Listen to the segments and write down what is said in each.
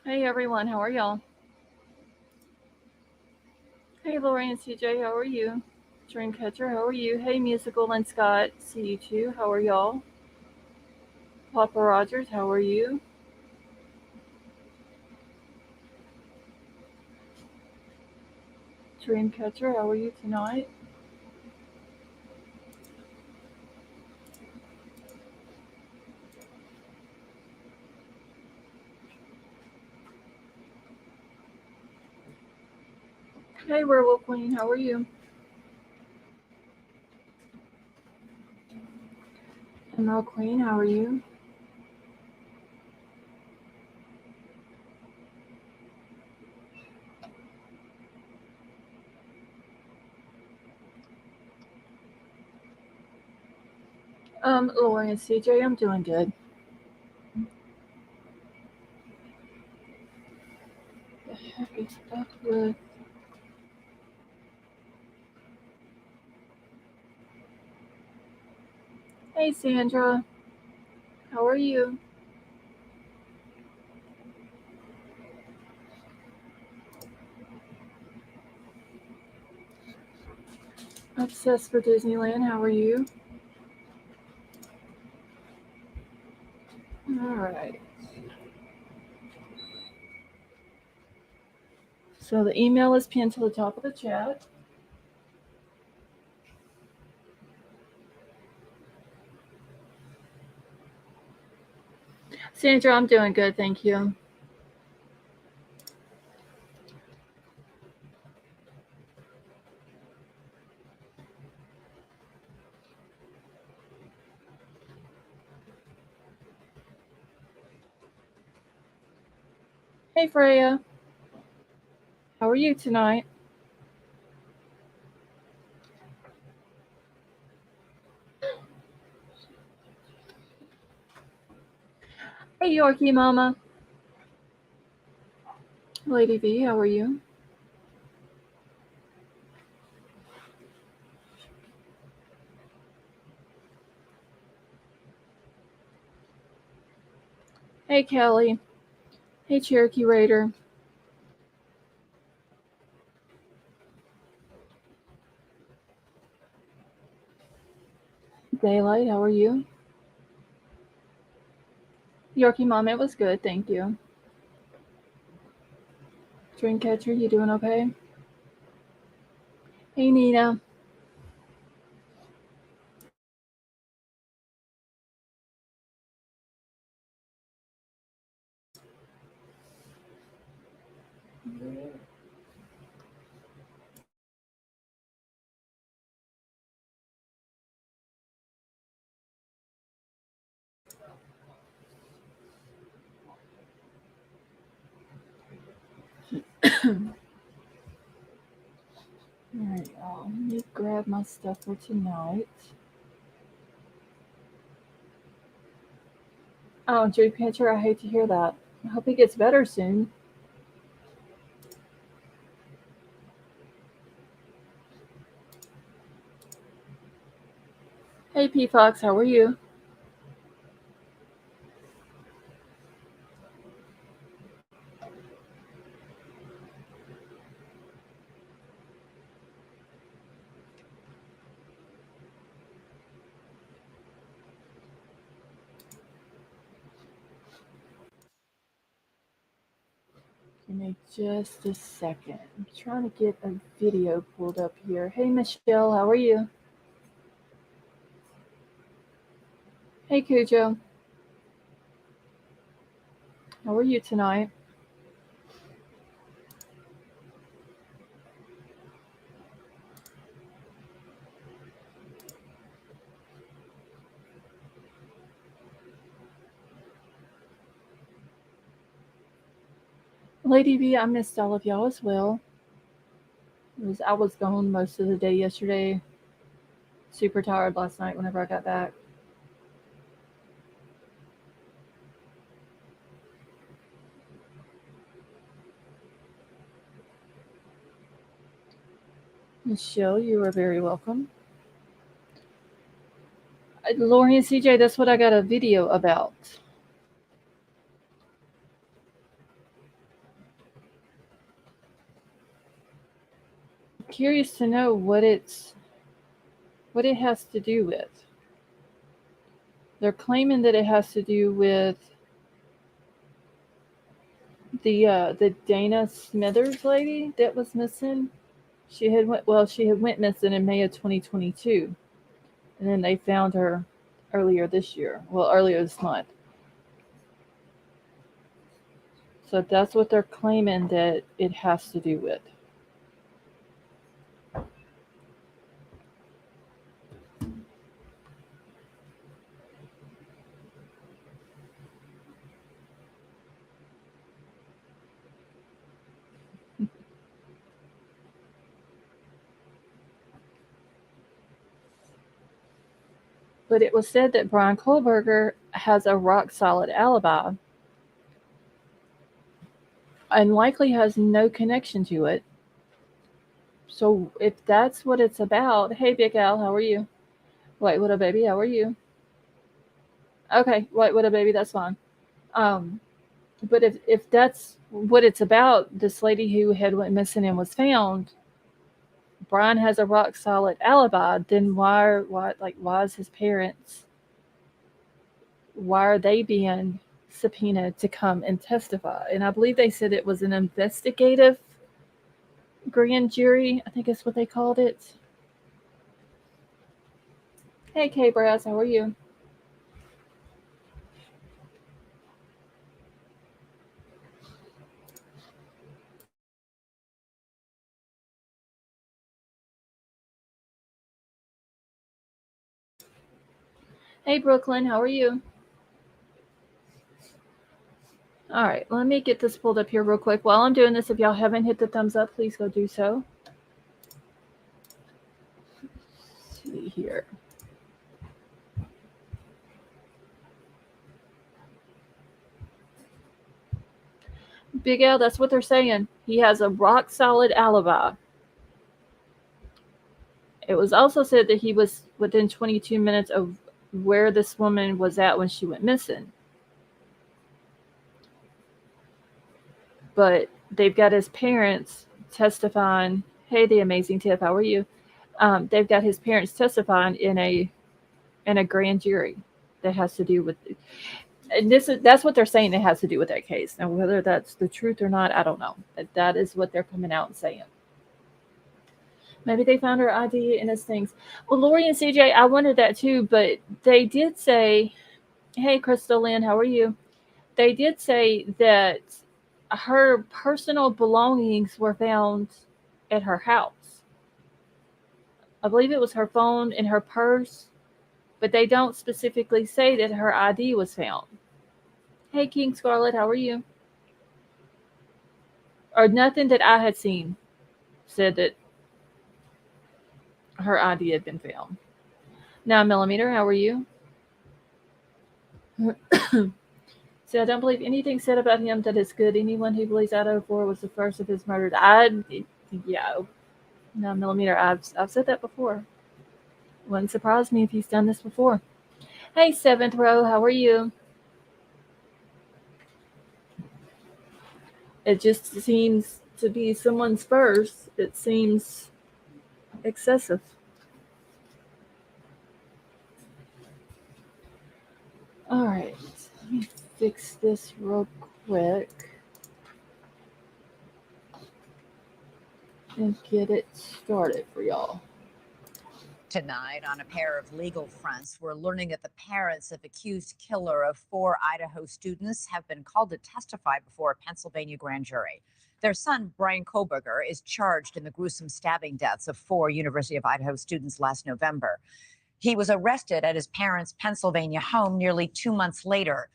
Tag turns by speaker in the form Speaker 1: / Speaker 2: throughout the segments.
Speaker 1: Hey everyone, how are y'all? Hey Lori and CJ, how are you? Dreamcatcher, how are you? Hey Musical and Scott, see you too. How are y'all? Papa Rogers, how are you? Dreamcatcher, how are you tonight? Hey Werewolf Queen, how are you? Emerald Queen, how are you? Lori and CJ, I'm doing good. The heck is up with? Hey Sandra, how are you? Obsessed for Disneyland, how are you? Alright. So the email is pinned to the top of the chat. Sandra, I'm doing good, thank you. Hey Freya, how are you tonight? Hey Yorkie Mama. Lady V, how are you? Hey Kelly. Hey Cherokee Raider. Daylight, how are you? Yorkie Mama, it was good, thank you. Dreamcatcher, you doing okay? Hey Nina. Alright, let me grab my stuff for tonight. Oh, Dreamcatcher, I hate to hear that. I hope he gets better soon. Hey P Fox, how are you? Give me just a second. I'm trying to get a video pulled up here. Hey Michelle, how are you? Hey Cujo, how are you tonight? Lady V, I missed all of y'all as well. I was gone most of the day yesterday. Super tired last night whenever I got back. Michelle, you are very welcome. Lori and CJ, that's what I got a video about. curious to know what it has to do with. They're claiming that it has to do with the Dana Smithers lady that was missing. She had went missing in May of 2022, and then they found her earlier this year. Well, earlier this month. So that's what they're claiming that it has to do with. But it was said that Bryan Kohberger has a rock solid alibi and likely has no connection to it. So if that's what it's about, hey Big Al, how are you? Wait, what a baby, how are you? Okay, wait, what a baby, that's fine. Um, but if that's what it's about, this lady who had went missing and was found, Bryan has a rock solid alibi, then why is his parents, why are they being subpoenaed to come and testify? And I believe they said it was an investigative grand jury, I think that's what they called it. Hey K Brass, how are you? Hey Brooklyn, how are you? All right, let me get this pulled up here real quick. While I'm doing this, if y'all haven't hit the thumbs up, please go do so. Let's see here. Big Al, that's what they're saying. He has a rock solid alibi. It was also said that he was within 22 minutes of where this woman was at when she went missing. But they've got his parents testifying. Hey, the amazing Tiff, how are you? They've got his parents testifying in a grand jury that has to do with. And that's what they're saying. It has to do with that case. Now, whether that's the truth or not, I don't know. That is what they're coming out and saying. Maybe they found her ID in his things. Well, Lori and CJ, I wondered that too, but they did say, hey, Crystal Lynn, how are you? They did say that her personal belongings were found at her house. I believe it was her phone and her purse, but they don't specifically say that her ID was found. Hey, King Scarlet, how are you? Or nothing that I had seen said that her ID had been found. 9mm, how are you? So I don't believe anything said about him that is good. Anyone who believes Idaho 4 was the first of his murdered. Yeah, 9mm. I've said that before. Wouldn't surprise me if he's done this before. Hey, Seventh Row, how are you? It just seems to be someone's first. It seems excessive. All right, let me fix this real quick and get it started for y'all.
Speaker 2: Tonight, on a pair of legal fronts, we're learning that the parents of accused killer of 4 Idaho students have been called to testify before a Pennsylvania grand jury. Their son, Bryan Kohberger, is charged in the gruesome stabbing deaths of 4 University of Idaho students last November. He was arrested at his parents' Pennsylvania home nearly 2 months later.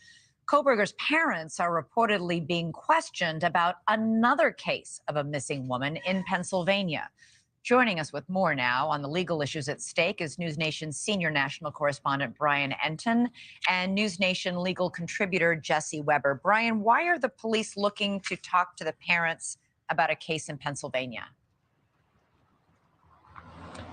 Speaker 2: Kohberger's parents are reportedly being questioned about another case of a missing woman in Pennsylvania. Joining us with more now on the legal issues at stake is News Nation's senior national correspondent Bryan Enton and News Nation legal contributor Jesse Weber. Bryan, why are the police looking to talk to the parents about a case in Pennsylvania?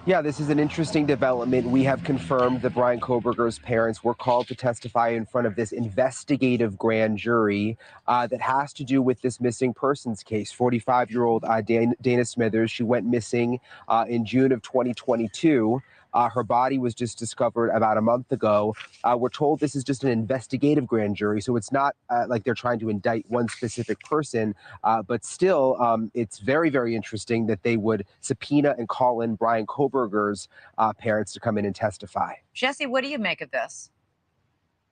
Speaker 3: Yeah, this is an interesting development. We have confirmed that Bryan Kohberger's parents were called to testify in front of this investigative grand jury that has to do with this missing persons case. 45-year-old Dana Smithers, she went missing in June of 2022. Her body was just discovered about a month ago. We're told this is just an investigative grand jury, so it's not like they're trying to indict one specific person, but still, it's very, very interesting that they would subpoena and call in Bryan Kohberger's parents to come in and testify.
Speaker 2: Jesse, what do you make of this?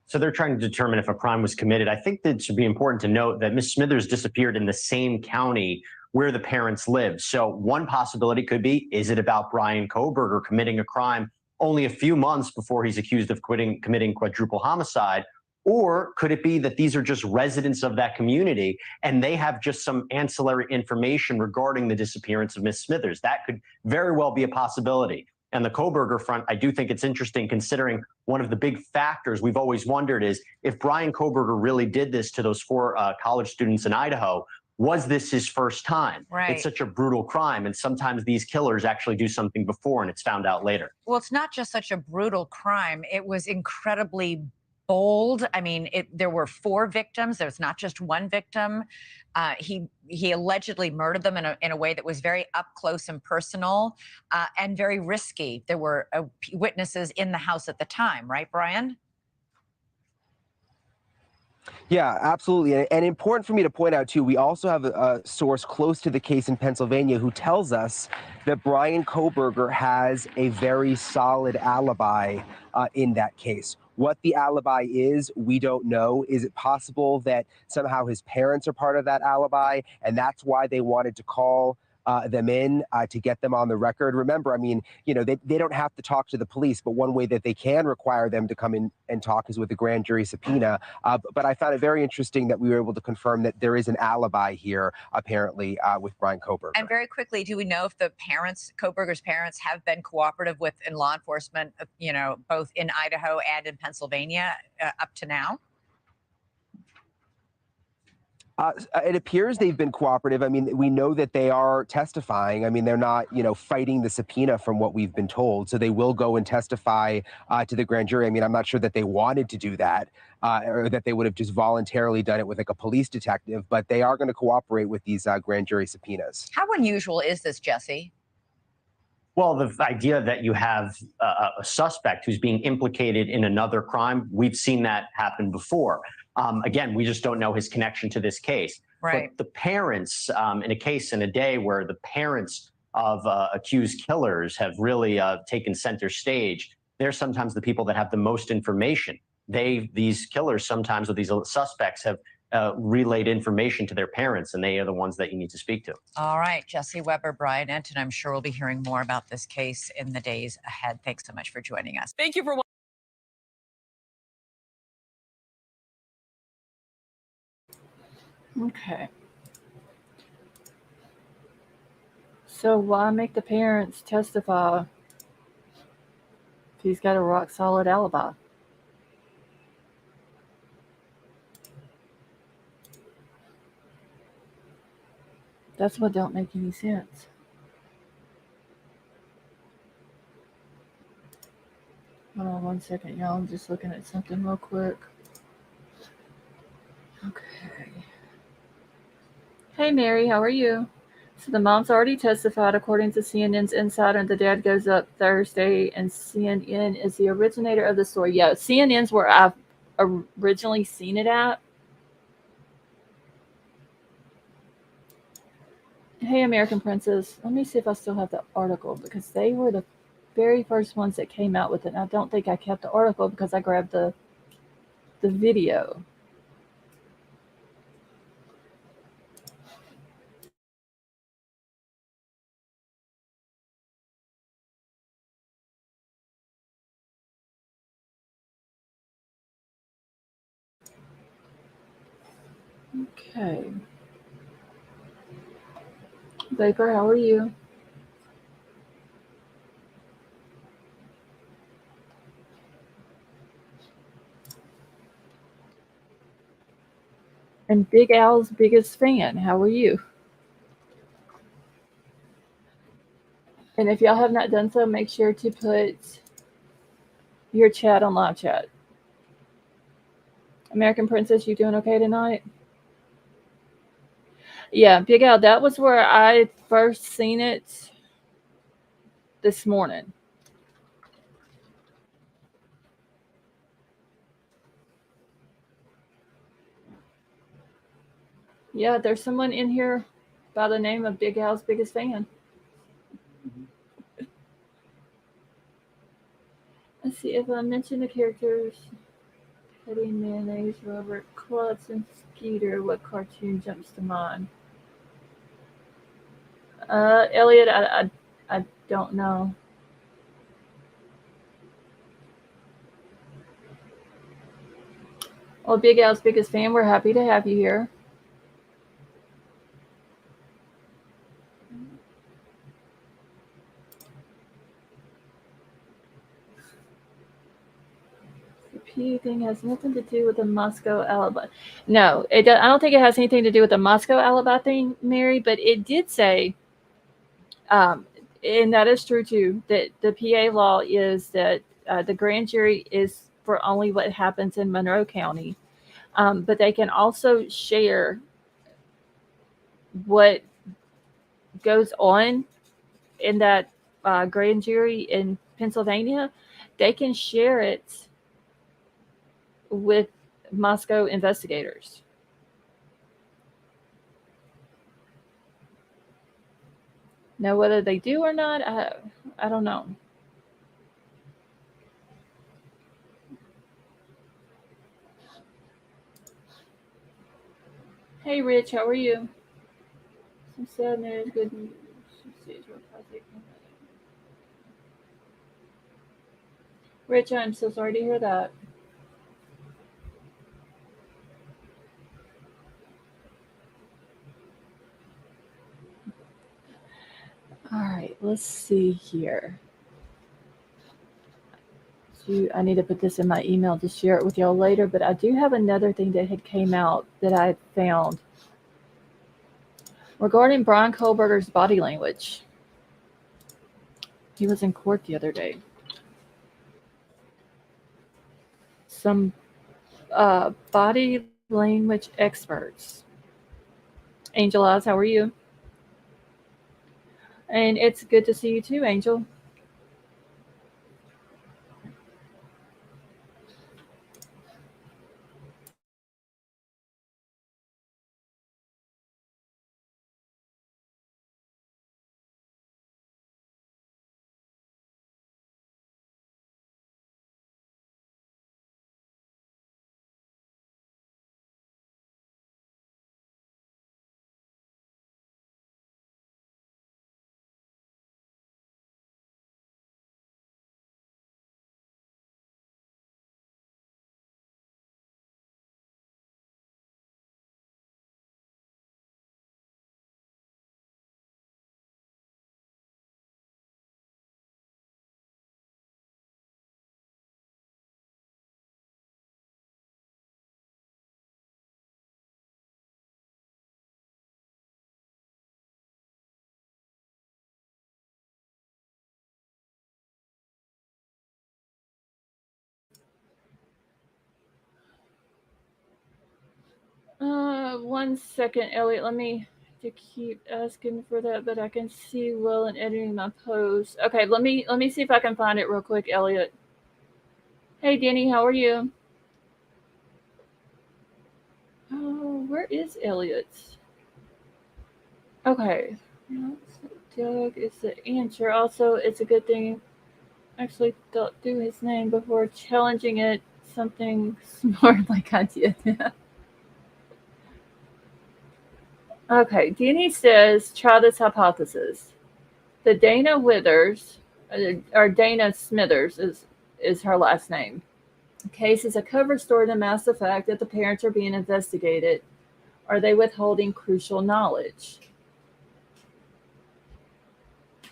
Speaker 4: So they're trying to determine if a crime was committed. I think that it should be important to note that Ms. Smithers disappeared in the same county where the parents live. So one possibility could be, is it about Bryan Kohberger committing a crime only a few months before he's accused of committing quadruple homicide? Or could it be that these are just residents of that community and they have just some ancillary information regarding the disappearance of Ms. Smithers? That could very well be a possibility. And the Kohberger front, I do think it's interesting considering one of the big factors we've always wondered is if Bryan Kohberger really did this to those 4 college students in Idaho, was this his first time?
Speaker 2: Right.
Speaker 4: It's such a brutal crime. And sometimes these killers actually do something before and it's found out later.
Speaker 2: Well, it's not just such a brutal crime. It was incredibly bold. I mean, there were 4 victims. There was not just one victim. He allegedly murdered them in a way that was very up close and personal and very risky. There were witnesses in the house at the time, right, Bryan?
Speaker 3: Yeah, absolutely. And important for me to point out, too, we also have a source close to the case in Pennsylvania who tells us that Bryan Kohberger has a very solid alibi in that case. What the alibi is, we don't know. Is it possible that somehow his parents are part of that alibi and that's why they wanted to call them in to get them on the record? Remember, I mean, you know, they don't have to talk to the police, but one way that they can require them to come in and talk is with a grand jury subpoena. But I found it very interesting that we were able to confirm that there is an alibi here, apparently, with Bryan Kohberger.
Speaker 2: And very quickly, do we know if the parents, Kohberger's parents, have been cooperative with in law enforcement, you know, both in Idaho and in Pennsylvania up to now?
Speaker 3: It appears they've been cooperative. I mean, we know that they are testifying. I mean, they're not, you know, fighting the subpoena from what we've been told. So they will go and testify to the grand jury. I mean, I'm not sure that they wanted to do that or that they would have just voluntarily done it with like a police detective, but they are going to cooperate with these grand jury subpoenas.
Speaker 2: How unusual is this, Jesse?
Speaker 4: Well, the idea that you have a suspect who's being implicated in another crime, we've seen that happen before. Again, we just don't know his connection to this case.
Speaker 2: Right.
Speaker 4: But the parents, in a case in a day where the parents of accused killers have really taken center stage, they're sometimes the people that have the most information. These killers sometimes, or these suspects, have relayed information to their parents, and they are the ones that you need to speak to.
Speaker 2: All right, Jesse Weber, Bryan Enton. I'm sure we'll be hearing more about this case in the days ahead. Thanks so much for joining us.
Speaker 5: Thank you for watching.
Speaker 1: Okay. So why make the parents testify if he's got a rock solid alibi? That's what don't make any sense. Hold on 1 second, y'all. I'm just looking at something real quick. Okay. Hey, Mary, how are you? So the mom's already testified according to CNN's Insider, and the dad goes up Thursday, and CNN is the originator of the story. Yeah, CNN's where I've originally seen it at. Hey, American Princess. Let me see if I still have the article, because they were the very first ones that came out with it. And I don't think I kept the article because I grabbed the video. Okay. Baker, how are you? And Big Al's biggest fan, how are you? And if y'all have not done so, make sure to put your chat on live chat. American Princess, you doing okay tonight? Yeah, Big Al, that was where I first seen it this morning. Yeah, there's someone in here by the name of Big Al's biggest fan. Let's see if I mention the characters. Petty Mayonnaise, Robert Klutz, and Skeeter. What cartoon jumps to mind? Elliot, I don't know. Well, Big Al's biggest fan, we're happy to have you here. The P thing has nothing to do with the Moscow alibi. No, it does, I don't think it has anything to do with the Moscow alibi thing, Mary, but it did say, and that is true too, that the PA law is that the grand jury is for only what happens in Monroe County. But they can also share what goes on in that grand jury in Pennsylvania. They can share it with Moscow investigators. Now, whether they do or not, I don't know. Hey, Rich, how are you? Some sad news, good news. Rich, I'm so sorry to hear that. All right, let's see here. I need to put this in my email to share it with y'all later, but I do have another thing that had came out that I found regarding Bryan Kohberger's body language. He was in court the other day. Some body language experts. Angel Eyes, how are you? And it's good to see you too, Angel. One second, Elliot. Let me to keep asking for that, but I can see well in editing my post. Okay, let me see if I can find it real quick, Elliot. Hey, Danny, how are you? Oh, where is Elliot? Okay. Doug is the answer. Also, it's a good thing actually don't do his name before challenging it something smart like I did. Okay, Danny says, try this hypothesis. The Dana Withers, or Dana Smithers is her last name. Case is a cover story to mask the fact that the parents are being investigated. Are they withholding crucial knowledge?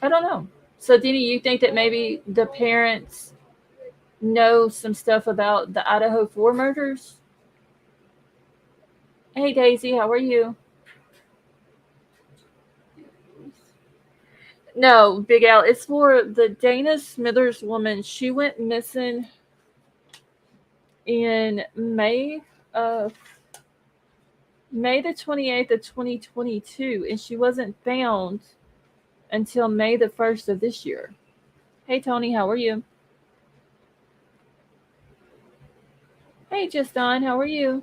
Speaker 1: I don't know. So, Dini, you think that maybe the parents know some stuff about the Idaho 4 murders? Hey, Daisy, how are you? No, Big Al. It's for the Dana Smithers woman. She went missing in of May the 28th of 2022, and she wasn't found until May the 1st of this year. Hey, Tony, how are you? Hey, Just Don, how are you?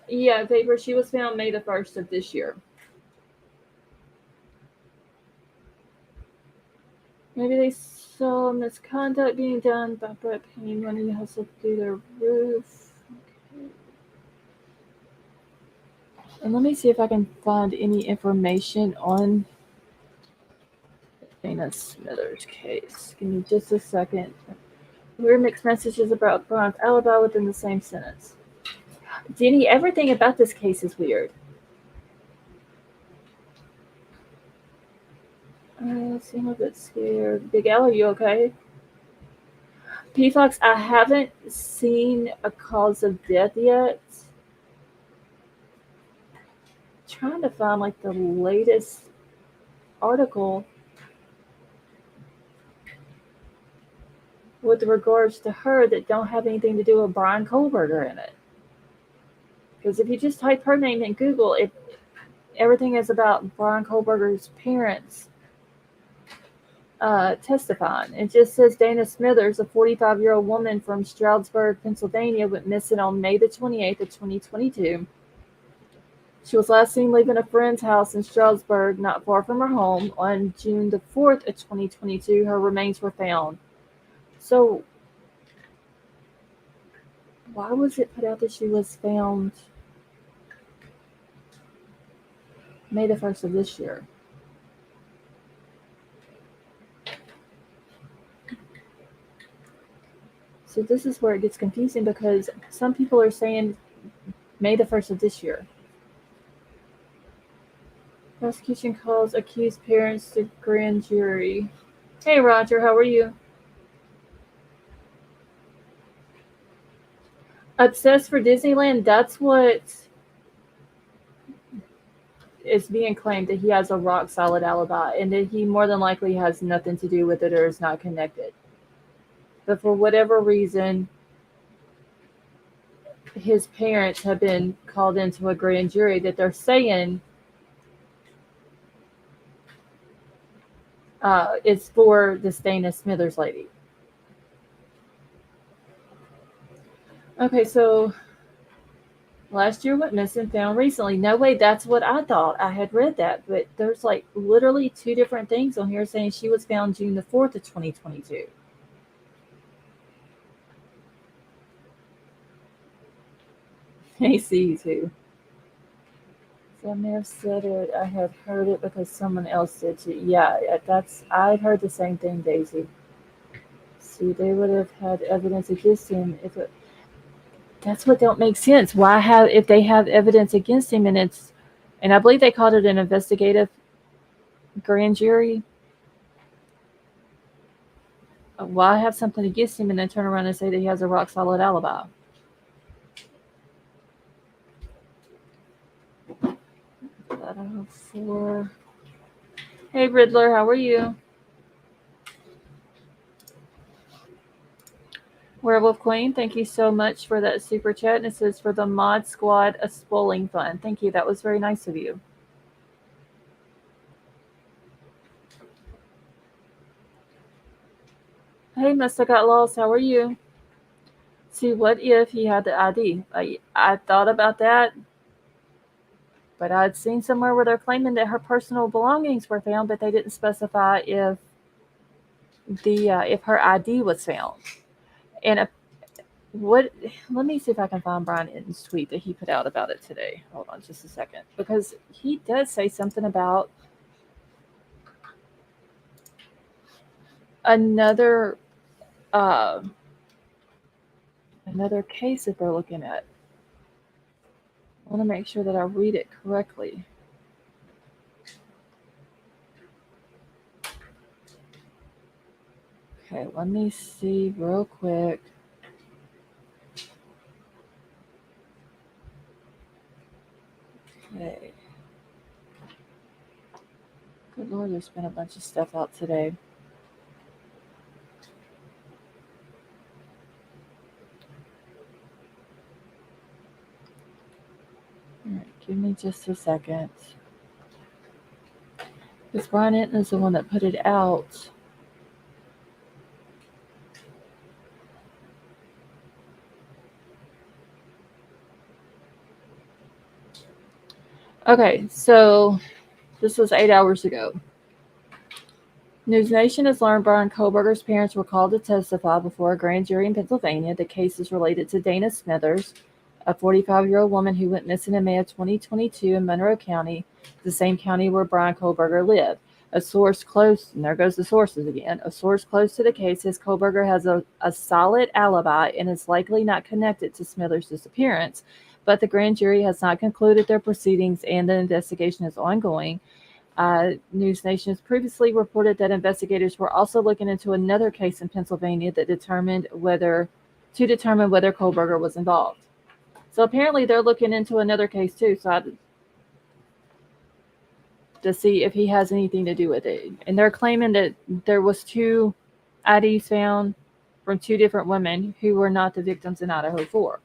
Speaker 1: Yeah, Vapor, she was found May the 1st of this year. Maybe they saw misconduct being done by Brett paying money to hustle through their roof. Okay. And let me see if I can find any information on Dana Smithers' case. Give me just a second. Weird mixed messages about Bryan's alibi within the same sentence. Jenny, everything about this case is weird. I seem a bit scared. Big Al, are you okay? P-Fox, I haven't seen a cause of death yet. Trying to find like the latest article with regards to her that don't have anything to do with Bryan Kohberger in it. Because if you just type her name in Google, everything is about Bryan Kohberger's parents testifying. It just says Dana Smithers, a 45-year-old woman from Stroudsburg, Pennsylvania, went missing on May the 28th of 2022. She was last seen leaving a friend's house in Stroudsburg, not far from her home. On June the 4th of 2022, her remains were found. So, why was it put out that she was found May the 1st of this year? So this is where it gets confusing because some people are saying May the 1st of this year. Prosecution calls accused parents to grand jury. Hey, Roger, how are you? Obsessed for Disneyland, that's what is being claimed, that he has a rock solid alibi and that he more than likely has nothing to do with it or is not connected. But for whatever reason, his parents have been called into a grand jury that they're saying it's for this Dana Smithers lady. Okay, so last year went missing, found recently. No way, that's what I thought. I had read that, but there's like literally two different things on here saying she was found June the 4th of 2022. I see you too. So I may have said it. I had heard it because someone else did too. Yeah, I'd heard the same thing, Daisy. See, they would have had evidence against him if it. That's what don't make sense. Why if they have evidence against him and I believe they called it an investigative grand jury. Why have something against him and then turn around and say that he has a rock solid alibi? Hey, Riddler, how are you? Werewolf Queen, thank you so much for that super chat. And it says for the Mod Squad, a Spolling Fund. Thank you. That was very nice of you. Hey, Mr. Got Lost, how are you? See, what if he had the ID? I thought about that, but I'd seen somewhere where they're claiming that her personal belongings were found, but they didn't specify if her ID was found. And let me see if I can find Bryan Itten's tweet that he put out about it today. Hold on just a second, because he does say something about another case that they're looking at. I want to make sure that I read it correctly. Okay, let me see real quick. Okay. Lord, there's been a bunch of stuff out today. All right, give me just a second. Because Bryan is the one that put it out. Okay, so this was 8 hours ago. News Nation has learned Bryan Kohberger's parents were called to testify before a grand jury in Pennsylvania. The case is related to Dana Smithers, a 45-year-old woman who went missing in May of 2022 in Monroe County, the same county where Bryan Kohberger lived. A source close, and there goes the sources again, a source close to the case says Kohberger has a solid alibi and is likely not connected to Smithers' disappearance, but the grand jury has not concluded their proceedings and the investigation is ongoing. News Nation has previously reported that investigators were also looking into another case in Pennsylvania that determined whether Kohberger was involved. So apparently they're looking into another case too, to see if he has anything to do with it. And they're claiming that there was 2 IDs found from 2 different women who were not the victims in Idaho 4.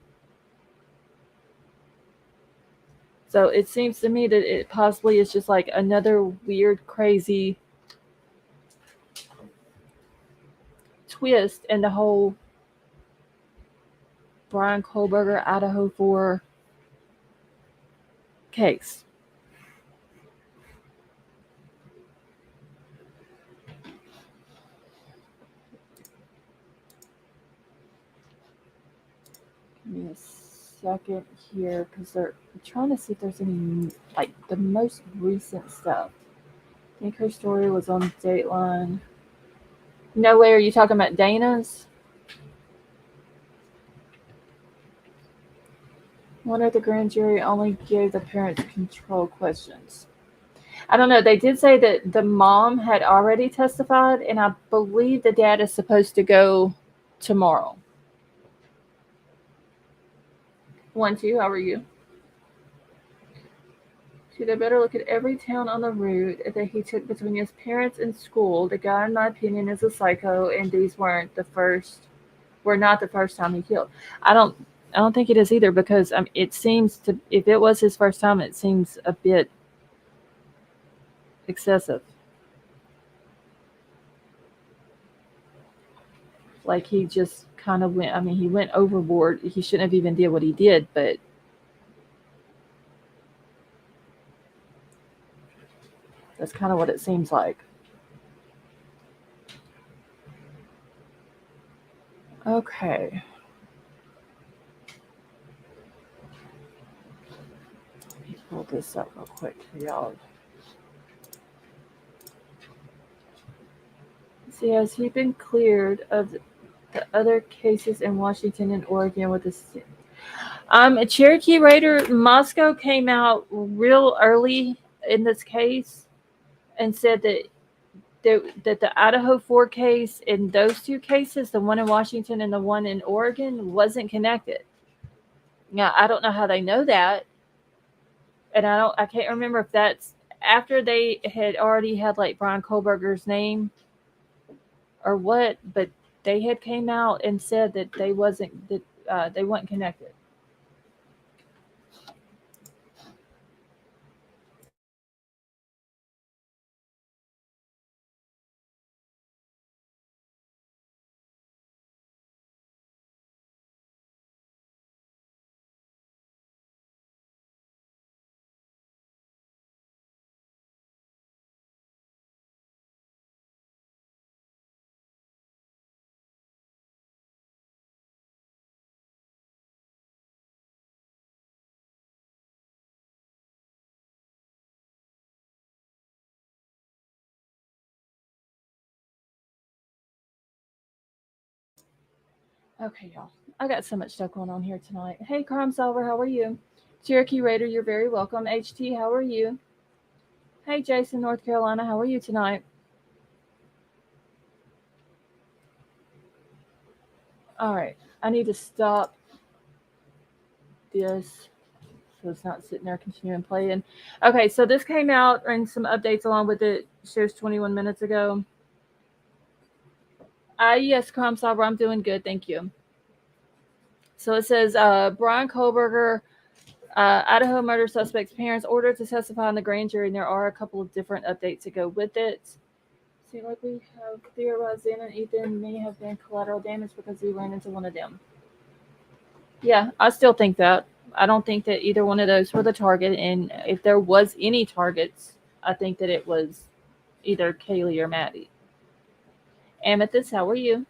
Speaker 1: So it seems to me that it possibly is just like another weird, crazy twist in the whole Bryan Kohberger Idaho 4 case. Give me a second here because they're trying to see if there's any, like, the most recent stuff. I think her story was on Dateline. No way, are you talking about Dana's? One of the grand jury only gave the parents control questions. I don't know. They did say that the mom had already testified, and I believe the dad is supposed to go tomorrow. 1-2, how are you? So they better look at every town on the route that he took between his parents and school. The guy, in my opinion, is a psycho, and these were not the first time he killed. I don't think it is either because it seems to, if it was his first time, it seems a bit excessive. Like he just kind of went, he went overboard. He shouldn't have even did what he did, but that's kind of what it seems like. Okay. Let me pull this up real quick for y'all. See, has he been cleared of the other cases in Washington and Oregon with the Cherokee Raider? Moscow came out real early in this case and said that the Idaho 4 case in those 2 cases, the one in Washington and the one in Oregon, wasn't connected. Now, I don't know how they know that. And I can't remember if that's after they had already had like Bryan Kohberger's name or what, but they had came out and said that they weren't connected. Okay, y'all. I got so much stuff going on here tonight. Hey, Crime Solver, how are you? Cherokee Raider, you're very welcome. HT, how are you? Hey, Jason, North Carolina, how are you tonight? All right. I need to stop this So it's not sitting there continuing playing. Okay, so this came out and some updates along with it. Shares 21 minutes ago. Yes, Crime Solver, I'm doing good, thank you. So it says Bryan Kohberger, Idaho murder suspect's parents ordered to testify in the grand jury, and there are a couple of different updates to go with it. Seems like we have theorized Zan and Ethan may have been collateral damage because we ran into one of them. Yeah, I still think that. I don't think that either one of those were the target, and if there was any targets, I think that it was either Kaylee or Maddie. Amethyst, how are you?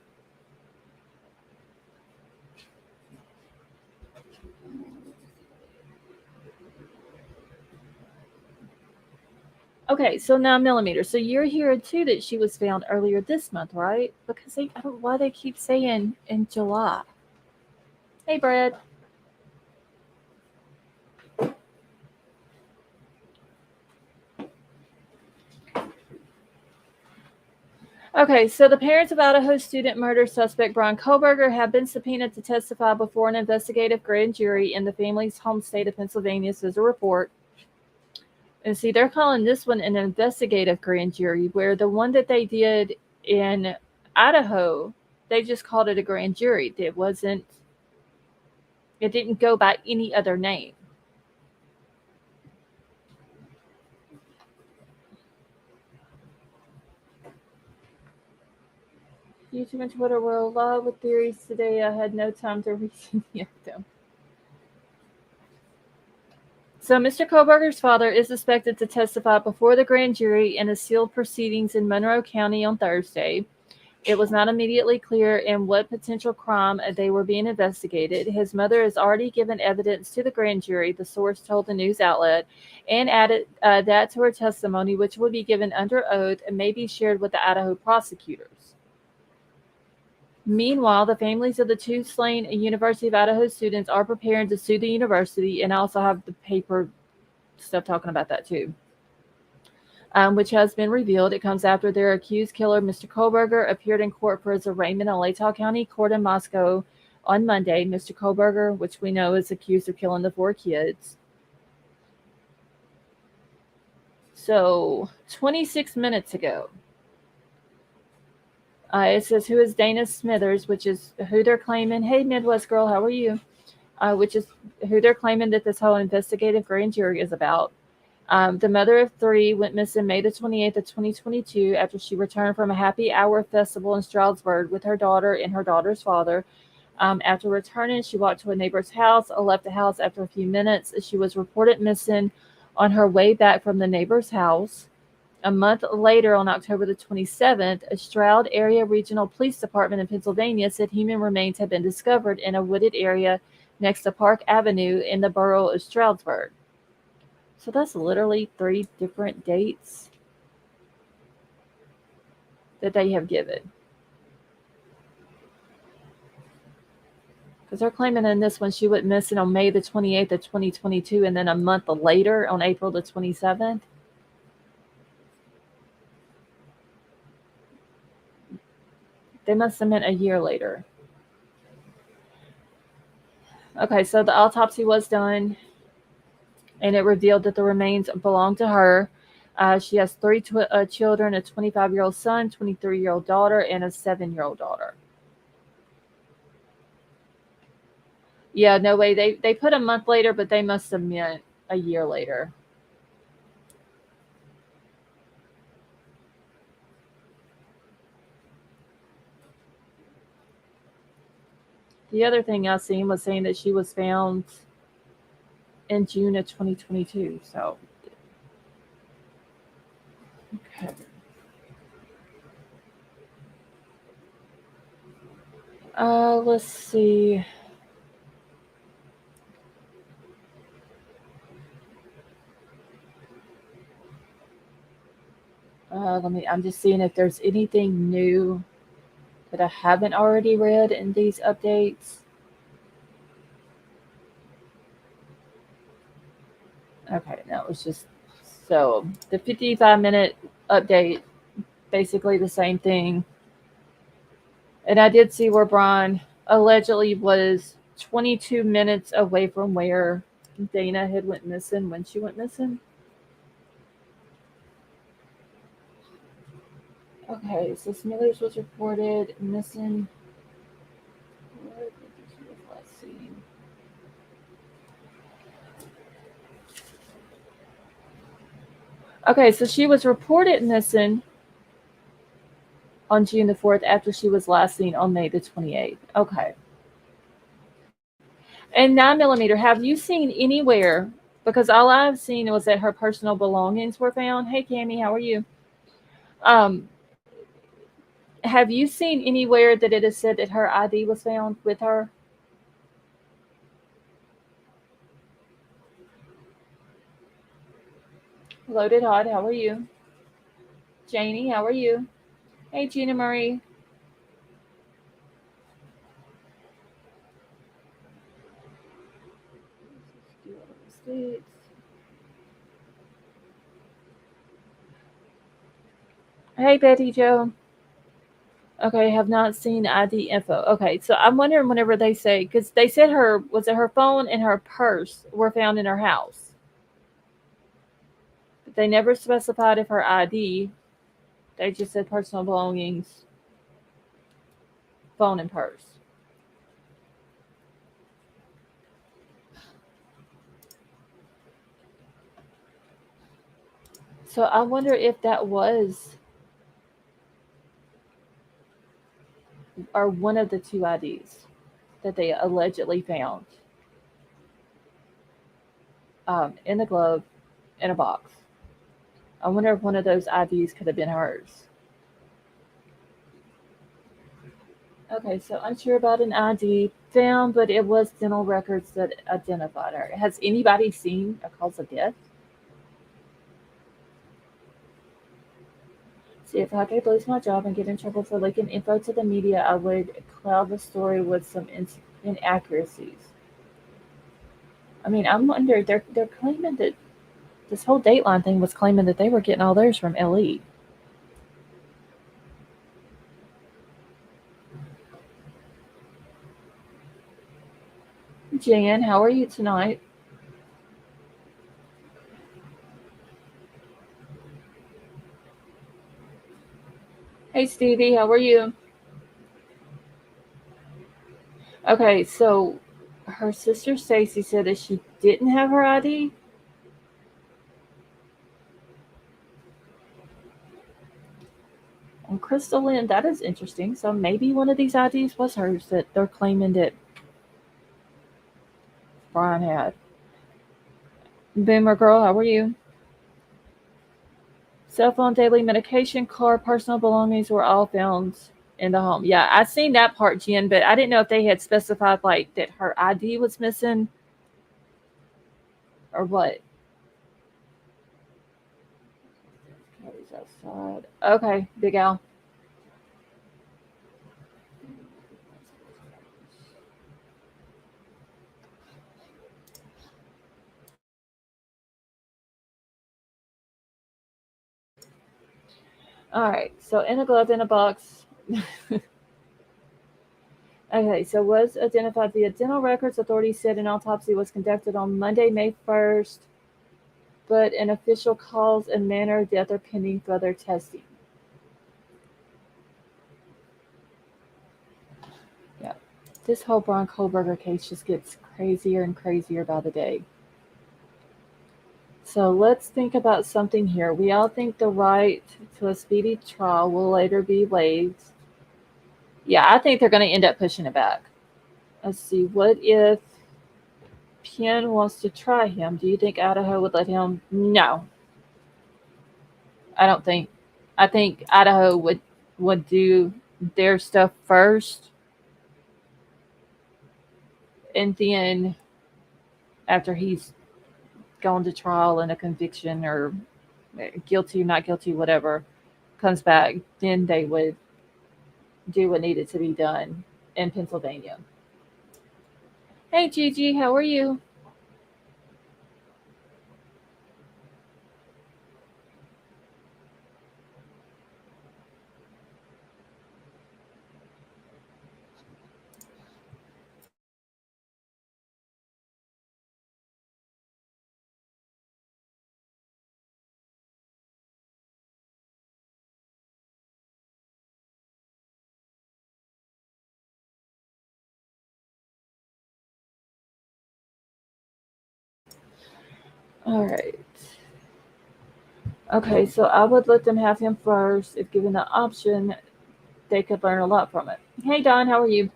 Speaker 1: Okay, so 9mm. So you're hearing too that she was found earlier this month, right? Because I don't know why they keep saying in July. Hey, Brad. Okay, so the parents of Idaho student murder suspect Bryan Kohberger have been subpoenaed to testify before an investigative grand jury in the family's home state of Pennsylvania, says a report. And see, they're calling this one an investigative grand jury, where the one that they did in Idaho, they just called it a grand jury. It didn't go by any other name. YouTube and Twitter were alive with theories today. I had no time to reason them. So Mr. Kohberger's father is expected to testify before the grand jury in a sealed proceedings in Monroe County on Thursday. It was not immediately clear in what potential crime they were being investigated. His mother has already given evidence to the grand jury, the source told the news outlet, and added that to her testimony, which will be given under oath and may be shared with the Idaho prosecutors. Meanwhile, the families of the two slain University of Idaho students are preparing to sue the university, and I also have the paper stuff talking about that too, which has been revealed. It comes after their accused killer, Mr. Kohberger, appeared in court for his arraignment in Latah County Court in Moscow on Monday. Mr. Kohberger, which we know is accused of killing the 4 kids. So, 26 minutes ago, it says, who is Dana Smithers, which is who they're claiming. Hey, Midwest girl, how are you? Which is who they're claiming that this whole investigative grand jury is about. The mother of 3 went missing May the 28th of 2022 after she returned from a happy hour festival in Stroudsburg with her daughter and her daughter's father. After returning, she walked to a neighbor's house, left the house after a few minutes. She was reported missing on her way back from the neighbor's house. A month later, on October the 27th, a Stroud Area Regional Police Department in Pennsylvania said human remains had been discovered in a wooded area next to Park Avenue in the borough of Stroudsburg. So that's literally 3 different dates that they have given. Because they're claiming in this one she went missing on May the 28th of 2022, and then a month later on April the 27th. They must have meant a year later. Okay, so the autopsy was done, and it revealed that the remains belong to her. She has 3 children, a 25-year-old son, 23-year-old daughter, and a 7-year-old daughter. Yeah, no way. They put a month later, but they must have meant a year later. The other thing I seen was saying that she was found in June of 2022. So, okay. Let's see. I'm just seeing if there's anything new that I haven't already read in these updates. Okay, that was just so the 55-minute update, basically the same thing. And I did see where Bryan allegedly was 22 minutes away from where Dana had went missing when she went missing. Okay, so Smithers was reported missing. What did she was last seen? Okay, so she was reported missing on June the 4th after she was last seen on May the 28th. Okay. And 9mm, have you seen anywhere? Because all I've seen was that her personal belongings were found. Hey, Cammie, how are you? Um, have you seen anywhere that it has said that her ID was found with her? Loaded Hot, how are you? Janie, how are you? Hey, Gina Marie. Hey, Betty Joe. Okay, have not seen ID info. Okay, so I'm wondering whenever they say, because they said her phone and her purse were found in her house. But they never specified if her ID, they just said personal belongings, phone and purse. So I wonder if that was, or one of the two IDs that they allegedly found in the glove in a box. I wonder if one of those IDs could have been hers. Okay, so unsure about an ID found, but it was dental records that identified her. Has anybody seen a cause of death? See, if I could lose my job and get in trouble for leaking info to the media, I would cloud the story with some inaccuracies. I mean, I'm wondering, they're claiming that this whole Dateline thing was claiming that they were getting all theirs from LE. Jan, how are you tonight? Hey, Stevie, how are you? Okay, so her sister Stacy said that she didn't have her ID. And Crystal Lynn, that is interesting. So maybe one of these IDs was hers that they're claiming that Bryan had. Boomer girl, how are you? Cell phone, daily medication, car, personal belongings were all found in the home. Yeah, I seen that part, Jen, but I didn't know if they had specified like that her ID was missing or what. Carrie's outside. Okay, Big Al. All right, so in a glove, in a box. Okay, so was identified via dental records. Authorities said an autopsy was conducted on Monday, May 1st, but an official cause and manner of death are pending further testing. Yeah, this whole Bryan Kohberger case just gets crazier and crazier by the day. So let's think about something here. We all think the right to a speedy trial will later be waived. Yeah, I think they're going to end up pushing it back. Let's see, what if Penn wants to try him? Do you think Idaho would let him? No, I don't think. I think Idaho would do their stuff first, and then after he's gone to trial and a conviction or guilty, not guilty, whatever comes back, then they would do what needed to be done in Pennsylvania. Hey, Gigi, how are you? All right. Okay, so I would let them have him first. If given the option, they could learn a lot from it. Hey, Don, how are you?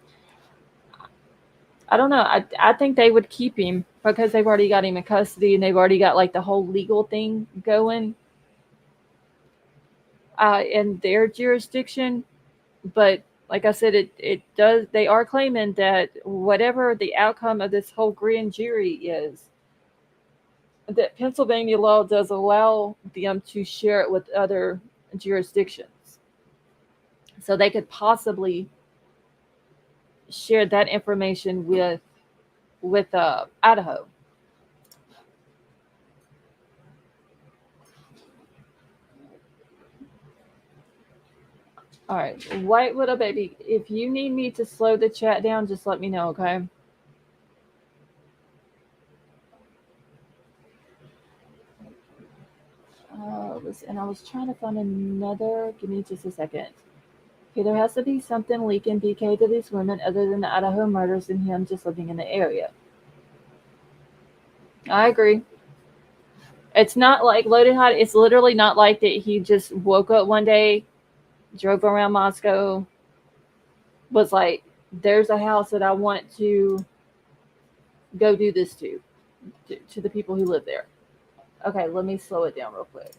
Speaker 1: I don't know. I think they would keep him because they've already got him in custody and they've already got like the whole legal thing going in their jurisdiction. But like I said, it does. They are claiming that whatever the outcome of this whole grand jury is, that Pennsylvania law does allow them to share it with other jurisdictions, so they could possibly share that information with Idaho. All right, White Widow baby, if you need me to slow the chat down, just let me know, okay? And I was trying to find another. Give me just a second. Okay, there has to be something leaking BK to these women other than the Idaho murders and him just living in the area. I agree. It's not like Loaded Hot. It's literally not like that he just woke up one day, drove around Moscow, was like, there's a house that I want to go do this to the people who live there. Okay, let me slow it down real quick.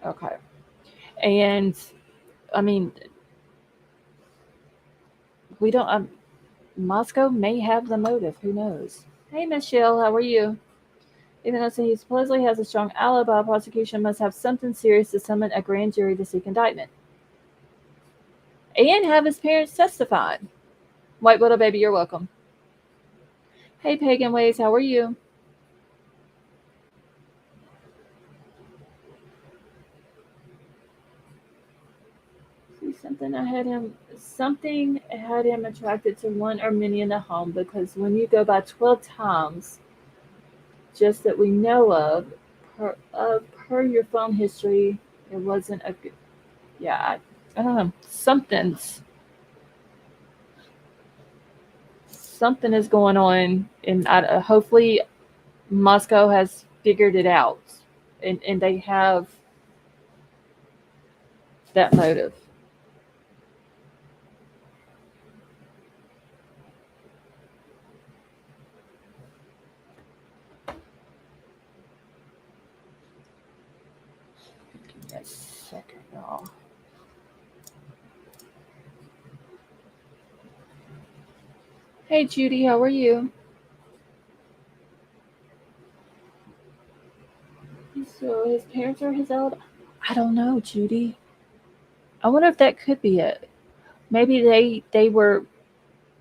Speaker 1: Okay. And I mean, we don't, Moscow may have the motive. Who knows? Hey, Michelle, how are you? Even though he supposedly has a strong alibi, prosecution must have something serious to summon a grand jury to seek indictment. And have his parents testify. White Widow baby, you're welcome. Hey, Pagan Ways, how are you? See, something had him attracted to one or many in the home, because when you go by 12 times, just that we know of per your phone history, it wasn't a good, yeah, I don't know, something is going on, and hopefully Moscow has figured it out, and they have that motive. Give me a second, y'all. Hey, Judy, how are you? So his parents are his alibi. I don't know, Judy. I wonder if that could be it. Maybe they were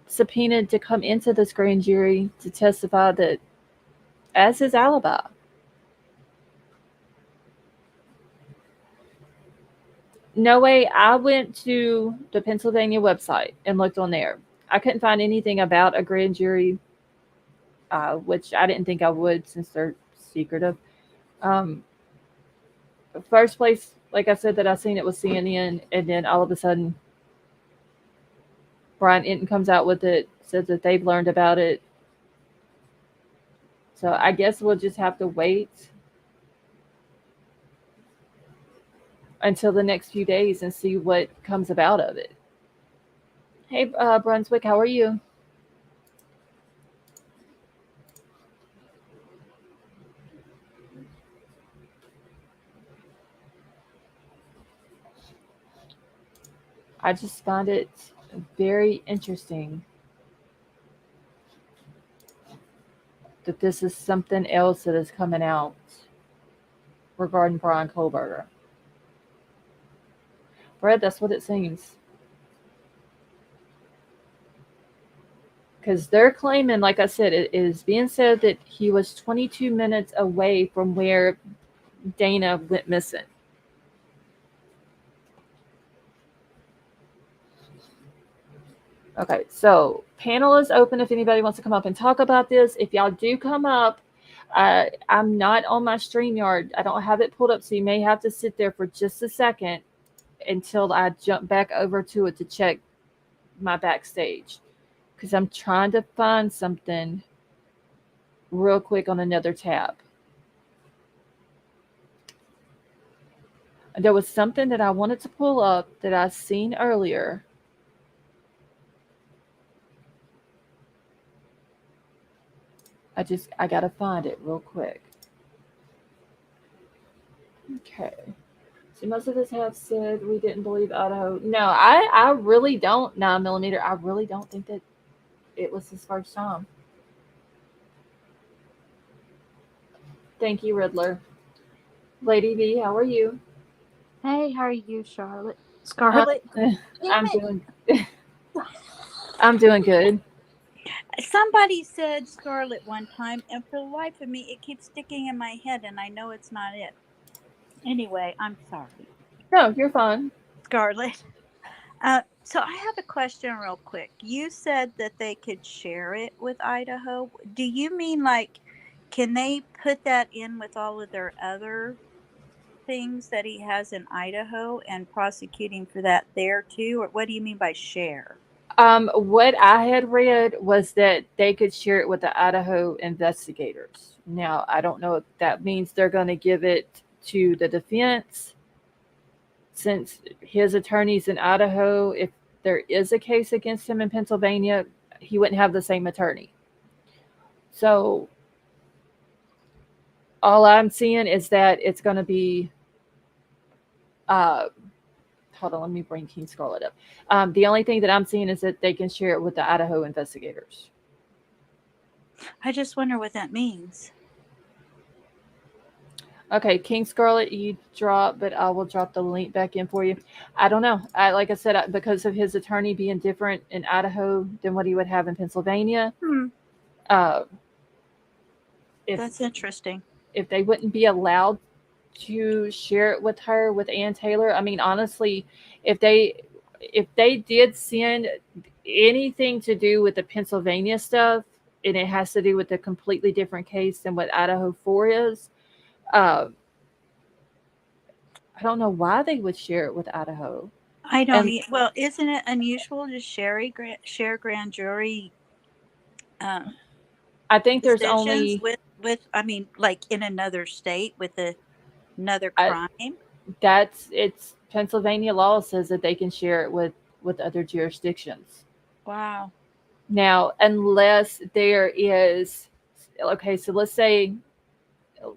Speaker 1: subpoenaed to come into this grand jury to testify that as his alibi. No way. I went to the Pennsylvania website and looked on there. I couldn't find anything about a grand jury, which I didn't think I would since they're secretive. First place, like I said, that I seen it was CNN, and then all of a sudden, Bryan Inton comes out with it, says that they've learned about it. So I guess we'll just have to wait until the next few days and see what comes about of it. Hey, Brunswick, how are you? I just find it very interesting that this is something else that is coming out regarding Bryan Kohberger. Brad, that's what it seems. Because they're claiming, like I said, it is being said that he was 22 minutes away from where Dana went missing. Okay, so panel is open if anybody wants to come up and talk about this. If y'all do come up, I'm not on my StreamYard. I don't have it pulled up, so you may have to sit there for just a second until I jump back over to it to check my backstage. because I'm trying to find something real quick on another tab. There was something that I wanted to pull up that I seen earlier. I gotta find it real quick. Okay. See, most of us have said we didn't believe Idaho. No, I really don't, 9mm. I really don't think that it was his first time. Thank you, Riddler. Lady V, how are you?
Speaker 5: Hey, how are you, Charlotte?
Speaker 1: Uh,
Speaker 5: Scarlett?
Speaker 1: I'm
Speaker 5: Damn it.
Speaker 1: doing I'm doing good.
Speaker 5: Somebody said Scarlett one time, and for the life of me, it keeps sticking in my head, and I know it's not it. Anyway, I'm sorry.
Speaker 1: No, you're fine.
Speaker 5: Scarlett. So I have a question real quick. You said that they could share it with Idaho. Do you mean like, can they put that in with all of their other things that he has in Idaho and prosecuting for that there too? Or what do you mean by share?
Speaker 1: What I had read was that they could share it with the Idaho investigators. Now, I don't know if that means they're going to give it to the defense, since his attorney's in Idaho. If there is a case against him in Pennsylvania, he wouldn't have the same attorney. So all I'm seeing is that it's going to be. Uh, Hold on, let me bring King Scarlet up. The only thing that I'm seeing is that they can share it with the Idaho investigators.
Speaker 5: I just wonder what that means.
Speaker 1: Okay, King Scarlet, you drop, but I will drop the link back in for you. I don't know. Like I said, because of his attorney being different in Idaho than what he would have in Pennsylvania, uh, if
Speaker 5: That's interesting.
Speaker 1: if they wouldn't be allowed to share it with her, with Ann Taylor, I mean, honestly, if they did send anything to do with the Pennsylvania stuff, and it has to do with a completely different case than what Idaho 4 is, uh, I don't know why they would share it with Idaho.
Speaker 5: I don't.
Speaker 1: And
Speaker 5: Well, isn't it unusual to share grand jury
Speaker 1: I think there's
Speaker 5: decisions
Speaker 1: only
Speaker 5: with? I mean, like in another state with another
Speaker 1: I,
Speaker 5: crime.
Speaker 1: it's Pennsylvania law says that they can share it with other jurisdictions.
Speaker 5: Wow.
Speaker 1: Now, unless there is, okay, so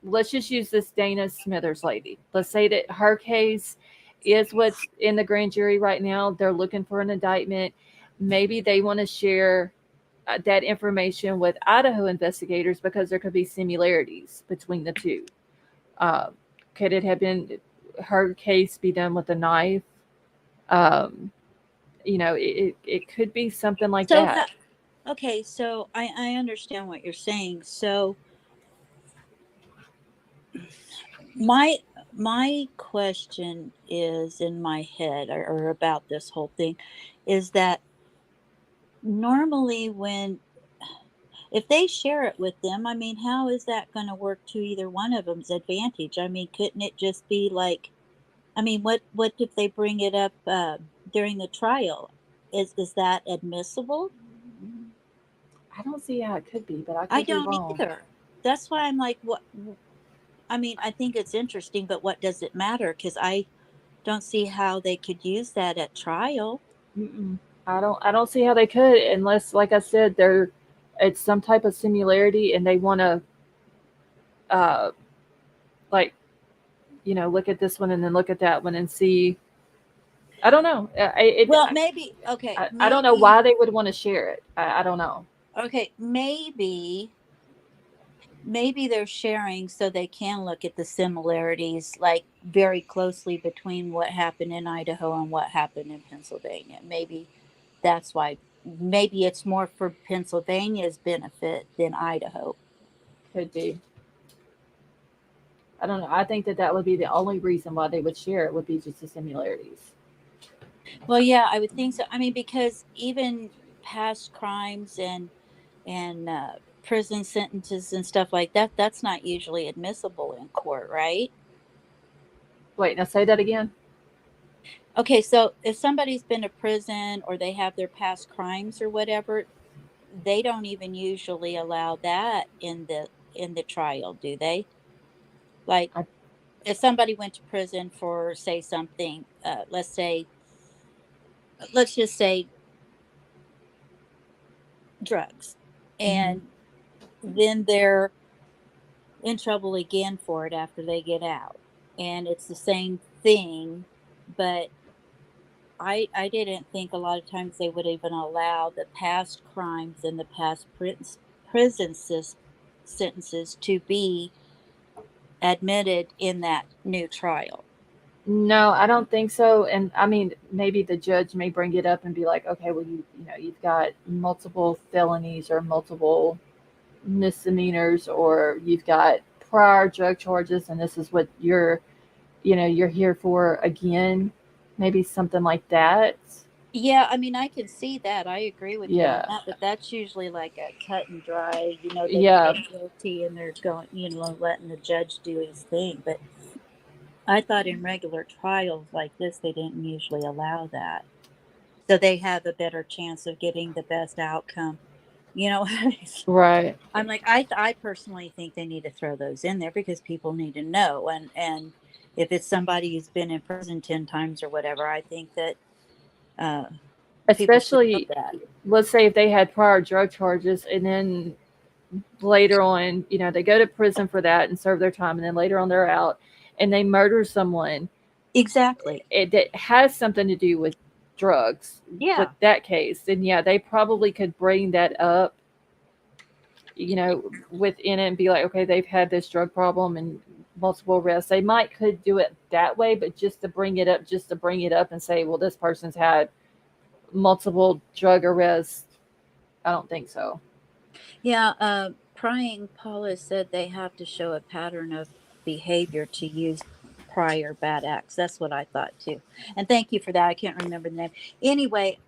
Speaker 1: let's just use this Dana Smithers lady. Let's say that her case is what's in the grand jury right now. They're looking for an indictment. Maybe they want to share that information with Idaho investigators because there could be similarities between the two. Uh, could it have been her case be done with a knife? Um, it could be something like
Speaker 5: So,
Speaker 1: that.
Speaker 5: okay, so I understand what you're saying. So my question is in my head or about this whole thing is that normally if they share it with them, I mean, how is that going to work to either one of them's advantage? I mean, couldn't it just be like, I mean, what if they bring it up during the trial? Is that admissible?
Speaker 1: I don't see how it could be, but I
Speaker 5: I
Speaker 1: could be
Speaker 5: don't
Speaker 1: wrong.
Speaker 5: either. That's why I'm like, what? I mean, I think it's interesting, but what does it matter? Because I don't see how they could use that at trial.
Speaker 1: Mm-mm. I don't see how they could, unless, like I said, it's some type of similarity, and they want to, uh, like, look at this one and then look at that one and see. I don't know.
Speaker 5: Well, maybe okay,
Speaker 1: I don't know
Speaker 5: maybe
Speaker 1: why they would want to share it. I don't know.
Speaker 5: okay, maybe they're sharing so they can look at the similarities like very closely between what happened in Idaho and what happened in Pennsylvania. Maybe that's why. Maybe it's more for Pennsylvania's benefit than Idaho.
Speaker 1: Could be. I don't know. I think that would be the only reason why they would share it, would be just the similarities.
Speaker 5: Well, yeah, I would think so. I mean, because even past crimes and prison sentences and stuff like that, that's not usually admissible in court, right?
Speaker 1: Wait, now say that again.
Speaker 5: Okay, so if somebody's been to prison or they have their past crimes or whatever, they don't even usually allow that in the trial, do they? Like,
Speaker 1: I,
Speaker 5: if somebody went to prison for, say, something, let's just say drugs,
Speaker 1: mhm.
Speaker 5: and then they're in trouble again for it after they get out, and it's the same thing, but I didn't think a lot of times they would even allow the past crimes and the past prison sentences to be admitted in that new trial.
Speaker 1: No, I don't think so. And I mean, maybe the judge may bring it up and be like, okay, well, you've got multiple felonies or multiple misdemeanors, or you've got prior drug charges, and this is what you're here for again. Maybe something like that.
Speaker 5: Yeah, I mean, I can see that. I agree with you on
Speaker 1: Yeah,
Speaker 5: that, but that's usually like a cut and dry, they
Speaker 1: yeah,
Speaker 5: plead guilty and they're going, letting the judge do his thing. But I thought in regular trials like this, they didn't usually allow that. So they have a better chance of getting the best outcome. You know,
Speaker 1: right.
Speaker 5: I'm like, I personally think they need to throw those in there because people need to know. And if it's somebody who's been in prison 10 times or whatever, I think that uh, people should know
Speaker 1: Especially,
Speaker 5: that.
Speaker 1: let's say if they had prior drug charges, and then later on, they go to prison for that and serve their time, and then later on they're out, and they murder someone
Speaker 5: Exactly.
Speaker 1: that has something to do with drugs with
Speaker 5: Yeah.
Speaker 1: that case, then yeah, they probably could bring that up, within it and be like, okay, they've had this drug problem and multiple arrests. They might could do it that way, but just to bring it up and say, well, this person's had multiple drug arrests, I don't think so.
Speaker 5: Yeah. Prying Paula said they have to show a pattern of behavior to use prior bad acts. That's what I thought too. And thank you for that. I can't remember the name. Anyway,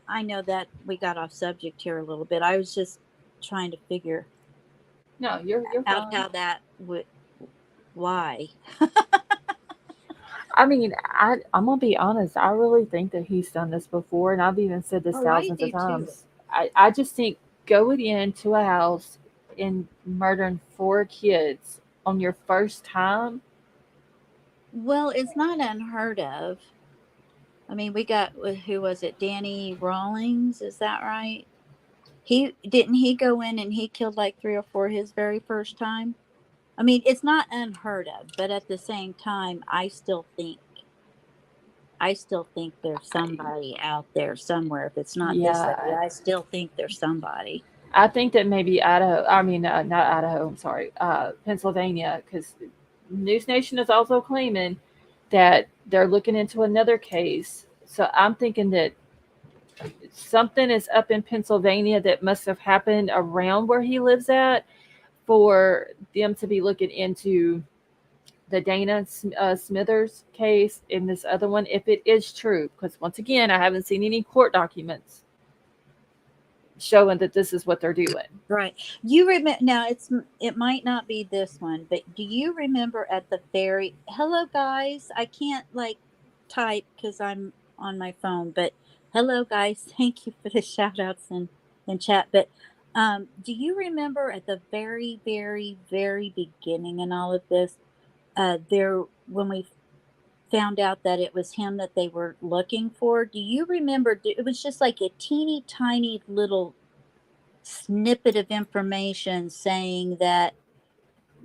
Speaker 5: I know that we got off subject here a little bit. I was just trying to figure
Speaker 1: No, you're
Speaker 5: out
Speaker 1: fine.
Speaker 5: how that would, why.
Speaker 1: I mean, I'm gonna be honest. I really think that he's done this before, and I've even said this
Speaker 5: Oh, I
Speaker 1: thousands of
Speaker 5: do too.
Speaker 1: times. I just think going into a house and murdering 4 kids on your first time.
Speaker 5: Well, it's not unheard of. I mean, we got, who was it? Danny Rawlings, is that right? He go in and he killed like 3 or 4 his very first time. I mean, it's not unheard of, but at the same time, I still think there's somebody out there somewhere. If it's not this lady,
Speaker 1: Yeah,
Speaker 5: I still think there's somebody.
Speaker 1: I think that maybe Idaho. I mean, not Idaho. I'm sorry, Pennsylvania, because News Nation is also claiming that they're looking into another case. So I'm thinking that something is up in Pennsylvania that must have happened around where he lives at for them to be looking into the Dana Smithers case in this other one, if it is true. Because once again, I haven't seen any court documents showing that this is what they're doing.
Speaker 5: Right. You remember now, it might not be this one, but do you remember at the ferry? Hello guys. I can't like type cuz I'm on my phone, but hello guys. Thank you for the shout outs in chat. But do you remember at the very very beginning in all of this, there, when we found out that it was him that they were looking for? Do you remember, it was just like a teeny tiny little snippet of information saying that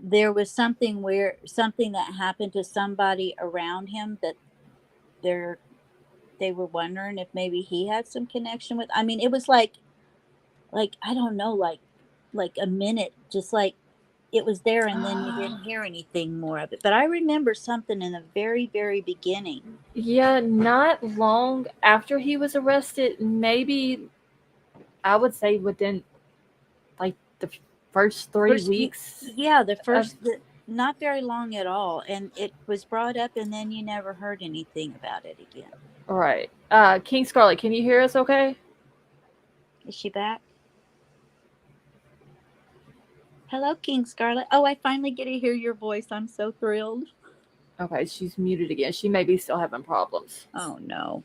Speaker 5: there was something that happened to somebody around him that they're they were wondering if maybe he had some connection with. I mean, it was like I don't know, like a minute, just like it was there, and then you didn't hear anything more of it. But I remember something in the very beginning.
Speaker 1: Yeah, not long after he was arrested, maybe I would say within like the first three
Speaker 5: First,
Speaker 1: weeks
Speaker 5: yeah,
Speaker 1: of
Speaker 5: not very long at all, and it was brought up, and then you never heard anything about it again.
Speaker 1: right. King Scarlet, can you hear us okay?
Speaker 5: Is she back? Hello, King Scarlet. Oh, I finally get to hear your voice. I'm so thrilled.
Speaker 1: Okay, she's muted again. She may be still having problems.
Speaker 5: Oh no.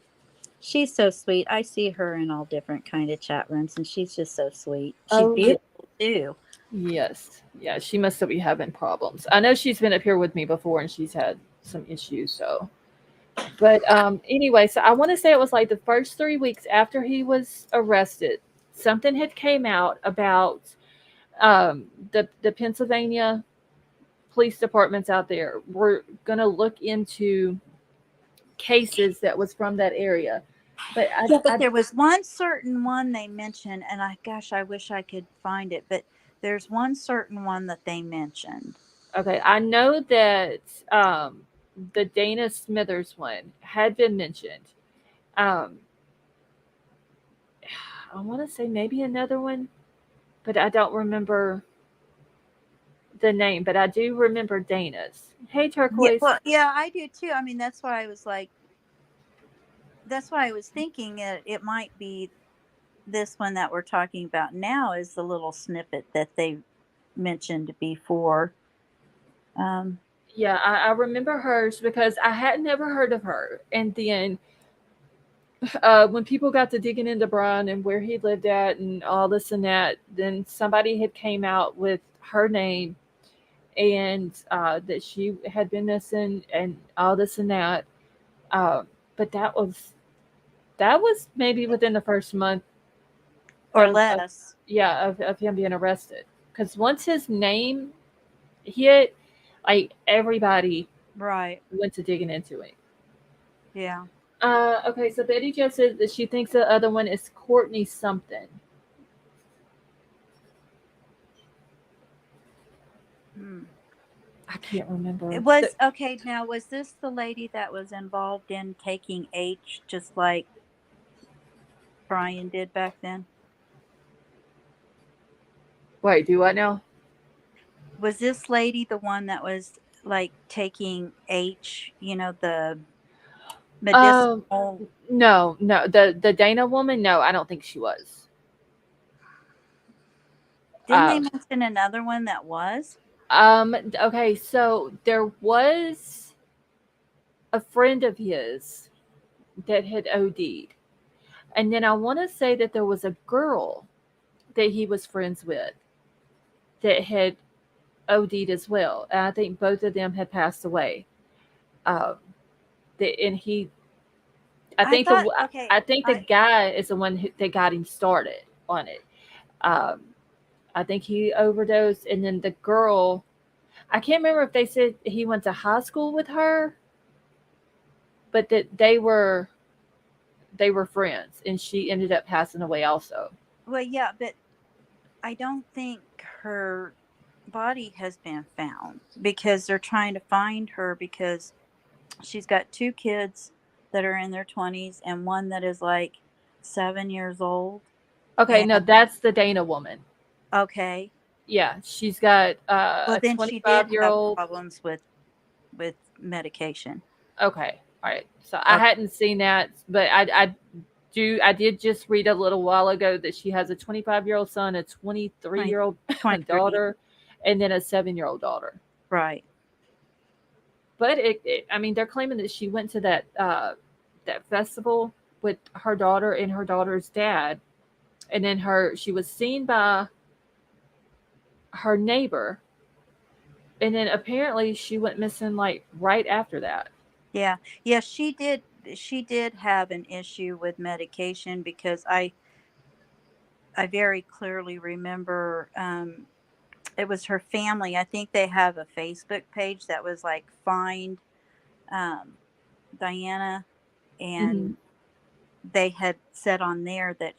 Speaker 5: She's so sweet. I see her in all different kind of chat rooms, and she's just so sweet. She's
Speaker 1: Oh, yeah.
Speaker 5: beautiful too.
Speaker 1: Yes. Yeah, she must still be having problems. I know she's been up here with me before and she's had some issues, so. But anyway, so I want to say it was like the first 3 weeks after he was arrested, something had came out about the Pennsylvania police departments out there were going to look into cases that was from that area. But
Speaker 5: Yeah, but there was one certain one they mentioned, and I wish I could find it, but there's one certain one that they mentioned.
Speaker 1: okay, I know that the Dana Smithers one had been mentioned. Um, I want to say maybe another one, but I don't remember the name. But I do remember Dana's. Hey,
Speaker 5: Yeah,
Speaker 1: Turquoise.
Speaker 5: well, yeah, I do too. I mean, that's why I was thinking it might be this one that we're talking about now is the little snippet that they mentioned before.
Speaker 1: Yeah, I remember hers because I had never heard of her. And then when people got to digging into Bryan and where he lived at and all this and that, then somebody had came out with her name and that she had been missing and all this and that. But that was maybe within the first month
Speaker 5: Or
Speaker 1: of
Speaker 5: less.
Speaker 1: of him being arrested. Because once his name hit, like everybody
Speaker 5: Right.
Speaker 1: went to digging into it.
Speaker 5: Yeah.
Speaker 1: Okay, so Betty just said that she thinks the other one is Courtney something. I can't remember.
Speaker 5: It was okay. Now, was this the lady that was involved in taking H, just like Bryan did back then?
Speaker 1: Wait, do I know?
Speaker 5: Was this lady the one that was like taking H? You know, the medicinal.
Speaker 1: No. The Dana woman, no, I don't think she was.
Speaker 5: Didn't they mention another one that was?
Speaker 1: Okay, so there was a friend of his that had OD'd. And then I want to say that there was a girl that he was friends with that had OD'd as well. And I think both of them had passed away. And he, I think the guy is the one that got him started on it. I think he overdosed, and then the girl, I can't remember if they said he went to high school with her, but that they were friends, and she ended up passing away also.
Speaker 5: Well, yeah, but I don't think her body has been found because they're trying to find her because she's got 2 kids that are in their 20s and one that is like 7 years old.
Speaker 1: Okay, no, that's the Dana woman.
Speaker 5: Okay.
Speaker 1: Yeah, she's got
Speaker 5: well,
Speaker 1: a
Speaker 5: then
Speaker 1: 25-year-old.
Speaker 5: She did have problems with medication.
Speaker 1: Okay, all right. So I hadn't seen that, but I did just read a little while ago that she has a 25-year-old son, a 23-year-old daughter, and then a 7-year-old daughter.
Speaker 5: Right.
Speaker 1: But I mean, they're claiming that she went to that festival with her daughter and her daughter's dad, and then she was seen by her neighbor, and then apparently she went missing like right after that.
Speaker 5: Yeah, she did have an issue with medication because I very clearly remember it was her family. I think they have a Facebook page that was like Find Diana, and they had said on there that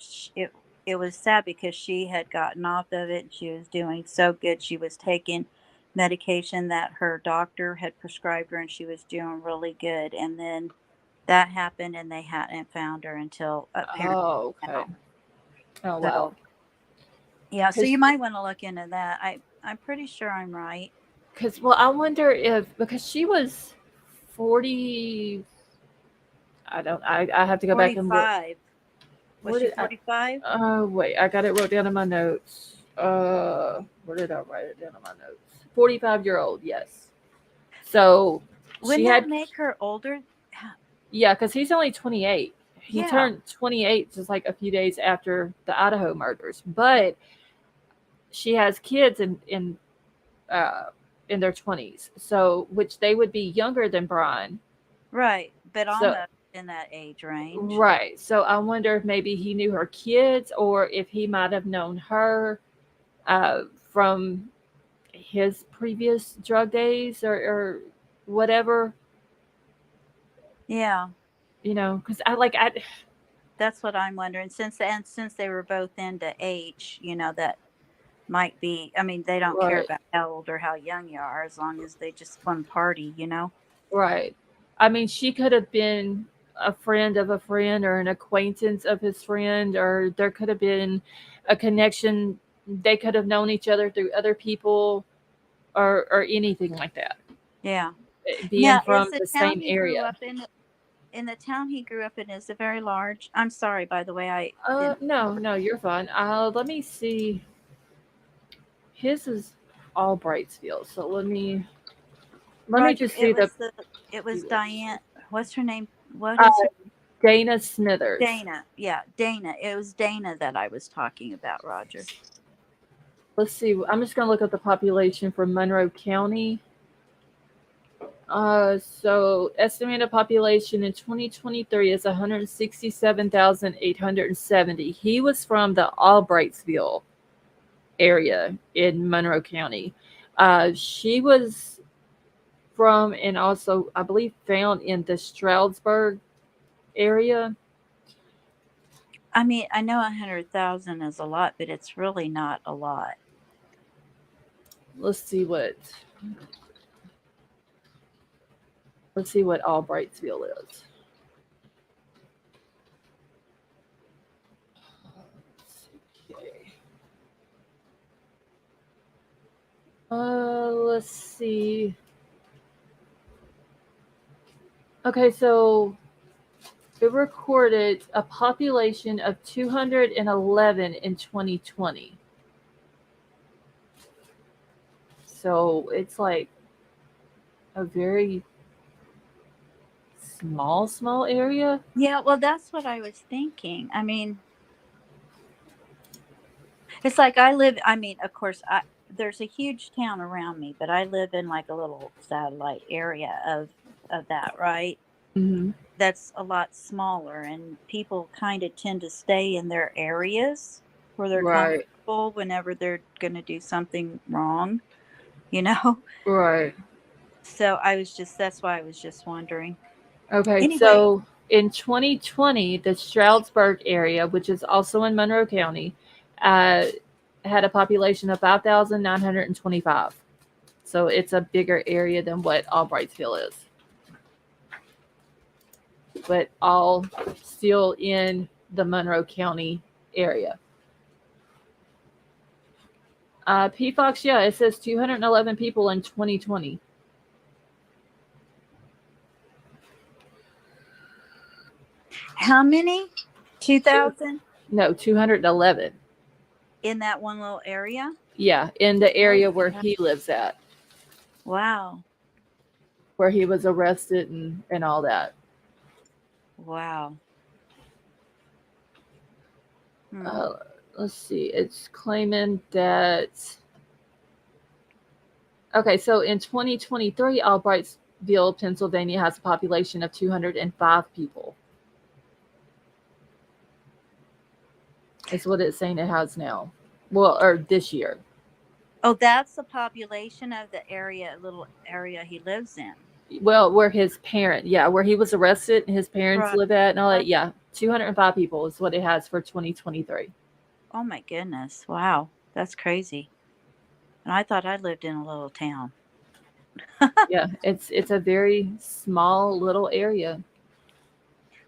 Speaker 5: it was sad because she had gotten off of it and she was doing so good. She was taking medication that her doctor had prescribed her and she was doing really good. And then that happened and they hadn't found her until apparently.
Speaker 1: Oh, okay. Oh, wow.
Speaker 5: Yeah, so you might want to look into that. I'm pretty sure I'm right.
Speaker 1: Because, well, I wonder because she was 40. I have to go
Speaker 5: 45.
Speaker 1: back and look.
Speaker 5: Was she 45?
Speaker 1: Oh, wait, I got it wrote down in my notes. Where did I write it down in my notes? 45-year-old, yes. So
Speaker 5: wouldn't that make her older?
Speaker 1: Yeah, because he's only 28. He
Speaker 5: Yeah.
Speaker 1: turned 28 just like a few days after the Idaho murders. But she has kids in their 20s, so which they would be younger than Bryan.
Speaker 5: Right. But
Speaker 1: So
Speaker 5: almost in that age range.
Speaker 1: right. So I wonder if maybe he knew her kids, or if he might have known her from his previous drug days, or whatever.
Speaker 5: Yeah.
Speaker 1: Because I
Speaker 5: That's what I'm wondering. Since they were both into H, that might be. I mean, they don't care
Speaker 1: right.
Speaker 5: about how old or how young you are, as long as they just want to party.
Speaker 1: Right. I mean, she could have been a friend of a friend, or an acquaintance of his friend, or there could have been a connection. They could have known each other through other people, or anything like that.
Speaker 5: Yeah.
Speaker 1: Being
Speaker 5: Now, is
Speaker 1: from
Speaker 5: the
Speaker 1: the
Speaker 5: town
Speaker 1: same
Speaker 5: he grew
Speaker 1: area.
Speaker 5: up in the town he grew up in, is it very large? I'm sorry, by the way, I didn't.
Speaker 1: No, you're fine. Let me see. His is Albrightsville, so let me
Speaker 5: Roger,
Speaker 1: just see the.
Speaker 5: it was Diane. What's her name? What
Speaker 1: Uh,
Speaker 5: is her
Speaker 1: Dana Smithers.
Speaker 5: Dana? Yeah, Dana. It was Dana that I was talking about, Roger.
Speaker 1: Let's see. I'm just gonna look up the population for Monroe County. So estimated population in 2023 is 167,870. He was from the Albrightsville area in Monroe County. She was from, and also I believe found in the Stroudsburg area.
Speaker 5: I mean, I know 100,000 is a lot, but it's really not a lot.
Speaker 1: Let's see what Albrightsville is. Okay. Let's see. Okay, so it recorded a population of 211 in 2020. So it's like a very small area.
Speaker 5: Yeah, well, that's what I was thinking. I mean, it's like I mean, of course, there's a huge town around me, but I live in like a little satellite area of that, right?
Speaker 1: Mm-hmm.
Speaker 5: That's a lot smaller, and people kind of tend to stay in their areas where they're
Speaker 1: Right.
Speaker 5: comfortable whenever they're going to do something wrong, you know?
Speaker 1: Right.
Speaker 5: So that's why I was just wondering.
Speaker 1: Okay,
Speaker 5: Anyway,
Speaker 1: so in 2020, the Stroudsburg area, which is also in Monroe County, uh, had a population of 5,925. So it's a bigger area than what Albrightsville is, but all still in the Monroe County area. PFOX, yeah, it says 211 people in 2020.
Speaker 5: how many? 2,000
Speaker 1: No, 211.
Speaker 5: in that one little area?
Speaker 1: Yeah, in the area
Speaker 5: Oh,
Speaker 1: where
Speaker 5: yeah.
Speaker 1: he lives at,
Speaker 5: Wow.
Speaker 1: where he was arrested and all that.
Speaker 5: Wow. Hmm.
Speaker 1: Let's see. It's claiming that. Okay, so in 2023, Albrightsville, Pennsylvania has a population of 205 people. It's what it's saying it has now. Well, or this year.
Speaker 5: Oh, that's the population of the little area he lives in.
Speaker 1: Well, where his where he was arrested, his parents
Speaker 5: Right.
Speaker 1: live at and all that. Yeah, 205 people is what it has for 2023.
Speaker 5: Oh my goodness. Wow. That's crazy. And I thought I lived in a little town.
Speaker 1: Yeah, it's a very small little area.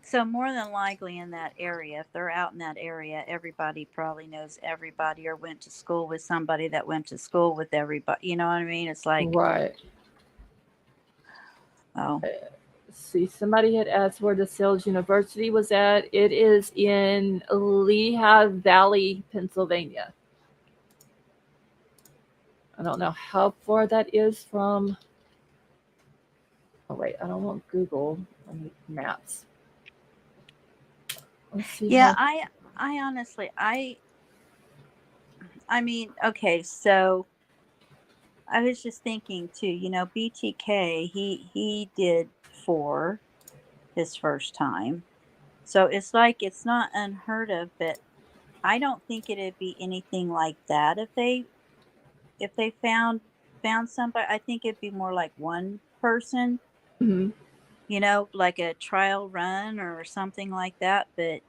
Speaker 5: So more than likely in that area, if they're out in that area, everybody probably knows everybody or went to school with somebody that went to school with everybody. You know what I mean? It's like,
Speaker 1: Right.
Speaker 5: oh,
Speaker 1: Let's see, somebody had asked where DeSales University was at. It is in Lehigh Valley, Pennsylvania. I don't know how far that is from. Oh wait, I don't want Google. I need maps. Let's see.
Speaker 5: Yeah,
Speaker 1: How,
Speaker 5: I honestly, I mean, okay, so I was just thinking too, BTK, he did 4 his first time. So it's like it's not unheard of, but I don't think it'd be anything like that if they found somebody. I think it'd be more like one person,
Speaker 1: mhm.
Speaker 5: like a trial run or something like that. But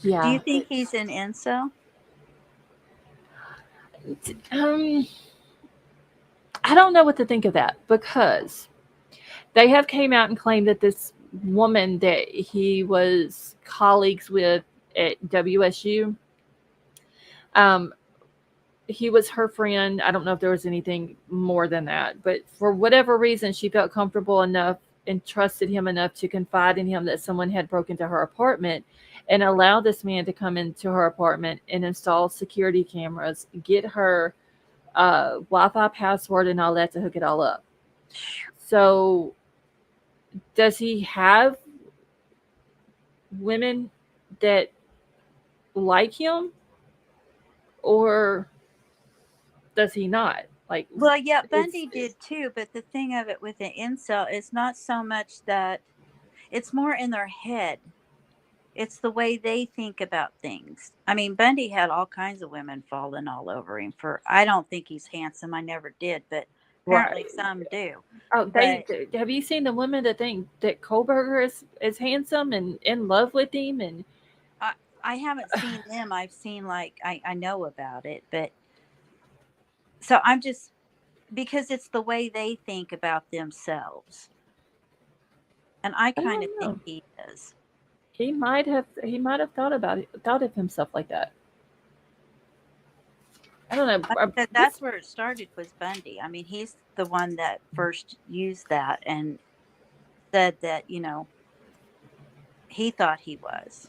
Speaker 5: do you
Speaker 1: Yeah.
Speaker 5: think he's an incel?
Speaker 1: Um, I don't know what to think of that because they have came out and claimed that this woman that he was colleagues with at WSU, um, he was her friend. I don't know if there was anything more than that, but for whatever reason, she felt comfortable enough and trusted him enough to confide in him that someone had broken into her apartment and allow this man to come into her apartment and install security cameras, get her Wi-Fi password and all that to hook it all up. So, does he have women that like him, or does he not? Like,
Speaker 5: Well, yeah,
Speaker 1: it's
Speaker 5: Bundy did too, but the thing of it with the incel is not so much that it's more in their head. It's the way they think about things. I mean, Bundy had all kinds of women falling all over him for, I don't think he's handsome. I never did, but apparently
Speaker 1: right.
Speaker 5: some do.
Speaker 1: Oh,
Speaker 5: But
Speaker 1: have you seen the women that think that Kohberger is handsome and in love with him? And
Speaker 5: I, I haven't seen them. I've seen like, I know about it, but so I'm just, because it's the way they think about themselves. And I
Speaker 1: I
Speaker 5: kind of
Speaker 1: don't
Speaker 5: think
Speaker 1: know.
Speaker 5: he is.
Speaker 1: He might have thought of himself like that. I don't know.
Speaker 5: Like I said,
Speaker 1: This
Speaker 5: that's where it started was Bundy. I mean, he's the one that first used that and said that, he thought he was.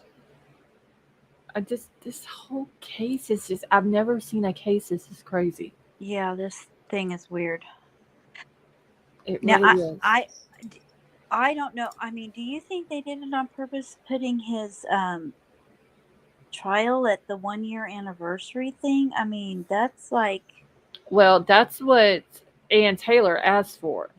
Speaker 1: I just this whole case is just I've never seen a case this is crazy.
Speaker 5: Yeah, this thing is weird.
Speaker 1: It
Speaker 5: Now,
Speaker 1: really is.
Speaker 5: I don't know. I mean, do you think they did it on purpose, putting his trial at the 1 year anniversary thing? I mean, that's like,
Speaker 1: Well, that's what Ann Taylor asked for.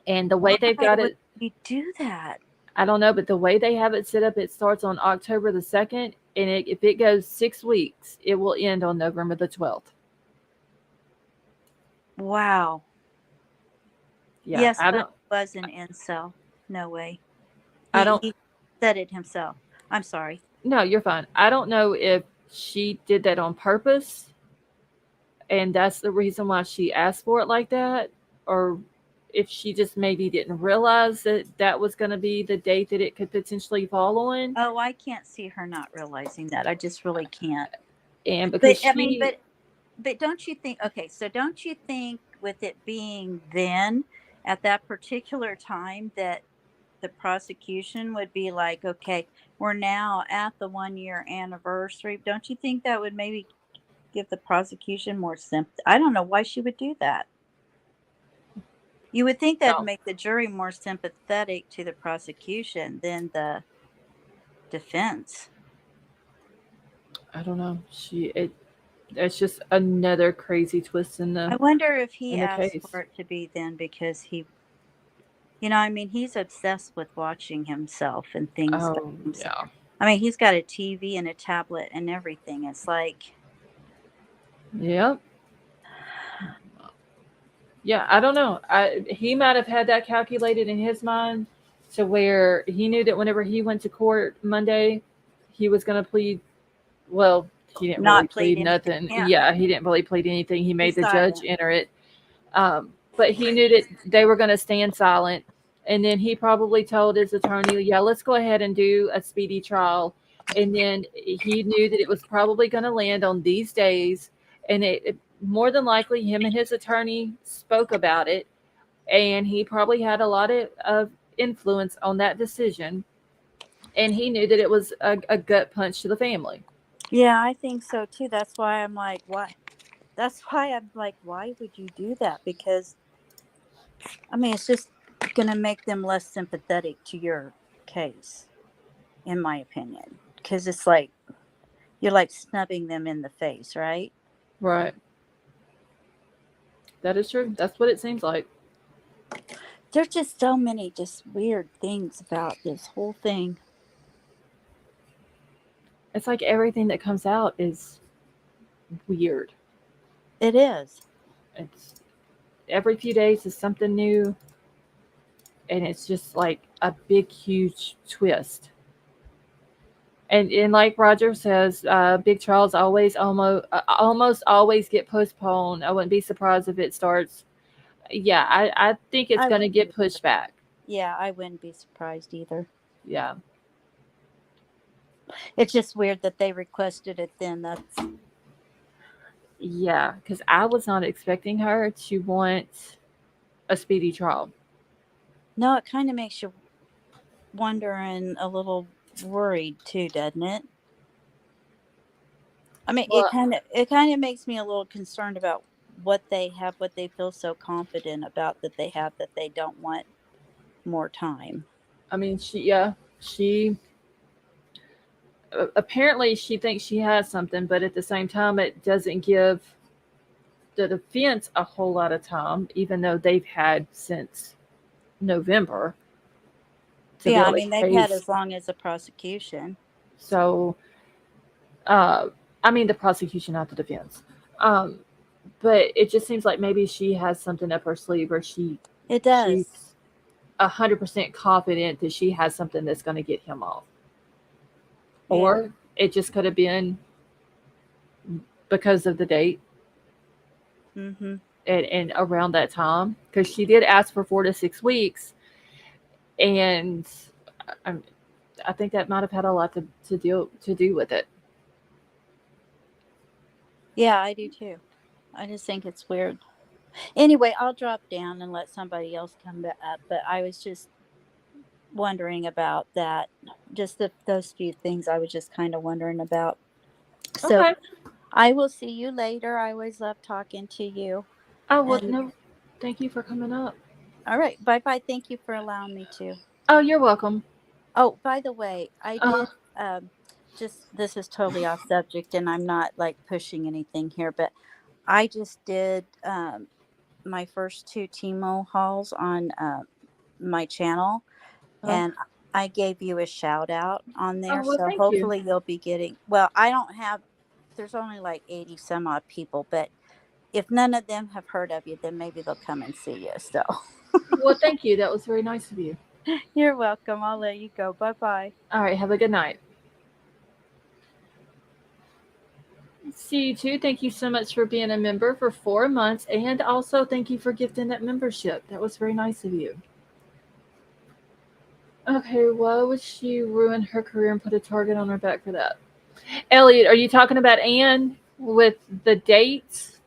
Speaker 1: And the
Speaker 5: why
Speaker 1: way they've got
Speaker 5: would
Speaker 1: it,
Speaker 5: you do that?
Speaker 1: I don't know, but the way they have it set up, it starts on October the 2nd. And if it goes 6 weeks, it will end on November the 12th.
Speaker 5: Wow.
Speaker 1: Yeah,
Speaker 5: Yes, but he was an incel. No way.
Speaker 1: I
Speaker 5: He
Speaker 1: don't,
Speaker 5: he said it himself. I'm sorry.
Speaker 1: no, you're fine. I don't know if she did that on purpose and that's the reason why she asked for it like that, or if she just maybe didn't realize that that was going to be the date that it could potentially fall on.
Speaker 5: Oh, I can't see her not realizing that. I just really can't.
Speaker 1: And because
Speaker 5: But I mean,
Speaker 1: she,
Speaker 5: but don't you think, okay, so don't you think with it being then at that particular time that the prosecution would be like, okay, we're now at the 1 year anniversary. Don't you think that would maybe give the prosecution more sympathy? I don't know why she would do that. You would think that'd
Speaker 1: no,
Speaker 5: make the jury more sympathetic to the prosecution than the defense.
Speaker 1: I don't know. It's just another crazy twist
Speaker 5: I wonder if he
Speaker 1: in the
Speaker 5: asked
Speaker 1: case.
Speaker 5: for it to be then because I mean, he's obsessed with watching himself and things about
Speaker 1: Oh
Speaker 5: himself.
Speaker 1: yeah,
Speaker 5: I mean, he's got a TV and a tablet and everything. It's like,
Speaker 1: yep, yeah. I don't know. He might have had that calculated in his mind to where he knew that whenever he went to court Monday, he was going to plead. Well, he didn't really
Speaker 5: not plead
Speaker 1: plead
Speaker 5: anything.
Speaker 1: nothing.
Speaker 5: Yeah,
Speaker 1: Yeah, he didn't really plead anything. He
Speaker 5: he's
Speaker 1: made the judge
Speaker 5: silent.
Speaker 1: enter it. But he knew that they were going to stand silent. And then he probably told his attorney, yeah, let's go ahead and do a speedy trial. And then he knew that it was probably going to land on these days. And more than likely, him and his attorney spoke about it. And he probably had a lot of influence on that decision. And he knew that it was a gut punch to the family.
Speaker 5: Yeah, I think so too. That's why I'm like, why? That's why I'm like, why would you do that? Because, I mean, it's just going to make them less sympathetic to your case, in my opinion, because it's like you're like snubbing them in the face, right?
Speaker 1: Right. That is true. That's what it seems like.
Speaker 5: There's just so many just weird things about this whole thing.
Speaker 1: It's like everything that comes out is weird.
Speaker 5: It is.
Speaker 1: It's every few days is something new, and it's just like a big, huge twist. And like Roger says, big trials almost always get postponed. I wouldn't be surprised if it starts. Yeah, I think it's
Speaker 5: I
Speaker 1: going to
Speaker 5: wouldn't
Speaker 1: get
Speaker 5: be
Speaker 1: pushed back.
Speaker 5: Yeah, I wouldn't be surprised either.
Speaker 1: Yeah.
Speaker 5: It's just weird that they requested it then.
Speaker 1: Yeah, because I was not expecting her to want a speedy trial.
Speaker 5: No, it kind of makes you wonder and a little worried too, doesn't it? I mean,
Speaker 1: Well,
Speaker 5: it kind of makes me a little concerned about what they have, what they feel so confident about that they have, that they don't want more time.
Speaker 1: I mean, she apparently she thinks she has something, but at the same time, it doesn't give the defense a whole lot of time, even though they've had since November to
Speaker 5: Yeah, I
Speaker 1: build
Speaker 5: mean,
Speaker 1: a
Speaker 5: they've had
Speaker 1: case.
Speaker 5: as long as the prosecution.
Speaker 1: So, uh, I mean, the prosecution, not the defense. Um, but it just seems like maybe she has something up her sleeve, or
Speaker 5: It does.
Speaker 1: she's 100% confident that she has something that's going to get him off.
Speaker 5: Yeah.
Speaker 1: Or it just could have been because of the date
Speaker 5: Mm-hmm.
Speaker 1: and around that time, because she did ask for 4 to 6 weeks, and I, I think that might have had a lot to do with it.
Speaker 5: Yeah, I do too. I just think it's weird. Anyway, I'll drop down and let somebody else come up. But I was just wondering about that. Just those few things I was just kind of wondering about. So
Speaker 1: Okay.
Speaker 5: I will see you later. I always love talking to you.
Speaker 1: Oh well,
Speaker 5: And
Speaker 1: no, thank you for coming up.
Speaker 5: all right, bye bye. Thank you for allowing me to.
Speaker 1: Oh, you're welcome.
Speaker 5: Oh, by the way, I
Speaker 1: Uh,
Speaker 5: did just this is totally off subject, and I'm not like pushing anything here, but I just did my first 2 Timo hauls on my channel,
Speaker 1: uh,
Speaker 5: and I gave you a shout out on
Speaker 1: oh
Speaker 5: there.
Speaker 1: well,
Speaker 5: So
Speaker 1: thank you.
Speaker 5: hopefully you'll be getting, well, I don't have, there's only like 80 some odd people, but if none of them have heard of you, then maybe they'll come and see you. So
Speaker 1: Well, thank you. That was very nice of you.
Speaker 5: you're welcome. I'll let you go. Bye bye.
Speaker 1: All right. Have a good night. See you too. Thank you so much for being a member for 4 months, and also thank you for gifting that membership. That was very nice of you. Okay, why would she ruin her career and put a target on her back for that? Elliot, are you talking about Anne with the dates?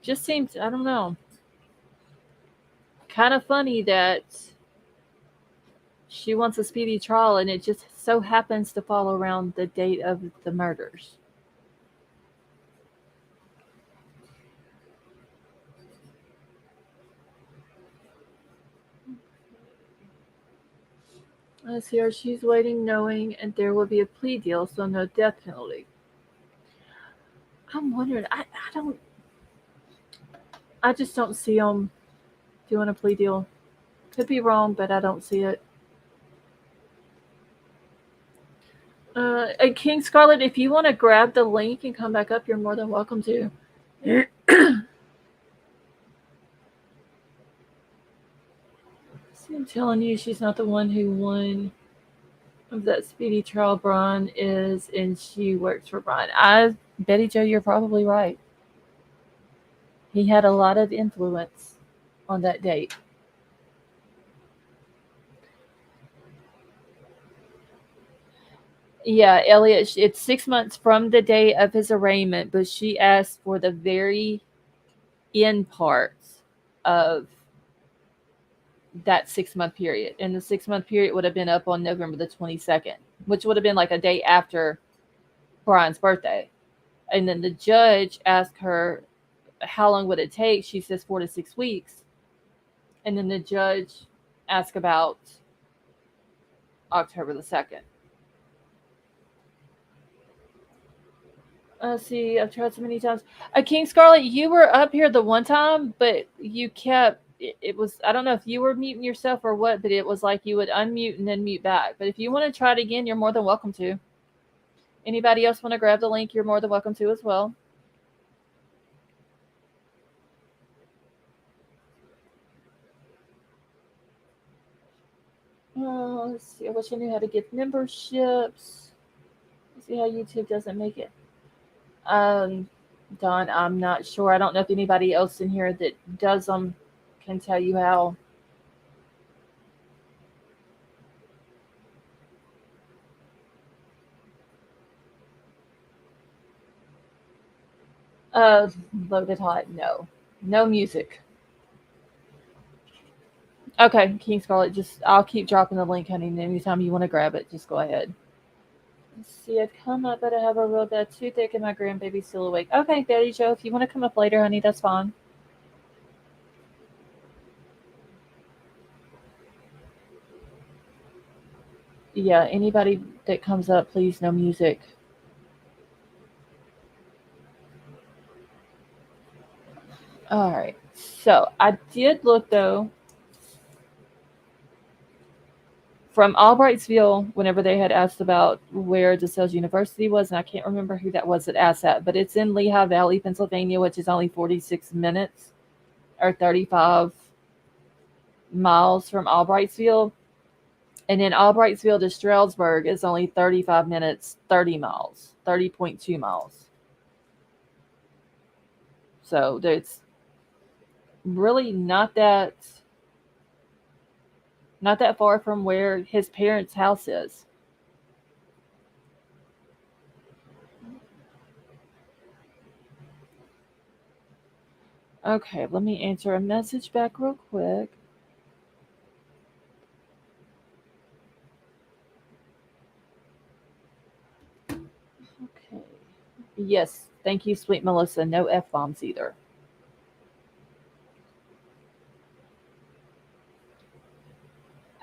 Speaker 1: Just seems, I don't know, kind of funny that she wants a speedy trial and it just so happens to fall around the date of the murders. Let's see her. She's waiting, knowing, and there will be a plea deal, so no death penalty. I'm wondering. I don't. I just don't see them doing a plea deal. Could be wrong, but I don't see it. And King Scarlet, if you want to grab the link and come back up, you're more than welcome to. See, I'm telling you, she's not the one who won of that speedy trial. Bryan is, and she works for Bryan. Betty Joe, you're probably right. He had a lot of influence on that date. Yeah, Elliot, it's 6 months from the day of his arraignment, but she asked for the very end parts of that 6 month period. And the 6 month period would have been up on November the 22nd, which would have been like a day after Bryan's birthday. And then the judge asked her, how long would it take? She says 4 to 6 weeks. And then the judge asked about October the 2nd. See, I've tried so many times. King Scarlet, you were up here the one time, but you kept. It was, I don't know if you were muting yourself or what, but it was like you would unmute and then mute back. But if you want to try it again, you're more than welcome to. Anybody else want to grab the link, you're more than welcome to as well. Let's see. I wish I knew how to get memberships. Let's see how YouTube doesn't make it. Don, I'm not sure. I don't know if anybody else in here that does them can tell you how. Loaded hot. No music. Okay, King Scarlet, I'll keep dropping the link, honey, and anytime you want to grab it, just go ahead. Let's see, I'd come up, but I have a real bad toothache and my grandbaby's still awake. Okay, Betty Joe, if you want to come up later, honey, that's fine. Yeah, anybody that comes up, please, no music. All right, so I did look, though, from Albrightsville, whenever they had asked about where DeSales University was, and I can't remember who that was that asked that, but it's in Lehigh Valley, Pennsylvania, which is only 46 minutes or 35 miles from Albrightsville. And then Albrightsville to Stroudsburg is only 35 minutes, 30 miles, 30.2 miles. So it's really not that far from where his parents' house is. Okay, let me answer a message back real quick. Okay. Yes, thank you, sweet Melissa. No F-bombs either.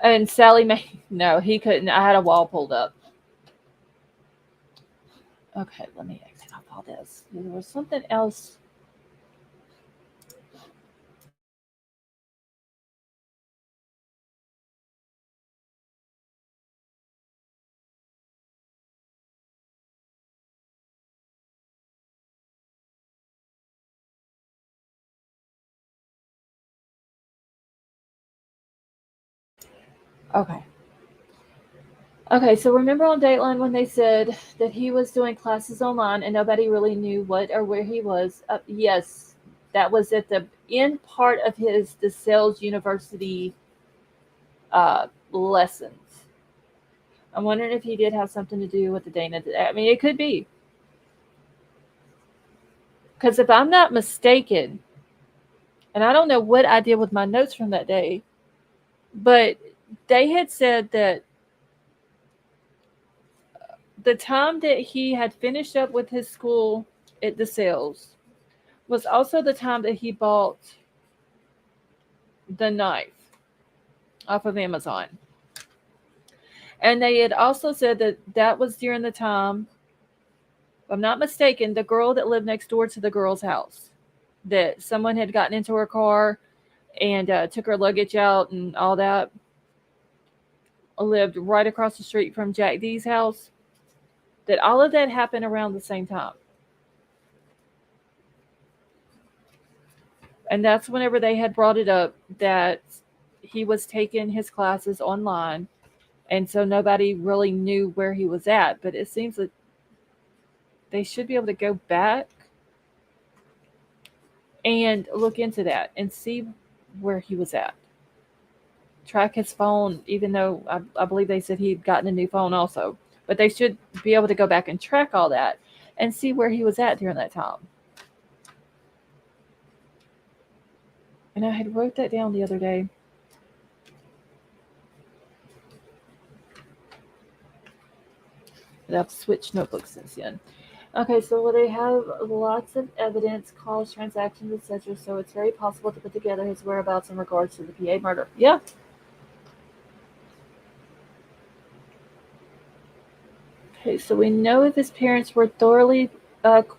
Speaker 1: And Sally Mae, no, he couldn't. I had a wall pulled up. Okay, let me exit off all this. There was something else. Okay, so remember on Dateline when they said that he was doing classes online and nobody really knew what or where he was? Yes, that was at the end part of his DeSales University lessons. I'm wondering if he did have something to do with the Dana. I mean, it could be. Because if I'm not mistaken, and I don't know what I did with my notes from that day, but they had said that the time that he had finished up with his school at DeSales was also the time that he bought the knife off of Amazon. And they had also said that that was during the time, if I'm not mistaken, the girl that lived next door to the girl's house, that someone had gotten into her car and took her luggage out and all that, lived right across the street from Jack D's house, that all of that happened around the same time. And that's whenever they had brought it up that he was taking his classes online, and so nobody really knew where he was at. But it seems that they should be able to go back and look into that and see where he was at. Track his phone, even though I believe they said he'd gotten a new phone also. But they should be able to go back and track all that and see where he was at during that time. And I had wrote that down the other day. But I've switched notebooks since then. Okay, so they have lots of evidence, calls, transactions, etc. So it's very possible to put together his whereabouts in regards to the PA murder. Yeah. Okay, so we know if his parents were thoroughly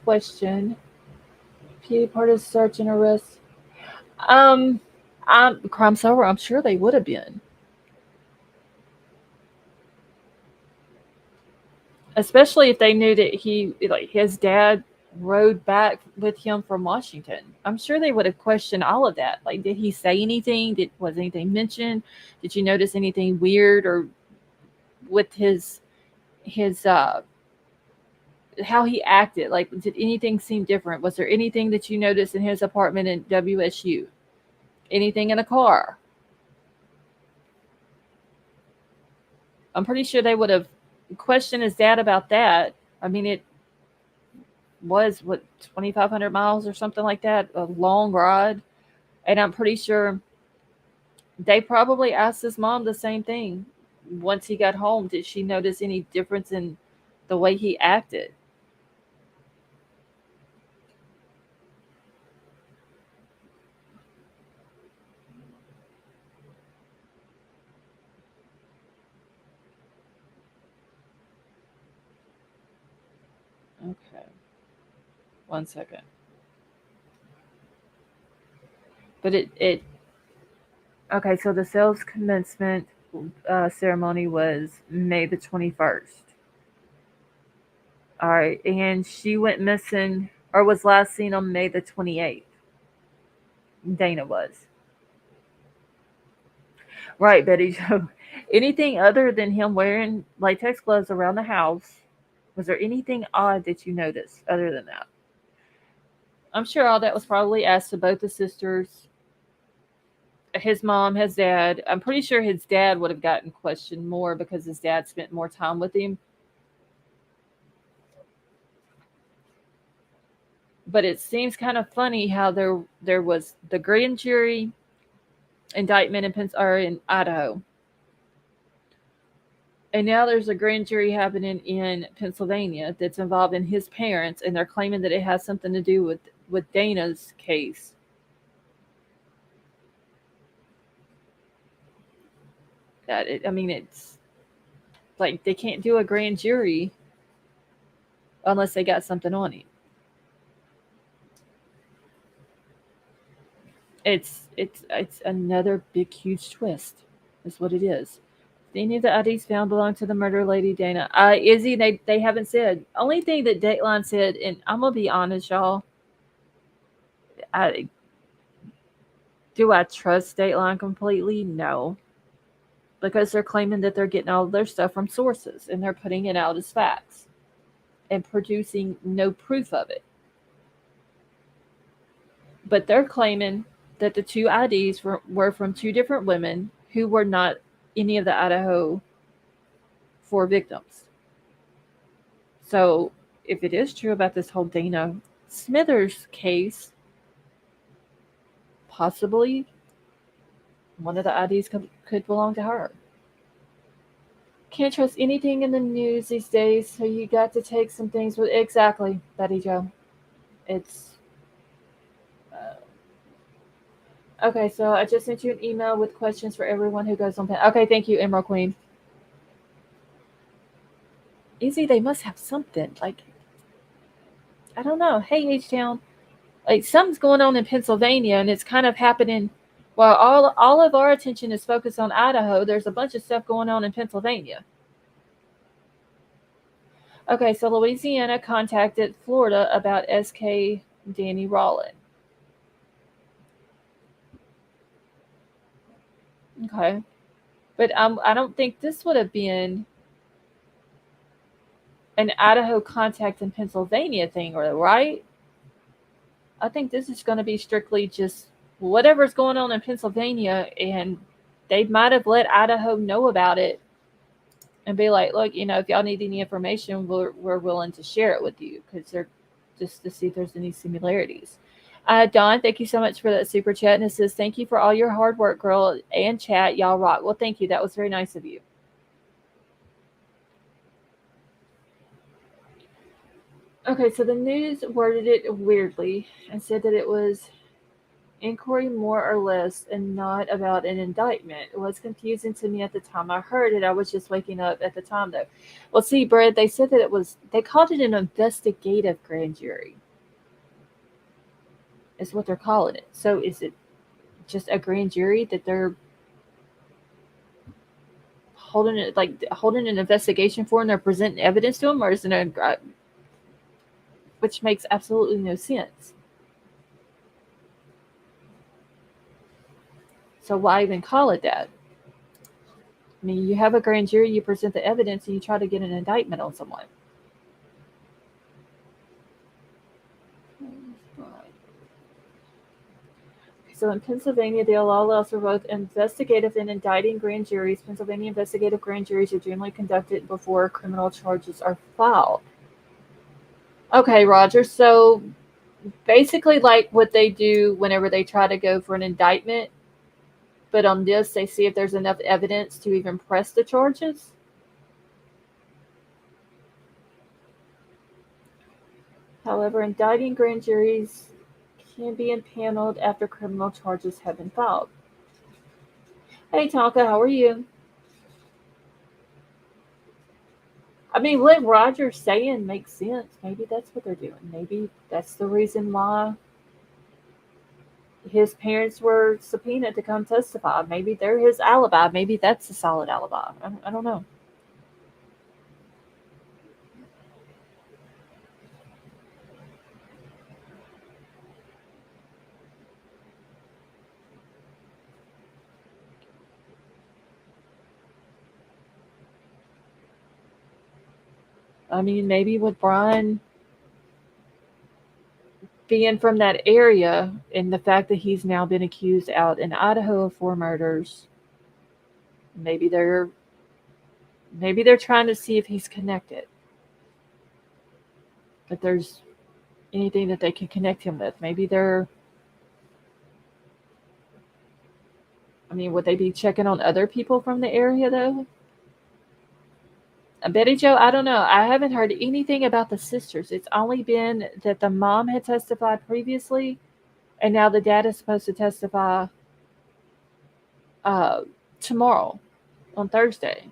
Speaker 1: questioned. PA part of search and arrest. Um, crime sober. I'm sure they would have been, especially if they knew that his dad rode back with him from Washington. I'm sure they would have questioned all of that. Like, did he say anything? Was anything mentioned? Did you notice anything weird or with his how he acted? Like, did anything seem different? Was there anything that you noticed in his apartment in WSU? Anything in a car? I'm pretty sure they would have questioned his dad about that. I mean, it was what 2,500 miles or something like that, a long ride, and I'm pretty sure they probably asked his mom the same thing. Once he got home, did she notice any difference in the way he acted? Okay, 1 second. But it okay. So the sales commencement ceremony was May the 21st. All right, and she went missing or was last seen on May the 28th. Dana was. Right, Betty Joe. Anything other than him wearing latex gloves around the house? Was there anything odd that you noticed other than that? I'm sure all that was probably asked to both the sisters, his mom, his dad. I'm pretty sure his dad would have gotten questioned more because his dad spent more time with him. But it seems kind of funny how there was the grand jury indictment in Idaho, and now there's a grand jury happening in Pennsylvania that's involving his parents, and they're claiming that it has something to do with Dana's case. I mean, it's like they can't do a grand jury unless they got something on him. It's another big huge twist. Is what it is. Any of the IDs found belong to the murder lady Dana. Izzy, they haven't said. Only thing that Dateline said, and I'm gonna be honest, y'all. I do I trust Dateline completely? No, because they're claiming that they're getting all of their stuff from sources and they're putting it out as facts and producing no proof of it. But they're claiming that the two IDs were from two different women who were not any of the Idaho four victims. So if it is true about this whole Dana Smithers case, possibly one of the IDs could belong to her. Can't trust anything in the news these days, so you got to take some things with exactly, Betty Joe. It's okay. So I just sent you an email with questions for everyone who goes on. Okay, thank you, Emerald Queen. Easy, they must have something like I don't know. Hey, H Town, like something's going on in Pennsylvania, and it's kind of happening. While all of our attention is focused on Idaho, there's a bunch of stuff going on in Pennsylvania. Okay, so Louisiana contacted Florida about SK Danny Rollin. Okay, but I don't think this would have been an Idaho contact in Pennsylvania thing, right? I think this is going to be strictly just whatever's going on in Pennsylvania, and they might have let Idaho know about it and be like, look, if y'all need any information, we're willing to share it with you because they're just to see if there's any similarities. Dawn, thank you so much for that super chat. And it says, thank you for all your hard work, girl, and chat. Y'all rock. Well, thank you. That was very nice of you. Okay, so the news worded it weirdly and said that it was inquiry more or less and not about an indictment. It was confusing to me at the time I heard it. I was just waking up at the time though. Well, see, Brad, they said that they called it an investigative grand jury. Is what they're calling it. So is it just a grand jury that they're holding an investigation for, and they're presenting evidence to them, or is it which makes absolutely no sense. So why even call it that? I mean, you have a grand jury, you present the evidence, and you try to get an indictment on someone. So in Pennsylvania, the law allows for both investigative and indicting grand juries. Pennsylvania investigative grand juries are generally conducted before criminal charges are filed. Okay, Roger. So basically, like what they do whenever they try to go for an indictment, but on this, they see if there's enough evidence to even press the charges. However, indicting grand juries can be impaneled after criminal charges have been filed. Hey, Tonka, how are you? I mean, what Roger's saying makes sense. Maybe that's what they're doing. Maybe that's the reason why his parents were subpoenaed to come testify. Maybe they're his alibi. Maybe that's a solid alibi. I don't know. I mean, maybe with Bryan being from that area and the fact that he's now been accused out in Idaho of 4 murders, maybe they're trying to see if he's connected. If there's anything that they can connect him with. Maybe would they be checking on other people from the area though? Betty Jo, I don't know. I haven't heard anything about the sisters. It's only been that the mom had testified previously, and now the dad is supposed to testify tomorrow, on Thursday.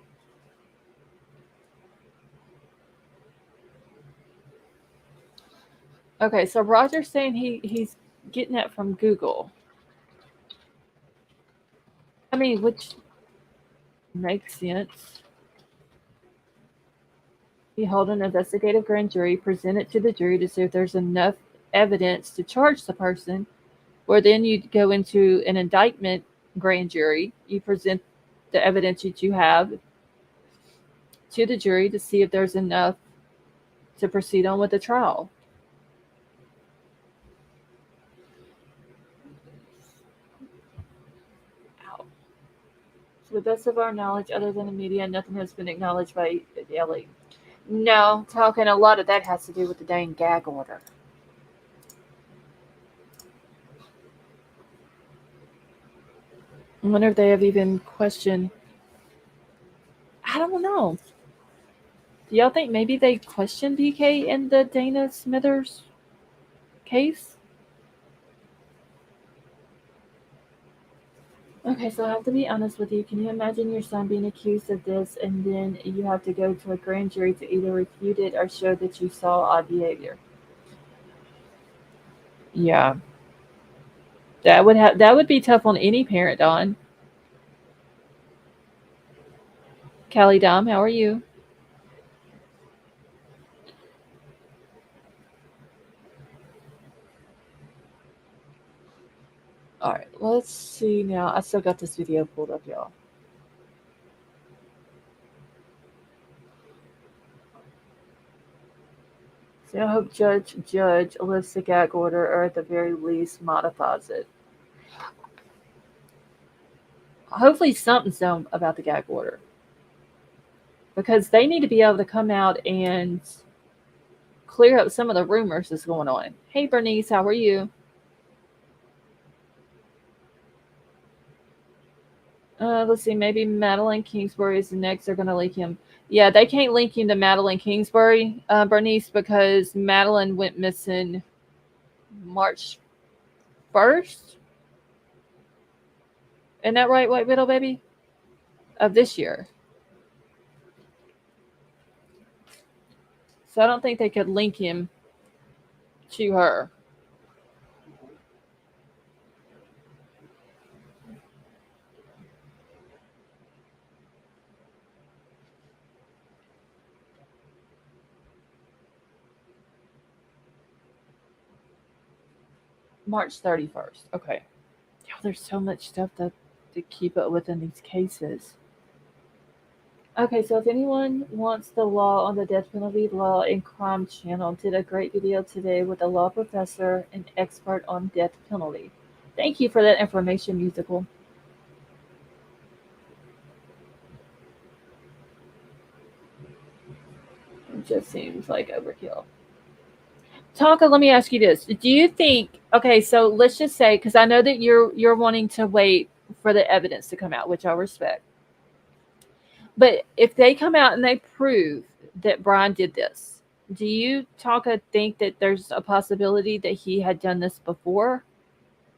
Speaker 1: Okay, so Roger's saying he's getting that from Google. I mean, which makes sense. You hold an investigative grand jury, present it to the jury to see if there's enough evidence to charge the person, or then you go into an indictment grand jury. You present the evidence that you have to the jury to see if there's enough to proceed on with the trial. To the best of our knowledge, other than the media, nothing has been acknowledged by Ellie. No, talking a lot of that has to do with the dang gag order. I wonder if they have even questioned. I don't know. Do y'all think maybe they questioned BK in the Dana Smithers case? Okay, so I have to be honest with you. Can you imagine your son being accused of this, and then you have to go to a grand jury to either refute it or show that you saw odd behavior? Yeah. That would be tough on any parent, Don. Callie Dom, how are you? All right, let's see now. I still got this video pulled up, y'all. So I hope Judge lifts the gag order, or at the very least modifies it. Hopefully something's done about the gag order, because they need to be able to come out and clear up some of the rumors that's going on. Hey Bernice, how are you? Let's see, maybe Madeline Kingsbury is the next. They're going to link him. Yeah, they can't link him to Madeline Kingsbury, Bernice, because Madeline went missing March 1st. Isn't that right, White Widow Baby? Of this year. So I don't think they could link him to her. March 31st. Okay. Yeah, there's so much stuff to keep up with in these cases. Okay, so if anyone wants the law on the death penalty, Law and Crime channel did a great video today with a law professor and expert on death penalty. Thank you for that information, Musical. It just seems like overkill. Tonka, let me ask you this. Do you think, okay, so let's just say, because I know that you're wanting to wait for the evidence to come out, which I respect. But if they come out and they prove that Bryan did this, do you, Tonka, think that there's a possibility that he had done this before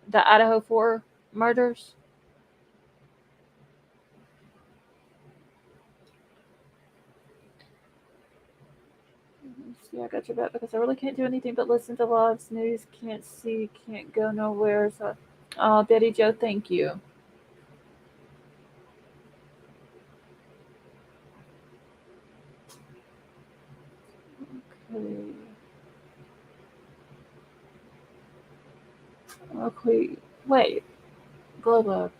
Speaker 1: the Idaho 4 murders? Yeah, I got your back because I really can't do anything but listen to live news. Can't see, can't go nowhere. So, oh, Betty Joe, thank you. Okay. Okay. Wait, Glowbug.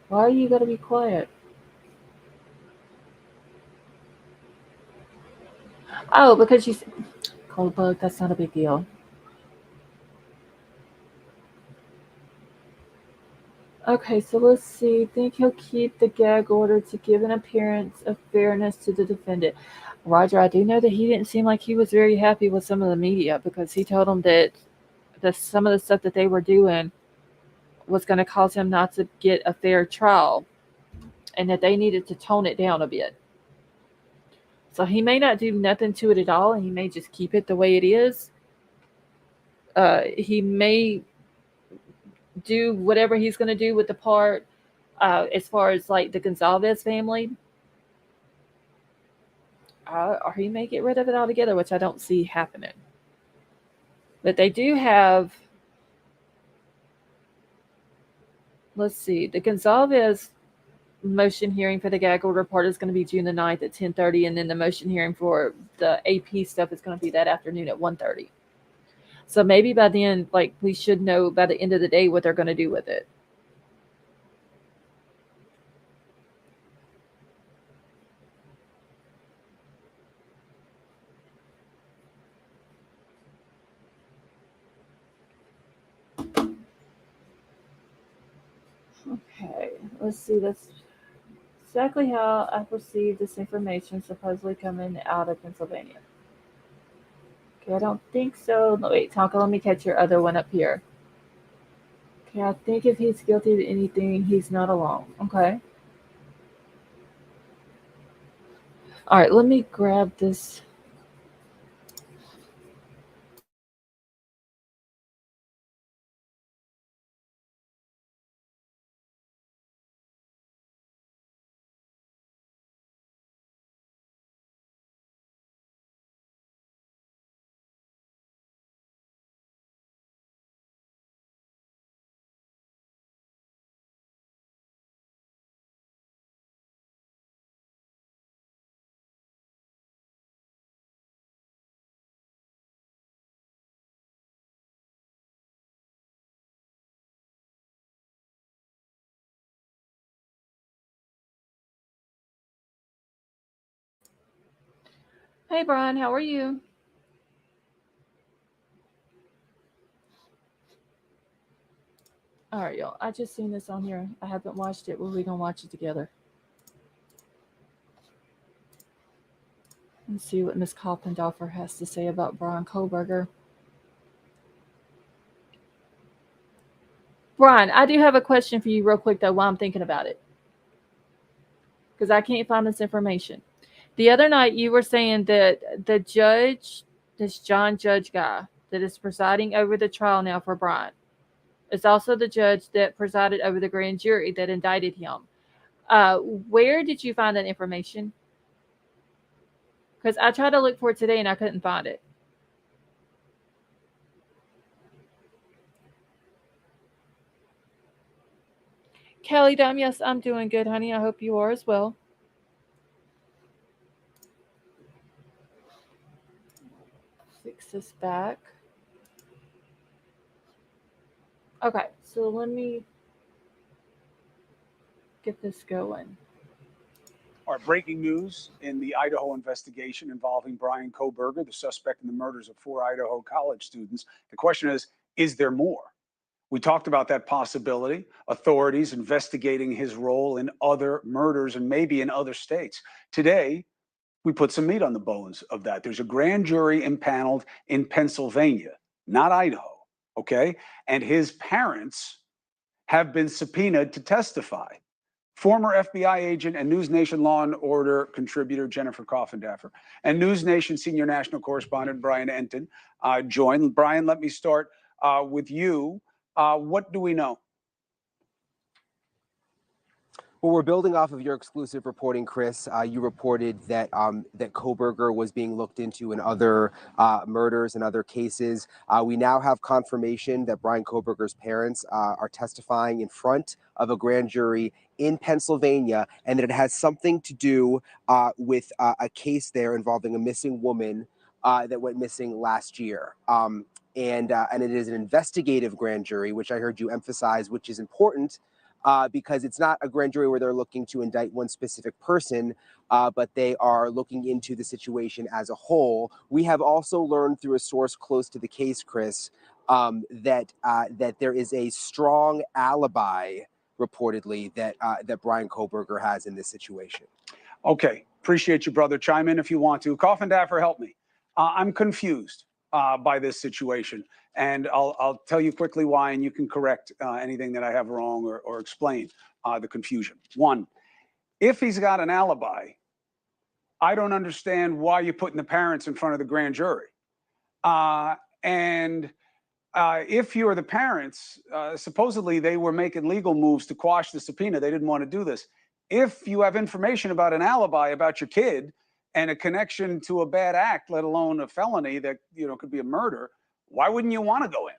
Speaker 1: Why are you gotta be quiet? Oh, because you. Coldbug, that's not a big deal. Okay, so let's see. Think he'll keep the gag order to give an appearance of fairness to the defendant. Roger, I do know that he didn't seem like he was very happy with some of the media because he told them that some of the stuff that they were doing was going to cause him not to get a fair trial and that they needed to tone it down a bit. So he may not do nothing to it at all and he may just keep it the way it is. He may do whatever he's going to do with the part as far as like the Gonzalez family. Or he may get rid of it altogether, which I don't see happening. But they do have, let's see, the Gonzalez motion hearing for the gag order part is going to be June the 9th at 10:30, and then the motion hearing for the AP stuff is going to be that afternoon at 1:30. So maybe by then, like, we should know by the end of the day what they're going to do with it. Okay, let's see. That's exactly how I perceive this information supposedly coming out of Pennsylvania. Okay, I don't think so. No, wait, Tonka, let me catch your other one up here. Okay, I think if he's guilty of anything, he's not alone. Okay. All right, let me grab this. Hey, Bryan, how are you? All right, y'all. I just seen this on here. I haven't watched it. We're gonna watch it together. Let's see what Miss Koppendorfer has to say about Bryan Kohberger. Bryan, I do have a question for you real quick, though, while I'm thinking about it. Because I can't find this information. The other night, you were saying that the judge, this John Judge guy that is presiding over the trial now for Bryan, is also the judge that presided over the grand jury that indicted him. Where did you find that information? Because I tried to look for it today and I couldn't find it. Kelly Dime, yes, I'm doing good, honey. I hope you are as well. Fix this back. Okay, so let me get this going.
Speaker 6: Our breaking news in the Idaho investigation involving Bryan Kohberger, the suspect in the murders of 4 Idaho college students. The question is there more? We talked about that possibility, authorities investigating his role in other murders and maybe in other states. Today, we put some meat on the bones of that. There's a grand jury impaneled in Pennsylvania, not Idaho, okay? And his parents have been subpoenaed to testify. Former FBI agent and News Nation Law and Order contributor Jennifer Coffindaffer and News Nation senior national correspondent Bryan Enton joined. Bryan, let me start with you. What do we know?
Speaker 3: Well, we're building off of your exclusive reporting, Chris. You reported that that Kohberger was being looked into in other murders and other cases. We now have confirmation that Bryan Kohberger's parents are testifying in front of a grand jury in Pennsylvania, and that it has something to do with a case there involving a missing woman that went missing last year. And it is an investigative grand jury, which I heard you emphasize, which is important. Because it's not a grand jury where they're looking to indict one specific person, but they are looking into the situation as a whole. We have also learned through a source close to the case, Chris, that there is a strong alibi, reportedly, that Bryan Kohberger has in this situation.
Speaker 6: Okay, appreciate you, brother. Chime in if you want to. Coffindaffer, help me. I'm confused by this situation. And I'll tell you quickly why, and you can correct anything that I have wrong or explain the confusion. One, if he's got an alibi, I don't understand why you're putting the parents in front of the grand jury. If you're the parents, supposedly they were making legal moves to quash the subpoena. They didn't want to do this. If you have information about an alibi about your kid and a connection to a bad act, let alone a felony that could be a murder, why wouldn't you want to go in?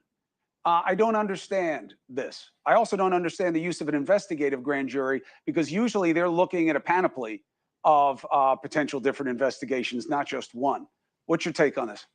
Speaker 6: I don't understand this. I also don't understand the use of an investigative grand jury, because usually they're looking at a panoply of potential different investigations, not just one. What's your take on this?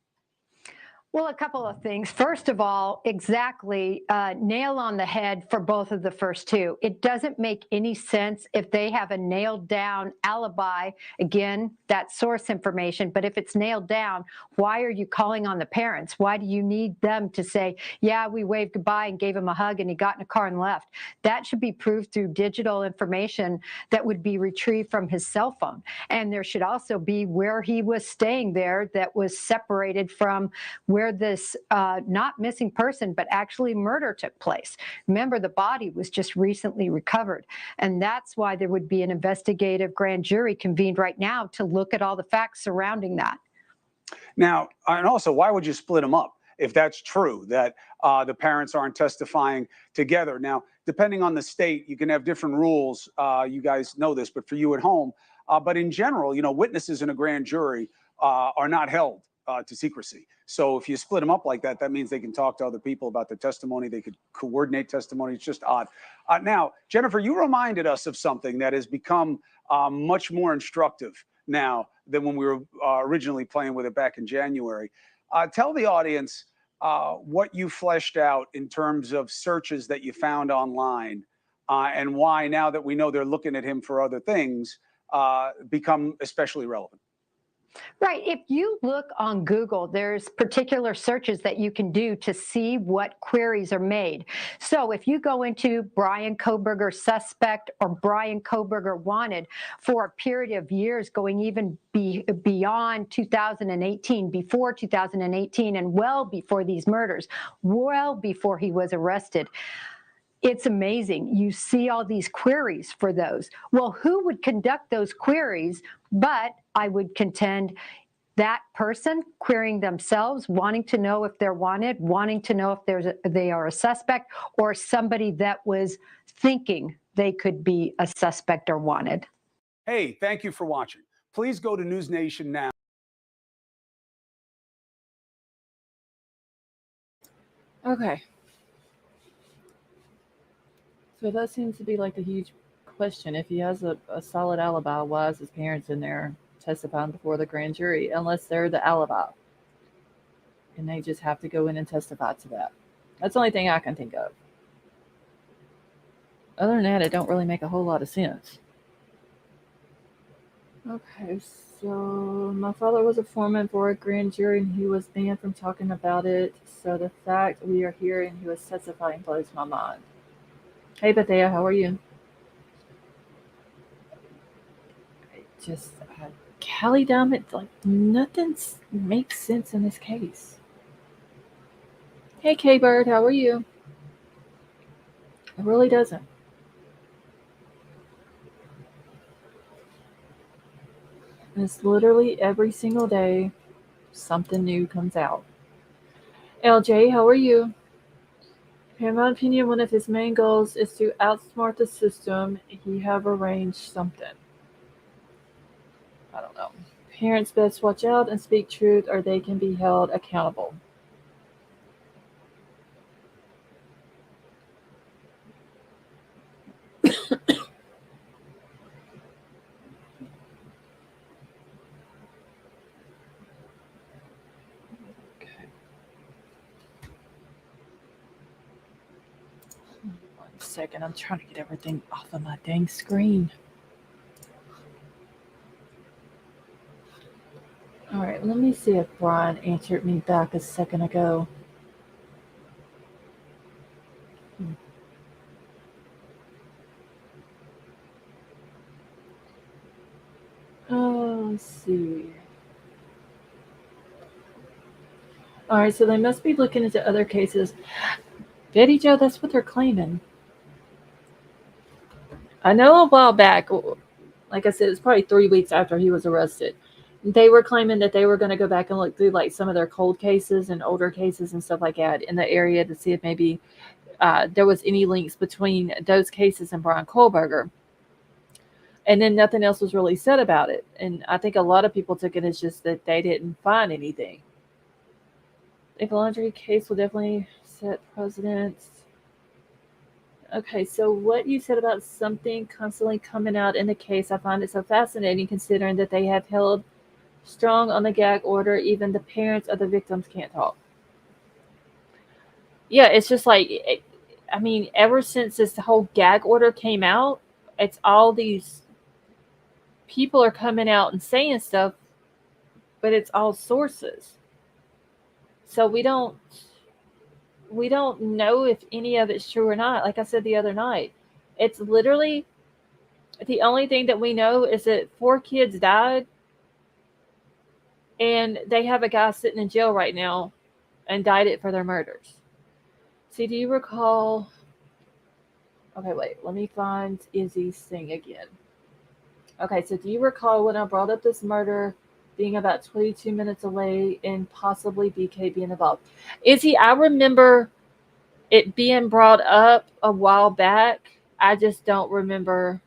Speaker 7: Well, a couple of things. First of all, exactly, nail on the head for both of the first two. It doesn't make any sense if they have a nailed down alibi. Again, that's source information. But if it's nailed down, why are you calling on the parents? Why do you need them to say, yeah, we waved goodbye and gave him a hug and he got in a car and left? That should be proved through digital information that would be retrieved from his cell phone. And there should also be where he was staying there that was separated from where this not missing person, but actually murder took place. Remember, the body was just recently recovered. And that's why there would be an investigative grand jury convened right now to look at all the facts surrounding that.
Speaker 6: Now, and also, why would you split them up if that's true, that the parents aren't testifying together? Now, depending on the state, you can have different rules. You guys know this, but for you at home. But in general, witnesses in a grand jury are not held to secrecy. So if you split them up like that, that means they can talk to other people about the testimony. They could coordinate testimony. It's just odd. Now, Jennifer, you reminded us of something that has become much more instructive now than when we were originally playing with it back in January. Tell the audience what you fleshed out in terms of searches that you found online and why, now that we know they're looking at him for other things, become especially relevant.
Speaker 7: Right. If you look on Google, there's particular searches that you can do to see what queries are made. So if you go into Bryan Kohberger suspect or Bryan Kohberger wanted for a period of years going even beyond 2018, before 2018, and well before these murders, well before he was arrested, it's amazing. You see all these queries for those. Well, who would conduct those queries? But I would contend that person querying themselves, wanting to know if they're wanted, wanting to know if they are a suspect, or somebody that was thinking they could be a suspect or wanted.
Speaker 6: Hey, thank you for watching. Please go to News Nation now.
Speaker 1: Okay. So that seems to be like the huge question. If he has a solid alibi, why is his parents in there testifying before the grand jury? Unless they're the alibi. And they just have to go in and testify to that. That's the only thing I can think of. Other than that, it don't really make a whole lot of sense. Okay, so my father was a foreman for a grand jury and he was banned from talking about it. So the fact we are here and he was testifying blows my mind. Hey, Bethea, how are you? Just, Callie Diamond, like, nothing makes sense in this case. Hey, K-Bird, how are you? It really doesn't. And it's literally every single day something new comes out. LJ, how are you? In my opinion, one of his main goals is to outsmart the system. He have arranged something. I don't know. Parents best watch out and speak truth or they can be held accountable. Second, I'm trying to get everything off of my dang screen. All right, let me see if Bryan answered me back a second ago. Let's see. All right, so they must be looking into other cases. Betty Joe, that's what they're claiming. I know a while back, like I said, it's probably 3 weeks after he was arrested. They were claiming that they were going to go back and look through like some of their cold cases and older cases and stuff like that in the area to see if maybe there was any links between those cases and Bryan Kohberger. And then nothing else was really said about it. And I think a lot of people took it as just that they didn't find anything. I think the laundry case will definitely set precedents. Okay, so what you said about something constantly coming out in the case, I find it so fascinating considering that they have held strong on the gag order. Even the parents of the victims can't talk. Yeah, it's just like, I mean, ever since this whole gag order came out, it's all these people are coming out and saying stuff, but it's all sources. So we don't know if any of it's true or not. Like I said the other night, it's literally the only thing that we know is that 4 kids died and they have a guy sitting in jail right now indicted for their murders. See, do you recall? Okay, wait, let me find Izzy's thing again. Okay, so do you recall when I brought up this murder being about 22 minutes away and possibly BK being involved? Izzy, I remember it being brought up a while back. I just don't remember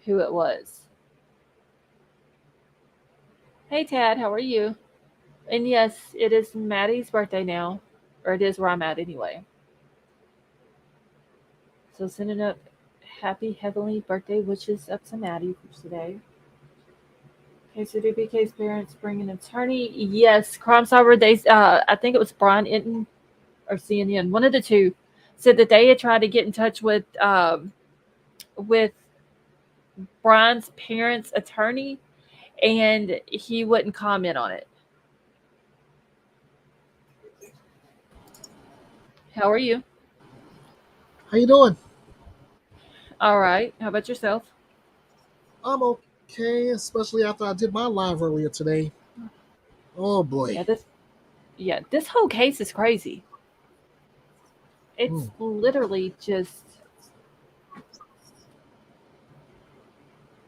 Speaker 1: who it was. Hey, Tad, how are you? And yes, it is Maddie's birthday now, or it is where I'm at anyway. So sending up happy heavenly birthday wishes up to Maddie for today. Okay, so do BK's parents bring an attorney? Yes, Crime Solver. They, I think it was Bryan Inton or CNN, one of the two, said that they had tried to get in touch with Bryan's parents' attorney, and he wouldn't comment on it. How are you?
Speaker 8: How you doing?
Speaker 1: All right. How about yourself?
Speaker 8: I'm okay, especially after I did my live earlier today. Oh boy.
Speaker 1: This whole case is crazy. It's literally just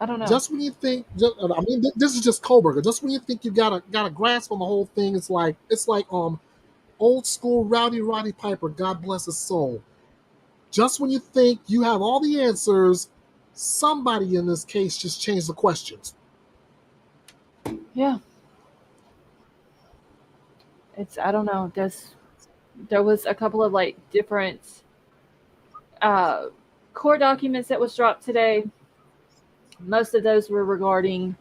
Speaker 1: I don't know.
Speaker 8: Just when you think, I mean, this is just Kohberger. Just when you think you got a grasp on the whole thing, it's like old school Roddy Piper, God bless his soul. Just when you think you have all the answers, somebody in this case just changed the questions.
Speaker 1: Yeah. I don't know. There was a couple of like different uh, court documents that was dropped today. Most of those were regarding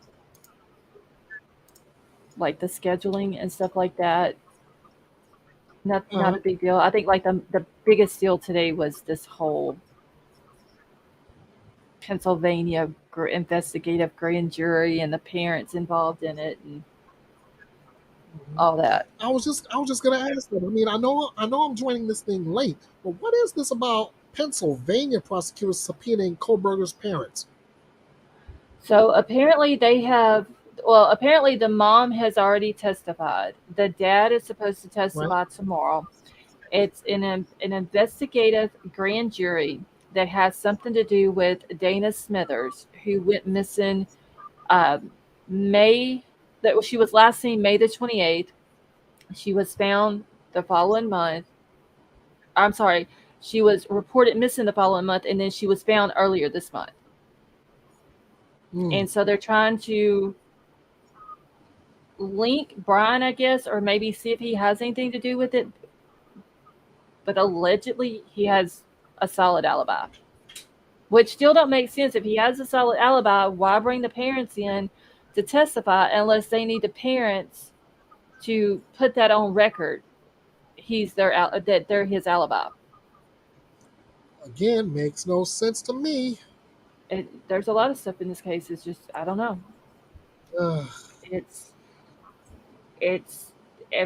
Speaker 1: like the scheduling and stuff like that. Not a big deal. I think like the biggest deal today was this whole Pennsylvania investigative grand jury and the parents involved in it and all that.
Speaker 8: I was just gonna ask them. I mean, I know I'm joining this thing late, but what is this about Pennsylvania prosecutors subpoenaing Kohberger's parents?
Speaker 1: So apparently apparently the mom has already testified. The dad is supposed to testify tomorrow. It's an investigative grand jury that has something to do with Dana Smithers, who went missing she was last seen May the 28th. She was found the following month. I'm sorry, she was reported missing the following month, and then she was found earlier this month. And so they're trying to link Bryan, I guess, or maybe see if he has anything to do with it. But allegedly, he has a solid alibi, which still don't make sense. If he has a solid alibi, why bring the parents in to testify unless they need the parents to put that on record? That they're his alibi.
Speaker 8: Again, makes no sense to me.
Speaker 1: There's a lot of stuff in this case. It's just I don't know. It's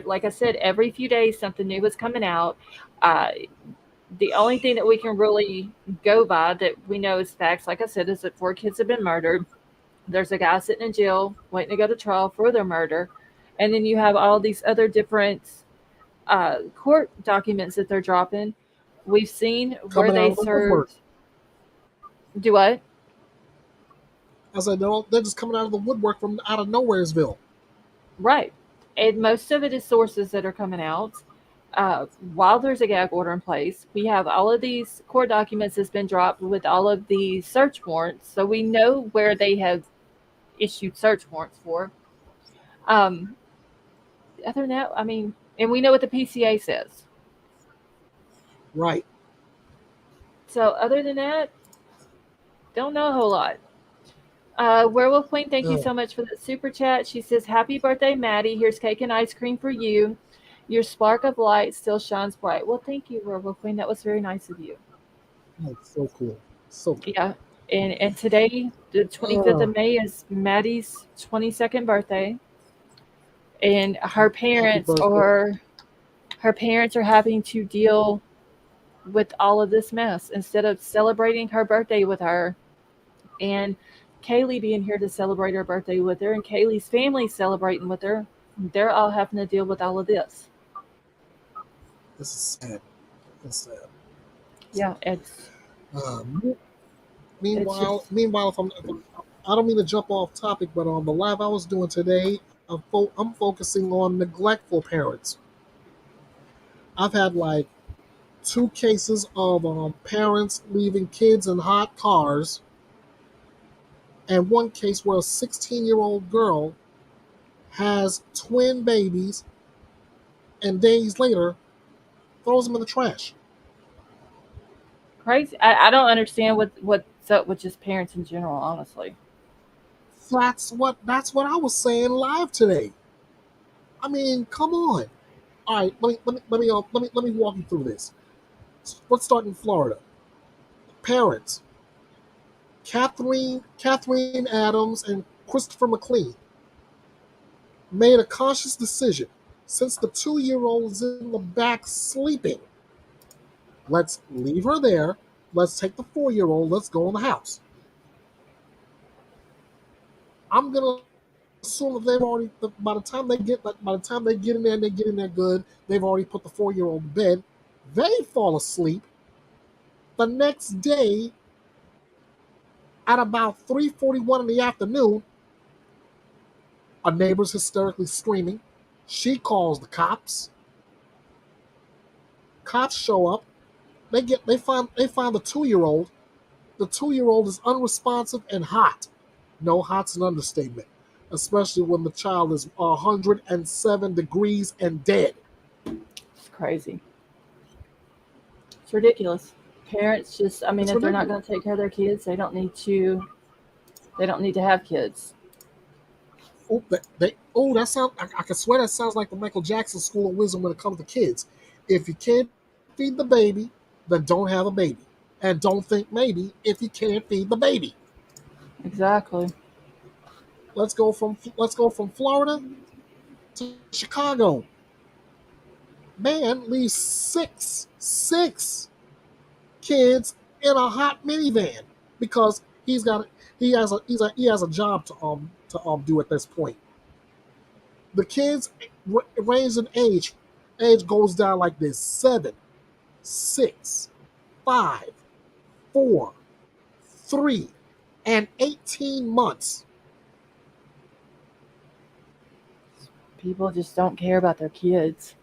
Speaker 1: like I said, every few days something new is coming out. The only thing that we can really go by that we know is facts, like I said, is that 4 kids have been murdered. There's a guy sitting in jail waiting to go to trial for their murder. And then you have all these other different court documents that they're dropping. We've seen where they served. Do what?
Speaker 8: I said, they're just coming out of the woodwork from out of Nowheresville.
Speaker 1: Right. And most of it is sources that are coming out. While there's a gag order in place, we have all of these court documents that's been dropped with all of the search warrants. So we know where they have issued search warrants for. Other than that, I mean, and we know what the PCA says.
Speaker 8: Right.
Speaker 1: So other than that, don't know a whole lot. Werewolf Queen, thank you so much for that super chat. She says, "Happy birthday, Maddie. Here's cake and ice cream for you. Your spark of light still shines bright." Well, thank you, Werewolf Queen. That was very nice of you.
Speaker 8: That's so cool. So cool.
Speaker 1: Yeah. And today, the 25th of May, is Maddie's 22nd birthday. And her parents are having to deal with all of this mess instead of celebrating her birthday with her and Kaylee being here to celebrate her birthday with her and Kaylee's family celebrating with her. They're all having to deal with all of this.
Speaker 8: This is sad. It's sad.
Speaker 1: Yeah, it's.
Speaker 8: Meanwhile, if I don't mean to jump off topic, but on the live I was doing today, I'm focusing on neglectful parents. I've had like 2 cases of parents leaving kids in hot cars, and 1 case where a 16-year-old girl has twin babies and days later throws them in the trash.
Speaker 1: Crazy. I don't understand what's up with just parents in general, honestly.
Speaker 8: That's what I was saying live today. I mean, come on. All right, let me walk you through this. Let's start in Florida. Parents, Catherine Adams and Christopher McLean, made a conscious decision. Since the 2-year-old is in the back sleeping, let's leave her there. Let's take the 4-year-old. Let's go in the house. I'm gonna assume that they've already, by the time they get in there and they get in there good, they've already put the 4-year-old to bed. They fall asleep. The next day, At about 3:41 in the afternoon, a neighbor's hysterically screaming. She calls the cops. Cops show up. They find the 2-year-old. The 2-year-old is unresponsive and hot. No, hot's an understatement, especially when the child is 107 degrees and dead.
Speaker 1: It's crazy. It's ridiculous. Parents just, I mean,
Speaker 8: It's
Speaker 1: if they're not
Speaker 8: ridiculous.
Speaker 1: going to take care of their kids, they don't need to have kids.
Speaker 8: Oh, that sound. I can swear that sounds like the Michael Jackson School of Wisdom when it comes to kids. If you can't feed the baby, then don't have a baby, and don't think maybe if you can't feed the baby.
Speaker 1: Exactly.
Speaker 8: Let's go from Florida to Chicago. Man leaves six kids in a hot minivan because he has a job to do at this point. The kids range in age. Age goes down like this: 7, 6, 5, 4, 3, and 18 months.
Speaker 1: People just don't care about their kids.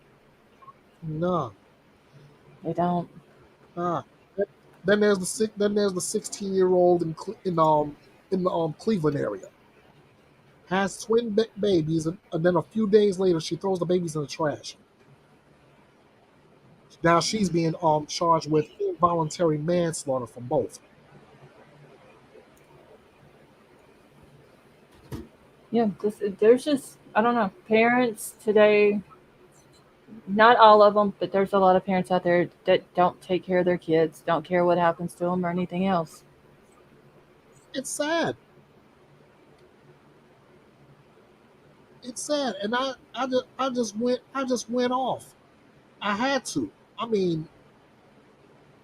Speaker 8: Nah,
Speaker 1: They don't.
Speaker 8: nah. Then there's the 16-year-old in the Cleveland area. Has twin babies, and then a few days later she throws the babies in the trash. Now she's being charged with involuntary manslaughter for both.
Speaker 1: Yeah, there's just, I don't know. Parents today, not all of them, but there's a lot of parents out there that don't take care of their kids, don't care what happens to them or anything else.
Speaker 8: It's sad. It's sad, and I just went off. I had to. I mean,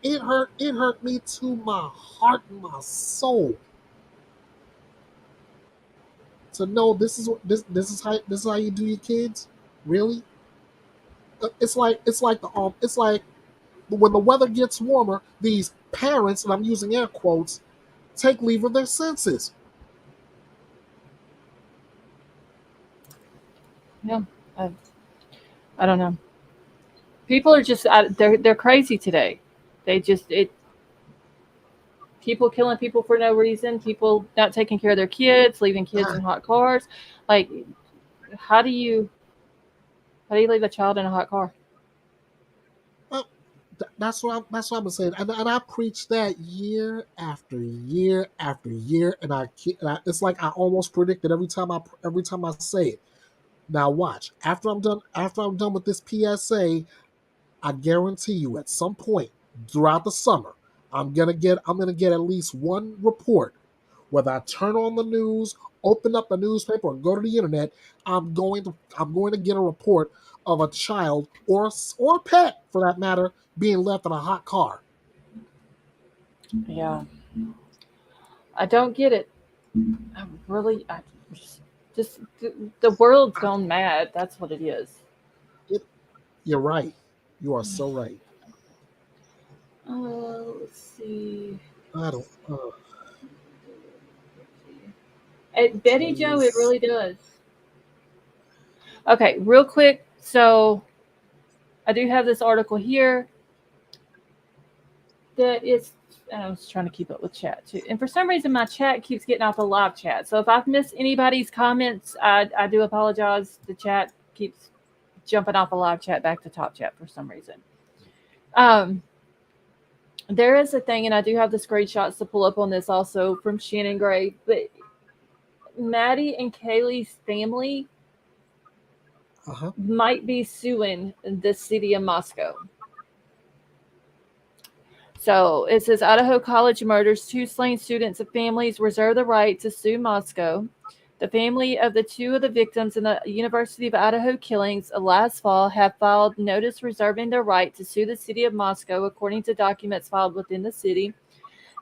Speaker 8: it hurt me to my heart and my soul to know this is how you do your kids. Really? It's like when the weather gets warmer, these parents, and I'm using air quotes, take leave of their senses.
Speaker 1: Yeah, I don't know. People are just they're crazy today. They just it People killing people for no reason, people not taking care of their kids, leaving kids in hot cars. Like, how do you leave a child in a hot car?
Speaker 8: Well, that's what I'm saying, and I preach that year after year after year, it's like I almost predict it every time I say it. Now watch. After I'm done with this PSA, I guarantee you at some point throughout the summer, I'm gonna get at least one report. Whether I turn on the news, open up a newspaper, or go to the internet, I'm going to get a report of a child or a pet for that matter being left in a hot car.
Speaker 1: Yeah, I don't get it. I really, I just the world's gone mad. That's what it is.
Speaker 8: It, you're right. You are so right.
Speaker 1: Let's see.
Speaker 8: I don't.
Speaker 1: At Betty Joe, it
Speaker 8: Jeez.
Speaker 1: really does. Okay, real quick. So I do have this article here that is. I was trying to keep up with chat too, and for some reason my chat keeps getting off the live chat. So if I've missed anybody's comments, I do apologize. The chat keeps jumping off the live chat back to top chat for some reason. There is a thing, and I do have the screenshots to pull up on this also from Shannon Gray, but Maddie and Kaylee's family might be suing the city of Moscow. So it says Idaho College murders, 2 slain students and families reserve the right to sue Moscow. The family of the 2 of the victims in the University of Idaho killings last fall have filed notice reserving their right to sue the city of Moscow, according to documents filed within the city.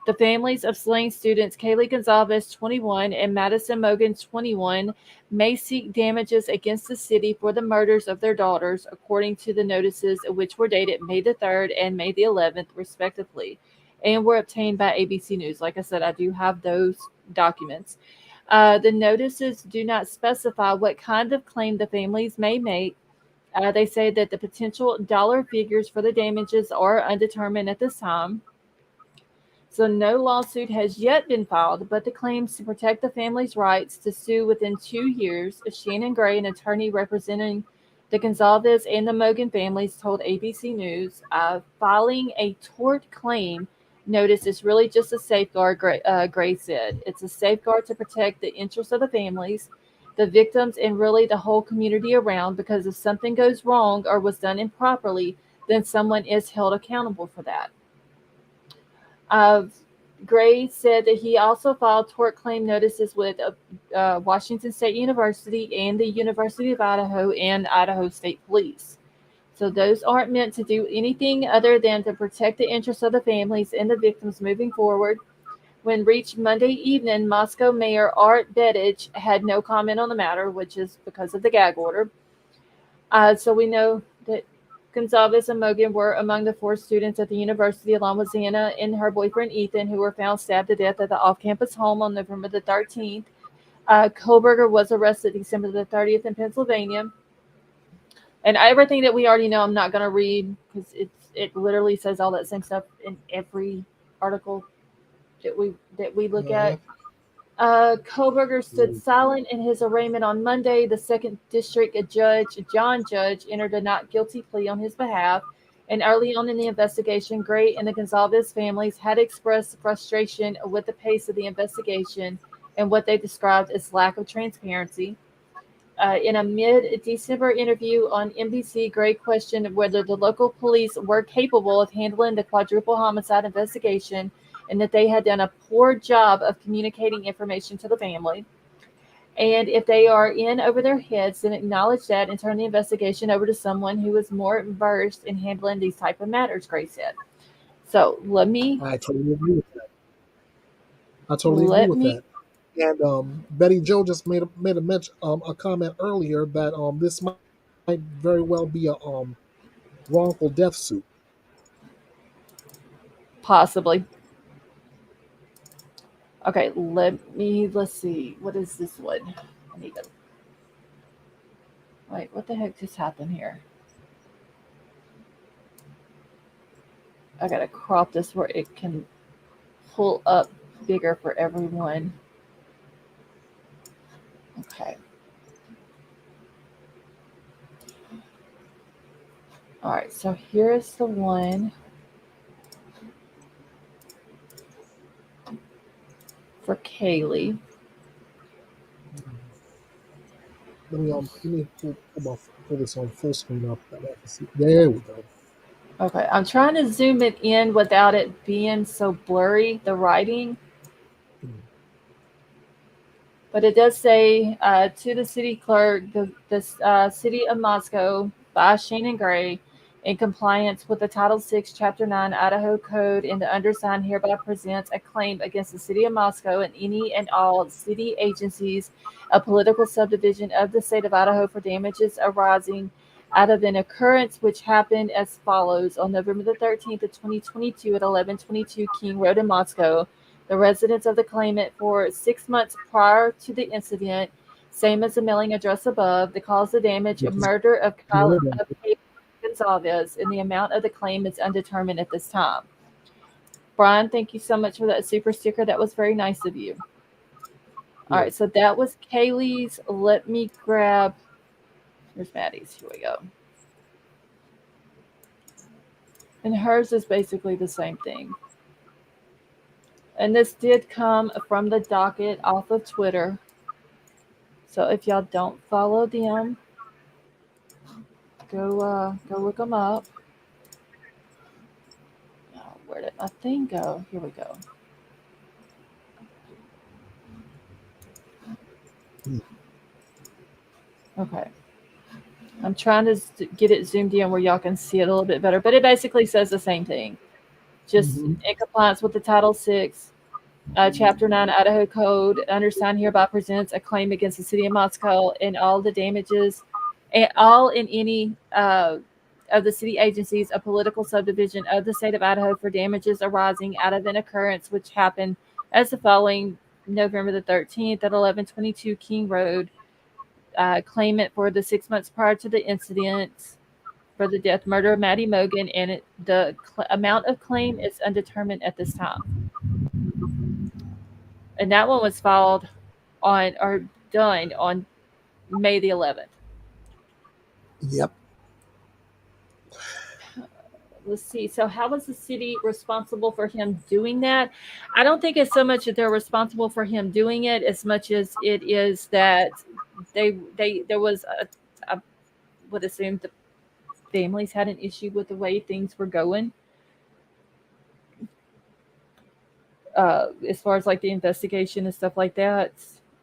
Speaker 1: The families of slain students Kaylee Gonzalez, 21, and Madison Mogan, 21, may seek damages against the city for the murders of their daughters, according to the notices, which were dated May the 3rd and May the 11th, respectively. and were obtained by ABC News. Like I said, I do have those documents. The notices do not specify what kind of claim the families may make. They say that the potential dollar figures for the damages are undetermined at this time. So no lawsuit has yet been filed, but the claims to protect the family's rights to sue within 2 years. Shannon Gray, an attorney representing the Gonzalez and the Mogan families, told ABC News, filing a tort claim notice is really just a safeguard, Gray said. It's a safeguard to protect the interests of the families, the victims, and really the whole community around, because if something goes wrong or was done improperly, then someone is held accountable for that. Gray said that he also filed tort claim notices with Washington State University and the University of Idaho and Idaho State Police. So those aren't meant to do anything other than to protect the interests of the families and the victims moving forward. When reached Monday evening, Moscow Mayor Art Bedic had no comment on the matter, which is because of the gag order. So we know that Gonzalez and Mogan were among the 4 students at the university, along with Xana and her boyfriend Ethan, who were found stabbed to death at the off-campus home on November the 13th. Kohberger was arrested December the 30th in Pennsylvania. And everything that we already know, I'm not going to read because it literally says all that same stuff in every article that we look at. Kohberger stood silent in his arraignment on Monday. The second district judge, John Judge, entered a not guilty plea on his behalf. And early on in the investigation, Gray and the Gonzalez families had expressed frustration with the pace of the investigation and what they described as lack of transparency. In a mid-December interview on NBC, Gray questioned whether the local police were capable of handling the quadruple homicide investigation and that they had done a poor job of communicating information to the family. And if they are in over their heads, then acknowledge that and turn the investigation over to someone who is more versed in handling these type of matters, Gray said. So
Speaker 8: I totally agree with that. And Betty Jo just made a mention, a comment earlier that this might very well be a wrongful death suit.
Speaker 1: Possibly. Okay, let's see. What is this one? I need to. Wait, what the heck just happened here? I gotta crop this where it can pull up bigger for everyone. Okay. All right, so here's the one for Kaylee.
Speaker 8: Let me pull this on full screen up. There we go.
Speaker 1: Okay, I'm trying to zoom it in without it being so blurry, the writing. But it does say to the city clerk, the city of Moscow by Shannon Gray, in compliance with the Title VI, Chapter 9 Idaho Code, and the undersigned hereby presents a claim against the city of Moscow and any and all city agencies, a political subdivision of the state of Idaho, for damages arising out of an occurrence which happened as follows. On November the 13th of 2022 at 1122 King Road in Moscow, the residence of the claimant for 6 months prior to the incident, same as the mailing address above, the cause of damage, a murder of Kyle Gonzalez, and the amount of the claim is undetermined at this time. Bryan, thank you so much for that super sticker. That was very nice of you. All right, so that was Kaylee's. Let me grab, here's Maddie's. Here we go. And hers is basically the same thing. And this did come from the docket off of Twitter. So if y'all don't follow them, go look them up. Oh, where did my thing go? Here we go. Okay. I'm trying to get it zoomed in where y'all can see it a little bit better, but it basically says the same thing. Just in compliance with the Title VI, Chapter 9 Idaho Code, undersigned hereby presents a claim against the city of Moscow and all the damages, and all in any of the city agencies, a political subdivision of the state of Idaho, for damages arising out of an occurrence which happened as the following: November the 13th at 1122 King Road. Claimant for the 6 months prior to the incident for the death murder of Maddie Mogan, and the amount of claim is undetermined at this time. And that one was filed on or done on May the 11th.
Speaker 8: Yep.
Speaker 1: Let's see. So how was the city responsible for him doing that? I don't think it's so much that they're responsible for him doing it as much as it is that there was I would assume the families had an issue with the way things were going. As far as like the investigation and stuff like that,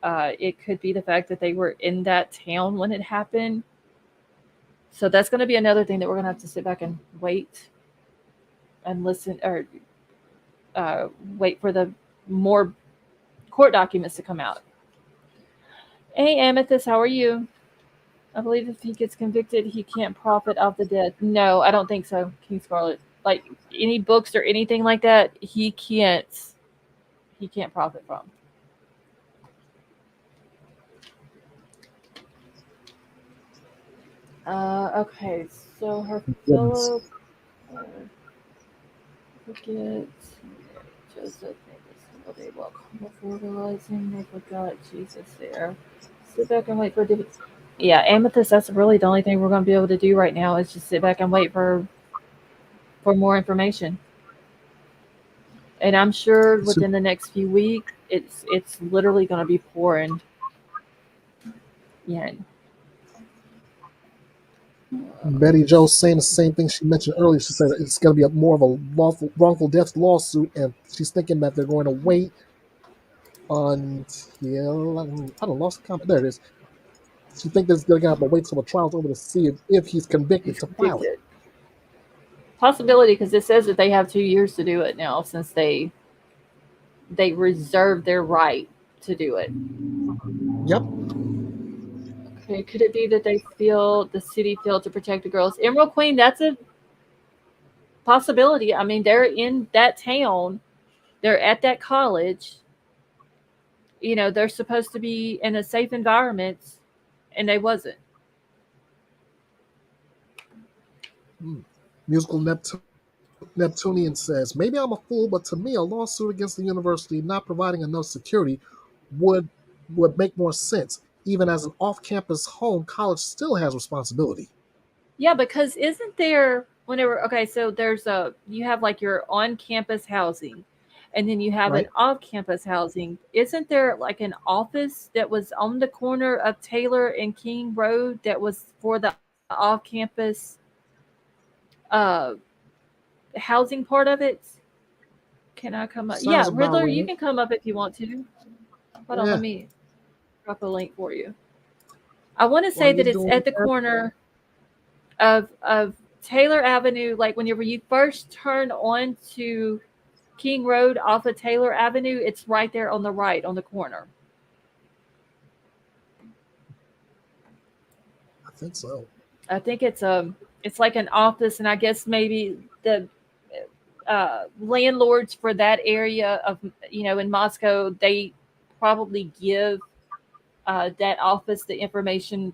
Speaker 1: it could be the fact that they were in that town when it happened. So that's going to be another thing that we're going to have to sit back and wait and listen, or wait for the more court documents to come out. Hey, Amethyst, how are you? I believe if he gets convicted, he can't profit off the death. No, I don't think so, King Scarlet. Like any books or anything like that, he can't profit from. Okay, so her fellow forget Joseph they welcome before realizing they forgot Jesus there. Sit back and wait for yeah, Amethyst, that's really the only thing we're going to be able to do right now is just sit back and wait for more information. And I'm sure within the next few weeks, it's literally going to be pouring in.
Speaker 8: Betty Jo saying the same thing she mentioned earlier. She said it's going to be more of a wrongful death lawsuit, and she's thinking that they're going to wait until I don't lost the comment. There it is. She thinks they're going to have to wait till the trial's over to see if he's convicted to file it.
Speaker 1: Possibility, because it says that they have 2 years to do it now, since they reserve their right to do it.
Speaker 8: Yep.
Speaker 1: Okay, could it be that the city failed to protect the girls? Emerald Queen, that's a possibility. I mean, they're in that town, they're at that college. You know, they're supposed to be in a safe environment, and they wasn't.
Speaker 8: Musical Neptunian says, maybe I'm a fool, but to me, a lawsuit against the university not providing enough security would make more sense. Even as an off-campus home, college still has responsibility.
Speaker 1: Yeah, because isn't there so there's you have like your on-campus housing, and then you have an off-campus housing. Isn't there like an office that was on the corner of Taylor and King Road that was for the off-campus housing part of it? Can I come up? Yeah, Riddler, you can come up if you want to. Hold on, let me drop a link for you. I want to say that it's at the corner of Taylor Avenue, like whenever you first turn on to King Road off of Taylor Avenue, it's right there on the right on the corner.
Speaker 8: I think so.
Speaker 1: I think it's like an office, and I guess maybe the landlords for that area of in Moscow, they probably give that office the information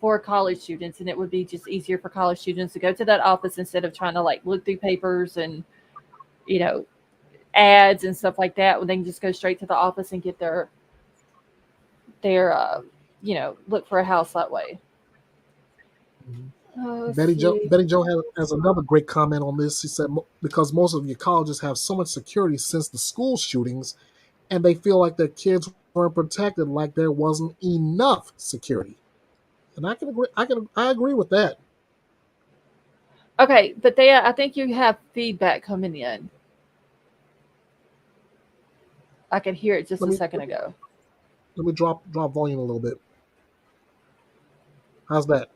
Speaker 1: for college students, and it would be just easier for college students to go to that office instead of trying to like look through papers and ads and stuff like that, when they can just go straight to the office and get their look for a house that way.
Speaker 8: Betty Jo has another great comment on this. She said, because most of your colleges have so much security since the school shootings, and they feel like their kids weren't protected, like there wasn't enough security. And I can agree. I agree with that.
Speaker 1: Okay, but I think you have feedback coming in. I could hear it just a second ago.
Speaker 8: Let me drop volume a little bit. How's that?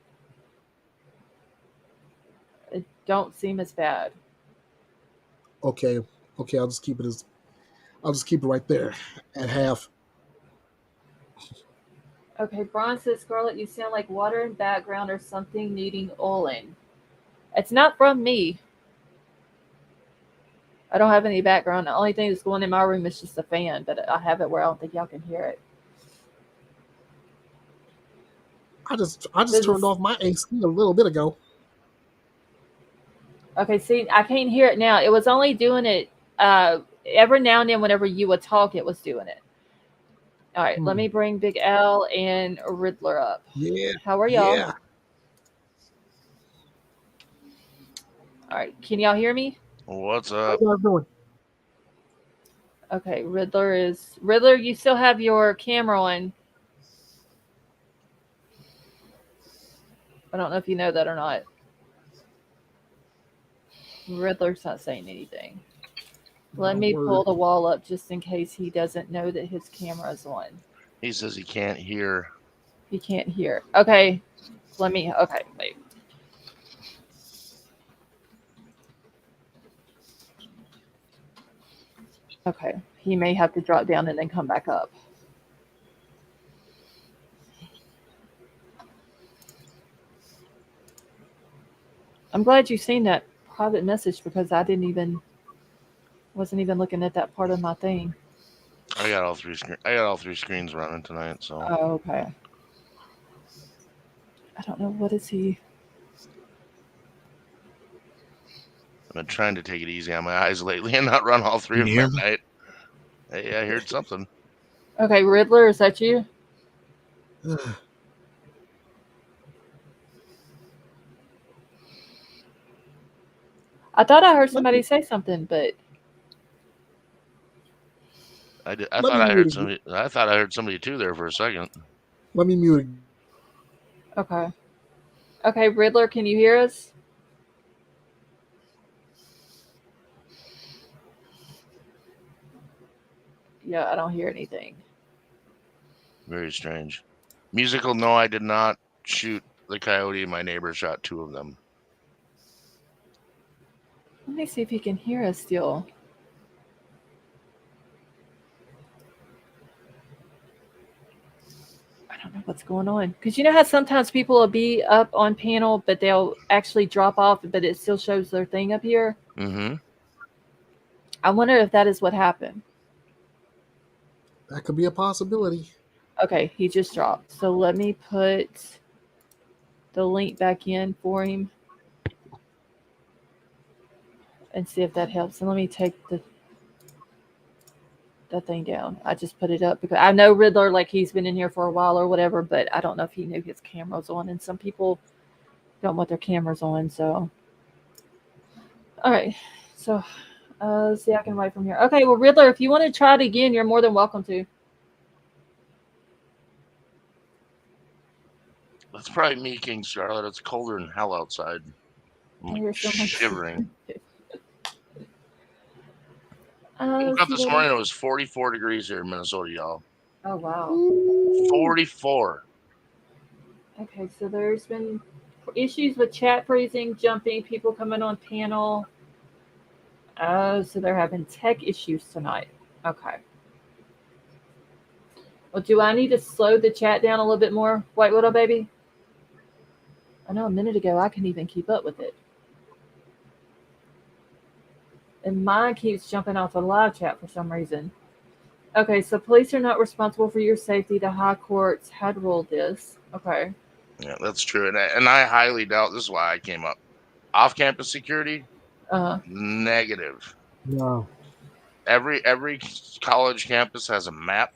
Speaker 1: It don't seem as bad.
Speaker 8: Okay. I'll just keep it right there at half.
Speaker 1: Okay, Braun says, Scarlett, you sound like water in background or something needing oiling. It's not from me. I don't have any background. The only thing that's going in my room is just a fan, but I have it where I don't think y'all can hear it.
Speaker 8: I just turned off my AC a little bit ago.
Speaker 1: Okay, see, I can't hear it now. It was only doing it every now and then whenever you would talk, it was doing it. All right, let me bring Big Al and Riddler up.
Speaker 8: Yeah.
Speaker 1: How are y'all?
Speaker 8: Yeah.
Speaker 1: All right, can y'all hear me?
Speaker 9: What's
Speaker 8: How
Speaker 9: up?
Speaker 8: you guys doing?
Speaker 1: Okay, Riddler, you still have your camera on. I don't know if you know that or not. Riddler's not saying anything. Let me pull the wall up just in case he doesn't know that his camera's on.
Speaker 9: He says he can't hear.
Speaker 1: He can't hear. Okay, okay, wait. Okay, he may have to drop down and then come back up. I'm glad you've seen that private message because I wasn't even looking at that part of my thing.
Speaker 9: I got all three screens running tonight, so.
Speaker 1: Oh, okay. I don't know, what is he?
Speaker 9: I've been trying to take it easy on my eyes lately and not run all three of them at night. Hey, I heard something.
Speaker 1: Okay, Riddler, is that you? I thought I heard somebody say something, but
Speaker 9: I thought I heard somebody. I thought I heard somebody too there for a second.
Speaker 8: Let me mute it.
Speaker 1: okay. Okay, Riddler, can you hear us? Yeah, I don't hear anything.
Speaker 9: Very strange. Musical, no, I did not shoot the coyote. My neighbor shot 2 of them.
Speaker 1: Let me see if he can hear us still. I don't know what's going on. Because you know how sometimes people will be up on panel, but they'll actually drop off, but it still shows their thing up here?
Speaker 9: Mm-hmm.
Speaker 1: I wonder if that is what happened.
Speaker 8: That could be a possibility.
Speaker 1: Okay, he just dropped. So let me put the link back in for him and see if that helps. And let me take that thing down. I just put it up because I know Riddler, like he's been in here for a while or whatever, but I don't know if he knew his camera's on. And some people don't want their cameras on. So, all right. So, let's see, I can write from here. Okay, well, Riddler, if you want to try it again, you're more than welcome to.
Speaker 9: That's probably me, King Scarlet. It's colder than hell outside. I'm shivering. Woke up this morning, it was 44 degrees here in Minnesota, y'all.
Speaker 1: Oh, wow.
Speaker 9: 44.
Speaker 1: Okay, so there's been issues with chat freezing, jumping, people coming on panel. Oh, so they're having tech issues tonight. Okay. Well, do I need to slow the chat down a little bit more, White Widow baby? I know a minute ago I couldn't even keep up with it. And mine keeps jumping off the live chat for some reason. Okay, so police are not responsible for your safety. The high courts had ruled this. Okay.
Speaker 9: Yeah, that's true. And I highly doubt, this is why I came up. Off-campus security? Negative.
Speaker 8: No.
Speaker 9: Every college campus has a map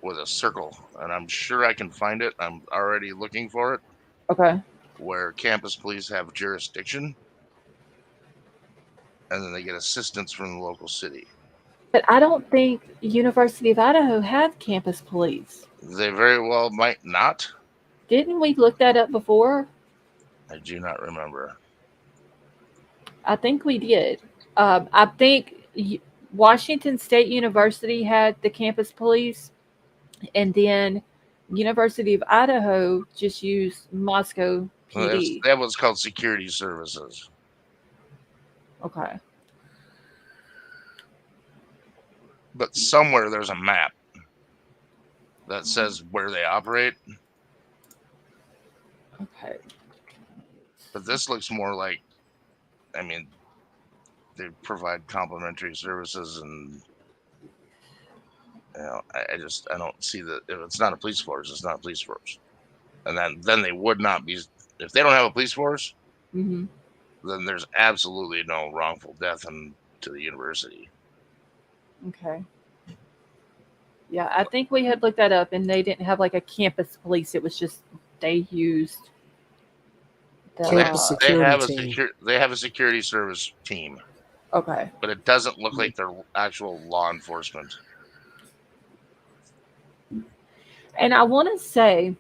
Speaker 9: with a circle, and I'm sure I can find it. I'm already looking for it.
Speaker 1: Okay.
Speaker 9: Where campus police have jurisdiction, and then they get assistance from the local city.
Speaker 1: But I don't think University of Idaho have campus police.
Speaker 9: They very well might not.
Speaker 1: Didn't we look that up before?
Speaker 9: I do not remember.
Speaker 1: I think we did. I think Washington State University had the campus police, and then University of Idaho just used Moscow PD.
Speaker 9: That was called security services.
Speaker 1: Okay.
Speaker 9: But somewhere there's a map. that says where they operate.
Speaker 1: Okay.
Speaker 9: But this looks more like, I mean, they provide complimentary services, and I don't see that. If it's not a police force, it's not a police force, and then they would not be. If they don't have a police force,
Speaker 1: Mm-hmm.
Speaker 9: then there's absolutely no wrongful death to the university.
Speaker 1: Okay. Yeah, I think we had looked that up, and they didn't have like a campus police. It was just they used the
Speaker 8: Campus security team.
Speaker 9: They have a security service team,
Speaker 1: okay.
Speaker 9: but it doesn't look like they're actual law enforcement.
Speaker 1: And I want to say,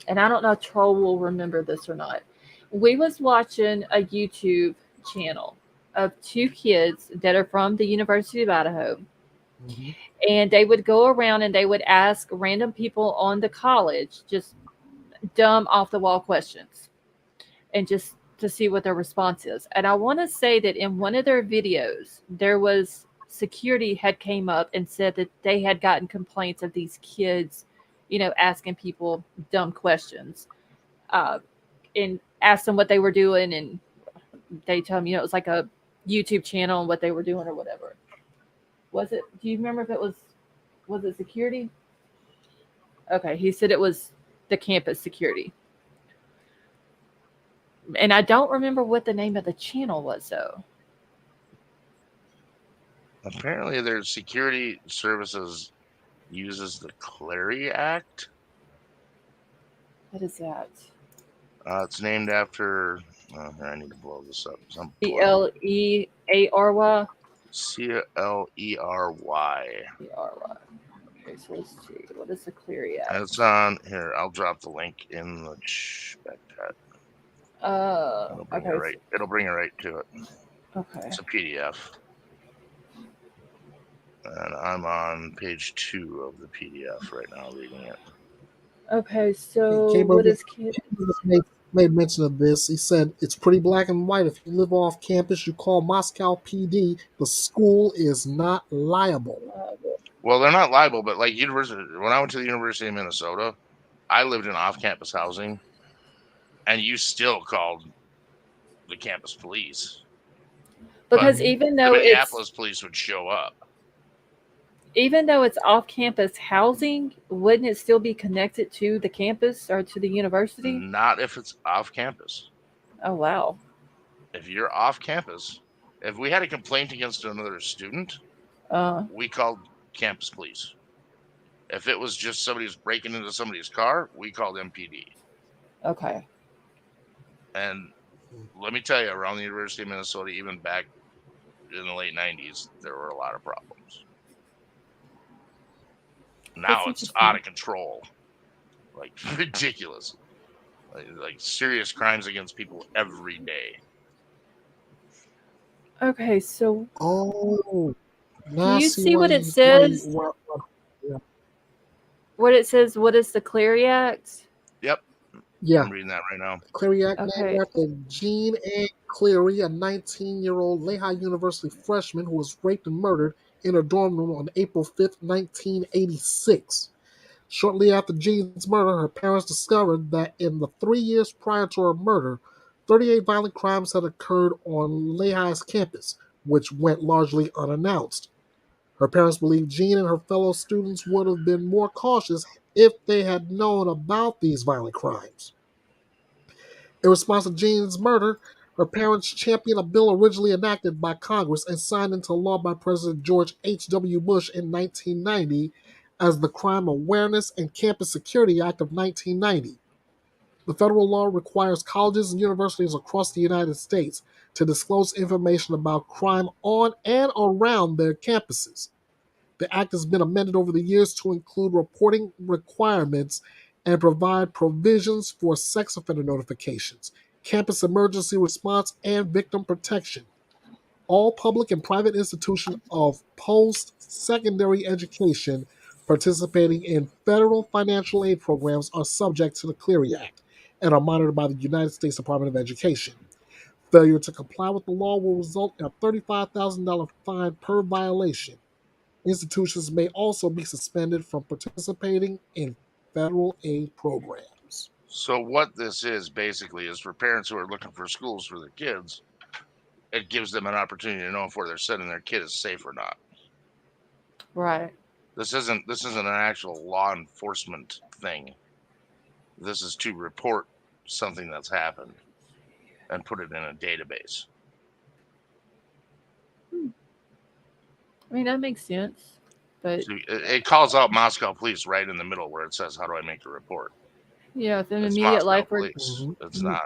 Speaker 1: and I don't know if Troll will remember this or not. We was watching a YouTube channel of two kids that are from the University of Idaho.
Speaker 8: Mm-hmm.
Speaker 1: And they would go around and they would ask random people on the college just dumb off the wall questions and just to see what their response is. And I want to say that in one of their videos, there was security had came up and said that they had gotten complaints of these kids, asking people dumb questions, and asked them what they were doing. And they tell them, it was like a YouTube channel and what they were doing or whatever. Was it? Do you remember if it was it security? Okay, he said it was the campus security. And I don't remember what the name of the channel was, though.
Speaker 9: Apparently, their security services uses the Clery Act.
Speaker 1: What is that?
Speaker 9: It's named after. I need to blow this up.
Speaker 1: Cleary.
Speaker 9: Clery.
Speaker 1: Okay, so let's see. What is the Clery Act?
Speaker 9: It's on here. I'll drop the link in the chat.
Speaker 1: Okay.
Speaker 9: It'll bring it right to it.
Speaker 1: Okay.
Speaker 9: It's a PDF. And I'm on page 2 of the PDF right now, reading it.
Speaker 1: Okay, so
Speaker 8: Hey,
Speaker 1: what is
Speaker 8: made mention of this. He said it's pretty black and white. If you live off campus, you call Moscow PD. The school is not liable.
Speaker 9: Well, they're not liable, but like university. When I went to the University of Minnesota, I lived in off-campus housing, and you still called the campus police.
Speaker 1: Because even though
Speaker 9: the Minneapolis police would show up.
Speaker 1: Even though it's off-campus housing, wouldn't it still be connected to the campus or to the university?
Speaker 9: Not if it's off-campus.
Speaker 1: Oh, wow.
Speaker 9: If you're off-campus, if we had a complaint against another student, we called campus police. If it was just somebody who's breaking into somebody's car, we called MPD.
Speaker 1: Okay.
Speaker 9: And let me tell you, around the University of Minnesota, even back in the late 90s, there were a lot of problems. Now it's out of control, like ridiculous, like serious crimes against people every day.
Speaker 1: Okay, so
Speaker 8: can
Speaker 1: you see what it says? What it says? What is the Clery Act?
Speaker 9: Yep.
Speaker 8: Yeah,
Speaker 9: I'm reading that right now.
Speaker 8: Clery Act named after Jean A. Cleary, a 19-year-old Lehigh University freshman who was raped and murdered in her dorm room on April 5th, 1986. Shortly after Jean's murder, her parents discovered that in the 3 years prior to her murder, 38 violent crimes had occurred on Lehigh's campus, which went largely unannounced. Her parents believed Jean and her fellow students would have been more cautious if they had known about these violent crimes. In response to Jean's murder, her parents championed a bill originally enacted by Congress and signed into law by President George H.W. Bush in 1990 as the Crime Awareness and Campus Security Act of 1990. The federal law requires colleges and universities across the United States to disclose information about crime on and around their campuses. The act has been amended over the years to include reporting requirements and provide provisions for sex offender notifications, campus emergency response, and victim protection. All public and private institutions of post-secondary education participating in federal financial aid programs are subject to the Clery Act and are monitored by the United States Department of Education. Failure to comply with the law will result in a $35,000 fine per violation. Institutions may also be suspended from participating in federal aid programs.
Speaker 9: So what this is basically is for parents who are looking for schools for their kids, it gives them an opportunity to know if where they're sending their kid is safe or not.
Speaker 1: Right.
Speaker 9: This isn't an actual law enforcement thing. This is to report something that's happened and put it in a database.
Speaker 1: I mean, that makes sense. But
Speaker 9: So it calls out Moscow police right in the middle where it says, how do I make a report?
Speaker 1: yeah, if an
Speaker 9: It's
Speaker 1: immediate
Speaker 9: Moscow
Speaker 1: life or
Speaker 9: police. It's
Speaker 1: Mhm.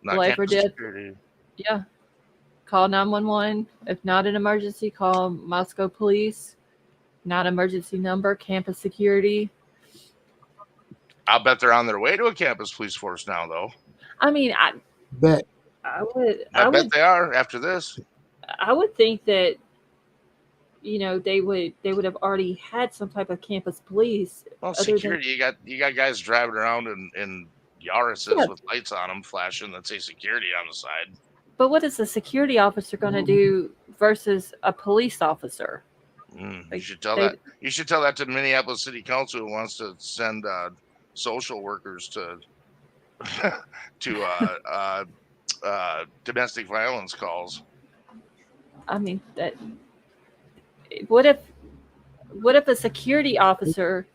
Speaker 9: not
Speaker 1: life or
Speaker 9: campus
Speaker 1: death,
Speaker 9: security.
Speaker 1: yeah, call 911. If not an emergency, call Moscow police. Not emergency number, campus security.
Speaker 9: I'll bet they're on their way to a campus police force now, though.
Speaker 1: I mean,
Speaker 8: Bet.
Speaker 1: I
Speaker 9: bet
Speaker 1: would
Speaker 9: they are after this.
Speaker 1: I would think that they would have already had some type of campus police.
Speaker 9: Well,
Speaker 1: other than
Speaker 9: security, you got guys driving around in Yaris's
Speaker 1: Yeah.
Speaker 9: with lights on them flashing that say security on the side.
Speaker 1: But what is a security officer going to do versus a police officer?
Speaker 9: You
Speaker 1: Like,
Speaker 9: should tell
Speaker 1: they-
Speaker 9: that. You should tell that to Minneapolis City Council who wants to send social workers to to domestic violence calls.
Speaker 1: I mean, what if a security officer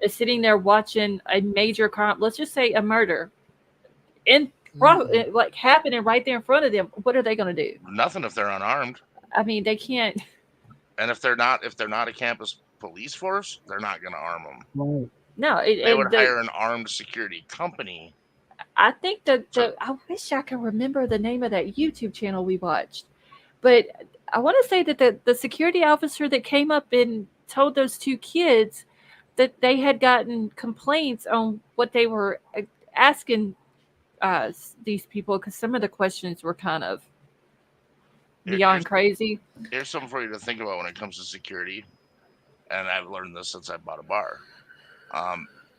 Speaker 1: is sitting there watching a major crime? Let's just say a murder, like happening right there in front of them. What are they going to do?
Speaker 9: Nothing if they're unarmed.
Speaker 1: I mean, they can't.
Speaker 9: And if they're not a campus police force, they're not going to arm them.
Speaker 8: Right.
Speaker 1: No,
Speaker 9: They would hire an armed security company.
Speaker 1: I think I wish I could remember the name of that YouTube channel we watched, but I want to say that the security officer that came up and told those two kids that they had gotten complaints on what they were asking these people, because some of the questions were kind of beyond crazy.
Speaker 9: Here's something for you to think about when it comes to security, and I've learned this since I bought a bar.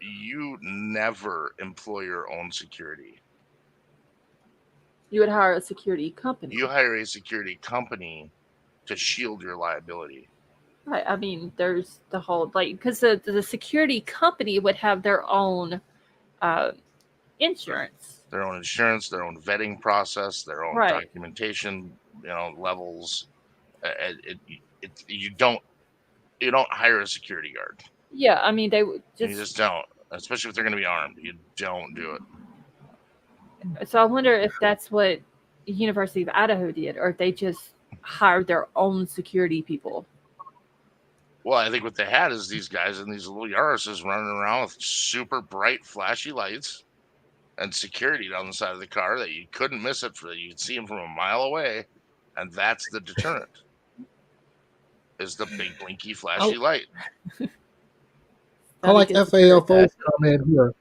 Speaker 9: You never employ your own security.
Speaker 1: You would hire a security company.
Speaker 9: You hire a security company to shield your liability.
Speaker 1: Right. I mean, there's the whole, because the security company would have their own insurance.
Speaker 9: Their own insurance, their own vetting process, their own
Speaker 1: Right.
Speaker 9: documentation, levels. You don't hire a security guard.
Speaker 1: Yeah, I mean, they would
Speaker 9: You just don't, especially if they're going to be armed. You don't do it.
Speaker 1: So I wonder if that's what the University of Idaho did, or if they just hired their own security people.
Speaker 9: Well, I think what they had is these guys in these little Yaris's running around with super bright, flashy lights and security down the side of the car that you couldn't miss it you'd see them from a mile away, and that's the deterrent. Is the big blinky flashy light.
Speaker 8: I like FAFO's comment here.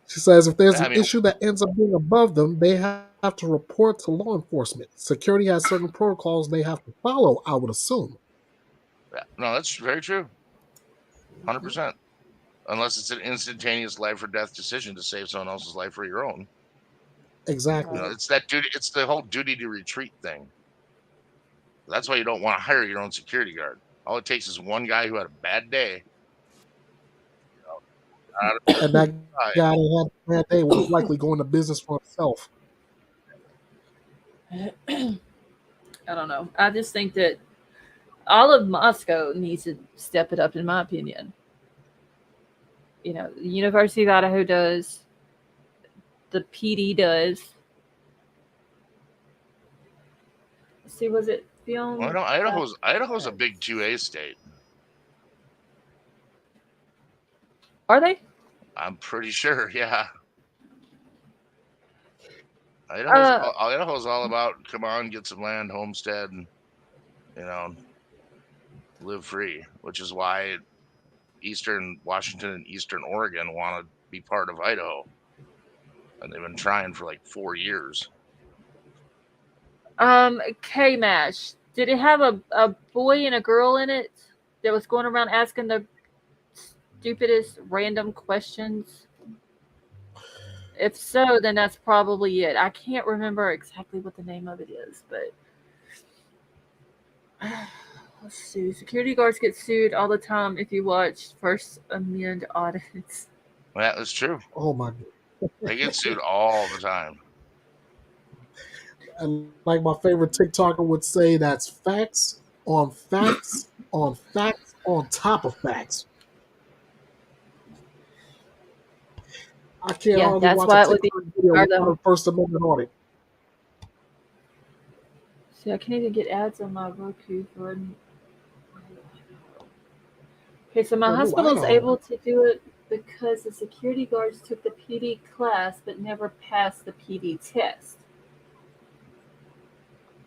Speaker 8: She says if there's an issue that ends up being above them, they have to report to law enforcement. Security has certain protocols they have to follow, I would assume.
Speaker 9: Yeah, no, that's very true. 100%. Unless it's an instantaneous life or death decision to save someone else's life or your own.
Speaker 8: Exactly.
Speaker 9: It's that duty. It's the whole duty to retreat thing. That's why you don't want to hire your own security guard. All it takes is one guy who had a bad day.
Speaker 8: And that guy who had a bad day was likely going to business for himself.
Speaker 1: I don't know. I just think that all of Moscow needs to step it up, in my opinion. The University of Idaho does. The PD does. Let's see, was it filmed?
Speaker 9: Well, Idaho's a big 2A state.
Speaker 1: Are they?
Speaker 9: I'm pretty sure, yeah. Idaho's all about come on, get some land, homestead, and live free, which is why Eastern Washington and Eastern Oregon want to be part of Idaho. And they've been trying for like 4 years.
Speaker 1: K-Mash. Did it have a boy and a girl in it that was going around asking the stupidest random questions? If so, then that's probably it. I can't remember exactly what the name of it is, but Let's see. Security guards get sued all the time if you watch First Amendment audits.
Speaker 9: That is true.
Speaker 8: Oh my God.
Speaker 9: They get sued all the time.
Speaker 8: And like my favorite TikToker would say, that's facts on facts on facts on top of facts. I can't
Speaker 1: Yeah,
Speaker 8: hardly
Speaker 1: that's
Speaker 8: watch
Speaker 1: why
Speaker 8: a
Speaker 1: it would be
Speaker 8: TikTok video
Speaker 1: hard
Speaker 8: without
Speaker 1: though.
Speaker 8: a First Amendment audit.
Speaker 1: See, I can't even get ads on my Roku for. Okay, so my
Speaker 8: For a new
Speaker 1: hospital is
Speaker 8: iPhone.
Speaker 1: able to do it because the security guards took the PD class but never passed the PD test.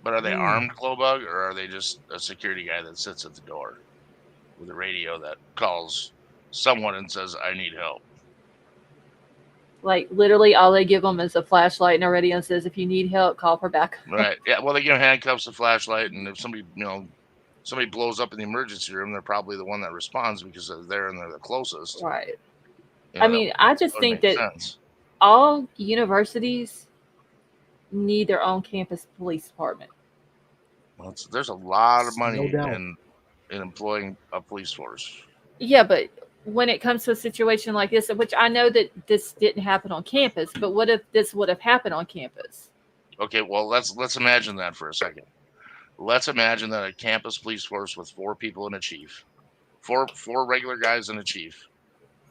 Speaker 9: But are they
Speaker 8: Hmm.
Speaker 9: armed, Glowbug, or are they just a security guy that sits at the door with a radio that calls someone and says, "I need help"?
Speaker 1: Like literally, all they give them is a flashlight and a radio and says, "If you need help, call for backup."
Speaker 9: Right. Yeah. Well, they give them handcuffs, a flashlight, and if somebody, somebody blows up in the emergency room, they're probably the one that responds because they're there and they're the closest.
Speaker 1: Right.
Speaker 9: You know,
Speaker 1: I mean, I just
Speaker 9: that would
Speaker 1: think
Speaker 9: make
Speaker 1: that
Speaker 9: sense.
Speaker 1: all universities need their own campus police department.
Speaker 9: Well, there's a lot of money
Speaker 8: No doubt.
Speaker 9: in employing a police force.
Speaker 1: Yeah, but when it comes to a situation like this, which I know that this didn't happen on campus, but what if this would have happened on campus?
Speaker 9: Okay, well let's imagine that for a second. Let's imagine that a campus police force with 4 people and a chief, four regular guys and a chief,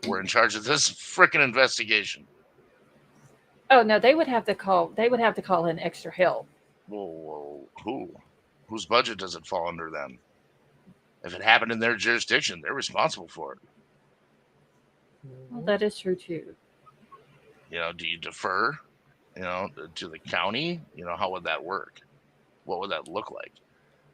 Speaker 9: were in charge of this freaking investigation.
Speaker 1: Oh no, they would have to call in extra help.
Speaker 9: Whoa, whose budget does it fall under then? If it happened in their jurisdiction, they're responsible for it.
Speaker 1: Well, that is true too.
Speaker 9: Do you defer, to the county? How would that work? What would that look like?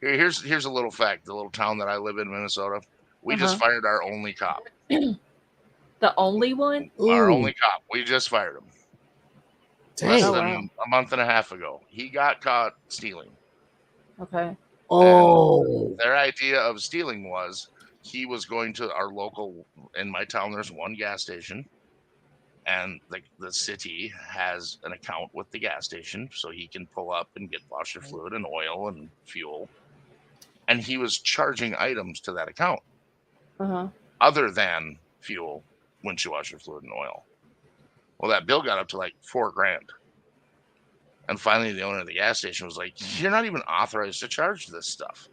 Speaker 9: Here's a little fact. The little town that I live in, Minnesota, we just fired our only cop.
Speaker 1: The only one?
Speaker 9: Our
Speaker 8: Ooh.
Speaker 9: only cop. We just fired him.
Speaker 8: Dang.
Speaker 9: Less
Speaker 1: Oh,
Speaker 9: than
Speaker 1: wow.
Speaker 9: a month and a half ago. He got caught stealing.
Speaker 1: Okay.
Speaker 8: Oh.
Speaker 9: Their idea of stealing was he was going to our local, in my town, there's one gas station, and the city has an account with the gas station, so he can pull up and get washer fluid and oil and fuel. And he was charging items to that account other than fuel, windshield washer fluid, and oil. Well, that bill got up to like $4,000. And finally, the owner of the gas station was like, "You're not even authorized to charge this stuff."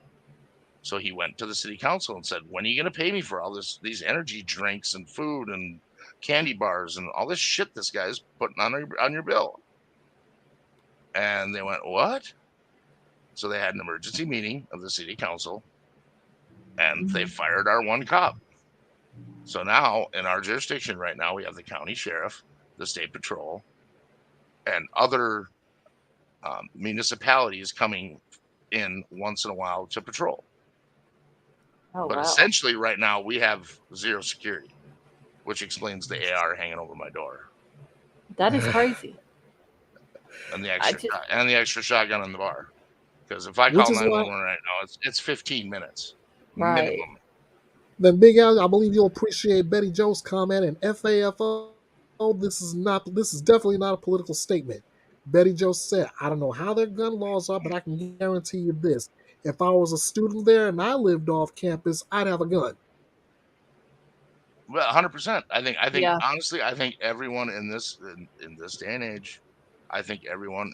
Speaker 9: So he went to the city council and said, "When are you going to pay me for all these energy drinks and food and candy bars and all this shit this guy's putting on your bill?" And they went, "What?" So they had an emergency meeting of the city council, and they fired our one cop. So now in our jurisdiction right now, we have the county sheriff, the state patrol, and other municipalities coming in once in a while to patrol.
Speaker 1: Oh,
Speaker 9: But
Speaker 1: wow.
Speaker 9: essentially right now we have zero security, which explains the AR hanging over my door
Speaker 1: That is crazy.
Speaker 9: and the extra shotgun in the bar. Because if I
Speaker 8: Which
Speaker 9: call
Speaker 8: is
Speaker 9: 911 right now, it's 15 minutes
Speaker 1: Right.
Speaker 9: minimum.
Speaker 8: Then Big Al, I believe you'll appreciate Betty Jo's comment in FAFO. This is definitely not a political statement. Betty Jo said, "I don't know how their gun laws are, but I can guarantee you this. If I was a student there and I lived off campus, I'd have a gun."
Speaker 9: Well, 100%. I think
Speaker 1: Yeah.
Speaker 9: honestly, I think everyone in this day and age, I think everyone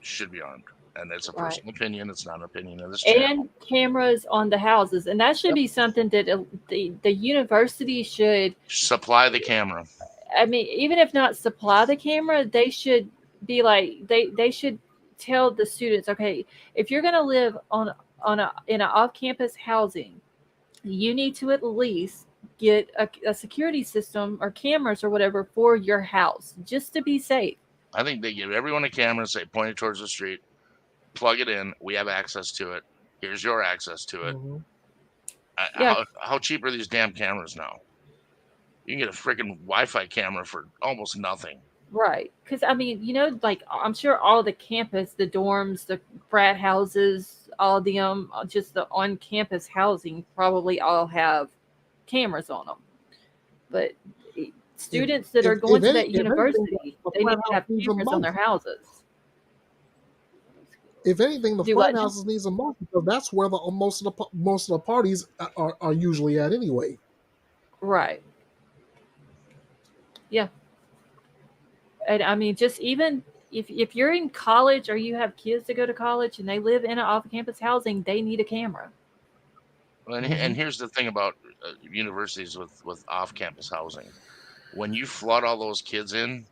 Speaker 9: should be armed. And it's a
Speaker 1: Right.
Speaker 9: personal opinion. It's not an opinion of this channel.
Speaker 1: And cameras on the houses, and that should be something that the university should.
Speaker 9: Supply the camera.
Speaker 1: I mean, even if not supply the camera, they should be like they should tell the students, okay, if you're going to live in an off-campus housing, you need to at least get a security system or cameras or whatever for your house just to be safe.
Speaker 9: I think they give everyone a camera and say, point it towards the street, plug it in. We have access to it. Here's your access to it.
Speaker 8: Mhm.
Speaker 1: Yeah.
Speaker 9: How cheap are these damn cameras now? You can get a freaking Wi-Fi camera for almost nothing.
Speaker 1: Right. Because, I mean, like I'm sure all the campus, the dorms, the frat houses, all them, just the on-campus housing probably all have cameras on them. But students that are going to that university, they need to have cameras on their houses.
Speaker 8: If anything, the
Speaker 1: Do
Speaker 8: frat
Speaker 1: what?
Speaker 8: houses need some money because that's where most of the parties are usually at anyway.
Speaker 1: Right. Yeah. And I mean, just even if you're in college or you have kids to go to college and they live in an off-campus housing, they need a camera.
Speaker 9: And here's the thing about universities with off-campus housing. When you flood all those kids in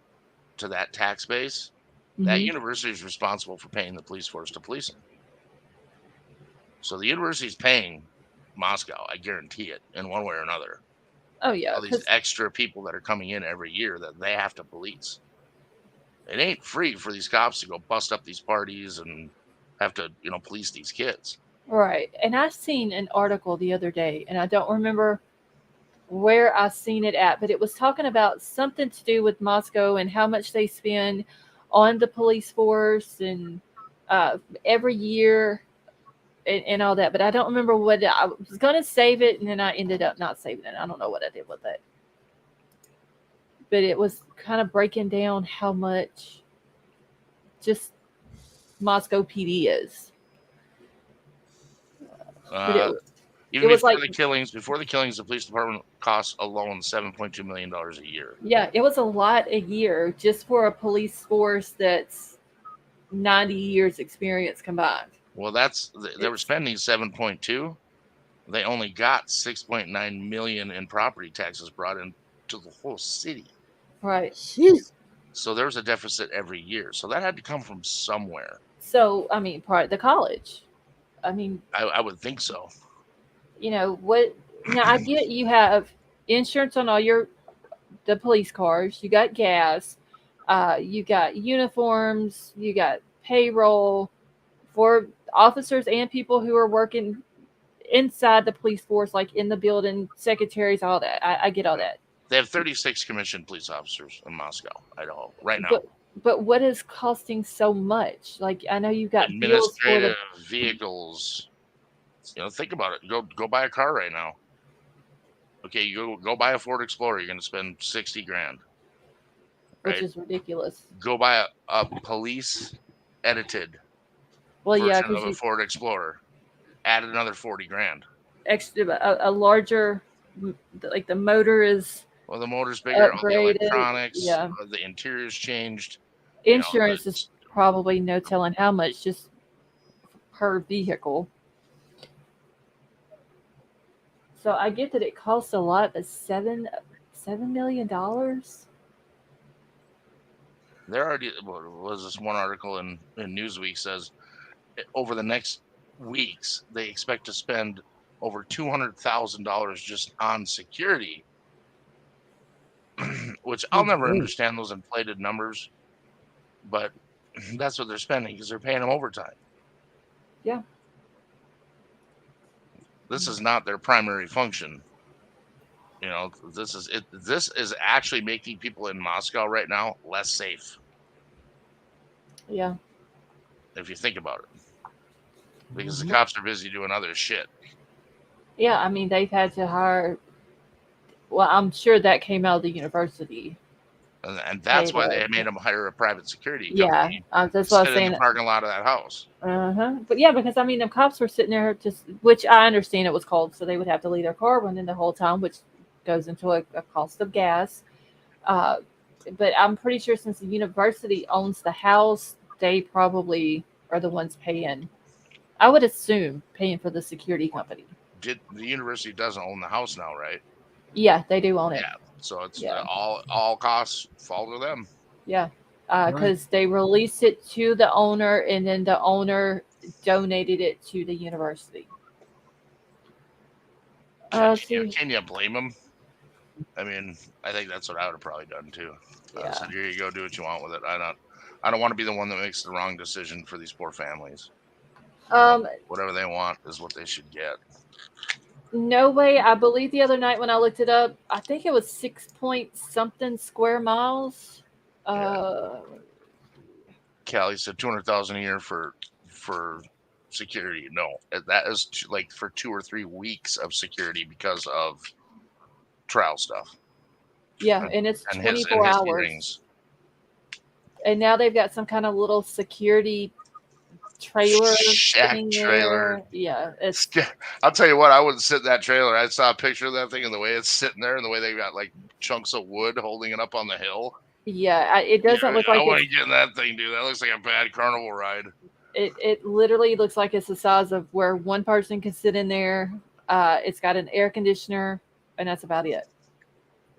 Speaker 9: to that tax base, that
Speaker 1: Mhm.
Speaker 9: university is responsible for paying the police force to police them. So the university is paying Moscow, I guarantee it, in one way or another.
Speaker 1: Oh yeah,
Speaker 9: All these
Speaker 1: 'cause
Speaker 9: extra people that are coming in every year that they have to police. It ain't free for these cops to go bust up these parties and have to, police these kids.
Speaker 1: right. And I seen an article the other day, and I don't remember where I seen it at, but it was talking about something to do with Moscow and how much they spend on the police force and every year and all that. But I don't remember what I was going to save it, and then I ended up not saving it. I don't know what I did with it. But it was kind of breaking down how much just Moscow PD is. But
Speaker 9: Even
Speaker 1: it was
Speaker 9: before
Speaker 1: like,
Speaker 9: the killings, the police department costs alone $7.2 million a year.
Speaker 1: yeah, it was a lot a year just for a police force that's 90 years experience combined.
Speaker 9: Well, they were spending 7.2. They only got 6.9 million in property taxes brought in to the whole city.
Speaker 1: Right.
Speaker 8: Jeez.
Speaker 9: So there was a deficit every year. So that had to come from somewhere.
Speaker 1: So, I mean, part of the college. I mean,
Speaker 9: I would think so.
Speaker 1: What now I get you have insurance on all the police cars, you got gas, you got uniforms, you got payroll for officers and people who are working inside the police force, like in the building, secretaries, all that. I get all that.
Speaker 9: They have 36 commissioned police officers in Moscow, Idaho, right now.
Speaker 1: But what is costing so much? Like, I know you got bills for
Speaker 9: Administrative vehicles. Think about it. Go buy a car right now. Okay, you go buy a Ford Explorer. You're going to spend $60,000, right?
Speaker 1: Which is ridiculous.
Speaker 9: Go buy a police edited version of a Ford Explorer. Add another $40,000.
Speaker 1: Extra, a larger, like the motor is.
Speaker 9: Well, the motor's bigger. All the
Speaker 1: upgraded.
Speaker 9: electronics.
Speaker 1: Yeah.
Speaker 9: The interior's changed.
Speaker 1: Insurance is probably no telling how much just per vehicle. So I get that it costs a lot, but $7 million.
Speaker 9: There already was this one article in Newsweek says over the next weeks they expect to spend over $200,000 just on security, which I'll never understand those inflated numbers, but that's what they're spending because they're paying them overtime.
Speaker 1: Yeah.
Speaker 9: This is not their primary function. This is actually making people in Moscow right now less safe.
Speaker 1: Yeah.
Speaker 9: If you think about it. Because the cops are busy doing other shit.
Speaker 1: Yeah, I mean, they've had to hire. Well, I'm sure that came out of the university.
Speaker 9: And that's why they made them hire a private security company.
Speaker 1: Yeah, that's what I was saying.
Speaker 9: In the parking lot of that house.
Speaker 1: But yeah, because I mean, the cops were sitting there which I understand it was cold, so they would have to leave their car running the whole time, which goes into a cost of gas. But I'm pretty sure since the university owns the house, they probably are the ones paying. I would assume paying for the security company.
Speaker 9: The university doesn't own the house now, right?
Speaker 1: Yeah, they do own it.
Speaker 9: Yeah, so it's all costs fall to them.
Speaker 1: Yeah, because they released it to the owner, and then the owner donated it to the university.
Speaker 9: Can you blame them? I mean, I think that's what I would have probably done too. I said, "Here you go, do what you want with it." I don't want to be the one that makes the wrong decision for these poor families. Whatever they want is what they should get.
Speaker 1: No way. I believe the other night when I looked it up, I think it was 6-point-something square miles.
Speaker 9: Callie said 200,000 a year for security. No, that is like for 2 or 3 weeks of security because of trial stuff.
Speaker 1: Yeah, and it's 24 hours.
Speaker 9: Hearings.
Speaker 1: And now they've got some kind of little security trailer
Speaker 9: Shack
Speaker 1: sitting
Speaker 9: trailer.
Speaker 1: there. Yeah, it's
Speaker 9: I'll tell you what, I wouldn't sit in that trailer. I saw a picture of that thing and the way it's sitting there and the way they got like chunks of wood holding it up on the hill.
Speaker 1: yeah. It doesn't look like
Speaker 9: I want to
Speaker 1: it's.
Speaker 9: get in that thing, dude. That looks like a bad carnival ride.
Speaker 1: It literally looks like it's the size of where one person can sit in there. It's got an air conditioner, and that's about it.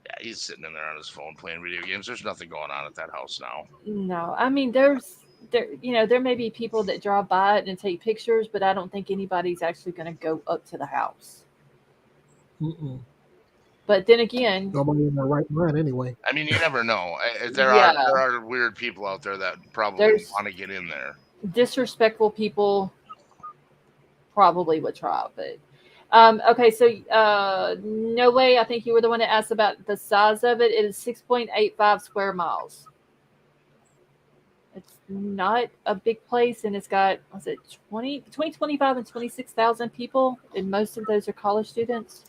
Speaker 9: Yeah, he's sitting in there on his phone playing video games. There's nothing going on at that house now.
Speaker 1: No, I mean there may be people that drive by it and take pictures, but I don't think anybody's actually going to go up to the house.
Speaker 8: Mm-mm.
Speaker 1: But then again,
Speaker 8: Nobody in their right mind anyway.
Speaker 9: I mean, you never know. There
Speaker 1: Yeah.
Speaker 9: are weird people out there that probably
Speaker 1: There's-
Speaker 9: want to get in there.
Speaker 1: disrespectful people probably would try, but okay, so no way. I think you were the one that asked about the size of it. It is 6.85 square miles. It's not a big place, and it's got, what's it, between 25 and 26,000 people, and most of those are college students.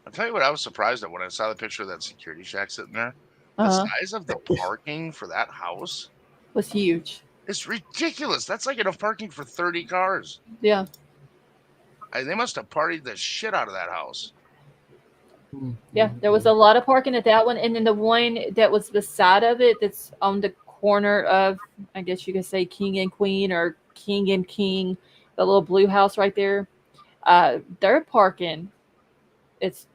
Speaker 9: I'll tell you what I was surprised at when I saw the picture of that security shack sitting there. The size of the parking for that house
Speaker 1: Was huge.
Speaker 9: is ridiculous. That's like enough parking for 30 cars.
Speaker 1: Yeah.
Speaker 9: They must have partied the shit out of that house.
Speaker 1: Yeah, there was a lot of parking at that one, and then the one that was beside of it, that's on the corner of, I guess you could say, King and Queen or King and King, the little blue house right there. Their parking, it's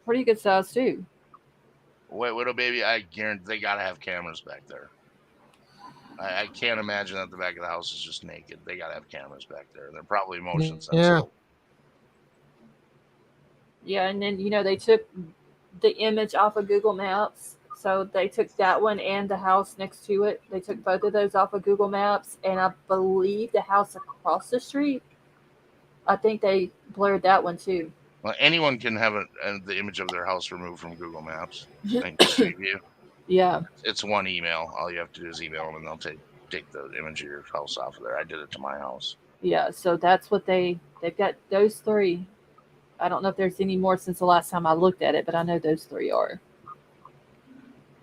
Speaker 1: pretty good size too.
Speaker 9: Wait, Widow Baby, I guarantee they gotta have cameras back there. I can't imagine that the back of the house is just naked. They gotta have cameras back there. They're probably motion sensitive.
Speaker 1: Yeah, and then they took the image off of Google Maps. So they took that one and the house next to it. They took both of those off of Google Maps, and I believe the house across the street, I think they blurred that one too.
Speaker 9: Well, anyone can have the image of their house removed from Google Maps. Save you.
Speaker 1: Yeah.
Speaker 9: It's one email. All you have to do is email them, and they'll take the image of your house off of there. I did it to my house.
Speaker 1: Yeah, so that's what they've got, those three. I don't know if there's any more since the last time I looked at it, but I know those three are.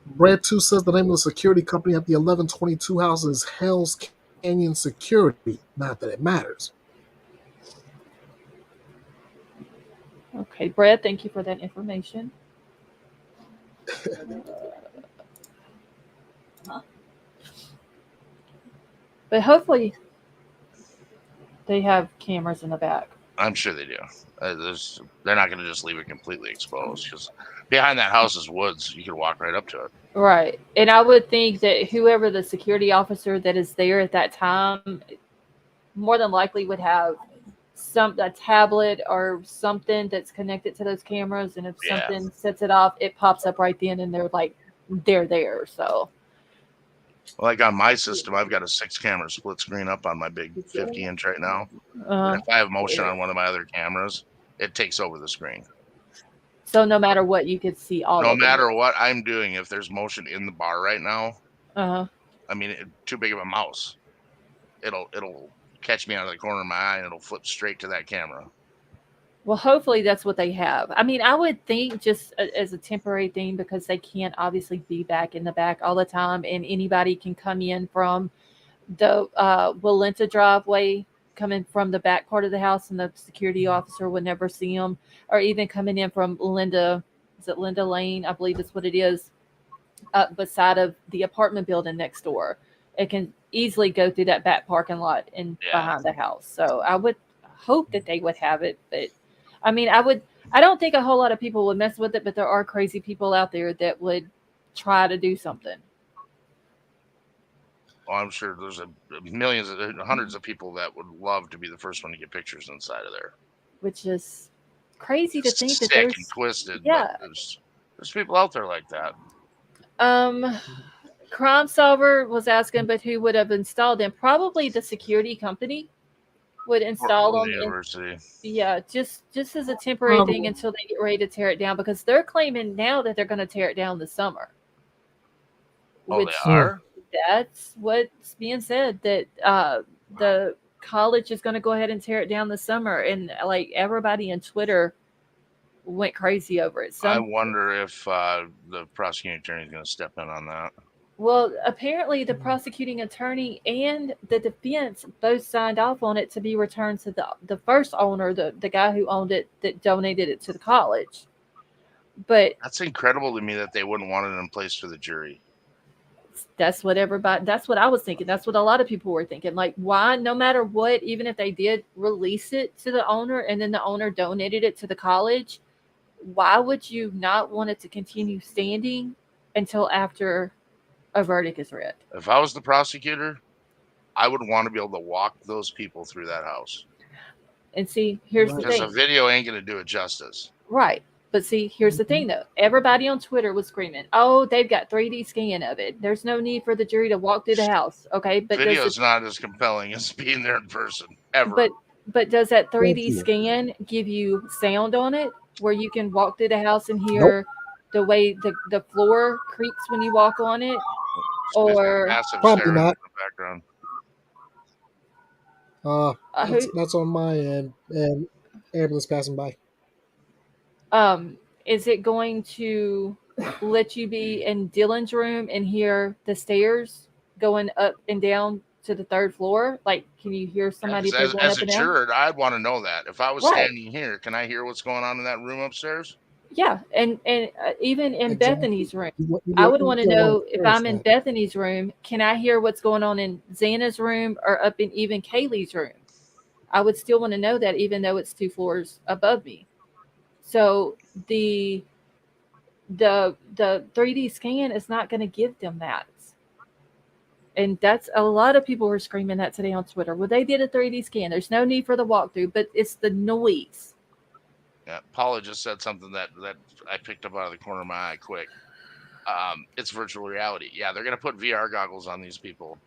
Speaker 8: Brad 2 says the name of the security company at the 1122 house is Hell's Canyon Security. Not that it matters.
Speaker 1: Okay, Brad, thank you for that information. But hopefully they have cameras in the back.
Speaker 9: I'm sure they do. They're not going to just leave it completely exposed, because behind that house is woods. You could walk right up to it.
Speaker 1: Right. And I would think that whoever the security officer that is there at that time more than likely would have a tablet or something that's connected to those cameras. And if something sets it off, it pops up right then, and they're there. So.
Speaker 9: Like on my system, I've got a 6-camera split screen up on my big 50-inch right now. And if I have motion on one of my other cameras, it takes over the screen.
Speaker 1: So no matter what, you could see all.
Speaker 9: No matter what I'm doing, if there's motion in the bar right now, I mean, too big of a mouse, it'll catch me out of the corner of my eye, and it'll flip straight to that camera.
Speaker 1: Well, hopefully that's what they have. I mean, I would think just as a temporary thing, because they can't obviously be back in the back all the time, and anybody can come in from the Walenta driveway, coming from the back part of the house, and the security officer would never see them, or even coming in from Linda Lane, I believe is what it is, beside of the apartment building next door. It can easily go through that back parking lot and behind the house. So I would hope that they would have it, but I mean, I don't think a whole lot of people would mess with it, but there are crazy people out there that would try to do something.
Speaker 9: Well, I'm sure there's hundreds of people that would love to be the first one to get pictures inside of there.
Speaker 1: Which is crazy to think that
Speaker 9: there's and twisted. Yeah, there's people out there like that.
Speaker 1: Crime Solver was asking, but who would have installed them? Probably the security company would install them.
Speaker 9: University.
Speaker 1: Just as a temporary thing until they get ready to tear it down, because they're claiming now that they're going to tear it down this summer.
Speaker 9: Oh, they are?
Speaker 1: That's what's being said, that the college is going to go ahead and tear it down this summer, and like everybody on Twitter went crazy over it.
Speaker 9: I wonder if the prosecuting attorney is going to step in on that.
Speaker 1: Well, apparently the prosecuting attorney and the defense both signed off on it to be returned to the first owner, the guy who owned it that donated it to the college. But
Speaker 9: That's incredible to me that they wouldn't want it in place for the jury.
Speaker 1: that's what I was thinking. That's what a lot of people were thinking. Like, why, no matter what, even if they did release it to the owner and then the owner donated it to the college, why would you not want it to continue standing until after a verdict is read?
Speaker 9: If I was the prosecutor, I would want to be able to walk those people through that house.
Speaker 1: And see, here's the
Speaker 9: Because
Speaker 1: thing.
Speaker 9: a video ain't going to do it justice.
Speaker 1: Right. But see, here's the thing, though. Everybody on Twitter was screaming, "Oh, they've got 3D scan of it. There's no need for the jury to walk through the house." Okay, but
Speaker 9: Video's not as compelling as being there in person ever.
Speaker 1: But does that 3D
Speaker 8: you.
Speaker 1: scan give you sound on it, where you can walk through the house and hear the way the floor creaks when you walk on it, or
Speaker 9: massive
Speaker 8: Probably
Speaker 9: stereo
Speaker 8: not.
Speaker 9: in the background.
Speaker 8: That's on my end, and ambulance passing by.
Speaker 1: Is it going to let you be in Dylan's room and hear the stairs going up and down to the third floor? Like, can you hear somebody
Speaker 9: As
Speaker 1: going up
Speaker 9: a
Speaker 1: and down?
Speaker 9: juror, I'd want to know that. If I was
Speaker 1: Right.
Speaker 9: standing here, can I hear what's going on in that room upstairs?
Speaker 1: Yeah, and even in
Speaker 8: Exactly.
Speaker 1: Bethany's room,
Speaker 8: You
Speaker 1: I would want to
Speaker 8: don't
Speaker 1: know
Speaker 8: wanna
Speaker 1: if
Speaker 8: curse
Speaker 1: I'm in
Speaker 8: that.
Speaker 1: Bethany's room, can I hear what's going on in Xana's room or up in even Kaylee's room? I would still want to know that, even though it's 2 floors above me. So the 3D scan is not going to give them that. And that's a lot of people were screaming that today on Twitter. Well, they did a 3D scan. There's no need for the walkthrough, but it's the noise.
Speaker 9: Yeah, Paula just said something that I picked up out of the corner of my eye quick. It's virtual reality. Yeah, they're going to put VR goggles on these people,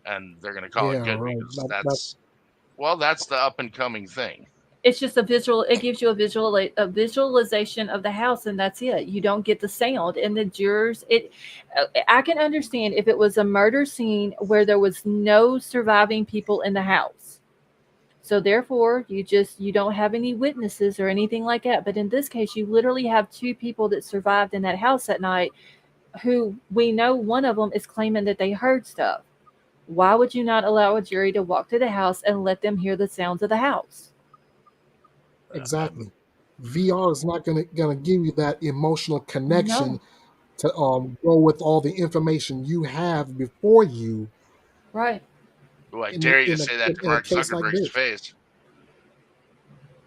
Speaker 9: and they're going to call it good because that's the up and coming thing.
Speaker 1: It's just a visual. It gives you a visualization of the house, and that's it. You don't get the sound. And the jurors, I can understand if it was a murder scene where there was no surviving people in the house. So therefore, you don't have any witnesses or anything like that. But in this case, you literally have 2 people that survived in that house that night, who we know one of them is claiming that they heard stuff. Why would you not allow a jury to walk to the house and let them hear the sounds of the house?
Speaker 8: Exactly. VR is not gonna give you that emotional connection to go with all the information you have before you.
Speaker 1: Right.
Speaker 9: Ooh, I dare you to say that to
Speaker 8: in a
Speaker 9: Mark
Speaker 8: case like
Speaker 9: Zuckerberg's
Speaker 8: this.
Speaker 9: face.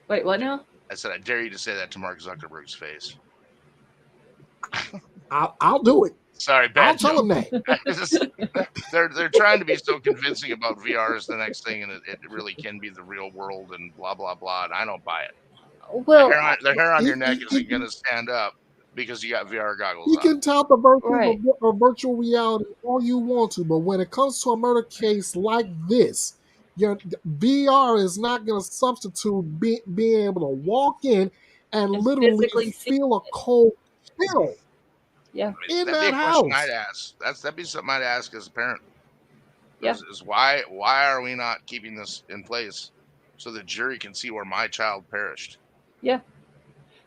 Speaker 1: Wait, what now?
Speaker 9: I said, I dare you to say that to Mark Zuckerberg's face.
Speaker 8: I'll do it.
Speaker 9: Sorry,
Speaker 8: I'll
Speaker 9: bad
Speaker 8: tell
Speaker 9: joke.
Speaker 8: them that.
Speaker 9: They're trying to be so convincing about VR is the next thing, and it really can be the real world and blah blah blah. And I don't buy it.
Speaker 1: Well,
Speaker 9: the hair on your neck isn't going to stand up because you got VR goggles
Speaker 8: You
Speaker 9: on.
Speaker 8: can tout the
Speaker 1: Right.
Speaker 8: virtual reality all you want to, but when it comes to a murder case like this, your VR is not going to substitute being able to walk in and literally
Speaker 1: physically see
Speaker 8: feel a cold chill
Speaker 1: Yeah.
Speaker 8: in
Speaker 9: That'd be
Speaker 8: that
Speaker 9: a question
Speaker 8: house.
Speaker 9: I'd ask. That'd be something I'd ask as a parent.
Speaker 1: Yeah.
Speaker 9: Is why are we not keeping this in place so the jury can see where my child perished?
Speaker 1: Yeah.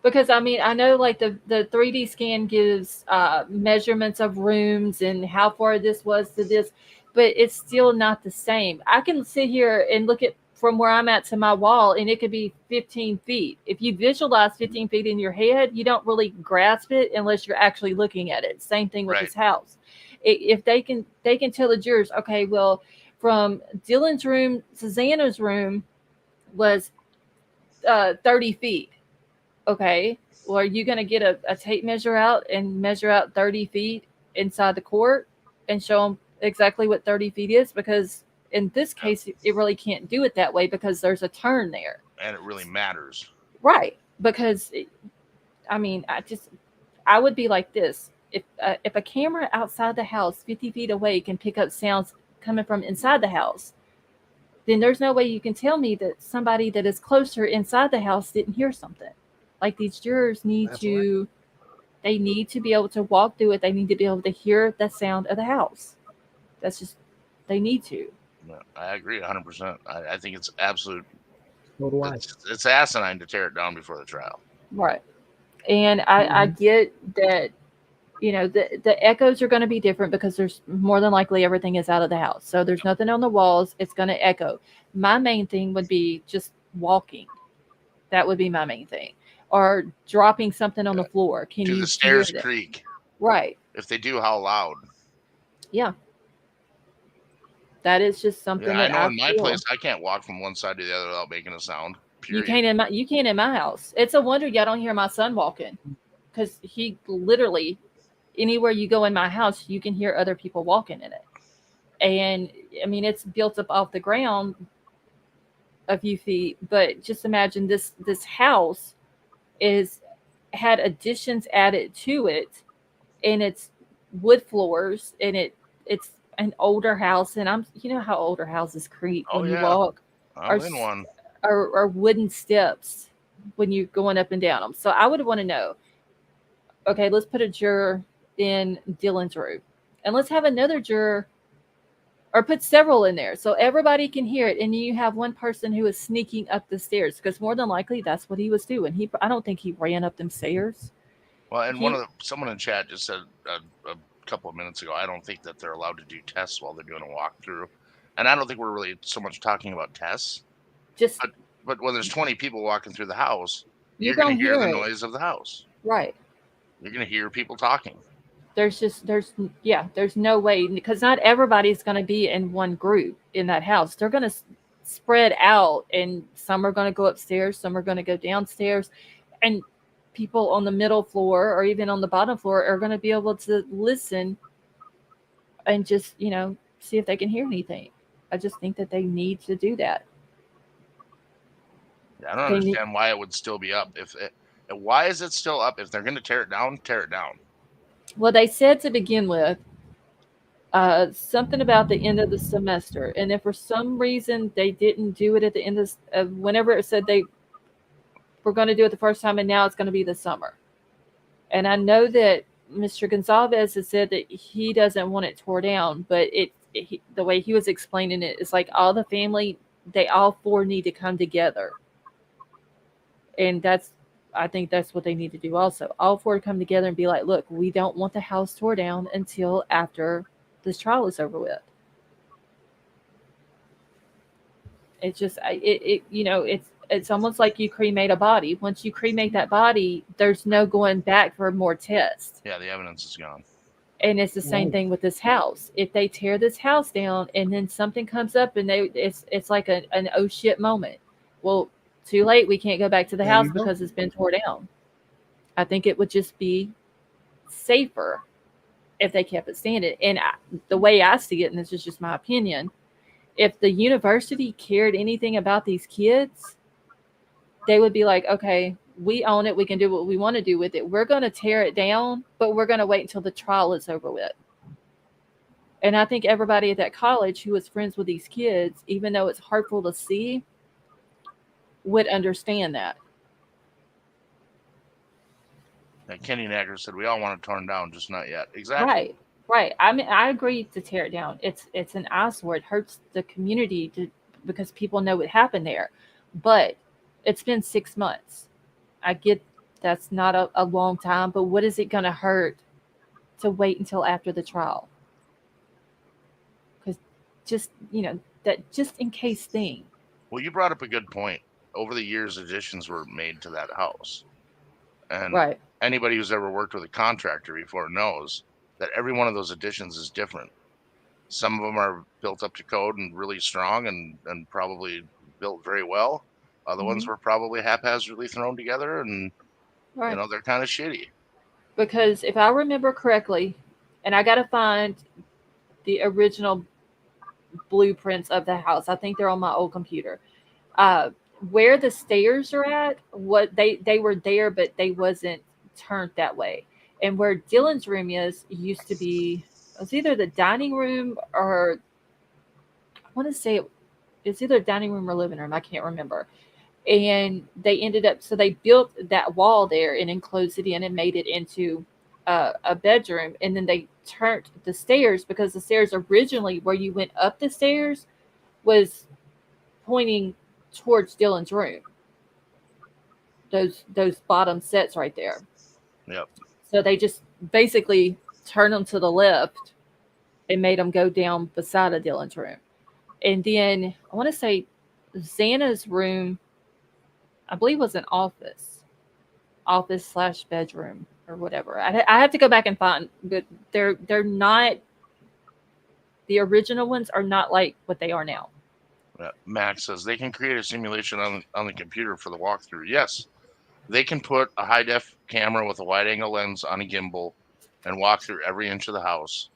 Speaker 1: Because I mean, I know like the 3D scan gives measurements of rooms and how far this was to this, but it's still not the same. I can sit here and look at from where I'm at to my wall, and it could be 15 feet. If you visualize 15 feet in your head, you don't really grasp it unless you're actually looking at it. Same thing with
Speaker 9: Right.
Speaker 1: this house. If they can tell the jurors, okay, well, from Dylan's room to Xana's room was 30 feet. Okay, well, are you going to get a tape measure out and measure out 30 feet inside the court and show them exactly what 30 feet is? Because in this case, it really can't do it that way because there's a turn there.
Speaker 9: And it really matters.
Speaker 1: Right. Because, I mean, I would be like this. If a camera outside the house 50 feet away can pick up sounds coming from inside the house, then there's no way you can tell me that somebody that is closer inside the house didn't hear something. Like, these jurors need they need to be able to walk through it. They need to be able to hear the sound of the house. That's just, they need to.
Speaker 9: No, I agree 100%. I think it's absolute.
Speaker 8: So do I.
Speaker 9: It's asinine to tear it down before the trial.
Speaker 1: Right. And I get that The echoes are going to be different because there's more than likely everything is out of the house. So there's nothing on the walls. It's going to echo. My main thing would be just walking. That would be my main thing. Or dropping something on the floor. Can
Speaker 9: Do
Speaker 1: you
Speaker 9: the stairs
Speaker 1: hear that?
Speaker 9: creak?
Speaker 1: Right.
Speaker 9: If they do, how loud?
Speaker 1: Yeah. That is just something
Speaker 9: Yeah, I
Speaker 1: that
Speaker 9: know
Speaker 1: I
Speaker 9: in my
Speaker 1: feel.
Speaker 9: place, I can't walk from one side to the other without making a sound.
Speaker 1: You
Speaker 9: Period.
Speaker 1: can't in my house. It's a wonder y'all don't hear my son walking, because he literally, anywhere you go in my house, you can hear other people walking in it. And I mean, it's built up off the ground a few feet, but just imagine this house had additions added to it, and it's wood floors, and it's an older house, and how older houses creak
Speaker 9: Oh
Speaker 1: when you
Speaker 9: yeah,
Speaker 1: walk,
Speaker 9: I'm in one.
Speaker 1: or wooden steps when you're going up and down them. So I would want to know, okay, let's put a juror in Dylan's room, and let's have another juror, or put several in there so everybody can hear it, and you have one person who is sneaking up the stairs, because more than likely that's what he was doing. I don't think he ran up them stairs.
Speaker 9: Well, and someone in chat just said a couple of minutes ago, I don't think that they're allowed to do tests while they're doing a walkthrough, and I don't think we're really so much talking about tests. But when there's 20 people walking through the house, you're going to hear the noise of the house.
Speaker 1: Right.
Speaker 9: You're going to hear people talking.
Speaker 1: There's no way, because not everybody's going to be in one group in that house. They're going to spread out, and some are going to go upstairs, some are going to go downstairs, and people on the middle floor or even on the bottom floor are going to be able to listen and just, see if they can hear anything. I just think that they need to do that.
Speaker 9: Yeah, I don't understand why it would still be up. Why is it still up? If they're going to tear it down, tear it down.
Speaker 1: Well, they said to begin with something about the end of the semester, and if for some reason they didn't do it at the end of whenever it said they were going to do it the first time, and now it's going to be the summer. And I know that Mr. Gonzalez has said that he doesn't want it tore down, but the way he was explaining it is like all the family, they all four need to come together, and I think that's what they need to do also. All four come together and be like, look, we don't want the house tore down until after this trial is over with. It's just, it's almost like you cremate a body. Once you cremate that body, there's no going back for more tests.
Speaker 9: Yeah, the evidence is gone.
Speaker 1: And it's the same thing with this house. If they tear this house down and then something comes up and it's like an oh shit moment. Well, too late. We can't go back to the house because it's been torn down. I think it would just be safer if they kept it standing. And the way I see it, and this is just my opinion, if the university cared anything about these kids, they would be like, okay, we own it. We can do what we want to do with it. We're going to tear it down, but we're going to wait until the trial is over with. And I think everybody at that college who was friends with these kids, even though it's hurtful to see, would understand that.
Speaker 9: Kenny Nagger said, we all want it torn down, just not yet. Exactly.
Speaker 1: Right. I mean, I agree to tear it down. It's an eyesore. It hurts the community because people know what happened there. But it's been 6 months. I get that's not a long time, but what is it going to hurt to wait until after the trial? Because that just in case thing.
Speaker 9: Well, you brought up a good point. Over the years, additions were made to that house. And anybody who's ever worked with a contractor before knows that every one of those additions is different. Some of them are built up to code and really strong and probably built very well. Other ones were probably haphazardly thrown together and, they're kind of shitty.
Speaker 1: Because if I remember correctly, and I got to find the original blueprints of the house. I think they're on my old computer. Where the stairs are at, what they were there, but they wasn't turned that way. And where Dylan's room used to be, it was either the dining room or I want to say it's either dining room or living room. I can't remember. And they ended up, so they built that wall there and enclosed it in and made it into a bedroom. And then they turned the stairs, because the stairs originally where you went up the stairs was pointing towards Dylan's room. Those bottom sets right there.
Speaker 9: Yep.
Speaker 1: So they just basically turned them to the left and made them go down beside of Dylan's room. And then I want to say Xana's room, I believe, was an office / bedroom or whatever. I have to go back and find, but they're not, the original ones are not like what they are now.
Speaker 9: Max says they can create a simulation on the computer for the walkthrough. Yes, they can put a high def camera with a wide angle lens on a gimbal and walk through every inch of the house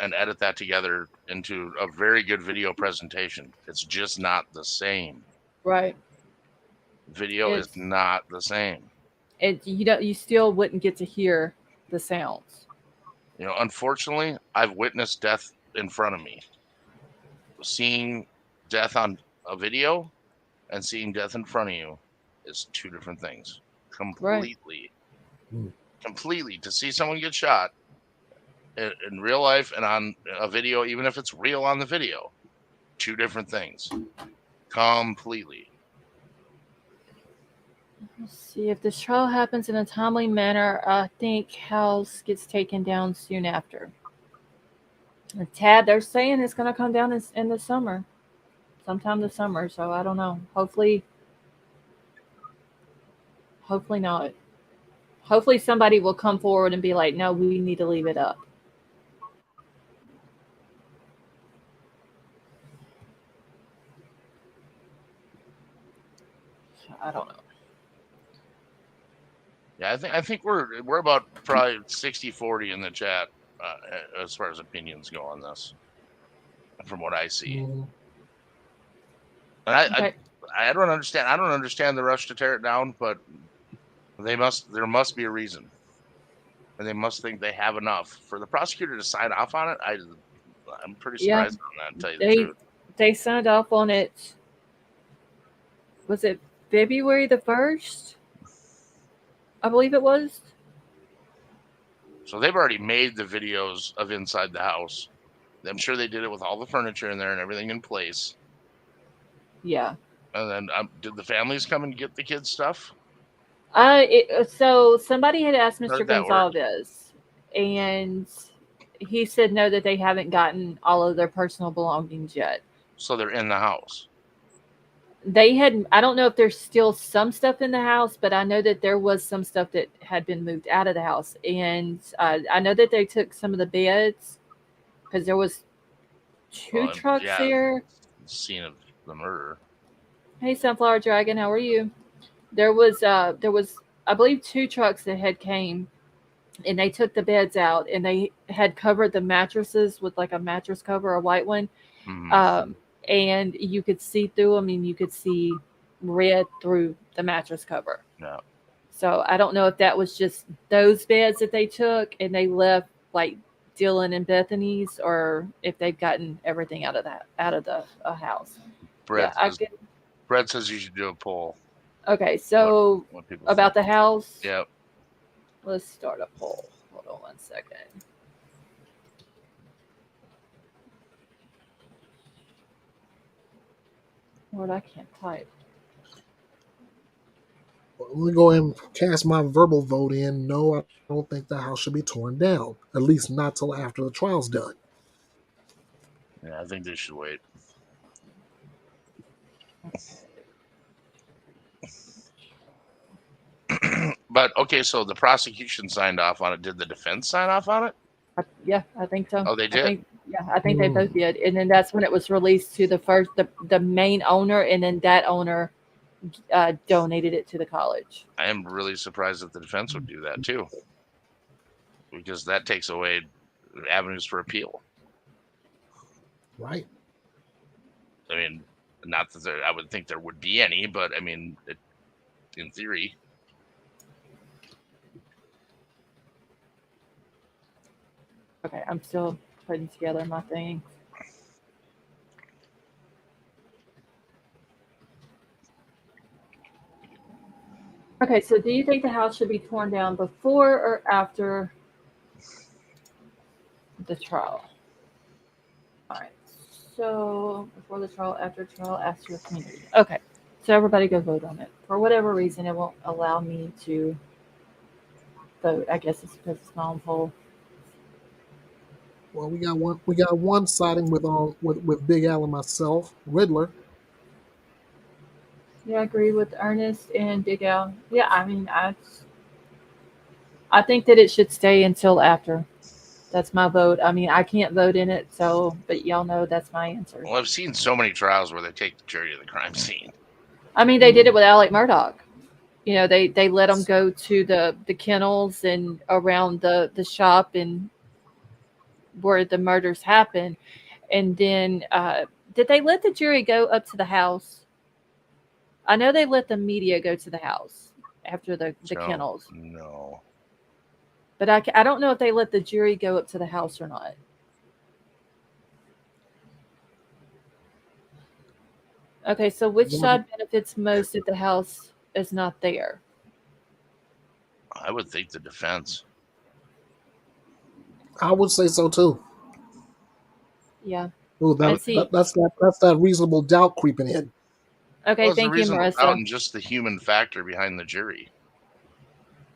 Speaker 9: and edit that together into a very good video presentation. It's just not the same.
Speaker 1: Right.
Speaker 9: Video is not the same.
Speaker 1: You still wouldn't get to hear the sounds.
Speaker 9: You know, unfortunately, I've witnessed death in front of me. Seeing death on a video and seeing death in front of you is two different things. Completely.
Speaker 8: Right.
Speaker 9: Completely. To see someone get shot in real life and on a video, even if it's real on the video, two different things. Completely.
Speaker 1: Let's see, if this trial happens in a timely manner, I think house gets taken down soon after. Tad, they're saying it's going to come down in the summer, sometime this summer. So I don't know. Hopefully not. Hopefully somebody will come forward and be like, no, we need to leave it up. I don't know.
Speaker 9: Yeah, I think we're about probably 60-40 in the chat as far as opinions go on this, from what I see.
Speaker 8: Mm-hmm.
Speaker 9: And
Speaker 1: Okay.
Speaker 9: I don't understand. I don't understand the rush to tear it down, but there must be a reason, and they must think they have enough for the prosecutor to sign off on it. I'm pretty surprised on that, to tell you the truth.
Speaker 1: They signed off on it. Was it February the 1st? I believe it was.
Speaker 9: So they've already made the videos of inside the house. I'm sure they did it with all the furniture in there and everything in place.
Speaker 1: Yeah.
Speaker 9: And then did the families come and get the kids' stuff?
Speaker 1: So somebody had asked
Speaker 9: How
Speaker 1: Mr.
Speaker 9: did that work?
Speaker 1: Gonzalez, and he said no, that they haven't gotten all of their personal belongings yet.
Speaker 9: So they're in the house.
Speaker 1: They had, I don't know if there's still some stuff in the house, but I know that there was some stuff that had been moved out of the house. And I know that they took some of the beds, because there was two trucks there.
Speaker 9: Scene of the murder.
Speaker 1: Hey, Sunflower Dragon, how are you? There was I believe 2 trucks that had came, and they took the beds out, and they had covered the mattresses with like a mattress cover, a white one.
Speaker 9: Mm-hmm.
Speaker 1: And you could see through them, and you could see red through the mattress cover.
Speaker 9: Yeah.
Speaker 1: So I don't know if that was just those beds that they took and they left like Dylan and Bethany's, or if they've gotten everything out of the house.
Speaker 9: Brett says you should do a poll.
Speaker 1: Okay, so
Speaker 9: what
Speaker 1: about the house?
Speaker 9: Yep.
Speaker 1: Let's start a poll. Hold on one second. Lord, I can't type.
Speaker 8: Let me go ahead and cast my verbal vote in. No, I don't think the house should be torn down. At least not till after the trial's done.
Speaker 9: Yeah, I think they should wait. But okay, so the prosecution signed off on it. Did the defense sign off on it?
Speaker 1: Yeah, I think so.
Speaker 9: Oh, they did.
Speaker 1: I think they both did, and then that's when it was released to the main owner, and then that owner donated it to the college.
Speaker 9: I am really surprised that the defense would do that too, because that takes away avenues for appeal.
Speaker 8: Right.
Speaker 9: I mean, not that I would think there would be any, but I mean, in theory.
Speaker 1: Okay, I'm still putting together my thing. Okay, so do you think the house should be torn down before or after the trial? All right, so before the trial, after trial, ask your community. Okay, so everybody go vote on it. For whatever reason, it won't allow me to vote. I guess it's because it's non-poll.
Speaker 8: Well, we got one. We got one siding with Big Al and myself, Riddler.
Speaker 1: Yeah, I agree with Ernest and Big Al. Yeah, I mean, I think that it should stay until after. That's my vote. I mean, I can't vote in it, so but y'all know that's my answer.
Speaker 9: Well, I've seen so many trials where they take the jury to the crime scene.
Speaker 1: I mean, they did it with Alec Murdaugh. You know, they let him go to the kennels and around the shop and where the murders happened, and then did they let the jury go up to the house? I know they let the media go to the house after the kennels.
Speaker 9: No.
Speaker 1: But I don't know if they let the jury go up to the house or not. Okay, so which side benefits most if the house is not there?
Speaker 9: I would think the defense.
Speaker 8: I would say so too.
Speaker 1: Yeah.
Speaker 8: Ooh, that's that reasonable doubt creeping in.
Speaker 1: Okay,
Speaker 9: well,
Speaker 1: thank you, Marissa.
Speaker 9: And just the human factor behind the jury.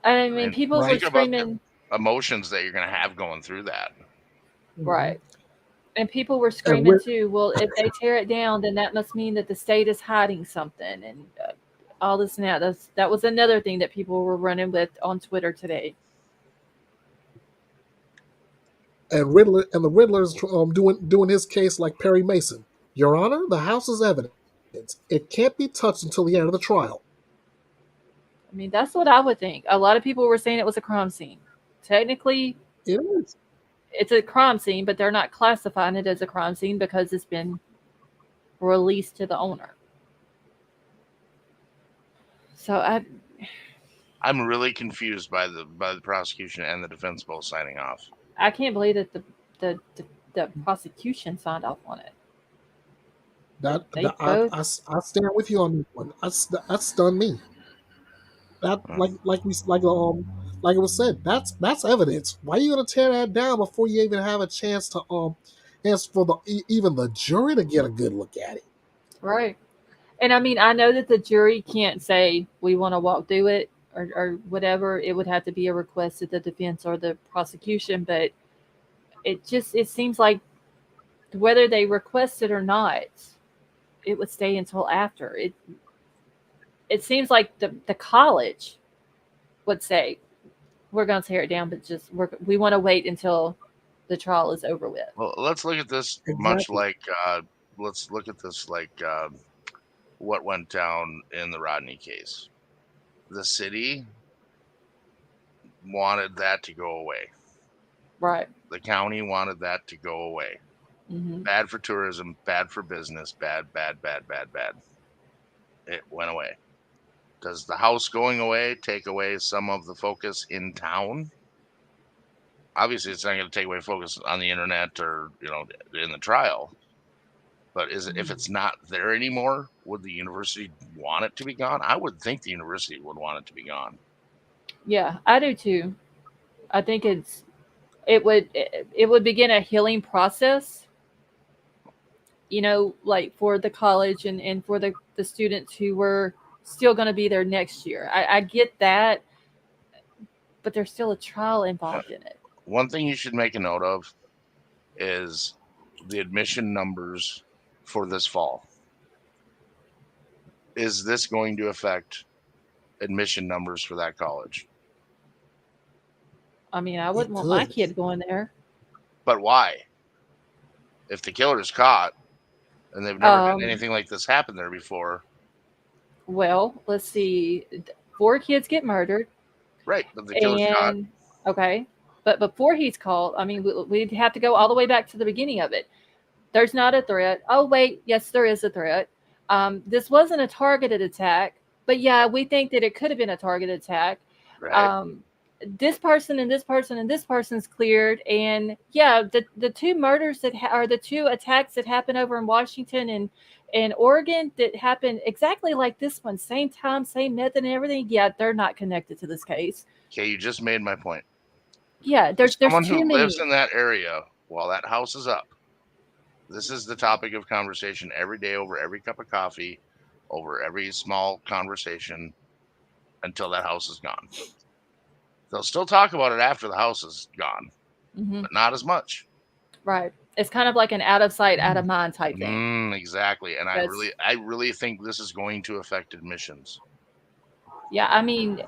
Speaker 1: I mean, people were screaming
Speaker 9: emotions that you're going to have going through that.
Speaker 1: Right. And people were screaming too, well, if they tear it down, then that must mean that the state is hiding something and all this and that. That was another thing that people were running with on Twitter today.
Speaker 8: And the Riddler's doing his case like Perry Mason. Your Honor, the house is evidence. It can't be touched until the end of the trial.
Speaker 1: I mean, that's what I would think. A lot of people were saying it was a crime scene. Technically,
Speaker 8: it is.
Speaker 1: It's a crime scene, but they're not classifying it as a crime scene because it's been released to the owner. So
Speaker 9: I'm really confused by the prosecution and the defense both signing off.
Speaker 1: I can't believe that the prosecution signed off on it.
Speaker 8: I stand with you on this one. That stunned me. That like it was said, that's evidence. Why are you gonna tear that down before you even have a chance to ask for even the jury to get a good look at it?
Speaker 1: Right. And I mean, I know that the jury can't say we want to walk through it or whatever. It would have to be a request of the defense or the prosecution, but it seems like whether they request it or not, it would stay until after. It seems like the college would say, we're going to tear it down, but we want to wait until the trial is over with.
Speaker 9: Well, let's look at this much like let's look at this like what went down in the Rodney case. The city wanted that to go away.
Speaker 1: Right.
Speaker 9: The county wanted that to go away.
Speaker 1: Mm-hmm.
Speaker 9: Bad for tourism, bad for business, bad. It went away. Does the house going away take away some of the focus in town? Obviously, it's not going to take away focus on the internet or, in the trial. But if it's not there anymore, would the university want it to be gone? I would think the university would want it to be gone.
Speaker 1: Yeah, I do too. I think it would begin a healing process, like for the college and for the students who were still going to be there next year. I get that, but there's still a trial involved in it.
Speaker 9: One thing you should make a note of is the admission numbers for this fall. Is this going to affect admission numbers for that college?
Speaker 1: I mean, I wouldn't want my kid going there.
Speaker 9: But why? If the killer's caught and they've never had anything like this happen there before.
Speaker 1: Well, let's see. 4 kids get murdered.
Speaker 9: Right, but the killer's caught.
Speaker 1: Okay. But before he's caught, I mean, we'd have to go all the way back to the beginning of it. There's not a threat. Oh, wait. Yes, there is a threat. This wasn't a targeted attack. But, yeah, we think that it could have been a targeted attack.
Speaker 9: Right.
Speaker 1: This person and this person and this person's cleared. And, yeah, the 2 murders are the 2 attacks that happened over in Washington and Oregon that happened exactly like this one. Same time, same method and everything. Yeah, they're not connected to this case.
Speaker 9: Okay, you just made my point.
Speaker 1: Yeah, there's
Speaker 9: someone
Speaker 1: too
Speaker 9: who
Speaker 1: many.
Speaker 9: Lives in that area while that house is up. This is the topic of conversation every day over every cup of coffee, over every small conversation until that house is gone. They'll still talk about it after the house is gone,
Speaker 1: Mm-hmm.
Speaker 9: but not as much.
Speaker 1: Right. It's kind of like an out of sight, out of mind type thing.
Speaker 9: Exactly. And
Speaker 1: That's,
Speaker 9: I really think this is going to affect admissions.
Speaker 1: yeah, I mean,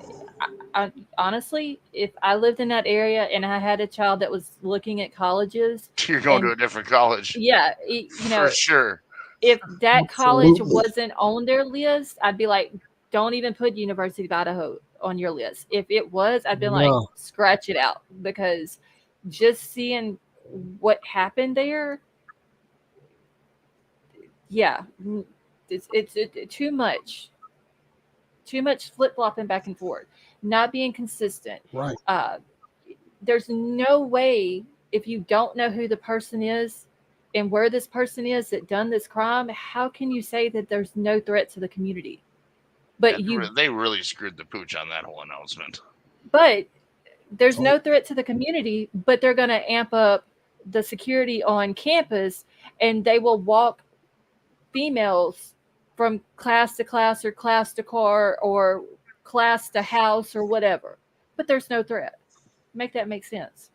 Speaker 1: I honestly, if I lived in that area and I had a child that was looking at colleges,
Speaker 9: You're going to a different college.
Speaker 1: Yeah, you know,
Speaker 9: for sure.
Speaker 1: If that college
Speaker 8: Absolutely.
Speaker 1: wasn't on their list, I'd be like, don't even put University of Idaho on your list. If it was, I'd be like,
Speaker 8: No.
Speaker 1: scratch it out, because just seeing what happened there, yeah, it's too much flip-flopping back and forth, not being consistent.
Speaker 8: Right.
Speaker 1: There's no way, if you don't know who the person is and where this person is that done this crime, how can you say that there's no threat to the community? But
Speaker 9: they really screwed the pooch on that whole announcement.
Speaker 1: But there's no threat to the community, but they're going to amp up the security on campus, and they will walk females from class to class or class to car or class to house or whatever. But there's no threat. Make that make sense.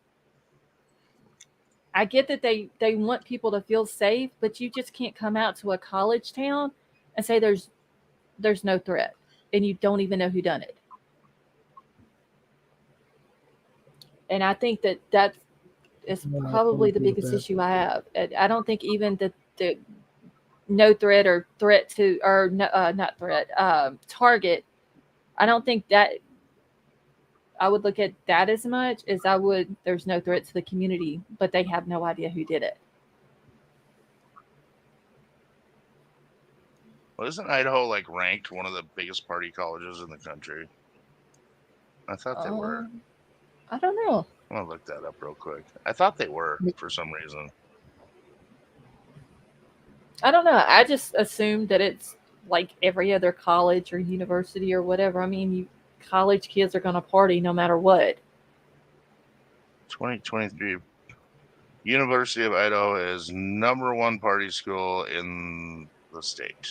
Speaker 1: I get that they want people to feel safe, but you just can't come out to a college town and say there's no threat and you don't even know who done it. And I think that is probably the biggest issue I have. I don't think even the no threat or threat to, or not threat, target, I don't think that I would look at that as much as I would, there's no threat to the community, but they have no idea who did it.
Speaker 9: Well, isn't Idaho like ranked one of the biggest party colleges in the country? I thought they were.
Speaker 1: I don't know.
Speaker 9: I'm gonna look that up real quick. I thought they were for some reason.
Speaker 1: I don't know. I just assumed that it's like every other college or university or whatever. I mean, college kids are going to party no matter what.
Speaker 9: 2023 University of Idaho is #1 party school in the state.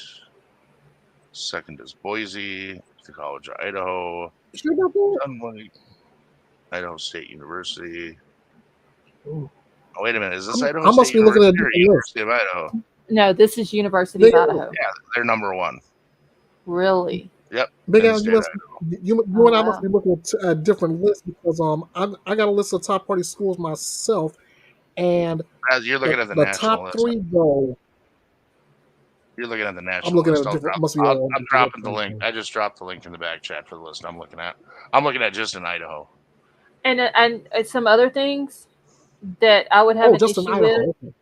Speaker 9: Second is Boise, the College of Idaho. Idaho State University. Oh, wait a minute. Is this Idaho
Speaker 8: I must
Speaker 9: State
Speaker 8: be looking at
Speaker 9: University or University of Idaho?
Speaker 1: No, this is University of Idaho.
Speaker 9: Yeah, they're #1.
Speaker 1: Really?
Speaker 9: Yep.
Speaker 8: Big Al, you and I must be looking at different lists, because I got a list of top party schools myself, and
Speaker 9: as you're looking at the
Speaker 8: top
Speaker 9: list.
Speaker 8: 3 go.
Speaker 9: You're looking at the national
Speaker 8: I'm looking
Speaker 9: list.
Speaker 8: at a different.
Speaker 9: I'm dropping the link. I just dropped the link in the back chat for the list I'm looking at. I'm looking at just in Idaho.
Speaker 1: And some other things that I would have an issue with.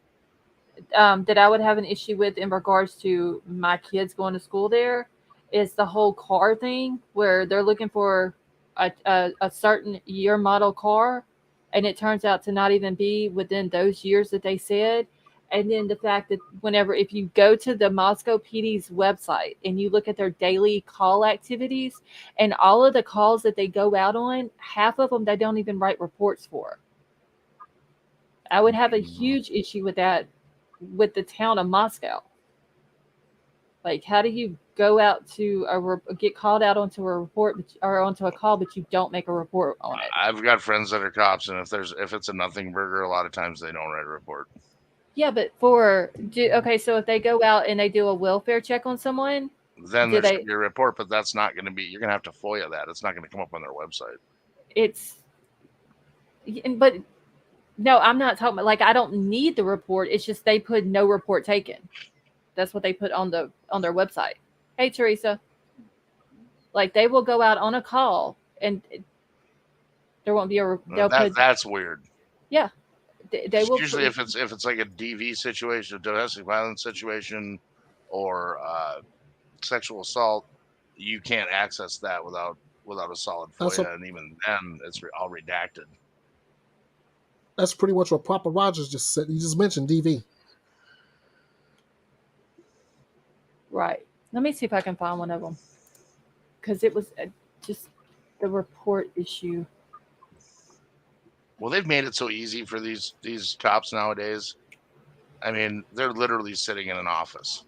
Speaker 1: That I would have an issue with in regards to my kids going to school there is the whole car thing, where they're looking for a certain year model car, and it turns out to not even be within those years that they said. And then the fact that if you go to the Moscow PD's website and you look at their daily call activities and all of the calls that they go out on, half of them they don't even write reports for. I would have a huge issue with that with the town of Moscow. Like, how do you go out to get called out onto a report or onto a call, but you don't make a report on it?
Speaker 9: I've got friends that are cops, and if it's a nothing burger, a lot of times they don't write a report.
Speaker 1: Yeah, but so if they go out and they do a welfare check on someone,
Speaker 9: then there should be a report, but that's not going to be. You're going to have to FOIA that. It's not going to come up on their website.
Speaker 1: But no, I'm not talking about, like, I don't need the report. It's just they put no report taken. That's what they put on their website. Hey, Teresa. Like, they will go out on a call and there won't be
Speaker 9: that's weird.
Speaker 1: Yeah. They will
Speaker 9: usually if it's like a DV situation, a domestic violence situation, or sexual assault, you can't access that without a solid FOIA, and even then it's all redacted.
Speaker 8: That's pretty much what Papa Rogers just said. He just mentioned DV.
Speaker 1: Right. Let me see if I can find one of them, because it was just the report issue.
Speaker 9: Well, they've made it so easy for these cops nowadays. I mean, they're literally sitting in an office.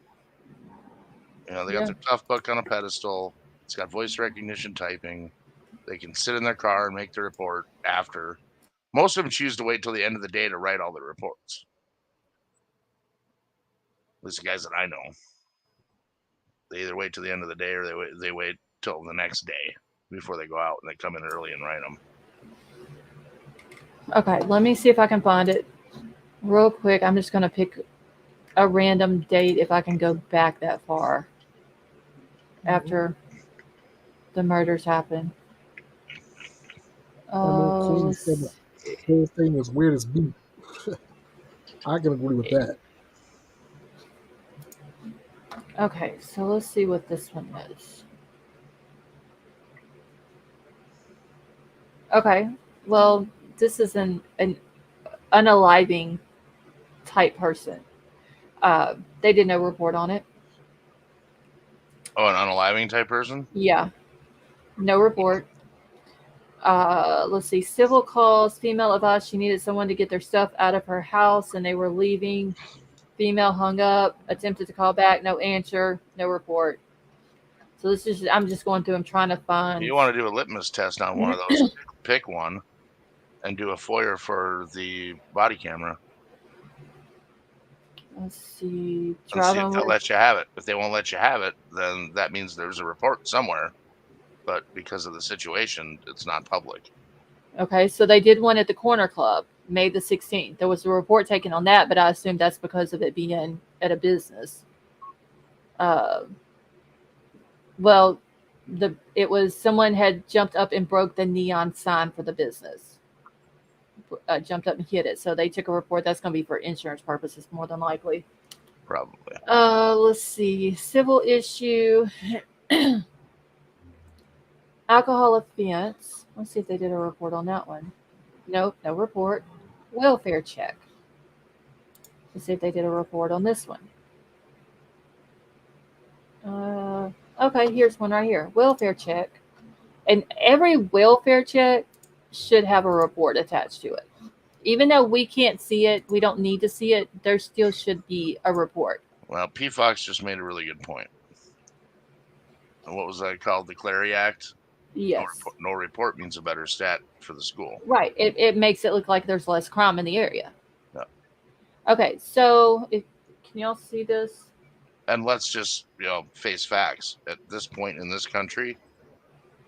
Speaker 9: They got their tough book on a pedestal. It's got voice recognition typing. They can sit in their car and make the report after. Most of them choose to wait till the end of the day to write all the reports. At least the guys that I know. They either wait till the end of the day or they wait till the next day before they go out, and they come in early and write them.
Speaker 1: Okay, let me see if I can find it real quick. I'm just going to pick a random date if I can go back that far after the murders happened.
Speaker 8: I know Queen said the whole thing was weird as beat. I can agree with that.
Speaker 1: Okay, so let's see what this one is. Okay, well, this is an unaliving type person. They did no report on it.
Speaker 9: Oh, an unaliving type person?
Speaker 1: Yeah, no report. Let's see, civil calls. Female advised she needed someone to get their stuff out of her house, and they were leaving. Female hung up, attempted to call back, no answer, no report. So this is, I'm just going through, I'm trying to find.
Speaker 9: You want to do a litmus test on one of those, pick one, and do a FOIA for the body camera.
Speaker 1: Let's see.
Speaker 9: And see if they'll let you have it. If they won't let you have it, then that means there's a report somewhere. But because of the situation, it's not public.
Speaker 1: Okay, so they did one at the Corner Club, May the 16th. There was a report taken on that, but I assume that's because of it being at a business. Well, it was someone had jumped up and broke the neon sign for the business. Jumped up and hit it. So they took a report. That's going to be for insurance purposes, more than likely.
Speaker 9: Probably.
Speaker 1: Let's see. Civil issue. Alcohol offense. Let's see if they did a report on that one. Nope, no report. Welfare check. Let's see if they did a report on this one. Okay, here's one right here. Welfare check. And every welfare check should have a report attached to it. Even though we can't see it, we don't need to see it, there still should be a report.
Speaker 9: Well, P. Fox just made a really good point. And what was that called? The Clary Act?
Speaker 1: Yes.
Speaker 9: No report means a better stat for the school.
Speaker 1: Right. It makes it look like there's less crime in the area.
Speaker 9: Yeah.
Speaker 1: Okay, so can y'all see this?
Speaker 9: And let's just, face facts. At this point in this country,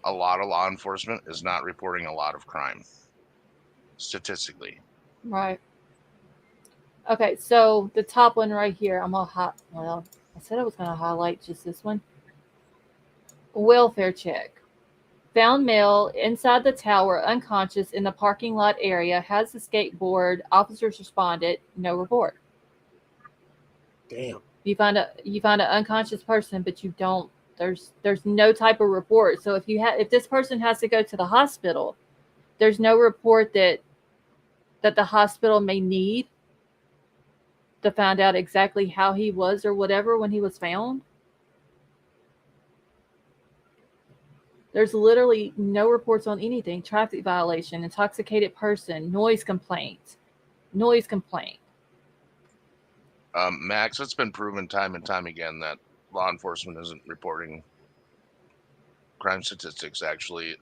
Speaker 9: a lot of law enforcement is not reporting a lot of crime, statistically.
Speaker 1: Right. Okay, so the top one right here, I said I was going to highlight just this one. Welfare check. Found male inside the tower, unconscious in the parking lot area, has the skateboard. Officers responded, no report.
Speaker 8: Damn.
Speaker 1: You find an unconscious person, but you don't. There's no type of report. So if this person has to go to the hospital, there's no report that the hospital may need to find out exactly how he was or whatever when he was found. There's literally no reports on anything. Traffic violation, intoxicated person, noise complaint.
Speaker 9: Max, it's been proven time and time again that law enforcement isn't reporting crime statistics, actually.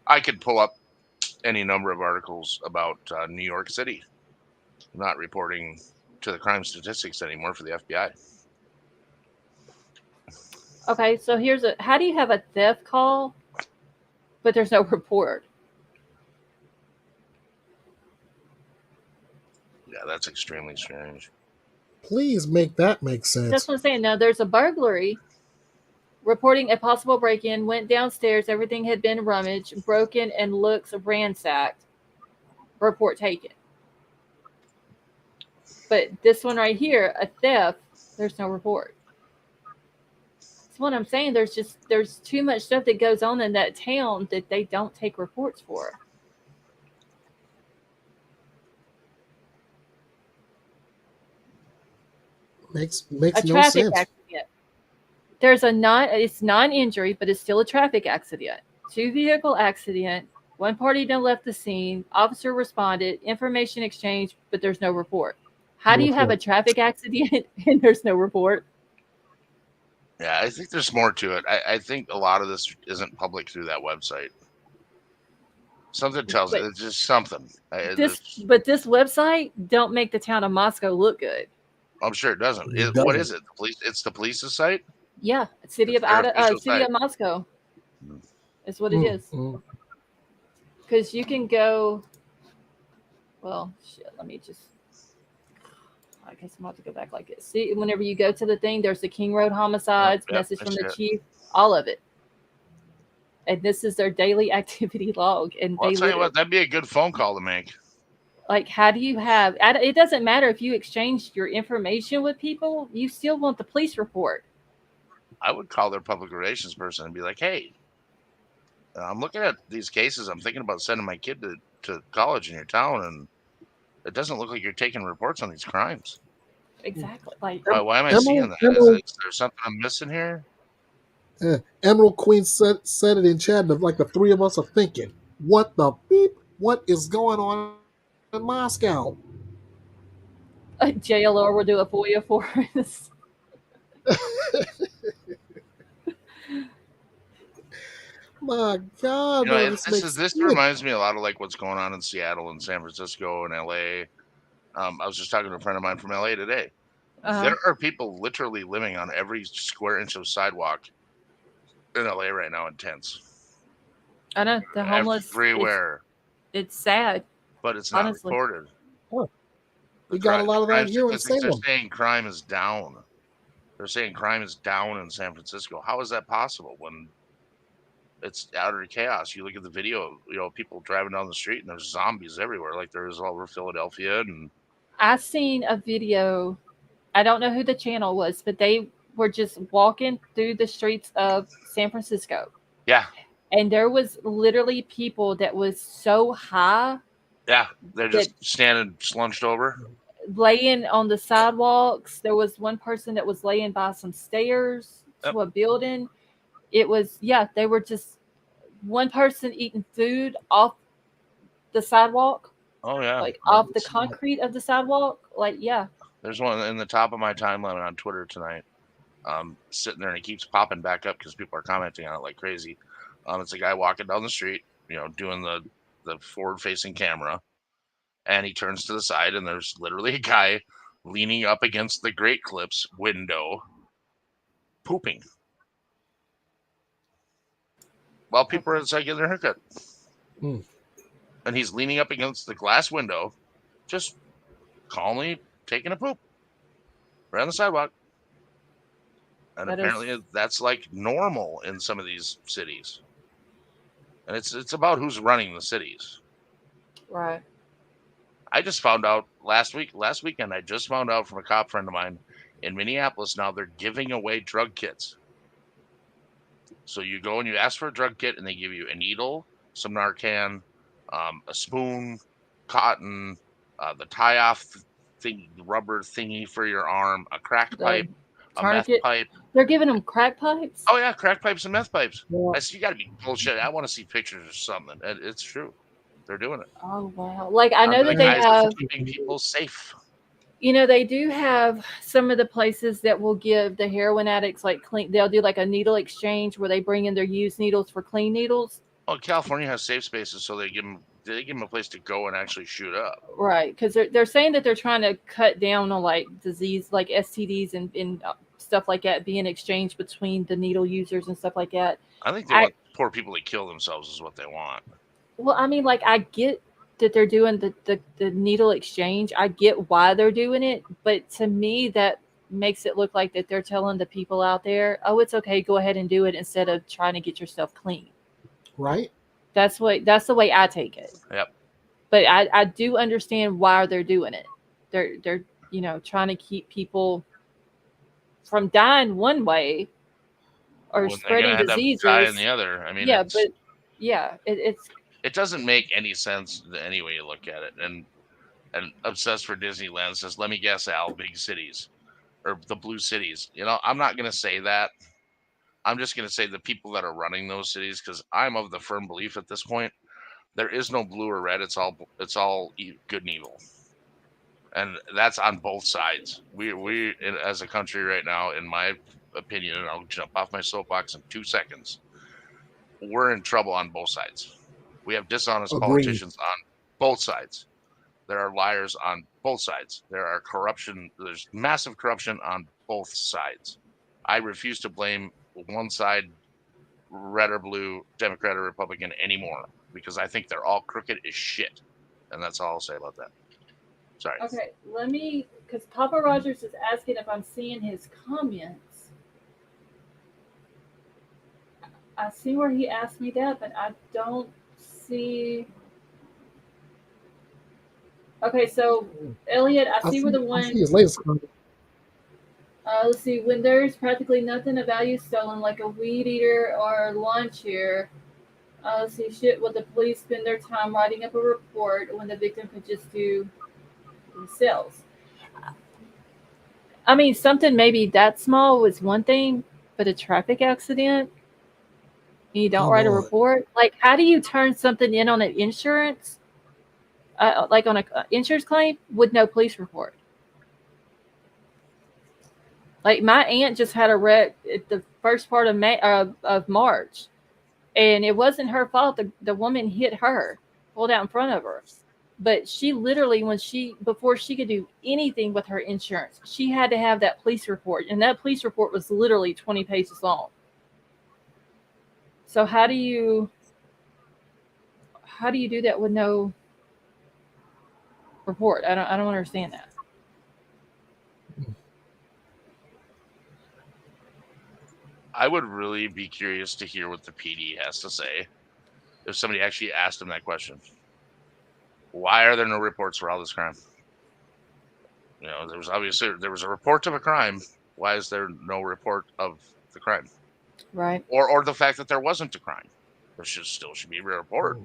Speaker 9: I could pull up any number of articles about New York City not reporting to the crime statistics anymore for the FBI.
Speaker 1: Okay, so how do you have a theft call, but there's no report?
Speaker 9: Yeah, that's extremely strange.
Speaker 8: Please make that make sense.
Speaker 1: That's what I'm saying. Now, there's a burglary. Reporting a possible break-in, went downstairs, everything had been rummaged, broken, and looks ransacked. Report taken. But this one right here, a theft, there's no report. That's what I'm saying. There's too much stuff that goes on in that town that they don't take reports for.
Speaker 8: Makes
Speaker 1: A
Speaker 8: no
Speaker 1: traffic
Speaker 8: sense.
Speaker 1: accident. It's non-injury, but it's still a traffic accident. 2-vehicle accident. One party then left the scene. Officer responded. Information exchanged, but there's no report. How do you have a traffic accident and there's no report?
Speaker 9: Yeah, I think there's more to it. I think a lot of this isn't public through that website. Something tells me
Speaker 1: But
Speaker 9: it's just something.
Speaker 1: this website don't make the town of Moscow look good.
Speaker 9: I'm sure it doesn't.
Speaker 8: It
Speaker 9: What
Speaker 8: doesn't.
Speaker 9: is it? The police? It's the police's site.
Speaker 1: Yeah, city
Speaker 9: It's
Speaker 1: of
Speaker 9: their official
Speaker 1: City
Speaker 9: site.
Speaker 1: of Moscow
Speaker 9: Mm.
Speaker 1: is what it is. Because you can go. Well, shit. Let me just. I guess I'm about to go back like this. See, whenever you go to the thing, there's the King Road homicides,
Speaker 9: Yep,
Speaker 1: message from the
Speaker 9: that's it.
Speaker 1: chief, all of it. And this is their daily activity log. And
Speaker 9: Well, I'll
Speaker 1: they
Speaker 9: tell you what, that'd be a good phone call to make.
Speaker 1: like, how do you have? It doesn't matter if you exchange your information with people. You still want the police report.
Speaker 9: I would call their public relations person and be like, "Hey, I'm looking at these cases. I'm thinking about sending my kid to college in your town, and it doesn't look like you're taking reports on these crimes.
Speaker 1: Exactly. Like,
Speaker 9: Why am I seeing
Speaker 8: Emerald,
Speaker 9: that?
Speaker 8: Emerald,
Speaker 9: Is there something I'm missing here?"
Speaker 8: Emerald Queen said it in chat, but like the three of us are thinking, what the beep? What is going on in Moscow?
Speaker 1: a JLR will do a FOIA for us.
Speaker 8: My God, man,
Speaker 9: This reminds me a lot of like what's going on in Seattle and San Francisco and LA. I was just talking to a friend of mine from LA today. There are people literally living on every square inch of sidewalk in LA right now in tents.
Speaker 1: I know the homeless
Speaker 9: everywhere.
Speaker 1: It's sad,
Speaker 9: but it's not
Speaker 1: honestly.
Speaker 9: reported.
Speaker 8: We got a lot of that here in
Speaker 9: They're
Speaker 8: Salem.
Speaker 9: saying crime is down. They're saying crime is down in San Francisco. How is that possible when it's utter chaos? You look at the video, people driving down the street and there's zombies everywhere, like there is all over Philadelphia. And
Speaker 1: I seen a video. I don't know who the channel was, but they were just walking through the streets of San Francisco.
Speaker 9: Yeah.
Speaker 1: And there was literally people that was so high.
Speaker 9: Yeah, they're just standing slunched over.
Speaker 1: Laying on the sidewalks. There was one person that was laying by some stairs to a building. It was, they were just one person eating food off the sidewalk.
Speaker 9: Oh, yeah.
Speaker 1: Like off the concrete of the sidewalk. Like, yeah.
Speaker 9: There's one in the top of my timeline on Twitter tonight. Sitting there and it keeps popping back up because people are commenting on it like crazy. It's a guy walking down the street, doing the forward-facing camera. And he turns to the side, and there's literally a guy leaning up against the Great Clips window, pooping, while people are inside getting their haircut. And he's leaning up against the glass window, just calmly taking a poop right on the sidewalk. And apparently that's like normal in some of these cities. And it's about who's running the cities.
Speaker 1: Right.
Speaker 9: I just found out last weekend, I just found out from a cop friend of mine in Minneapolis. Now they're giving away drug kits. So you go and you ask for a drug kit and they give you a needle, some Narcan, a spoon, cotton, the tie-off thing, rubber thingy for your arm, a crack pipe, a meth pipe.
Speaker 1: They're giving them crack pipes?
Speaker 9: Oh, yeah, crack pipes and meth pipes.
Speaker 1: Yeah.
Speaker 9: You got to be bullshit. I want to see pictures or something. It's true. They're doing it.
Speaker 1: Oh, wow. Like, I know that they have...
Speaker 9: keeping people safe.
Speaker 1: They do have some of the places that will give the heroin addicts, like, clean... They'll do, like, a needle exchange where they bring in their used needles for clean needles.
Speaker 9: Oh, California has safe spaces, so they give them a place to go and actually shoot up.
Speaker 1: Right, because they're saying that they're trying to cut down on, like, disease, like STDs and stuff like that being exchanged between the needle users and stuff like that.
Speaker 9: I think they want poor people to kill themselves is what they want.
Speaker 1: Well, I mean, like, I get that they're doing the needle exchange. I get why they're doing it. But to me, that makes it look like that they're telling the people out there, oh, it's okay, go ahead and do it instead of trying to get yourself clean.
Speaker 8: Right.
Speaker 1: That's the way I take it.
Speaker 9: Yep.
Speaker 1: But I do understand why they're doing it. They're trying to keep people from dying one way or spreading diseases.
Speaker 9: Die in the other. I mean, it doesn't make any sense any way you look at it. And Obsessed for Disneyland says, let me guess, Al, big cities or the blue cities. I'm not going to say that. I'm just going to say the people that are running those cities, because I'm of the firm belief at this point, there is no blue or red. It's all good and evil. And that's on both sides. We as a country right now, in my opinion, and I'll jump off my soapbox in 2 seconds. We're in trouble on both sides. We have dishonest
Speaker 8: Agreed.
Speaker 9: politicians on both sides. There are liars on both sides. There's massive corruption on both sides. I refuse to blame one side, red or blue, Democrat or Republican, anymore, because I think they're all crooked as shit. And that's all I'll say about that. Sorry.
Speaker 1: Okay, because Papa Rogers is asking if I'm seeing his comments. I see where he asked me that, but I don't see. Okay, so Elliot, I see where the one.
Speaker 8: I see his latest comment.
Speaker 1: Let's see. When there's practically nothing of value stolen, like a weed eater or lawn chair, let's see. Shit, will the police spend their time writing up a report when the victim could just do themselves? I mean, something maybe that small was one thing, but a traffic accident, you don't write a report. Like, how do you turn something in on an insurance, like on an insurance claim, with no police report? Like, my aunt just had a wreck at the first part of March, and it wasn't her fault. The woman hit her, pulled out in front of her. But she literally, before she could do anything with her insurance, she had to have that police report. And that police report was literally 20 pages long. So how do you do that with no report? I don't understand that.
Speaker 9: I would really be curious to hear what the PD has to say if somebody actually asked him that question. Why are there no reports for all this crime? You know, there was a report of a crime. Why is there no report of the crime?
Speaker 1: Right.
Speaker 9: Or the fact that there wasn't a crime. There still should be a report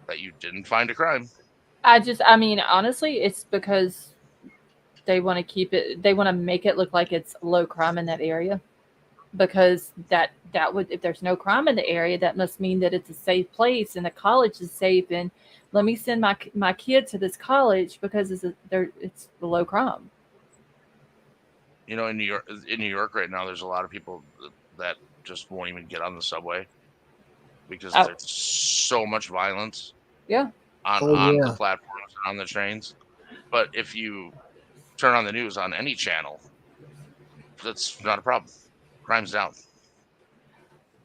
Speaker 9: that you didn't find a crime.
Speaker 1: I mean, honestly, it's because they want to keep it. They want to make it look like it's low crime in that area, because that would, if there's no crime in the area, that must mean that it's a safe place and the college is safe, and let me send my kid to this college because it's low crime.
Speaker 9: You know, in New York right now, there's a lot of people that just won't even get on the subway because there's so much violence.
Speaker 1: Yeah.
Speaker 9: On the platforms, on the trains. But if you turn on the news on any channel, that's not a problem. Crime's down.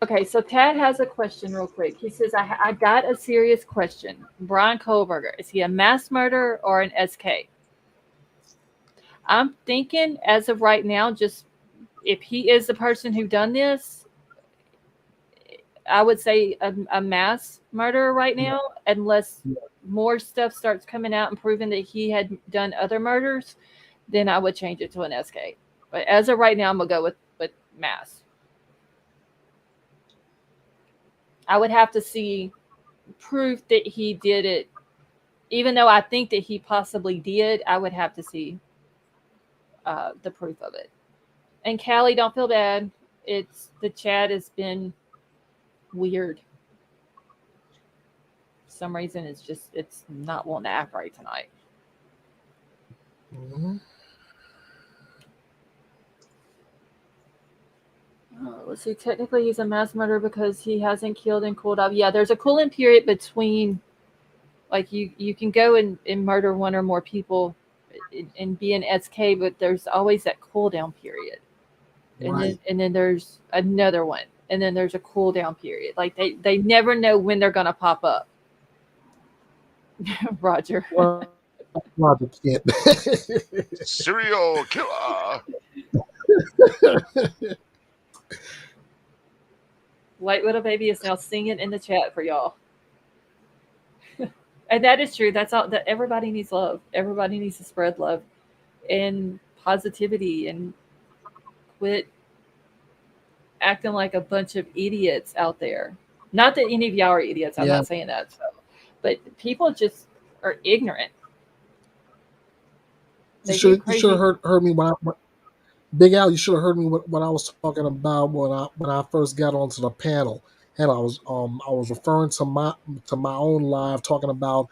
Speaker 1: Okay, so Tad has a question real quick. He says, I got a serious question. Bryan Kohberger, is he a mass murderer or an SK? I'm thinking, as of right now, just if he is the person who done this, I would say a mass murderer right now, unless more stuff starts coming out and proving that he had done other murders, then I would change it to an SK. But as of right now, I'm going to go with mass. I would have to see proof that he did it. Even though I think that he possibly did, I would have to see the proof of it. And Callie, don't feel bad. The chat has been weird. For some reason, it's not wanting to act right tonight.
Speaker 8: Mm-hmm.
Speaker 1: Let's see. Technically, he's a mass murderer because he hasn't killed and cooled off. Yeah, there's a cooling period between, like, you can go and murder one or more people and be an SK, but there's always that cool down period. And then there's another one. And then there's a cool down period. Like, they never know when they're going to pop up. Roger.
Speaker 8: Well, Roger can't.
Speaker 9: Serial killer.
Speaker 1: White Little Baby is now singing in the chat for y'all. And that is true. That's all. That everybody needs love. Everybody needs to spread love and positivity and quit acting like a bunch of idiots out there. Not that any of y'all are idiots. I'm not saying that. But people just are ignorant.
Speaker 8: You should have heard me when Big Al. You should have heard me when I was talking about when I first got onto the panel, and I was referring to my own live talking about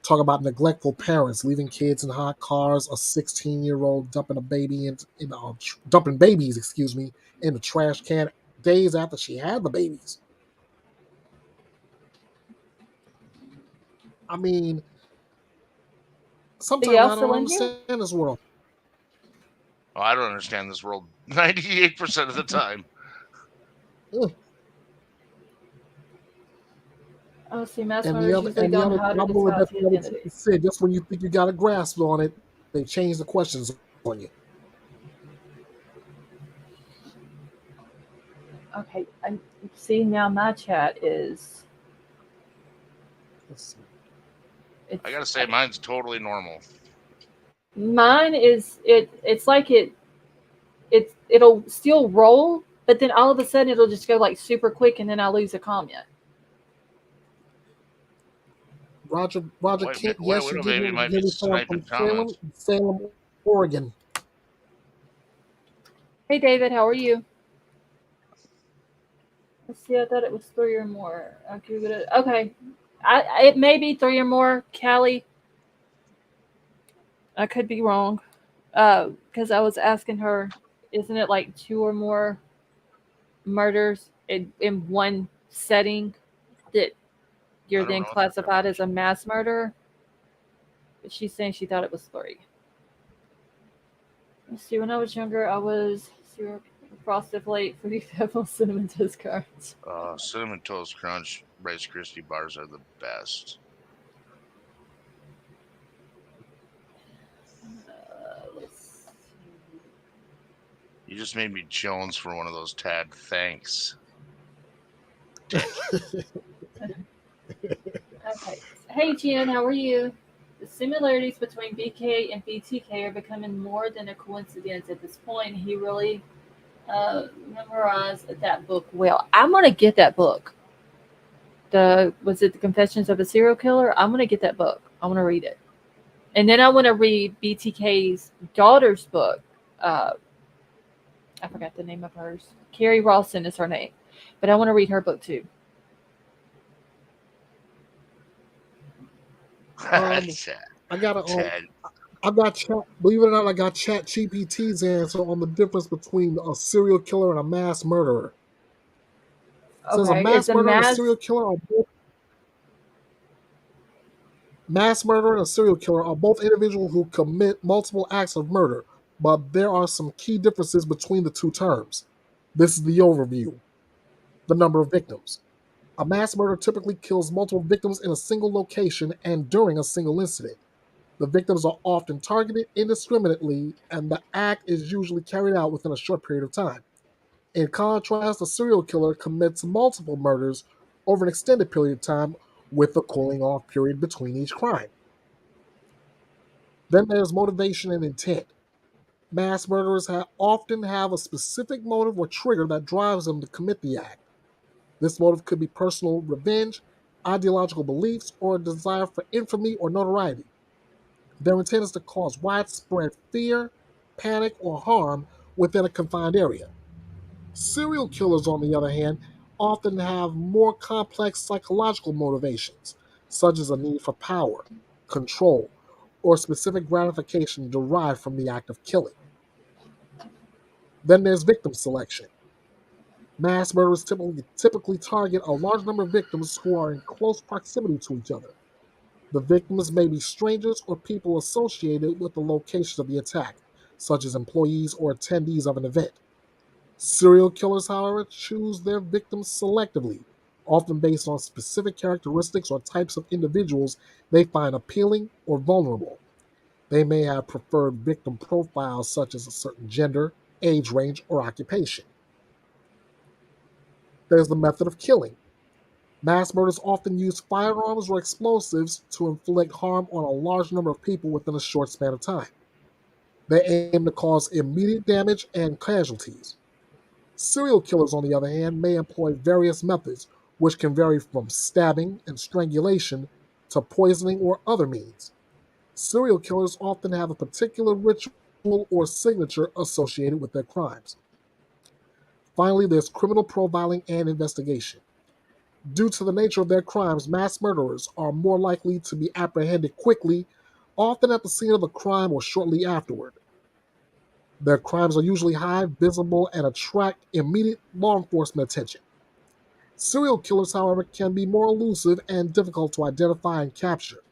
Speaker 8: Talk about neglectful parents leaving kids in hot cars. A 16-year-old dumping dumping babies, in the trash can days after she had the babies. I mean, sometimes I
Speaker 1: also
Speaker 8: don't
Speaker 1: in here?
Speaker 8: understand this world.
Speaker 9: Oh, I don't understand this world 98% of the time.
Speaker 1: Oh, see, mass
Speaker 8: And
Speaker 1: murders usually don't
Speaker 8: other
Speaker 1: hide or
Speaker 8: problem with
Speaker 1: disguise
Speaker 8: that
Speaker 1: the
Speaker 8: the other
Speaker 1: identity.
Speaker 8: team said, just when you think you got a grasp on it, they change the questions on you.
Speaker 1: Okay, I see now my chat is.
Speaker 8: Let's see.
Speaker 9: I gotta say, mine's totally normal.
Speaker 1: Mine is it's like it'll still roll, but then all of a sudden it'll just go like super quick, and then I lose a comment.
Speaker 8: Roger Kent,
Speaker 9: Wait,
Speaker 8: yes, you
Speaker 9: maybe it might be
Speaker 8: give me someone
Speaker 9: sniping
Speaker 8: from
Speaker 9: comments.
Speaker 8: Salem, Oregon.
Speaker 1: Hey David, how are you? Let's see, I thought it was 3 or more. Okay. It may be 3 or more, Callie. I could be wrong. Because I was asking her, isn't it like 2 or more murders in one setting that you're then classified as a mass murderer? But she's saying she thought it was 3. Let's see, when I was younger, I was Frosted Flake, Fruity Pebbles, Cinnamon Toast Crunch.
Speaker 9: Cinnamon Toast Crunch, Rice Krispie bars are the best. You just made me Jones for one of those, Tad. Thanks.
Speaker 1: Okay. Hey, Jen, how are you? The similarities between BK and BTK are becoming more than a coincidence at this point. He really memorized that book well. I'm going to get that book. Was it The Confessions of a Serial Killer? I'm going to get that book. I want to read it. And then I want to read BTK's daughter's book. I forgot the name of hers. Carrie Rawson is her name. But I want to read her book too.
Speaker 8: I got chat. Believe it or not, I got Chat GPT's answer on the difference between a serial killer and a mass murderer. It says a mass murderer and a serial killer and a serial killer are both individuals who commit multiple acts of murder, but there are some key differences between the two terms. This is the overview. The number of victims. A mass murder typically kills multiple victims in a single location and during a single incident. The victims are often targeted indiscriminately, and the act is usually carried out within a short period of time. In contrast, a serial killer commits multiple murders over an extended period of time with a cooling off period between each crime. Then there's motivation and intent. Mass murderers often have a specific motive or trigger that drives them to commit the act. This motive could be personal revenge, ideological beliefs, or a desire for infamy or notoriety. Their intent is to cause widespread fear, panic, or harm within a confined area. Serial killers, on the other hand, often have more complex psychological motivations, such as a need for power, control, or specific gratification derived from the act of killing. Then there's victim selection. Mass murderers typically target a large number of victims who are in close proximity to each other. The victims may be strangers or people associated with the location of the attack, such as employees or attendees of an event. Serial killers, however, choose their victims selectively, often based on specific characteristics or types of individuals they find appealing or vulnerable. They may have preferred victim profiles such as a certain gender, age range, or occupation. There's the method of killing. Mass murders often use firearms or explosives to inflict harm on a large number of people within a short span of time. They aim to cause immediate damage and casualties. Serial killers, on the other hand, may employ various methods, which can vary from stabbing and strangulation to poisoning or other means. Serial killers often have a particular ritual or signature associated with their crimes. Finally, there's criminal profiling and investigation. Due to the nature of their crimes, mass murderers are more likely to be apprehended quickly, often at the scene of the crime or shortly afterward. Their crimes are usually high, visible, and attract immediate law enforcement attention. Serial killers, however, can be more elusive and difficult to identify and capture.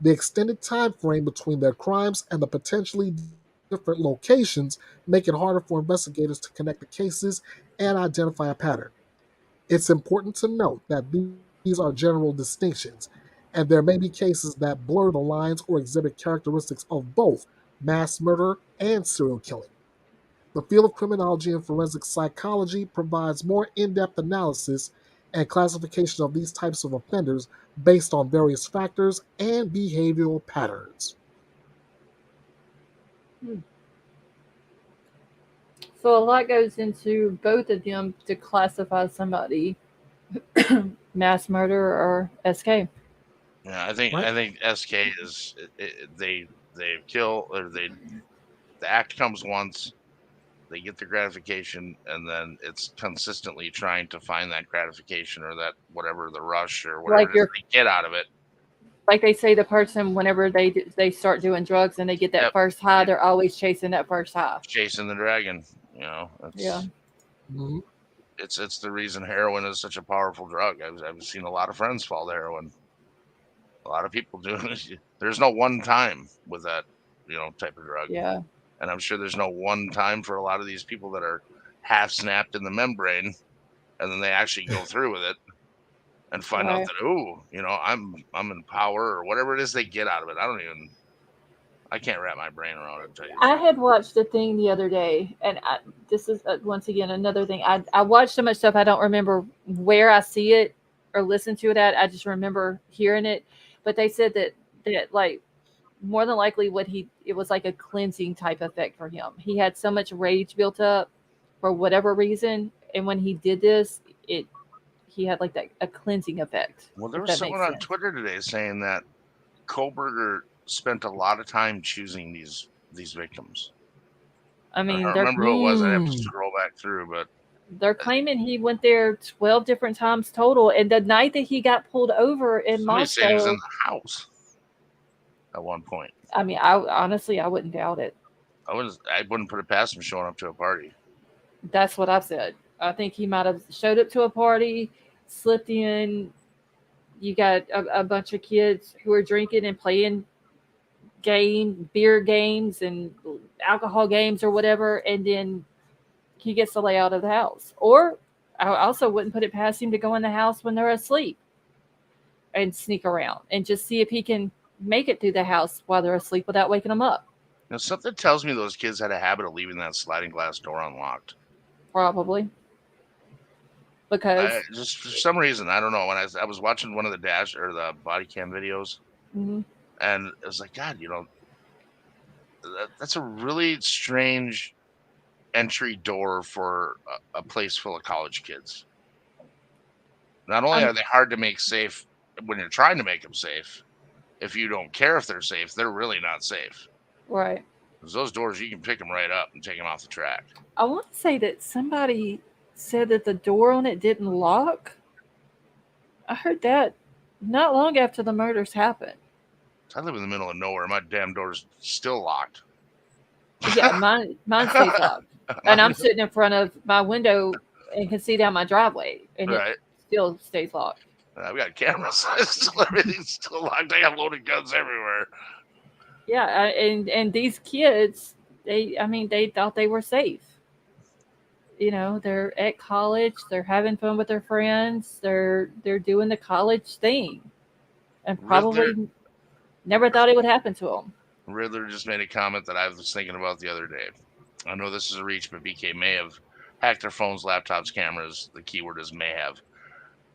Speaker 8: The extended time frame between their crimes and the potentially different locations make it harder for investigators to connect the cases and identify a pattern. It's important to note that these are general distinctions, and there may be cases that blur the lines or exhibit characteristics of both mass murder and serial killing. The field of criminology and forensic psychology provides more in-depth analysis and classification of these types of offenders based on various factors and behavioral patterns.
Speaker 1: So a lot goes into both of them to classify somebody mass murder or SK.
Speaker 9: Yeah, I think SK is they kill, or the act comes once, they get the gratification, and then it's consistently trying to find that gratification or that whatever, the rush or whatever
Speaker 1: Like
Speaker 9: it is they get out of it.
Speaker 1: Like they say, the person, whenever they start doing drugs and they get that first high, they're always chasing that first high.
Speaker 9: Chasing the dragon,
Speaker 1: Yeah.
Speaker 8: Mm-hmm.
Speaker 9: It's the reason heroin is such a powerful drug. I've seen a lot of friends fall to heroin. A lot of people do. There's no one time with that, type of drug.
Speaker 1: Yeah.
Speaker 9: And I'm sure there's no one time for a lot of these people that are half snapped in the membrane, and then they actually go through with it and find out that, I'm in power, or whatever it is they get out of it. I can't wrap my brain around it. I'll tell you.
Speaker 1: I had watched a thing the other day, and this is once again another thing. I watch so much stuff I don't remember where I see it or listen to it at. I just remember hearing it. But they said that like more than likely it was like a cleansing type effect for him. He had so much rage built up for whatever reason, and when he did this, he had like a cleansing effect.
Speaker 9: Well, there was someone on Twitter today saying that Kohberger spent a lot of time choosing these victims.
Speaker 1: I mean,
Speaker 9: I don't remember who it was. I have to scroll back through, but
Speaker 1: they're claiming he went there 12 different times total. And the night that he got pulled over in Moscow,
Speaker 9: he was in the house at one point.
Speaker 1: I mean, I wouldn't doubt it.
Speaker 9: I wouldn't put it past him showing up to a party.
Speaker 1: That's what I've said. I think he might have showed up to a party, slipped in. You got a bunch of kids who are drinking and playing beer games and alcohol games or whatever, and then he gets to lay out of the house. Or I also wouldn't put it past him to go in the house when they're asleep and sneak around and just see if he can make it through the house while they're asleep without waking them up.
Speaker 9: Now, something tells me those kids had a habit of leaving that sliding glass door unlocked.
Speaker 1: Probably. Because
Speaker 9: just for some reason, I don't know. When I was watching one of the body cam videos,
Speaker 1: mm-hmm.
Speaker 9: and it was like, God, that's a really strange entry door for a place full of college kids. Not only are they hard to make safe when you're trying to make them safe, if you don't care if they're safe, they're really not safe.
Speaker 1: Right.
Speaker 9: Because those doors, you can pick them right up and take them off the track.
Speaker 1: I want to say that somebody said that the door on it didn't lock. I heard that not long after the murders happened.
Speaker 9: I live in the middle of nowhere. My damn door's still locked.
Speaker 1: Yeah, mine stays locked. And I'm sitting in front of my window and can see down my driveway, and it still stays locked.
Speaker 9: I've got cameras. Everything's still locked. I have loaded guns everywhere.
Speaker 1: Yeah, and these kids, they thought they were safe. They're at college. They're having fun with their friends. They're doing the college thing, and probably never thought it would happen to them.
Speaker 9: Riddler just made a comment that I was thinking about the other day. I know this is a reach, but BK may have hacked their phones, laptops, cameras. The keyword is may have.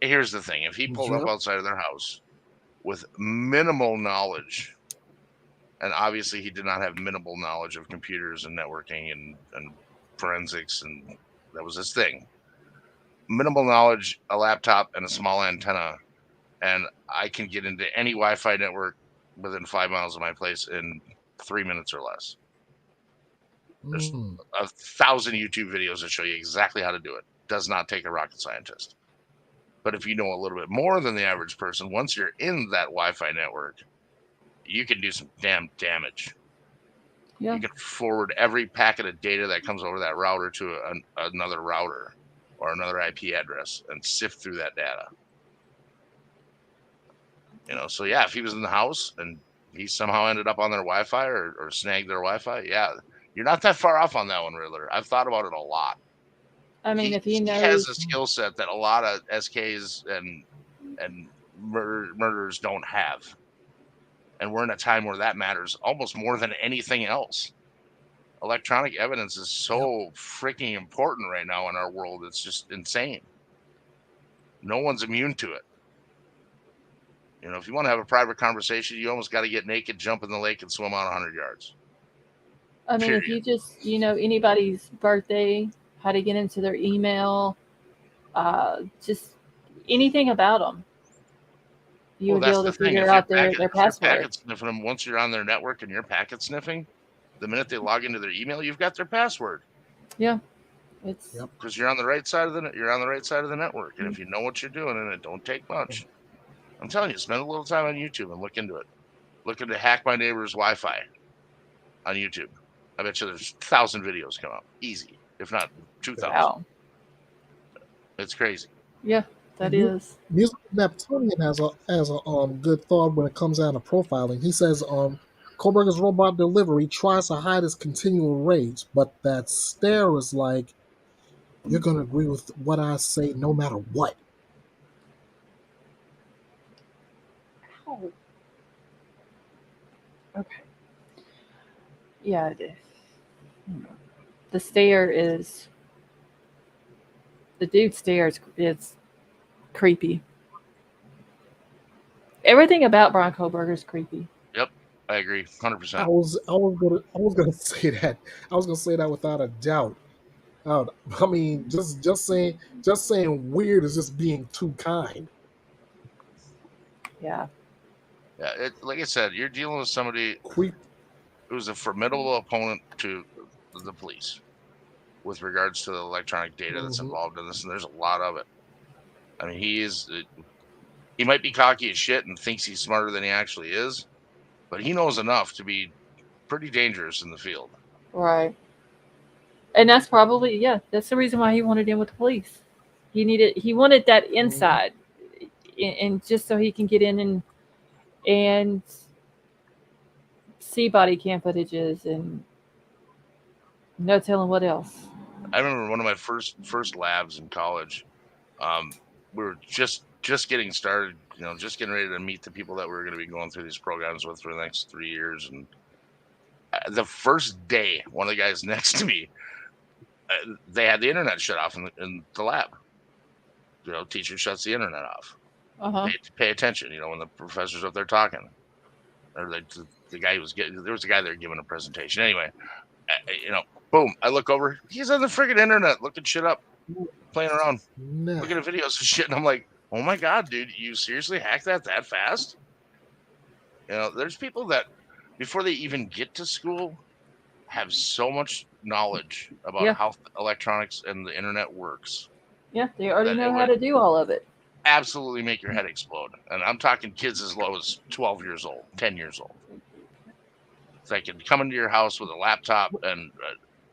Speaker 9: Here's the thing. If he pulled up outside of their house with minimal knowledge, and obviously he did not have minimal knowledge of computers and networking and forensics, and that was his thing. Minimal knowledge, a laptop, and a small antenna, and I can get into any Wi-Fi network within 5 miles of my place in 3 minutes or less. There's 1,000 YouTube videos that show you exactly how to do it. Does not take a rocket scientist. But if you know a little bit more than the average person, once you're in that Wi-Fi network, you can do some damn damage.
Speaker 1: Yeah.
Speaker 9: You can forward every packet of data that comes over that router to another router or another IP address and sift through that data. So yeah, if he was in the house and he somehow ended up on their Wi-Fi or snagged their Wi-Fi, yeah, you're not that far off on that one, Riddler. I've thought about it a lot.
Speaker 1: I mean, if he knows,
Speaker 9: he has a skill set that a lot of SKs and murderers don't have. And we're in a time where that matters almost more than anything else. Electronic evidence is so freaking important right now in our world. It's just insane. No one's immune to it. If you want to have a private conversation, you almost got to get naked, jump in the lake, and swim out 100 yards.
Speaker 1: I mean, if you just, anybody's birthday, how to get into their email, just anything about them, you would be able to figure out their password.
Speaker 9: Packet sniffing them, once you're on their network and you're packet sniffing, the minute they log into their email, you've got their password.
Speaker 1: Yeah, it's
Speaker 9: because you're on the right side of the network, and if you know what you're doing, and it don't take much. I'm telling you, spend a little time on YouTube and look into it. Look into Hack My Neighbor's Wi-Fi on YouTube. I bet you there's 1,000 videos come up. Easy. If not 2,000.
Speaker 1: Wow.
Speaker 9: It's crazy.
Speaker 1: Yeah, that is.
Speaker 8: Music Neptunian has a good thought when it comes down to profiling. He says Kohberger's robot delivery tries to hide his continual rage, but that stare is like, you're gonna agree with what I say no matter what.
Speaker 1: Oh. Okay. Yeah, the stare is, the dude stares is creepy. Everything about Bryan Kohberger is creepy.
Speaker 9: Yep, I agree, 100%.
Speaker 8: I was gonna say that. I was gonna say that without a doubt. I mean, just saying weird is just being too kind.
Speaker 1: Yeah.
Speaker 9: Yeah, like I said, you're dealing with somebody who's a formidable opponent to the police with regards to the electronic data that's involved in this, and there's a lot of it. I mean, he might be cocky as shit and thinks he's smarter than he actually is, but he knows enough to be pretty dangerous in the field.
Speaker 1: Right. And that's probably, that's the reason why he wanted in with the police. He wanted that inside, and just so he can get in and see body cam footages and no telling what else.
Speaker 9: I remember one of my first labs in college. We were just getting started, just getting ready to meet the people that we were going to be going through these programs with for the next 3 years. And the first day, one of the guys next to me, they had the internet shut off in the lab. Teacher shuts the internet off. Pay attention, when the professor's up there talking. Or the guy there was a guy there giving a presentation. Anyway, boom, I look over. He's on the friggin' internet looking shit up, playing around, looking at videos and shit. And I'm like, oh my God, dude, you seriously hacked that fast? There's people that before they even get to school have so much knowledge about how electronics and the internet works.
Speaker 1: Yeah, they already know how to do all of it.
Speaker 9: Absolutely make your head explode. And I'm talking kids as low as 12 years old, 10 years old. They can come into your house with a laptop and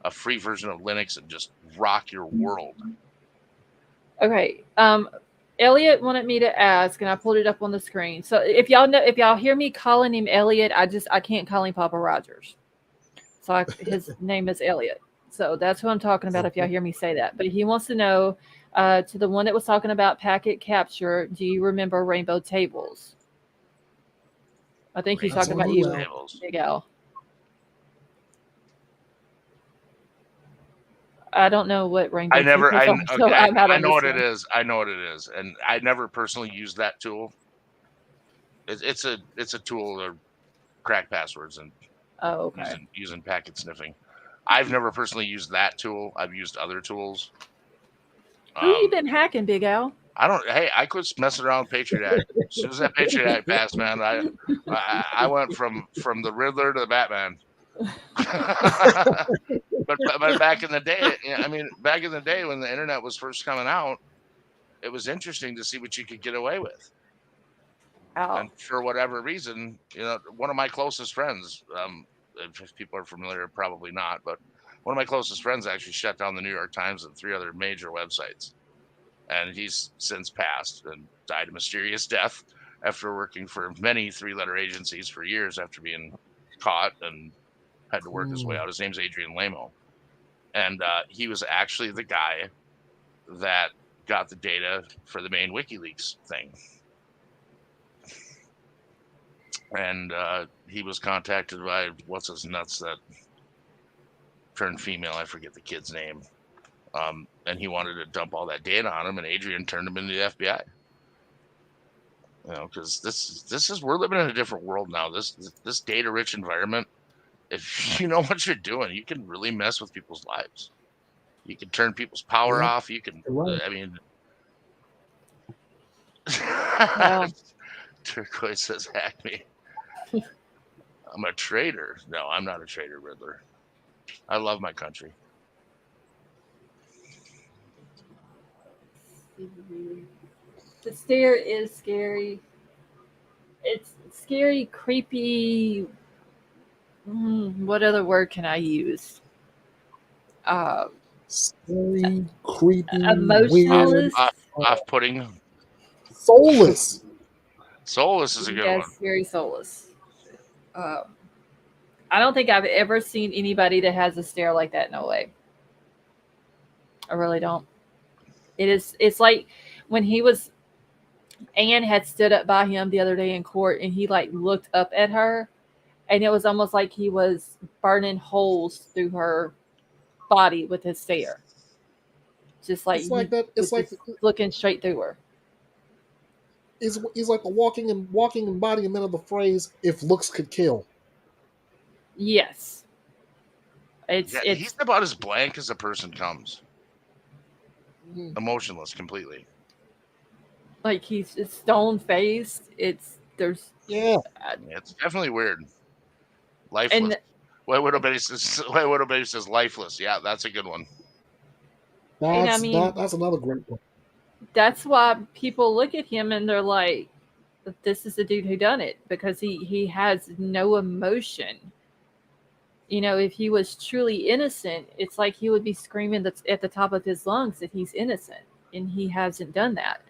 Speaker 9: a free version of Linux and just rock your world.
Speaker 1: Okay. Elliot wanted me to ask, and I pulled it up on the screen. So if y'all hear me calling him Elliot, I can't call him Papa Rogers. So his name is Elliot. So that's who I'm talking about if y'all hear me say that. But he wants to know, to the one that was talking about packet capture, do you remember rainbow tables? I think he's talking about you, Big Al. I don't know what rainbow tables are.
Speaker 9: I know what it is. I know what it is. And I never personally used that tool. It's a tool to crack passwords and using packet sniffing. I've never personally used that tool. I've used other tools.
Speaker 1: Who you been hacking, Big Al?
Speaker 9: I quit messing around with Patriot Act. As soon as that Patriot Act passed, man, I went from the Riddler to the Batman. but back in the day, back in the day when the internet was first coming out, it was interesting to see what you could get away with.
Speaker 1: Oh,
Speaker 9: And for whatever reason, one of my closest friends, if people are familiar, probably not, but one of my closest friends actually shut down the New York Times and 3 other major websites. And he's since passed and died a mysterious death after working for many 3-letter agencies for years after being caught and had to work his way out. His name's Adrian Lamo. And he was actually the guy that got the data for the main WikiLeaks thing. And he was contacted by what's his nuts that turned female. I forget the kid's name. And he wanted to dump all that data on him, and Adrian turned him into the FBI. Because this is we're living in a different world now. This data-rich environment. If you know what you're doing, you can really mess with people's lives. You can turn people's power off. You can.
Speaker 8: Right.
Speaker 9: I mean,
Speaker 1: well,
Speaker 9: Turquoise says, "Hack me." I'm a traitor. No, I'm not a traitor, Riddler. I love my country.
Speaker 1: the stare is scary. It's scary, creepy. What other word can I use?
Speaker 8: Scary, creepy,
Speaker 1: Emotionless.
Speaker 8: weird,
Speaker 9: Off-putting.
Speaker 8: soulless.
Speaker 9: Soulless is a good one.
Speaker 1: Scary, soulless. I don't think I've ever seen anybody that has a stare like that. No way. I really don't. It's like when Anne had stood up by him the other day in court, and he like looked up at her, and it was almost like he was burning holes through her body with his stare. Just like
Speaker 8: It's like that. It's like
Speaker 1: looking straight through her.
Speaker 8: He's like the walking embodiment of the phrase "if looks could kill."
Speaker 1: Yes. It's
Speaker 9: he's about as blank as a person comes. Emotionless completely.
Speaker 1: Like he's stone faced. It's
Speaker 9: definitely weird. Lifeless.
Speaker 1: And
Speaker 9: White Widow Betty says lifeless. Yeah, that's a good one.
Speaker 8: That's another great one.
Speaker 1: That's why people look at him and they're like, "This is the dude who done it," because he has no emotion. If he was truly innocent, it's like he would be screaming at the top of his lungs that he's innocent, and he hasn't done that.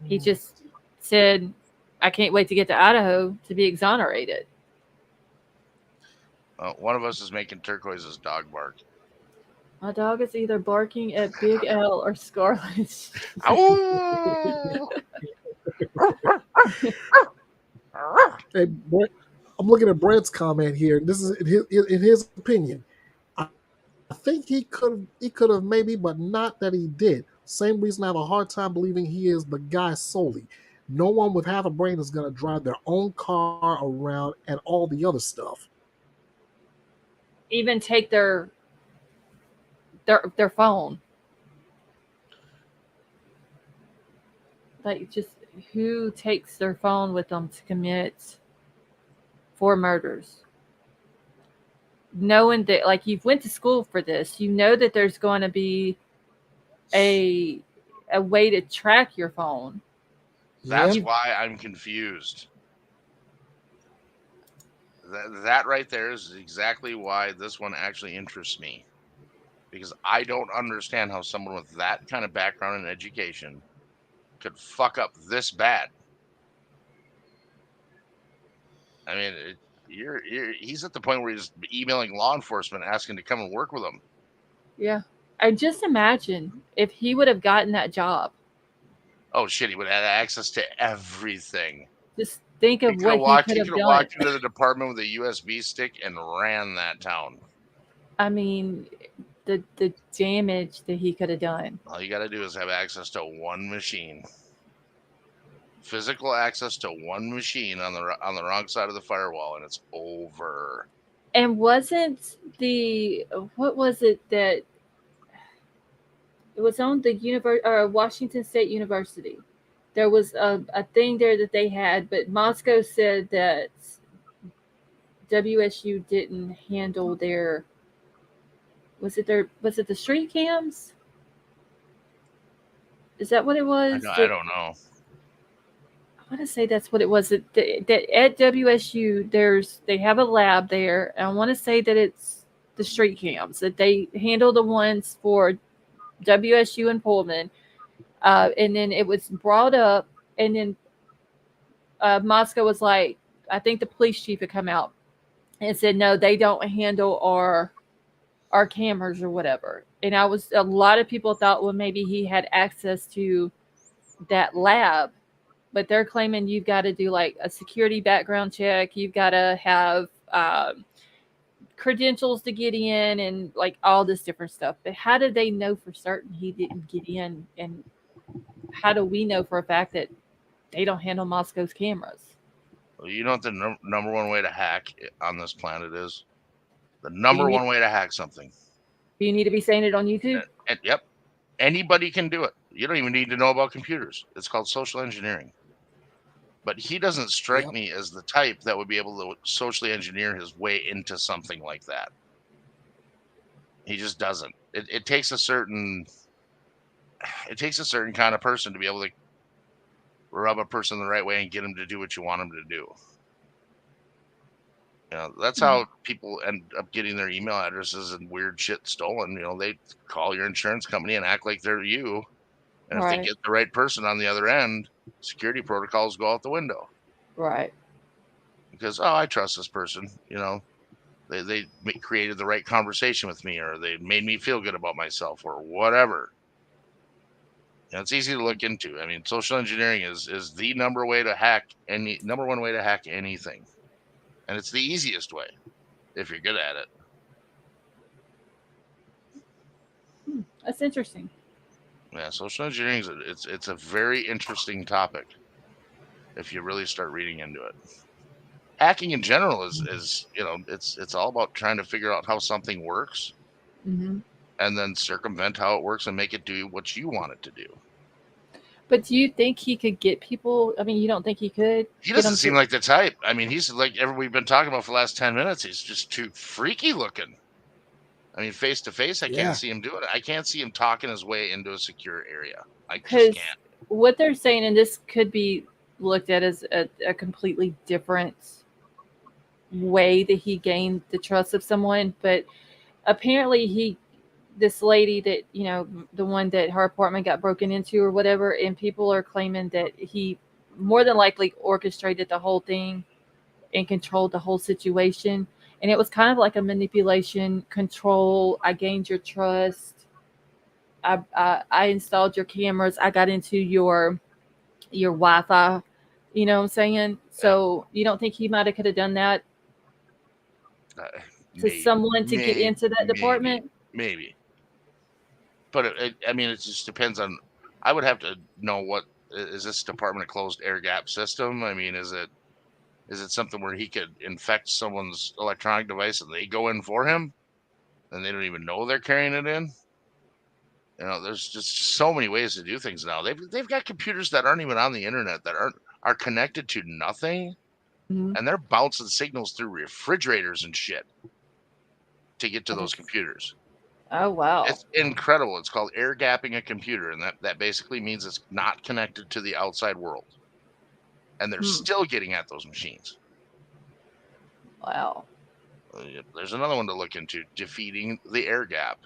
Speaker 1: He just said, "I can't wait to get to Idaho to be exonerated."
Speaker 9: One of us is making Turquoise's dog bark.
Speaker 1: My dog is either barking at Big L or Scarlet.
Speaker 8: Hey, Brett, I'm looking at Brett's comment here. This is in his opinion. I think he could have maybe, but not that he did. Same reason I have a hard time believing he is the guy solely. No one with half a brain is going to drive their own car around and all the other stuff.
Speaker 1: Even take their phone. Like, just who takes their phone with them to commit 4 murders? Knowing that, like, you've went to school for this, you know that there's going to be a way to track your phone.
Speaker 9: That's why I'm confused. That right there is exactly why this one actually interests me. Because I don't understand how someone with that kind of background and education could fuck up this bad. I mean, he's at the point where he's emailing law enforcement asking to come and work with him.
Speaker 1: Yeah. I just imagine if he would have gotten that job.
Speaker 9: Oh, shit, he would have had access to everything.
Speaker 1: Just think of what he could have done.
Speaker 9: Walked into the department with a USB stick and ran that town.
Speaker 1: I mean, the damage that he could have done.
Speaker 9: All you got to do is have access to one machine. Physical access to one machine on the wrong side of the firewall, and it's over.
Speaker 1: And wasn't what was it that it was on the Washington State University? There was a thing there that they had, but Moscow said that WSU didn't handle their. Was it the street cams? Is that what it was?
Speaker 9: I don't know.
Speaker 1: I want to say that's what it was. That at WSU, they have a lab there. And I want to say that it's the street cams, that they handle the ones for WSU and Pullman. And then it was brought up, and then Moscow was like, I think the police chief had come out and said, no, they don't handle our cameras or whatever. And a lot of people thought, well, maybe he had access to that lab, but they're claiming you've got to do like a security background check. You've got to have credentials to get in and like all this different stuff. But how did they know for certain he didn't get in? And how do we know for a fact that they don't handle Moscow's cameras?
Speaker 9: Well, you know what the number one way to hack on this planet is? The number one way to hack something.
Speaker 1: Do you need to be saying it on YouTube?
Speaker 9: Yep. Anybody can do it. You don't even need to know about computers. It's called social engineering. But he doesn't strike me as the type that would be able to socially engineer his way into something like that. He just doesn't. It takes a certain kind of person to be able to rub a person the right way and get them to do what you want them to do. You know, that's how people end up getting their email addresses and weird shit stolen. You know, they call your insurance company and act like they're you. And if they get the right person on the other end, security protocols go out the window.
Speaker 1: Right.
Speaker 9: Because, I trust this person. You know, they created the right conversation with me, or they made me feel good about myself, or whatever. You know, it's easy to look into. I mean, social engineering is the number one way to hack anything. And it's the easiest way if you're good at it.
Speaker 1: That's interesting.
Speaker 9: Yeah, social engineering it's a very interesting topic if you really start reading into it. Hacking in general is you know, it's all about trying to figure out how something works, and then circumvent how it works and make it do what you want it to do.
Speaker 1: But do you think he could get people? I mean, you don't think he could?
Speaker 9: He doesn't seem like the type. I mean, he's like we've been talking about for the last 10 minutes. He's just too freaky looking. I mean, face to face, I can't see him doing it. I can't see him talking his way into a secure area. I just can't.
Speaker 1: What they're saying, and this could be looked at as a completely different way that he gained the trust of someone, but apparently this lady that, you know, the one that her apartment got broken into or whatever, and people are claiming that he more than likely orchestrated the whole thing and controlled the whole situation. And it was kind of like a manipulation, control. I gained your trust. I installed your cameras. I got into your Wi-Fi. You know what I'm saying? So you don't think he might have could have done that to someone to get into that department?
Speaker 9: Maybe. But I mean, it just depends on. I would have to know what is this department a closed air gap system? I mean, is it something where he could infect someone's electronic device and they go in for him, and they don't even know they're carrying it in? You know, there's just so many ways to do things now. They've got computers that aren't even on the internet, that are connected to nothing, and they're bouncing signals through refrigerators and shit to get to those computers.
Speaker 1: Oh, wow.
Speaker 9: It's incredible. It's called air gapping a computer, and that basically means it's not connected to the outside world. And they're still getting at those machines.
Speaker 1: Wow.
Speaker 9: There's another one to look into, defeating the air gap.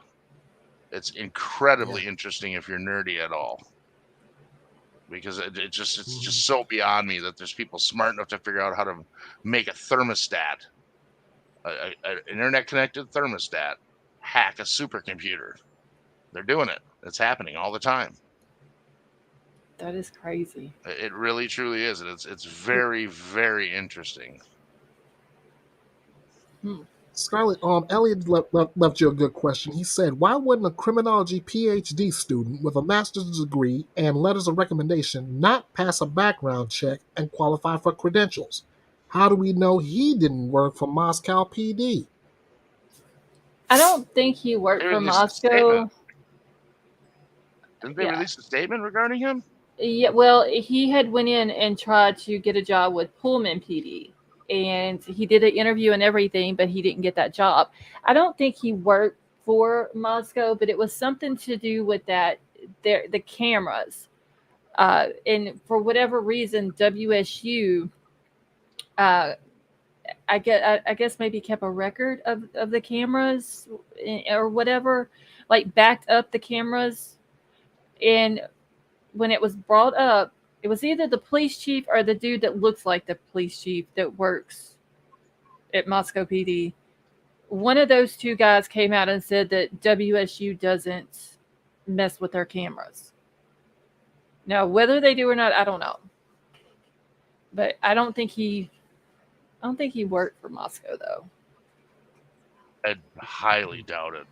Speaker 9: It's incredibly interesting if you're nerdy at all. Because it's just so beyond me that there's people smart enough to figure out how to make a thermostat, an internet-connected thermostat, hack a supercomputer. They're doing it. It's happening all the time.
Speaker 1: That is crazy.
Speaker 9: It really, truly is. And it's very, very interesting.
Speaker 8: Scarlett, Elliot left you a good question. He said, why wouldn't a criminology PhD student with a master's degree and letters of recommendation not pass a background check and qualify for credentials? How do we know he didn't work for Moscow PD?
Speaker 1: I don't think he worked for Moscow.
Speaker 9: Didn't they release a statement regarding him?
Speaker 1: Yeah, well, he had went in and tried to get a job with Pullman PD, and he did an interview and everything, but he didn't get that job. I don't think he worked for Moscow, but it was something to do with that the cameras. And for whatever reason, WSU, I guess maybe kept a record of the cameras or whatever, like backed up the cameras. And when it was brought up, it was either the police chief or the dude that looks like the police chief that works at Moscow PD. One of those two guys came out and said that WSU doesn't mess with their cameras. Now, whether they do or not, I don't know. But I don't think he worked for Moscow though.
Speaker 9: I highly doubt it.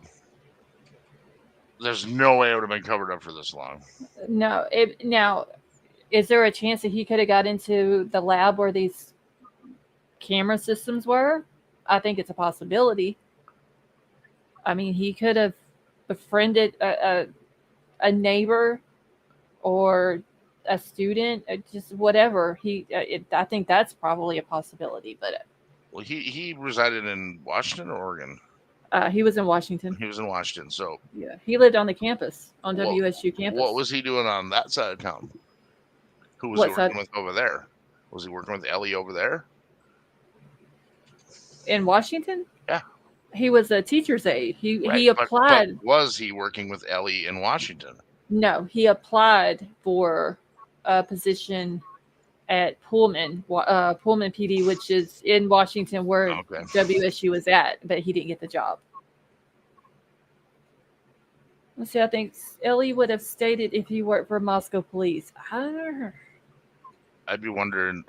Speaker 9: There's no way it would have been covered up for this long.
Speaker 1: No. Now, is there a chance that he could have got into the lab where these camera systems were? I think it's a possibility. I mean, he could have befriended a neighbor or a student, just whatever. I think that's probably a possibility. But
Speaker 9: well, he resided in Washington or Oregon.
Speaker 1: He was in Washington.
Speaker 9: He was in Washington, so
Speaker 1: yeah, he lived on the campus, on WSU campus.
Speaker 9: What was he doing on that side of town? Who was he working with over there? Was he working with Ellie over there?
Speaker 1: In Washington?
Speaker 9: Yeah.
Speaker 1: He was a teacher's aide. He
Speaker 9: But
Speaker 1: applied.
Speaker 9: was he working with Ellie in Washington?
Speaker 1: No, he applied for a position at Pullman PD, which is in Washington, where WSU was at, but he didn't get the job. Let's see. I think Ellie would have stated if he worked for Moscow police.
Speaker 9: I'd be wondering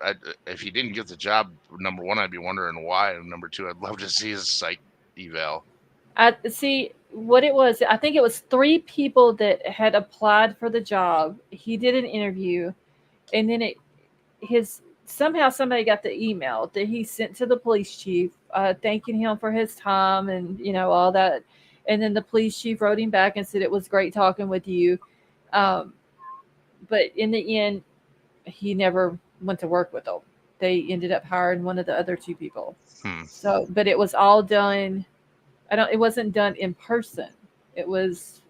Speaker 9: if he didn't get the job. Number one, I'd be wondering why. And number two, I'd love to see his psych eval.
Speaker 1: See what it was. I think it was 3 people that had applied for the job. He did an interview, and then somehow somebody got the email that he sent to the police chief, thanking him for his time and all that. And then the police chief wrote him back and said it was great talking with you, but in the end, he never went to work with them. They ended up hiring one of the other 2 people. So, but it was all done. It wasn't done in person. It was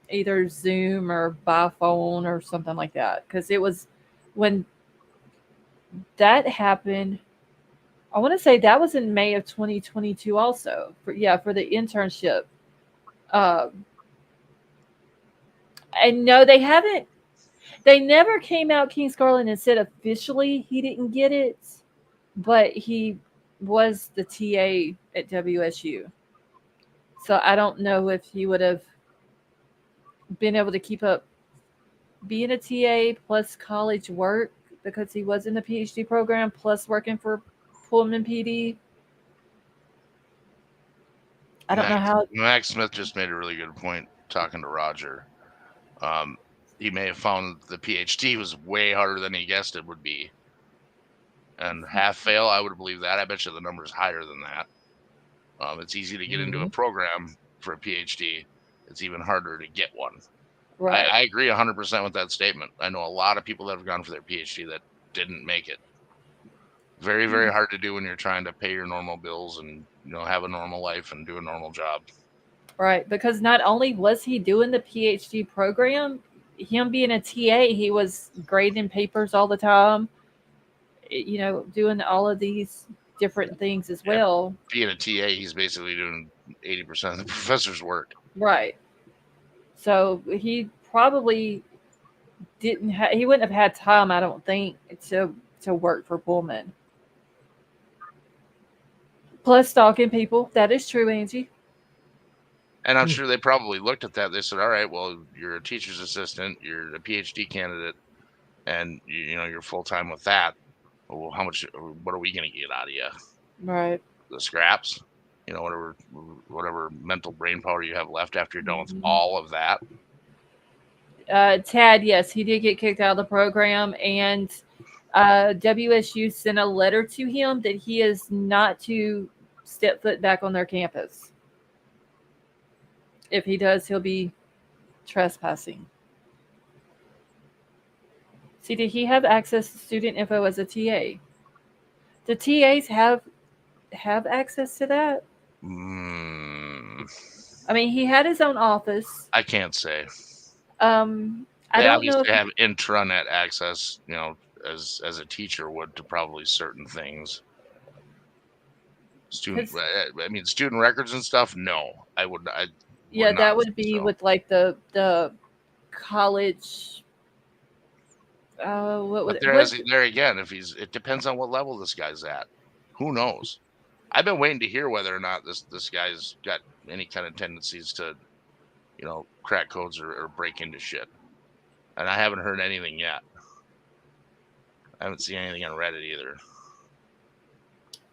Speaker 1: either Zoom or by phone or something like that. Because it was when that happened. I want to say that was in May of 2022 also. For the internship. And no, they haven't. They never came out, King Scarlet, and said officially he didn't get it, but he was the TA at WSU. So I don't know if he would have been able to keep up being a TA plus college work, because he was in the PhD program plus working for Pullman PD. I don't know how.
Speaker 9: Max Smith just made a really good point talking to Roger. He may have found the PhD was way harder than he guessed it would be. And half fail, I would believe that. I bet you the number is higher than that. It's easy to get into a program for a PhD. It's even harder to get one. Right. I agree 100% with that statement. I know a lot of people that have gone for their PhD that didn't make it. Very, very hard to do when you're trying to pay your normal bills and have a normal life and do a normal job.
Speaker 1: Right, because not only was he doing the PhD program, him being a TA, he was grading papers all the time, doing all of these different things as well.
Speaker 9: Being a TA, he's basically doing 80% of the professor's work.
Speaker 1: Right. So he probably he wouldn't have had time, I don't think, to work for Pullman. Plus stalking people. That is true, Angie.
Speaker 9: And I'm sure they probably looked at that. They said, all right, well, you're a teacher's assistant, you're a PhD candidate, and you're full-time with that. Well, what are we going to get out of you?
Speaker 1: Right.
Speaker 9: The scraps, whatever mental brain power you have left after you're done with all of that.
Speaker 1: Tad, yes, he did get kicked out of the program, and WSU sent a letter to him that he is not to step foot back on their campus. If he does, he'll be trespassing. See, did he have access to student info as a TA? Do TAs have access to that?
Speaker 9: I
Speaker 1: mean, he had his own office.
Speaker 9: I can't say.
Speaker 1: I
Speaker 9: They
Speaker 1: don't know
Speaker 9: obviously
Speaker 1: if
Speaker 9: have intranet access, as a teacher would, to probably certain things. Student records and stuff. No, I would
Speaker 1: yeah,
Speaker 9: not
Speaker 1: that would
Speaker 9: think
Speaker 1: be
Speaker 9: so.
Speaker 1: with like the college. What would
Speaker 9: But
Speaker 1: what?
Speaker 9: there again, it depends on what level this guy's at. Who knows? I've been waiting to hear whether or not this guy's got any kind of tendencies to, crack codes or break into shit. And I haven't heard anything yet. I haven't seen anything on Reddit either.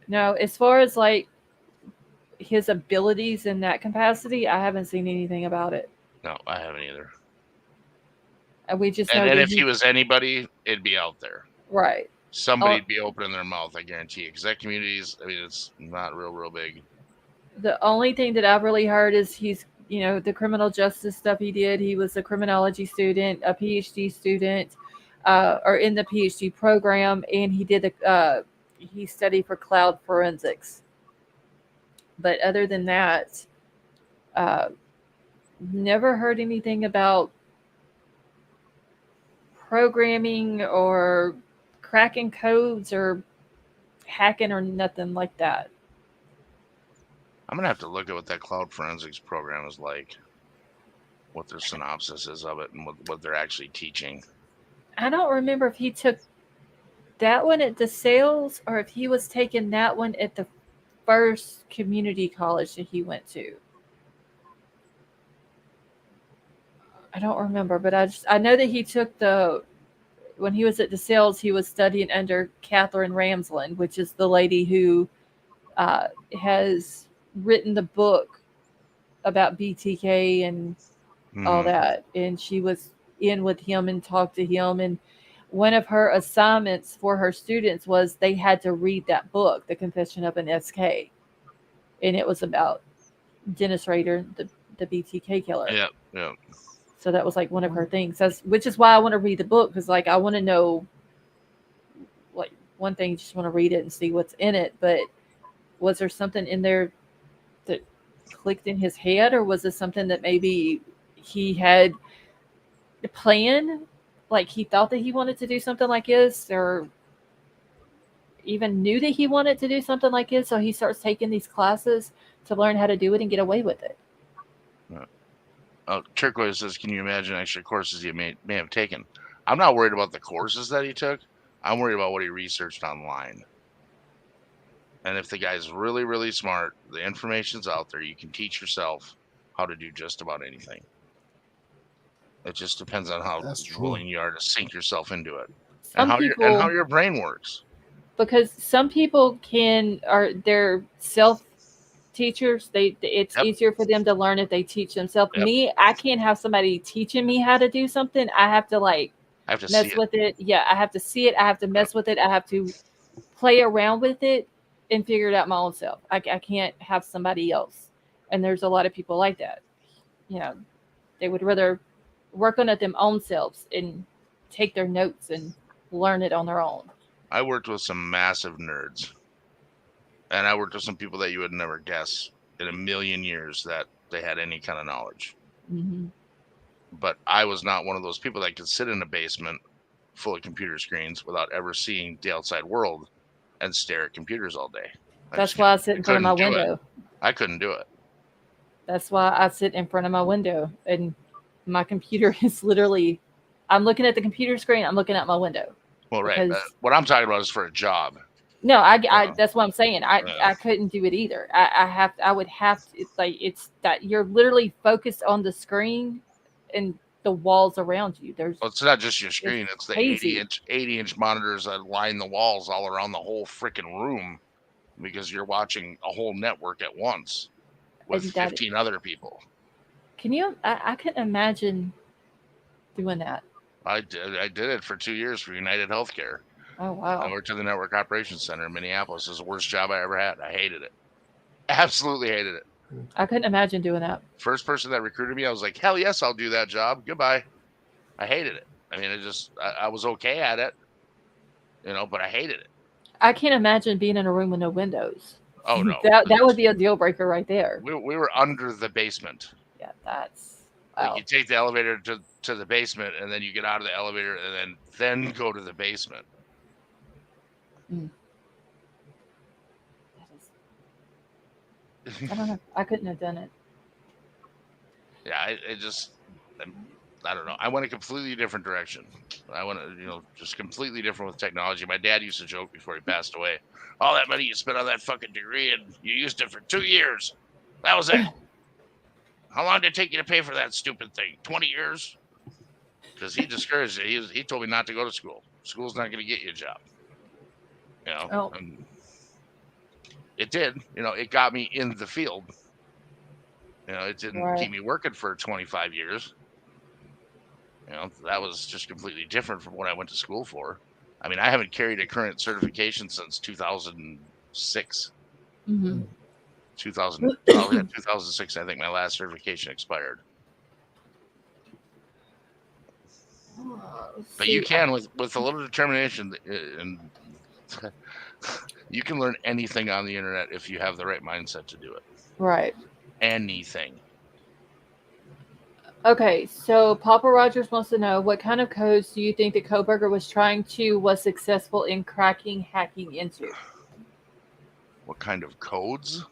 Speaker 1: No, as far as like his abilities in that capacity, I haven't seen anything about it.
Speaker 9: No, I haven't either.
Speaker 1: And we just know
Speaker 9: And
Speaker 1: that
Speaker 9: if he was anybody, it'd be out there.
Speaker 1: right.
Speaker 9: Somebody'd be opening their mouth, I guarantee you. Because that community's, it's not real big.
Speaker 1: The only thing that I've really heard is he's, the criminal justice stuff he did. He was a criminology student, a PhD student, or in the PhD program, and he did he studied for cloud forensics. But other than that, never heard anything about programming or cracking codes or hacking or nothing like that.
Speaker 9: I'm gonna have to look at what that cloud forensics program is like, what their synopsis is of it, and what they're actually teaching.
Speaker 1: I don't remember if he took that one at DeSales or if he was taking that one at the first community college that he went to. I don't remember, but I know that he took when he was at DeSales, he was studying under Catherine Ramsland, which is the lady who has written the book about BTK and all that. And she was in with him and talked to him. And one of her assignments for her students was they had to read that book, The Confession of an SK. And it was about Dennis Rader, the BTK killer.
Speaker 9: Yeah.
Speaker 1: So that was like one of her things, which is why I want to read the book, because like I want to know, like one thing, you just want to read it and see what's in it. But was there something in there that clicked in his head, or was it something that maybe he had planned, like he thought that he wanted to do something like this, or even knew that he wanted to do something like this, so he starts taking these classes to learn how to do it and get away with it.
Speaker 9: Turquoise says, can you imagine extra courses he may have taken? I'm not worried about the courses that he took. I'm worried about what he researched online. And if the guy's really, really smart, the information's out there. You can teach yourself how to do just about anything. It just depends on how willing you are to sink yourself into it, and how your brain works.
Speaker 1: Because some people they're self teachers. It's easier for them to learn if they teach themselves.
Speaker 9: Yep.
Speaker 1: Me, I can't have somebody teaching me how to do something. I have to mess with it. Yeah, I have to see it. I have to mess with it. I have to play around with it and figure it out my own self. I can't have somebody else. And there's a lot of people like that. They would rather work on it them own selves and take their notes and learn it on their own.
Speaker 9: I worked with some massive nerds. And I worked with some people that you would never guess in a million years that they had any kind of knowledge.
Speaker 1: Mm-hmm.
Speaker 9: But I was not one of those people that could sit in a basement full of computer screens without ever seeing the outside world and stare at computers all day.
Speaker 1: That's why I sit in front of my window.
Speaker 9: I couldn't do it.
Speaker 1: That's why I sit in front of my window. And my computer is literally, I'm looking at the computer screen, I'm looking at my window.
Speaker 9: Well, right. What I'm talking about is for a job.
Speaker 1: No, that's what I'm saying. I couldn't do it either. I would have to. It's that you're literally focused on the screen and the walls around you.
Speaker 9: Well, it's not just your screen. It's the 80-inch monitors that line the walls all around the whole freaking room, because you're watching a whole network at once with 15 other people.
Speaker 1: Can you? I couldn't imagine doing that.
Speaker 9: I did it for 2 years for United Healthcare.
Speaker 1: Oh, wow.
Speaker 9: I worked in the Network Operations Center in Minneapolis. It was the worst job I ever had. I hated it. Absolutely hated it.
Speaker 1: I couldn't imagine doing that.
Speaker 9: First person that recruited me, I was like, hell yes, I'll do that job. Goodbye. I hated it. I mean, I was okay at it, but I hated it.
Speaker 1: I can't imagine being in a room with no windows.
Speaker 9: Oh, no.
Speaker 1: That would be a deal breaker right there.
Speaker 9: We were under the basement.
Speaker 1: Yeah, that's
Speaker 9: Like you take the elevator to the basement, and then you get out of the elevator, and then go to the basement.
Speaker 1: I don't know. I couldn't have done it.
Speaker 9: Yeah, I don't know. I went a completely different direction. I went, just completely different with technology. My dad used to joke before he passed away, all that money you spent on that fucking degree and you used it for 2 years. That was it. How long did it take you to pay for that stupid thing? 20 years? Because he discouraged it. He told me not to go to school. School's not going to get you a job. And it did. It got me in the field. It didn't keep me working for 25 years. That was just completely different from what I went to school for. I mean, I haven't carried a current certification since 2006. 2006, I think my last certification expired. But you can, with a little determination, and you can learn anything on the internet if you have the right mindset to do it.
Speaker 1: Right.
Speaker 9: Anything.
Speaker 1: Okay, so Papa Rogers wants to know, what kind of codes do you think that Kohberger was successful in hacking into?
Speaker 9: What kind of codes?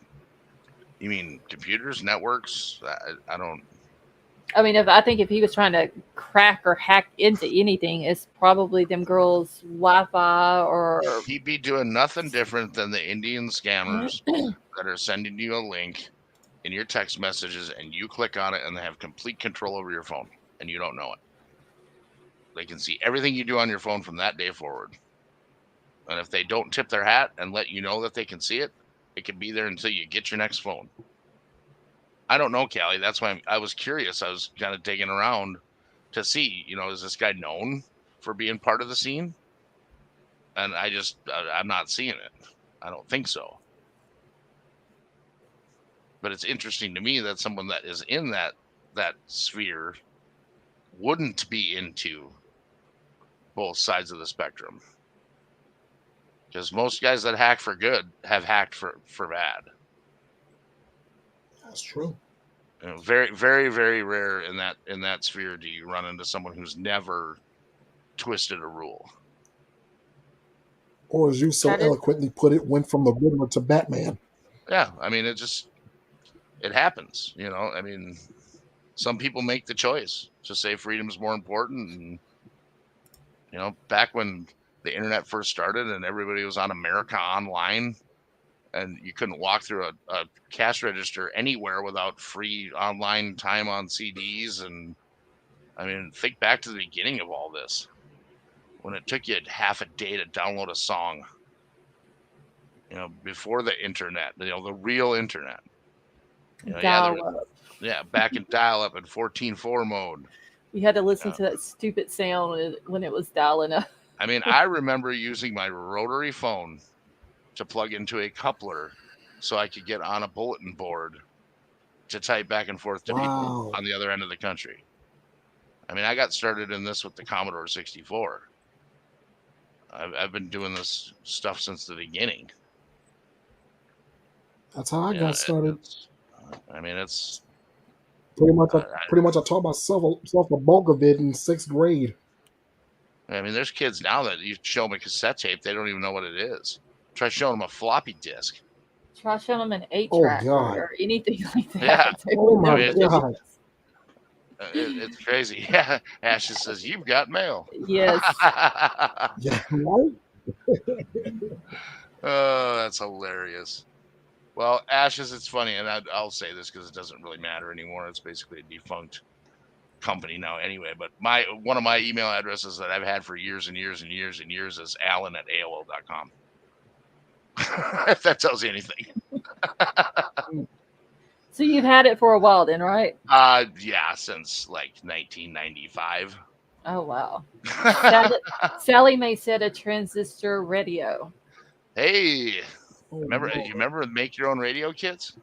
Speaker 9: You mean computers, networks? I don't.
Speaker 1: I mean, I think if he was trying to crack or hack into anything, it's probably them girls' Wi-Fi or.
Speaker 9: He'd be doing nothing different than the Indian scammers that are sending you a link in your text messages, and you click on it, and they have complete control over your phone, and you don't know it. They can see everything you do on your phone from that day forward. And if they don't tip their hat and let you know that they can see it, it can be there until you get your next phone. I don't know, Callie. That's why I was curious. I was kind of digging around to see, is this guy known for being part of the scene? And I'm not seeing it. I don't think so. But it's interesting to me that someone that is in that sphere wouldn't be into both sides of the spectrum. Because most guys that hack for good have hacked for bad.
Speaker 8: That's true.
Speaker 9: Very, very, very rare in that sphere do you run into someone who's never twisted a rule.
Speaker 8: Or as you so eloquently put it, went from the Riddler to Batman.
Speaker 9: Yeah, I mean, it happens, I mean, some people make the choice to say freedom is more important. And, back when the internet first started and everybody was on America Online and you couldn't walk through a cash register anywhere without free online time on CDs. And I mean, think back to the beginning of all this, when it took you half a day to download a song, before the internet, the real internet. Back in dial-up in 14.4 mode.
Speaker 1: You had to listen to that stupid sound when it was dialing up.
Speaker 9: I mean, I remember using my rotary phone to plug into a coupler so I could get on a bulletin board to type back and forth to people on the other end of the country. I mean, I got started in this with the Commodore 64. I've been doing this stuff since the beginning.
Speaker 8: That's how I got started.
Speaker 9: It's
Speaker 8: pretty much. I taught myself a bulk of it in 6th grade.
Speaker 9: I mean, there's kids now that you show them a cassette tape, they don't even know what it is. Try showing them a floppy disk.
Speaker 1: Try showing them an 8-track or anything like that.
Speaker 9: Yeah.
Speaker 8: Oh my God.
Speaker 9: It's crazy. Yeah. Ashes says, "You've got mail."
Speaker 1: Yes.
Speaker 8: Yeah, right?
Speaker 9: Oh, that's hilarious. Well, Ashes, it's funny, and I'll say this because it doesn't really matter anymore. It's basically a defunct company now anyway. But one of my email addresses that I've had for years and years and years and years is alan@aol.com. If that tells you anything.
Speaker 1: So you've had it for a while then, right?
Speaker 9: Yeah, since like 1995.
Speaker 1: Oh, wow. Sally Mae said a transistor radio.
Speaker 9: Hey, you remember Make Your Own Radio kits?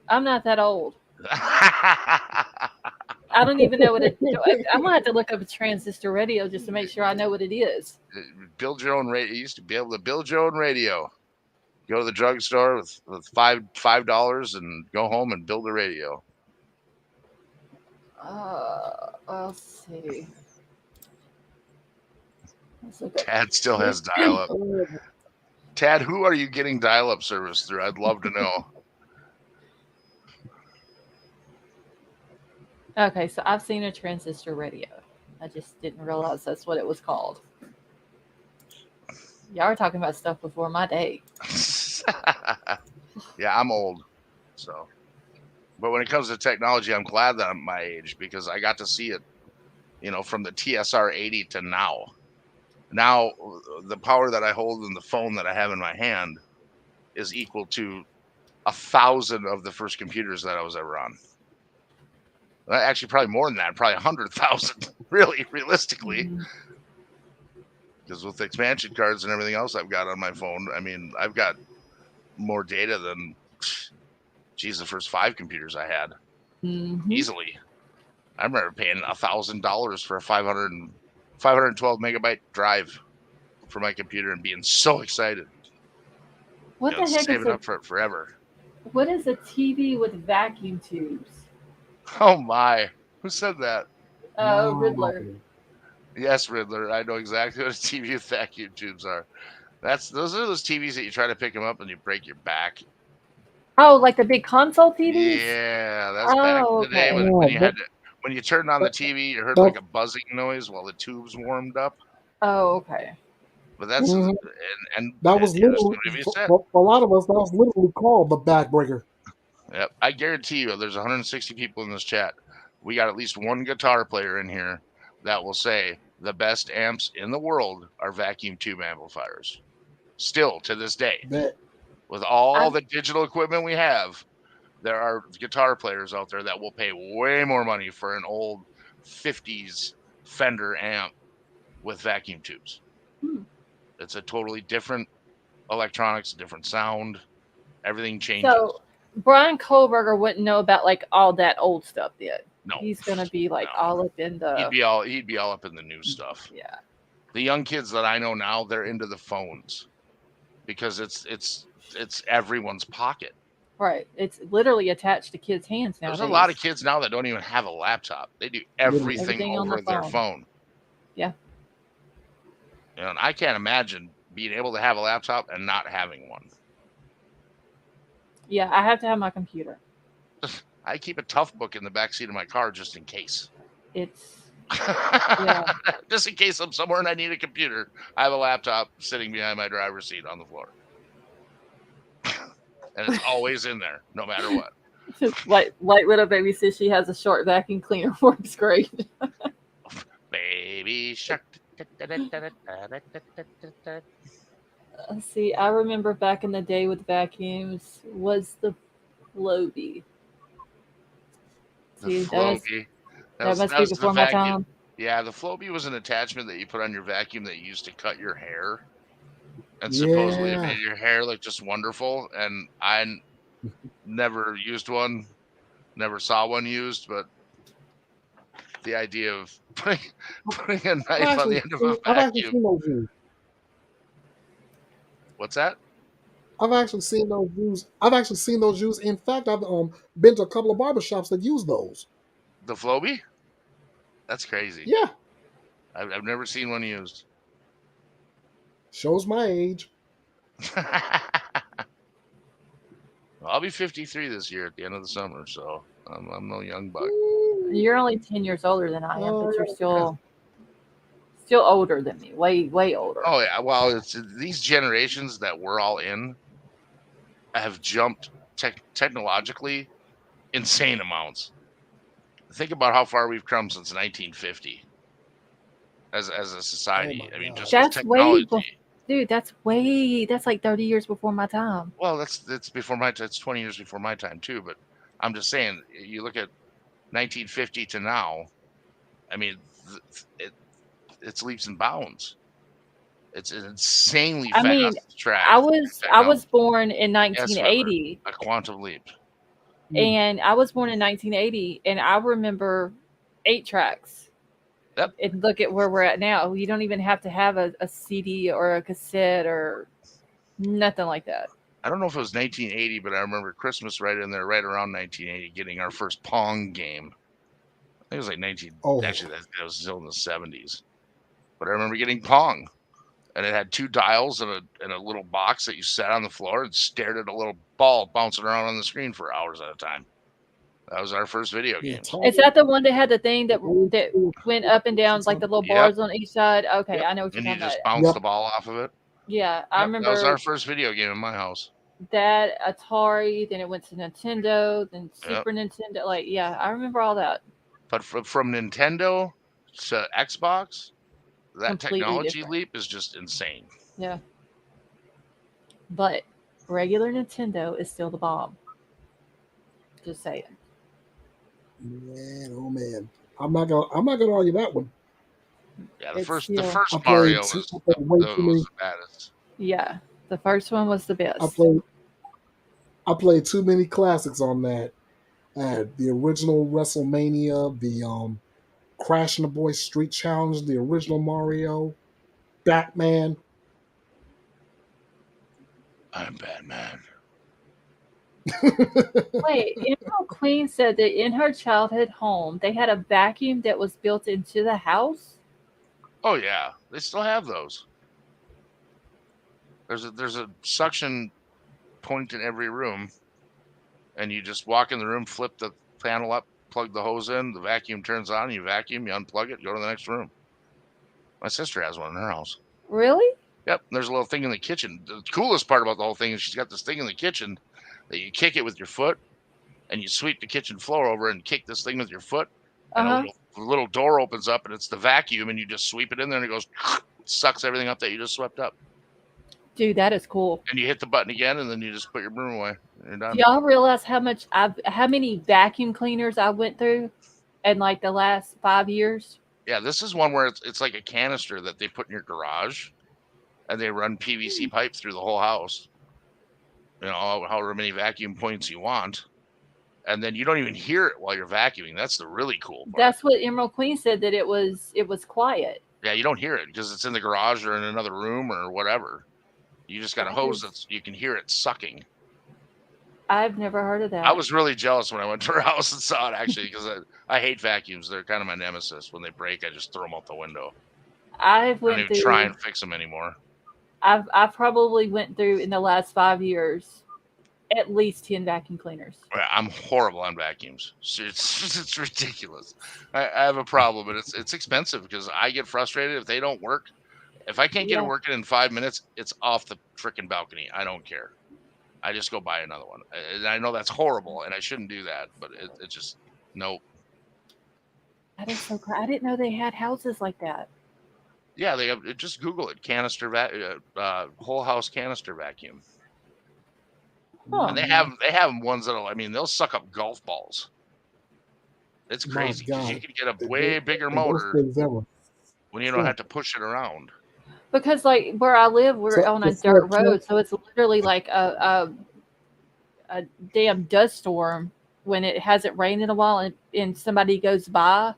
Speaker 1: I'm not that old. I don't even know what it is. I'm going to have to look up a transistor radio just to make sure I know what it is.
Speaker 9: Build your own radio. You used to be able to build your own radio. Go to the drugstore with $5 and go home and build a radio.
Speaker 1: Let's see. Let's look up.
Speaker 9: Tad still has dial-up. Tad, who are you getting dial-up service through? I'd love to know.
Speaker 1: Okay, so I've seen a transistor radio. I just didn't realize that's what it was called. Y'all were talking about stuff before my day.
Speaker 9: Yeah, I'm old. So, but when it comes to technology, I'm glad that I'm my age because I got to see it, from the TSR 80 to now. Now, the power that I hold in the phone that I have in my hand is equal to 1,000 of the first computers that I was ever on. Actually, probably more than that, probably 100,000, really, realistically. Because with expansion cards and everything else I've got on my phone, I mean, I've got more data than, the first 5 computers I had. Easily. I remember paying $1,000 for a 512 megabyte drive for my computer and being so excited.
Speaker 1: What the heck
Speaker 9: saving
Speaker 1: is
Speaker 9: up for it forever.
Speaker 1: What is a TV with vacuum tubes?
Speaker 9: Oh my! Who said that?
Speaker 1: Riddler.
Speaker 9: Yes, Riddler. I know exactly what a TV with vacuum tubes are. Those are those TVs that you try to pick them up and you break your back.
Speaker 1: Oh, like the big console TVs?
Speaker 9: Yeah, that's back in the day when you turned on the TV, you heard like a buzzing noise while the tubes warmed up.
Speaker 1: Oh, okay.
Speaker 9: But that's and
Speaker 8: that was literally for a lot of us. That was literally called the backbreaker.
Speaker 9: Yep, I guarantee you, there's 160 people in this chat. We got at least one guitar player in here that will say the best amps in the world are vacuum tube amplifiers. Still to this day, with all the digital equipment we have, there are guitar players out there that will pay way more money for an old 50s Fender amp with vacuum tubes. It's a totally different electronics, different sound. Everything changes.
Speaker 1: So Bryan Kohberger wouldn't know about like all that old stuff yet.
Speaker 9: No,
Speaker 1: he's gonna be like all up in the.
Speaker 9: He'd be all up in the new stuff.
Speaker 1: Yeah.
Speaker 9: The young kids that I know now, they're into the phones because it's everyone's pocket.
Speaker 1: Right. It's literally attached to kids' hands now.
Speaker 9: There's a lot of kids now that don't even have a laptop. They do everything over their phone.
Speaker 1: Yeah.
Speaker 9: And I can't imagine being able to have a laptop and not having one.
Speaker 1: Yeah, I have to have my computer.
Speaker 9: I keep a tough book in the backseat of my car just in case.
Speaker 1: Yeah.
Speaker 9: Just in case I'm somewhere and I need a computer. I have a laptop sitting behind my driver's seat on the floor. And it's always in there, no matter what.
Speaker 1: Like Little Baby says she has a short vacuum cleaner, works great.
Speaker 9: Baby shark.
Speaker 1: See, I remember back in the day with vacuums was the Floby.
Speaker 9: See,
Speaker 1: that must be before my time.
Speaker 9: Yeah, the Floby was an attachment that you put on your vacuum that you used to cut your hair. And supposedly it made your hair look just wonderful. And I never used one, never saw one used, but the idea of putting a knife on the end of a vacuum.
Speaker 8: I've actually seen those used.
Speaker 9: What's that?
Speaker 8: I've actually seen those used. In fact, I've been to a couple of barbershops that use those.
Speaker 9: The Floby? That's crazy.
Speaker 8: Yeah.
Speaker 9: I've never seen one used.
Speaker 8: Shows my age.
Speaker 9: I'll be 53 this year at the end of the summer, so I'm no young buck.
Speaker 1: You're only 10 years older than I am, but you're still older than me, way older.
Speaker 9: Oh yeah, well, it's these generations that we're all in have jumped technologically insane amounts. Think about how far we've come since 1950 as a society. I mean, just technology.
Speaker 1: Dude, that's like 30 years before my time.
Speaker 9: Well, that's before my time. It's 20 years before my time too. But I'm just saying, you look at 1950 to now. I mean, it's leaps and bounds. It's an insanely fast track.
Speaker 1: I was born in 1980.
Speaker 9: A quantum leap.
Speaker 1: And I was born in 1980, and I remember 8 tracks.
Speaker 9: Yep.
Speaker 1: And look at where we're at now. You don't even have to have a CD or a cassette or nothing like that.
Speaker 9: I don't know if it was 1980, but I remember Christmas right in there, right around 1980, getting our first Pong game. I think it was like 19.
Speaker 8: Oh,
Speaker 9: Actually, that was still in the 70s. But I remember getting Pong, and it had 2 dials and a little box that you sat on the floor and stared at a little ball bouncing around on the screen for hours at a time. That was our first video
Speaker 8: yeah.
Speaker 9: games.
Speaker 1: Is that the one that had the thing that went up and down, like the little
Speaker 9: Yep.
Speaker 1: bars on each side? Okay,
Speaker 9: Yep.
Speaker 1: I know what you're
Speaker 9: And you
Speaker 1: talking about.
Speaker 9: just bounce the ball off of it.
Speaker 1: Yeah, I
Speaker 9: Yep, that was
Speaker 1: remember
Speaker 9: our first video game in my house.
Speaker 1: that, Atari, then it went to Nintendo, then
Speaker 9: Yep.
Speaker 1: Super Nintendo. Like, yeah, I remember all that.
Speaker 9: But from Nintendo to Xbox, that
Speaker 1: Completely
Speaker 9: technology
Speaker 1: different.
Speaker 9: leap is just insane.
Speaker 1: Yeah. But regular Nintendo is still the bomb. Just saying.
Speaker 8: Man, oh man. I'm not gonna argue that one.
Speaker 9: Yeah, the
Speaker 1: It's
Speaker 9: first
Speaker 1: still-
Speaker 8: I
Speaker 9: Mario
Speaker 8: played
Speaker 9: was
Speaker 8: way too many.
Speaker 9: the baddest.
Speaker 1: Yeah, the first one was the best.
Speaker 8: I played too many classics on that. I had the original WrestleMania, the Crash and the Boys Street Challenge, the original Mario, Batman.
Speaker 9: I'm Batman.
Speaker 1: Wait, Emerald Queen said that in her childhood home, they had a vacuum that was built into the house.
Speaker 9: Oh yeah, they still have those. There's a suction point in every room, and you just walk in the room, flip the panel up, plug the hose in, the vacuum turns on, you vacuum, you unplug it, go to the next room. My sister has one in her house.
Speaker 1: Really?
Speaker 9: Yep, there's a little thing in the kitchen. The coolest part about the whole thing is she's got this thing in the kitchen that you kick it with your foot, and you sweep the kitchen floor over and kick this thing with your foot, and a little door opens up, and it's the vacuum, and you just sweep it in there, and it goes, sucks everything up that you just swept up.
Speaker 1: Dude, that is cool.
Speaker 9: And you hit the button again, and then you just put your broom away. And you're done.
Speaker 1: Do y'all realize how many vacuum cleaners I went through in like the last 5 years?
Speaker 9: Yeah, this is one where it's like a canister that they put in your garage, and they run PVC pipe through the whole house. You know, however many vacuum points you want, and then you don't even hear it while you're vacuuming. That's the really cool part.
Speaker 1: That's what Emerald Queen said, that it was quiet.
Speaker 9: Yeah, you don't hear it because it's in the garage or in another room or whatever. You just got a hose you can hear it sucking.
Speaker 1: I've never heard of that.
Speaker 9: I was really jealous when I went to her house and saw it, actually, because I hate vacuums. They're kind of my nemesis. When they break, I just throw them out the window. I don't even try and fix them anymore.
Speaker 1: I probably went through in the last 5 years at least 10 vacuum cleaners.
Speaker 9: I'm horrible on vacuums. It's ridiculous. I have a problem, and it's expensive because I get frustrated if they don't work. If I can't get it working in 5 minutes, it's off the freaking balcony. I don't care. I just go buy another one. And I know that's horrible, and I shouldn't do that, but it just, nope.
Speaker 1: That is so crazy. I didn't know they had houses like that.
Speaker 9: Yeah, they have. Just Google it. Whole house canister vacuum.
Speaker 1: Huh.
Speaker 9: And they have ones that'll. I mean, they'll suck up golf balls. It's crazy because you can get a way bigger motor when you don't have to push it around.
Speaker 1: Because like where I live, we're on a dirt road, so it's literally like a damn dust storm when it hasn't rained in a while, and somebody goes by,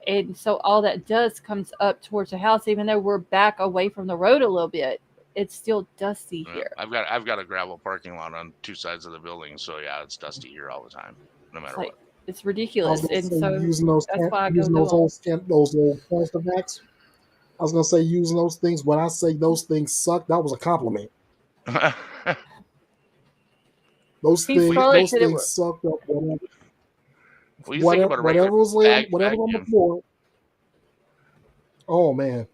Speaker 1: and so all that dust comes up towards the house. Even though we're back away from the road a little bit, it's still dusty here.
Speaker 9: I've got a gravel parking lot on 2 sides of the building, so yeah, it's dusty here all the time, no matter what.
Speaker 1: It's ridiculous, and so
Speaker 8: using those
Speaker 1: that's why I go
Speaker 8: using those old canister vacs. I was gonna say using those things. When I say those things suck, that was a compliment. Those things sucked up whatever was laying, whatever on the floor. Oh man!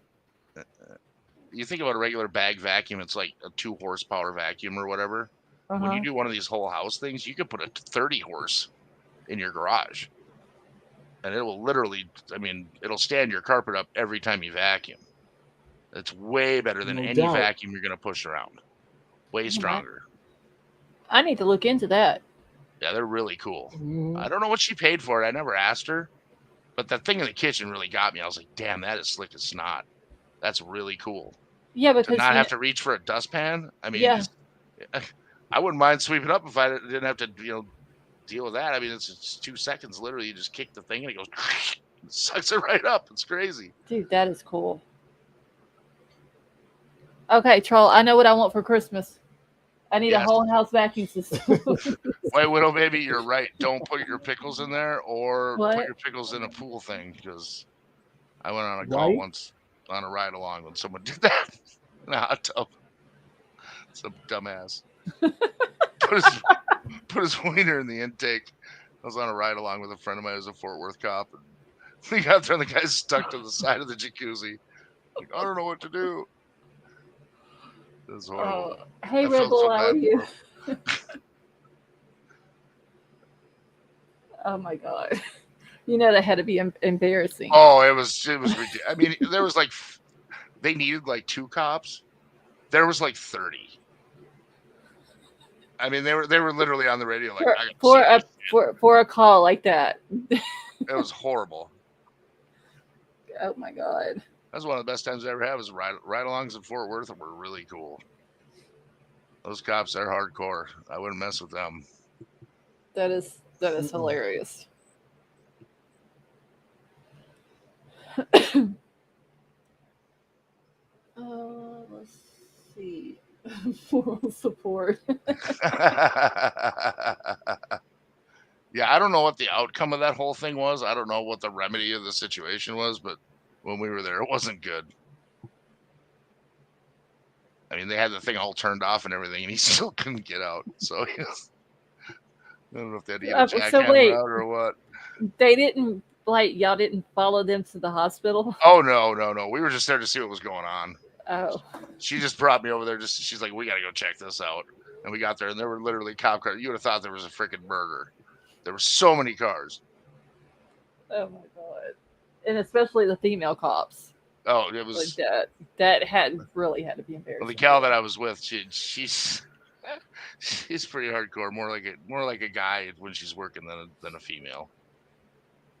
Speaker 9: You think about a regular bag vacuum; it's like a 2 horsepower vacuum or whatever. When you do one of these whole house things, you could put a 30 horse in your garage, and it will literally, I mean, it'll stand your carpet up every time you vacuum. It's way better than any vacuum you're going to push around. Way stronger.
Speaker 1: I need to look into that.
Speaker 9: Yeah, they're really cool. I don't know what she paid for it. I never asked her, but that thing in the kitchen really got me. I was like, damn, that is slick as snot. That's really cool.
Speaker 1: Yeah, because
Speaker 9: to not have to reach for a dustpan. I mean, I wouldn't mind sweeping up if I didn't have to, deal with that. I mean, it's 2 seconds. Literally, you just kick the thing and it goes, it sucks it right up. It's crazy.
Speaker 1: Dude, that is cool. Okay, Troll, I know what I want for Christmas. I need
Speaker 9: Yes.
Speaker 1: a whole house vacuum system.
Speaker 9: White Widow baby, you're right. Don't put your pickles in there or
Speaker 1: What?
Speaker 9: put your pickles in a pool thing, because I went on a call
Speaker 8: Right?
Speaker 9: once on a ride along when someone did that in a hot tub. Some dumbass put his wiener in the intake. I was on a ride along with a friend of mine who's a Fort Worth cop, and we got there and the guy's stuck to the side of the jacuzzi. Like, I don't know what to do. It was horrible.
Speaker 1: Hey,
Speaker 9: I
Speaker 1: Red
Speaker 9: felt
Speaker 1: Bull,
Speaker 9: so
Speaker 1: how
Speaker 9: bad
Speaker 1: are you?
Speaker 9: for him.
Speaker 1: Oh my god! You know that had to be embarrassing.
Speaker 9: Oh, it was ridiculous. I mean, there was like they needed like 2 cops. There was like 30. I mean, they were literally on the radio like, I got
Speaker 1: for a call like that.
Speaker 9: it was horrible.
Speaker 1: Oh my god!
Speaker 9: That was one of the best times I ever had. Was ride-alongs in Fort Worth, and were really cool. Those cops, they're hardcore. I wouldn't mess with them.
Speaker 1: That is hilarious. Let's see. Moral support.
Speaker 9: Yeah, I don't know what the outcome of that whole thing was. I don't know what the remedy of the situation was, but when we were there, it wasn't good. I mean, they had the thing all turned off and everything, and he still couldn't get out. So I don't know if they had to get a jackhammer out or what.
Speaker 1: They didn't y'all didn't follow them to the hospital?
Speaker 9: Oh no. We were just there to see what was going on.
Speaker 1: Oh.
Speaker 9: She just brought me over there. She's like, we got to go check this out. And we got there, and there were literally cop cars. You would have thought there was a freaking murder. There were so many cars. Oh
Speaker 1: my god! And especially the female cops.
Speaker 9: Oh, it was
Speaker 1: like that really had to be embarrassing.
Speaker 9: Well, the gal that I was with, she's pretty hardcore. More like a guy when she's working than a female.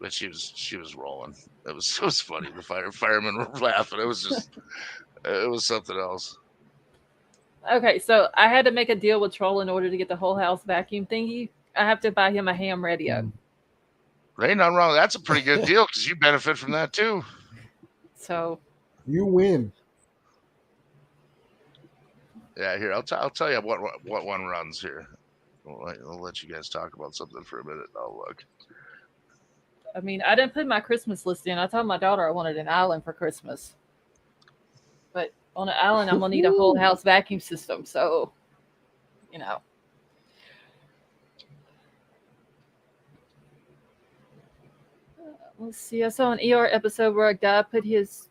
Speaker 9: But she was rolling. It was funny. The firemen were laughing. It was something else.
Speaker 1: Okay, so I had to make a deal with Troll in order to get the whole house vacuum thingy. I have to buy him a ham radio.
Speaker 9: There ain't nothing wrong. That's a pretty good deal because you benefit from that too.
Speaker 1: So
Speaker 8: you win.
Speaker 9: Yeah, here I'll tell you what one runs here. I'll let you guys talk about something for a minute. I'll look.
Speaker 1: I mean, I didn't put my Christmas list in. I told my daughter I wanted an island for Christmas. But on an island, I'm going to need a whole house vacuum system. So, you know. Let's see. I saw an ER episode where a guy put his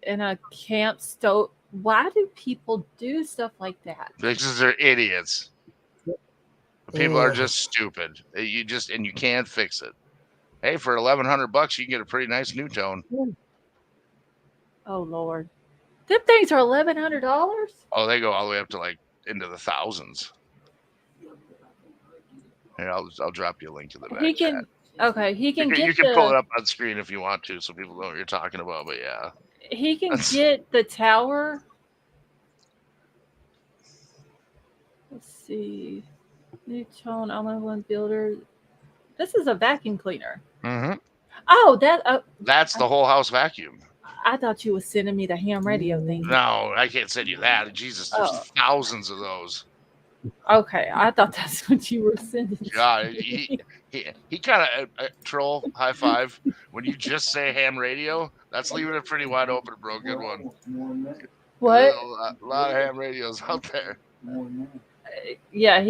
Speaker 1: in a camp stove. Why do people do stuff like that?
Speaker 9: Because they're idiots. People are just stupid. You can't fix it. Hey, for $1,100, you can get a pretty nice new tone.
Speaker 1: Oh Lord, them things are $1,100.
Speaker 9: Oh, they go all the way up to like into the thousands. Here, I'll drop you a link to the back.
Speaker 1: He can. Chat. Okay, he can.
Speaker 9: You can pull it up on screen if you want to, so people know what you're talking about. But yeah,
Speaker 1: he can get the tower. Let's see. New tone all-in-one builder. This is a vacuum cleaner.
Speaker 9: Mm-hmm.
Speaker 1: Oh,
Speaker 9: that's the whole house vacuum.
Speaker 1: I thought you were sending me the ham radio thing.
Speaker 9: No, I can't send you that. Jesus, there's thousands of those.
Speaker 1: Okay, I thought that's what you were sending.
Speaker 9: God, he kind of Troll high five. When you just say ham radio, that's leaving it pretty wide open, bro. Good one.
Speaker 1: What?
Speaker 9: A lot of ham radios out there.
Speaker 1: Yeah,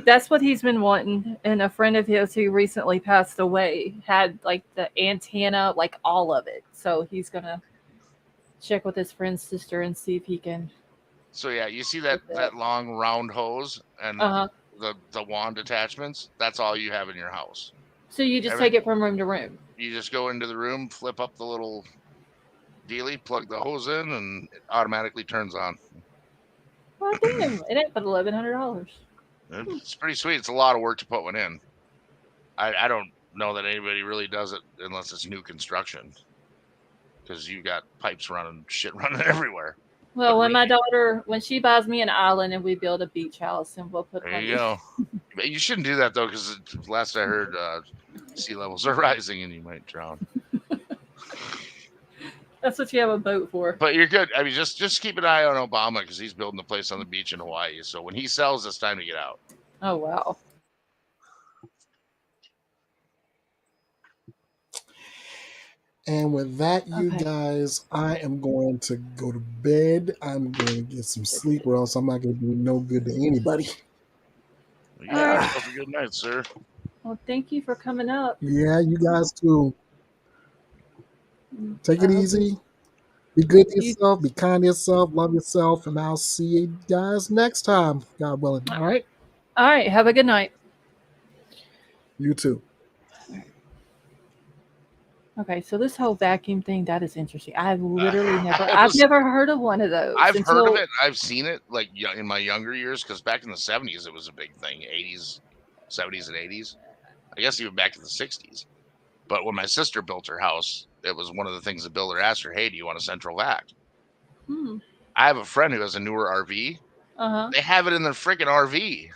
Speaker 1: that's what he's been wanting. And a friend of his who recently passed away had like the antenna, like all of it. So he's gonna check with his friend's sister and see if he can.
Speaker 9: So yeah, you see that long round hose and the wand attachments. That's all you have in your house.
Speaker 1: So you just take it from room to room.
Speaker 9: You just go into the room, flip up the little dealie, plug the hose in, and it automatically turns on.
Speaker 1: Well, damn, it ain't but $1,100.
Speaker 9: It's pretty sweet. It's a lot of work to put one in. I don't know that anybody really does it unless it's new construction, because you got pipes running, shit running everywhere.
Speaker 1: Well, when she buys me an island and we build a beach house, and we'll put.
Speaker 9: There you go. You shouldn't do that though, because last I heard, sea levels are rising and you might drown.
Speaker 1: That's what you have a boat for.
Speaker 9: But you're good. I mean, just keep an eye on Obama because he's building a place on the beach in Hawaii. So when he sells, it's time to get out.
Speaker 1: Oh, wow.
Speaker 8: And with that, you
Speaker 1: Okay.
Speaker 8: guys, I am going to go to bed. I'm going to get some sleep, or else I'm not going to do no good to anybody.
Speaker 9: Well, you have yourself a good night, sir.
Speaker 1: Well, thank you for coming up.
Speaker 8: Yeah, you guys too. Take
Speaker 1: I
Speaker 8: it
Speaker 1: hope
Speaker 8: easy. Be good to
Speaker 1: you-
Speaker 8: yourself. Be kind to yourself. Love yourself. And I'll see you guys next time, God willing. All right?
Speaker 1: All right. Have a good night.
Speaker 8: You too.
Speaker 1: Okay, so this whole vacuum thing, that is interesting. I've literally I've never heard of one of those.
Speaker 9: I've heard of it. I've seen it like in my younger years because back in the 70s it was a big thing. 80s, 70s, and 80s. I guess even back in the 60s. But when my sister built her house, it was one of the things the builder asked her, "Hey, do you want a central vac?" I have a friend who has a newer RV. They have it in their freaking RV.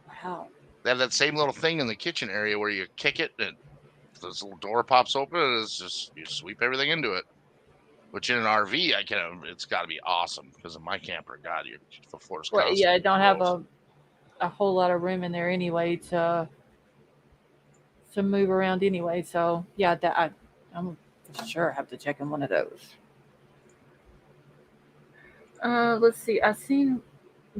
Speaker 1: Wow.
Speaker 9: They have that same little thing in the kitchen area where you kick it and this little door pops open and it's just you sweep everything into it. Which in an RV, it's got to be awesome because in my camper, God, the floor's
Speaker 1: Well,
Speaker 9: constantly
Speaker 1: yeah, I don't have
Speaker 9: gross.
Speaker 1: a whole lot of room in there anyway to move around anyway. So yeah, I'm sure have to check in one of those. Let's see. I seen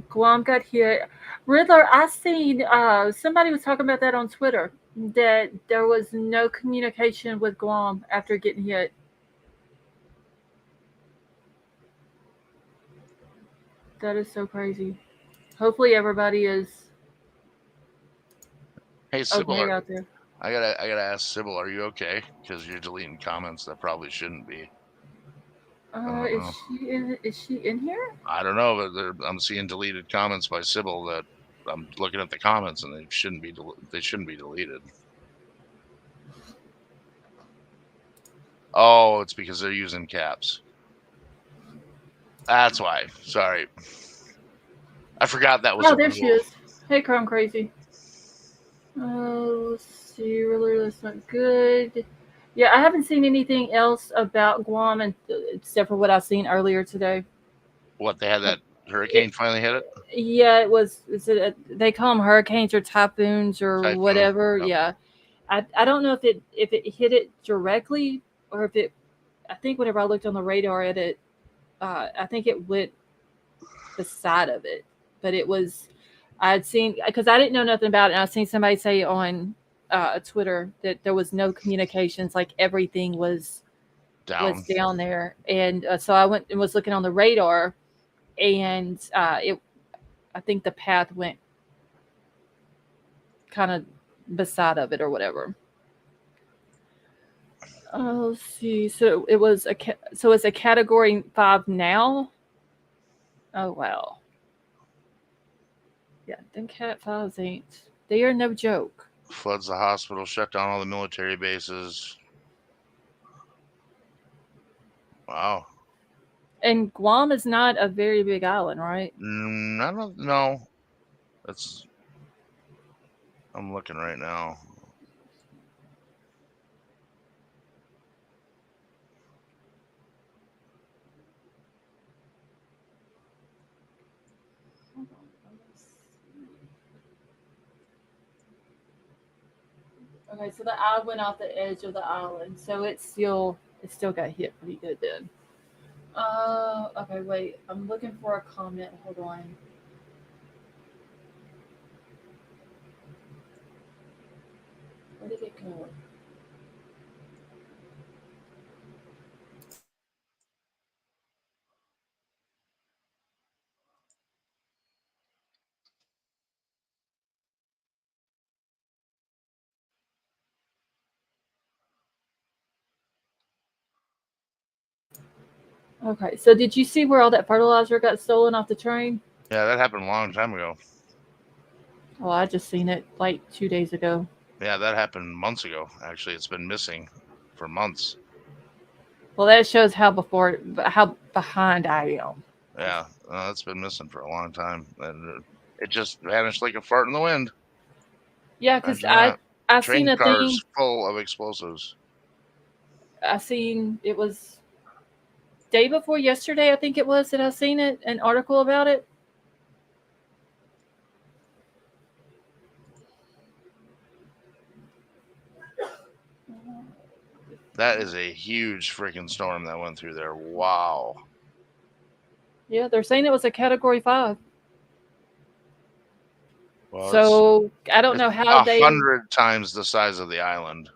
Speaker 1: Guam got hit. Riddler, I seen somebody was talking about that on Twitter that there was no communication with Guam after getting hit. That is so crazy. Hopefully everybody is
Speaker 9: Hey, Sybil,
Speaker 1: okay out there.
Speaker 9: I gotta ask Sybil, are you okay? Because you're deleting comments that probably shouldn't be.
Speaker 1: Is she in here?
Speaker 9: I don't know, but I'm seeing deleted comments by Sybil that I'm looking at the comments and they shouldn't be deleted. Oh, it's because they're using caps. That's why. Sorry. I forgot that was.
Speaker 1: Oh, there she is. Hey, Chrome Crazy. Let's see. Really, that's not good. Yeah, I haven't seen anything else about Guam except for what I've seen earlier today.
Speaker 9: What, they had that hurricane finally hit it?
Speaker 1: Yeah, it was. They call them hurricanes or typhoons or whatever. Yep. Yeah, I don't know if it hit it directly or if it. I think whenever I looked on the radar at it, I think it went beside of it, but it was. I'd seen because I didn't know nothing about it. And I've seen somebody say on Twitter that there was no communications, like everything was down there, and so I went and was looking on the radar, and I think the path went kind of beside of it or whatever. Oh, let's see. So it was it's a category 5 now. Oh wow. Yeah, them Cat 5s ain't. They are no joke.
Speaker 9: Floods the hospital, shut down all the military bases. Wow.
Speaker 1: And Guam is not a very big island, right?
Speaker 9: I don't know. I'm looking right now.
Speaker 1: Okay, so the eye went off the edge of the island, so it still got hit pretty good then. Okay, wait. I'm looking for a comment. Hold on. Where did it go? Okay, so did you see where all that fertilizer got stolen off the train?
Speaker 9: Yeah, that happened a long time ago.
Speaker 1: Oh, I just seen it like 2 days ago.
Speaker 9: Yeah, that happened months ago. Actually, it's been missing for months.
Speaker 1: Well, that shows how behind I am.
Speaker 9: Yeah, it's been missing for a long time, and it just vanished like a fart in the wind.
Speaker 1: Yeah, because I seen a
Speaker 9: cars
Speaker 1: thing
Speaker 9: full of explosives.
Speaker 1: I seen it was day before yesterday, I think it was, that I seen it, an article about it.
Speaker 9: That is a huge freaking storm that went through there. Wow.
Speaker 1: Yeah, they're saying it was a Category 5.
Speaker 9: Well,
Speaker 1: so I don't know how they
Speaker 9: 100 times the size of the island.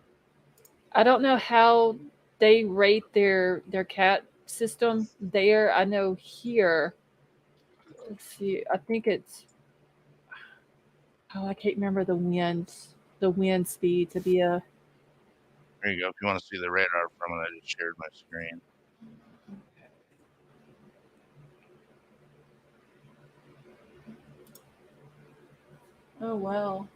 Speaker 1: I don't know how they rate their cat system there. I know here. Let's see. I think it's. Oh, I can't remember the wind speed to be a.
Speaker 9: There you go. If you want to see the radar from it, I just shared my screen.
Speaker 1: Oh wow.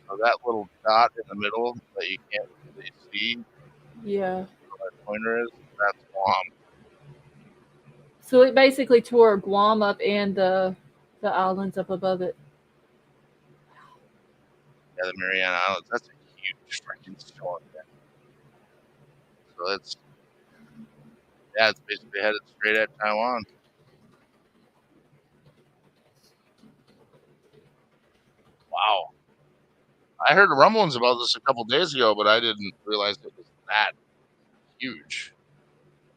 Speaker 9: So that little dot in the middle that you can't really see,
Speaker 1: Yeah.
Speaker 9: where that pointer is, that's Guam.
Speaker 1: So it basically tore Guam up and the islands up above it.
Speaker 9: Yeah, the Mariana Islands. That's a huge freaking storm. Man. So it's basically headed straight at Taiwan. Wow. I heard rumblings about this a couple days ago, but I didn't realize it was that huge.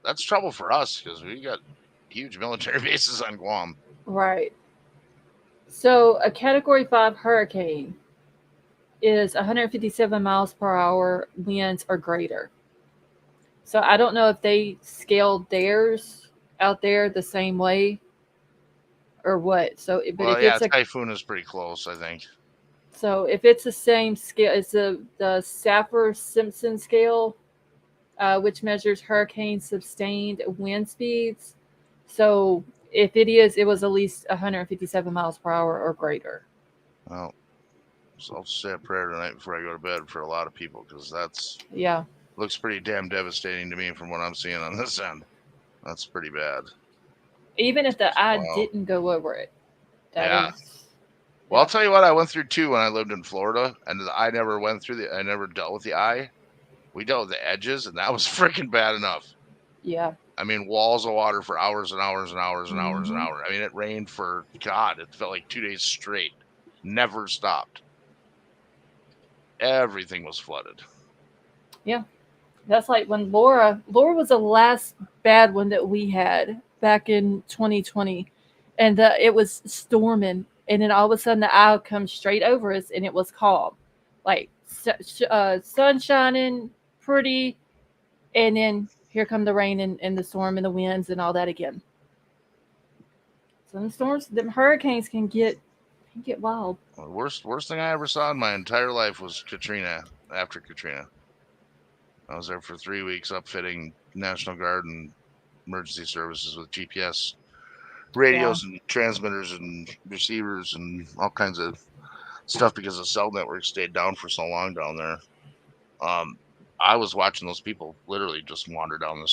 Speaker 9: That's trouble for us because we got huge military bases on Guam.
Speaker 1: Right. So a Category 5 hurricane is 157 miles per hour winds or greater. So I don't know if they scaled theirs out there the same way or what. So, but
Speaker 9: Well,
Speaker 1: if
Speaker 9: yeah,
Speaker 1: it's a
Speaker 9: Typhoon is pretty close, I think.
Speaker 1: so if it's the same scale, it's the Saffir-Simpson scale, which measures hurricane sustained wind speeds. So if it is, it was at least 157 miles per hour or greater.
Speaker 9: Well, so I'll say a prayer tonight before I go to bed for a lot of people because that's looks pretty damn devastating to me from what I'm seeing on this end. That's pretty bad.
Speaker 1: Even if the eye didn't go over it, that is.
Speaker 9: Well, I'll tell you what, I went through too when I lived in Florida, and I never went through I never dealt with the eye. We dealt with the edges, and that was freaking bad enough.
Speaker 1: Yeah.
Speaker 9: I mean, walls of water for hours and hours and hours and hours and hours. I mean, it rained for, God, it felt like 2 days straight. Never stopped. Everything was flooded.
Speaker 1: Yeah. That's like when Laura was the last bad one that we had back in 2020. And it was storming. And then all of a sudden the eye comes straight over us and it was calm. Like sun shining, pretty. And then here come the rain and the storm and the winds and all that again. Some storms, them hurricanes can get wild.
Speaker 9: The worst thing I ever saw in my entire life was Katrina, after Katrina. I was there for 3 weeks upfitting National Guard and emergency services with GPS radios and transmitters and receivers and all kinds of stuff because the cell network stayed down for so long down there. I was watching those people literally just wander down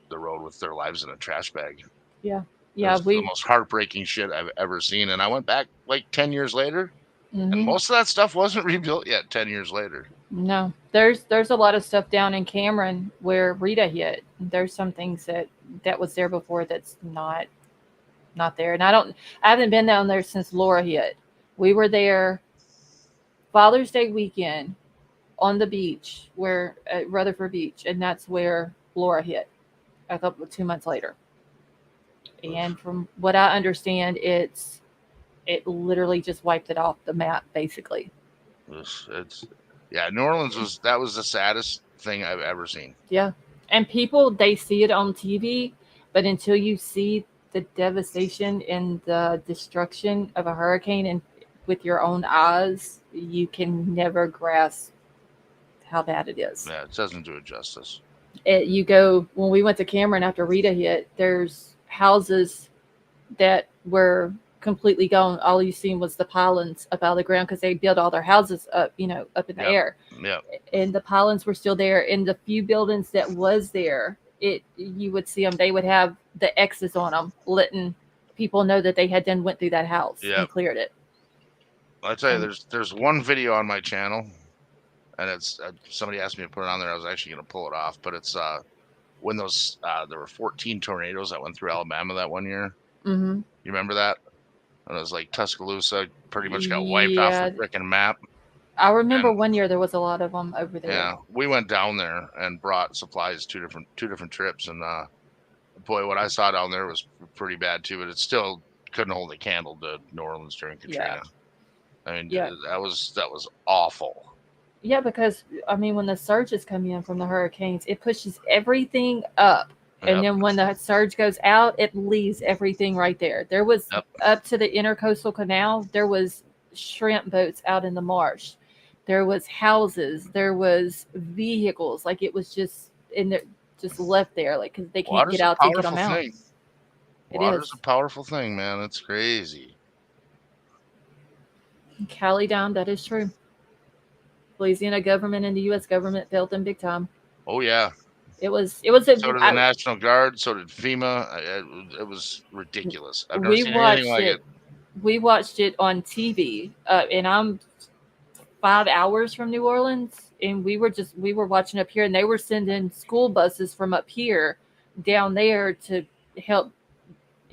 Speaker 9: the road with their lives in a trash bag.
Speaker 1: Yeah.
Speaker 9: Yeah, the most heartbreaking shit I've ever seen. And I went back like 10 years later, and most of that stuff wasn't rebuilt yet 10 years later.
Speaker 1: No, there's a lot of stuff down in Cameron where Rita hit. There's some things that was there before that's not there. And I haven't been down there since Laura hit. We were there Father's Day weekend on the beach at Rutherford Beach, and that's where Laura hit a couple 2 months later. And from what I understand, it literally just wiped it off the map, basically.
Speaker 9: New Orleans was the saddest thing I've ever seen.
Speaker 1: Yeah. And people, they see it on TV, but until you see the devastation and the destruction of a hurricane and with your own eyes, you can never grasp how bad it is.
Speaker 9: Yeah, it doesn't do it justice.
Speaker 1: When we went to Cameron after Rita hit, there's houses that were completely gone. All you seen was the pylons up out of the ground because they built all their houses up, up in the air.
Speaker 9: Yeah.
Speaker 1: And the pylons were still there. And the few buildings that was there, you would see them. They would have the X's on them, letting people know that they had then went through that house and cleared it.
Speaker 9: I tell you, there's one video on my channel, and it's somebody asked me to put it on there. I was actually going to pull it off, but it's when those there were 14 tornadoes that went through Alabama that one year.
Speaker 1: Mm-hmm.
Speaker 9: You remember that? And it was like Tuscaloosa pretty much got wiped off the freaking map.
Speaker 1: I remember one year there was a lot of them over there.
Speaker 9: Yeah, we went down there and brought supplies two different trips, and boy, what I saw down there was pretty bad too. But it still couldn't hold a candle to New Orleans during Katrina. I mean, that was awful.
Speaker 1: Yeah, because I mean, when the surges come in from the hurricanes, it pushes everything up. And then when the surge goes out, it leaves everything right there. There was up to the intercoastal canal, there was shrimp boats out in the marsh. There was houses, there was vehicles. Like it was just in there, just left there, like because they can't get out to get them out.
Speaker 9: Water's a powerful thing, man. It's crazy.
Speaker 1: Cali down, that is true. Louisiana government and the U.S. government failed them big time.
Speaker 9: Oh yeah.
Speaker 1: It was.
Speaker 9: So did the National Guard. So did FEMA. It was ridiculous. I've never seen anything like it.
Speaker 1: We watched it on TV, and I'm 5 hours from New Orleans, and we were watching up here, and they were sending school buses from up here down there to help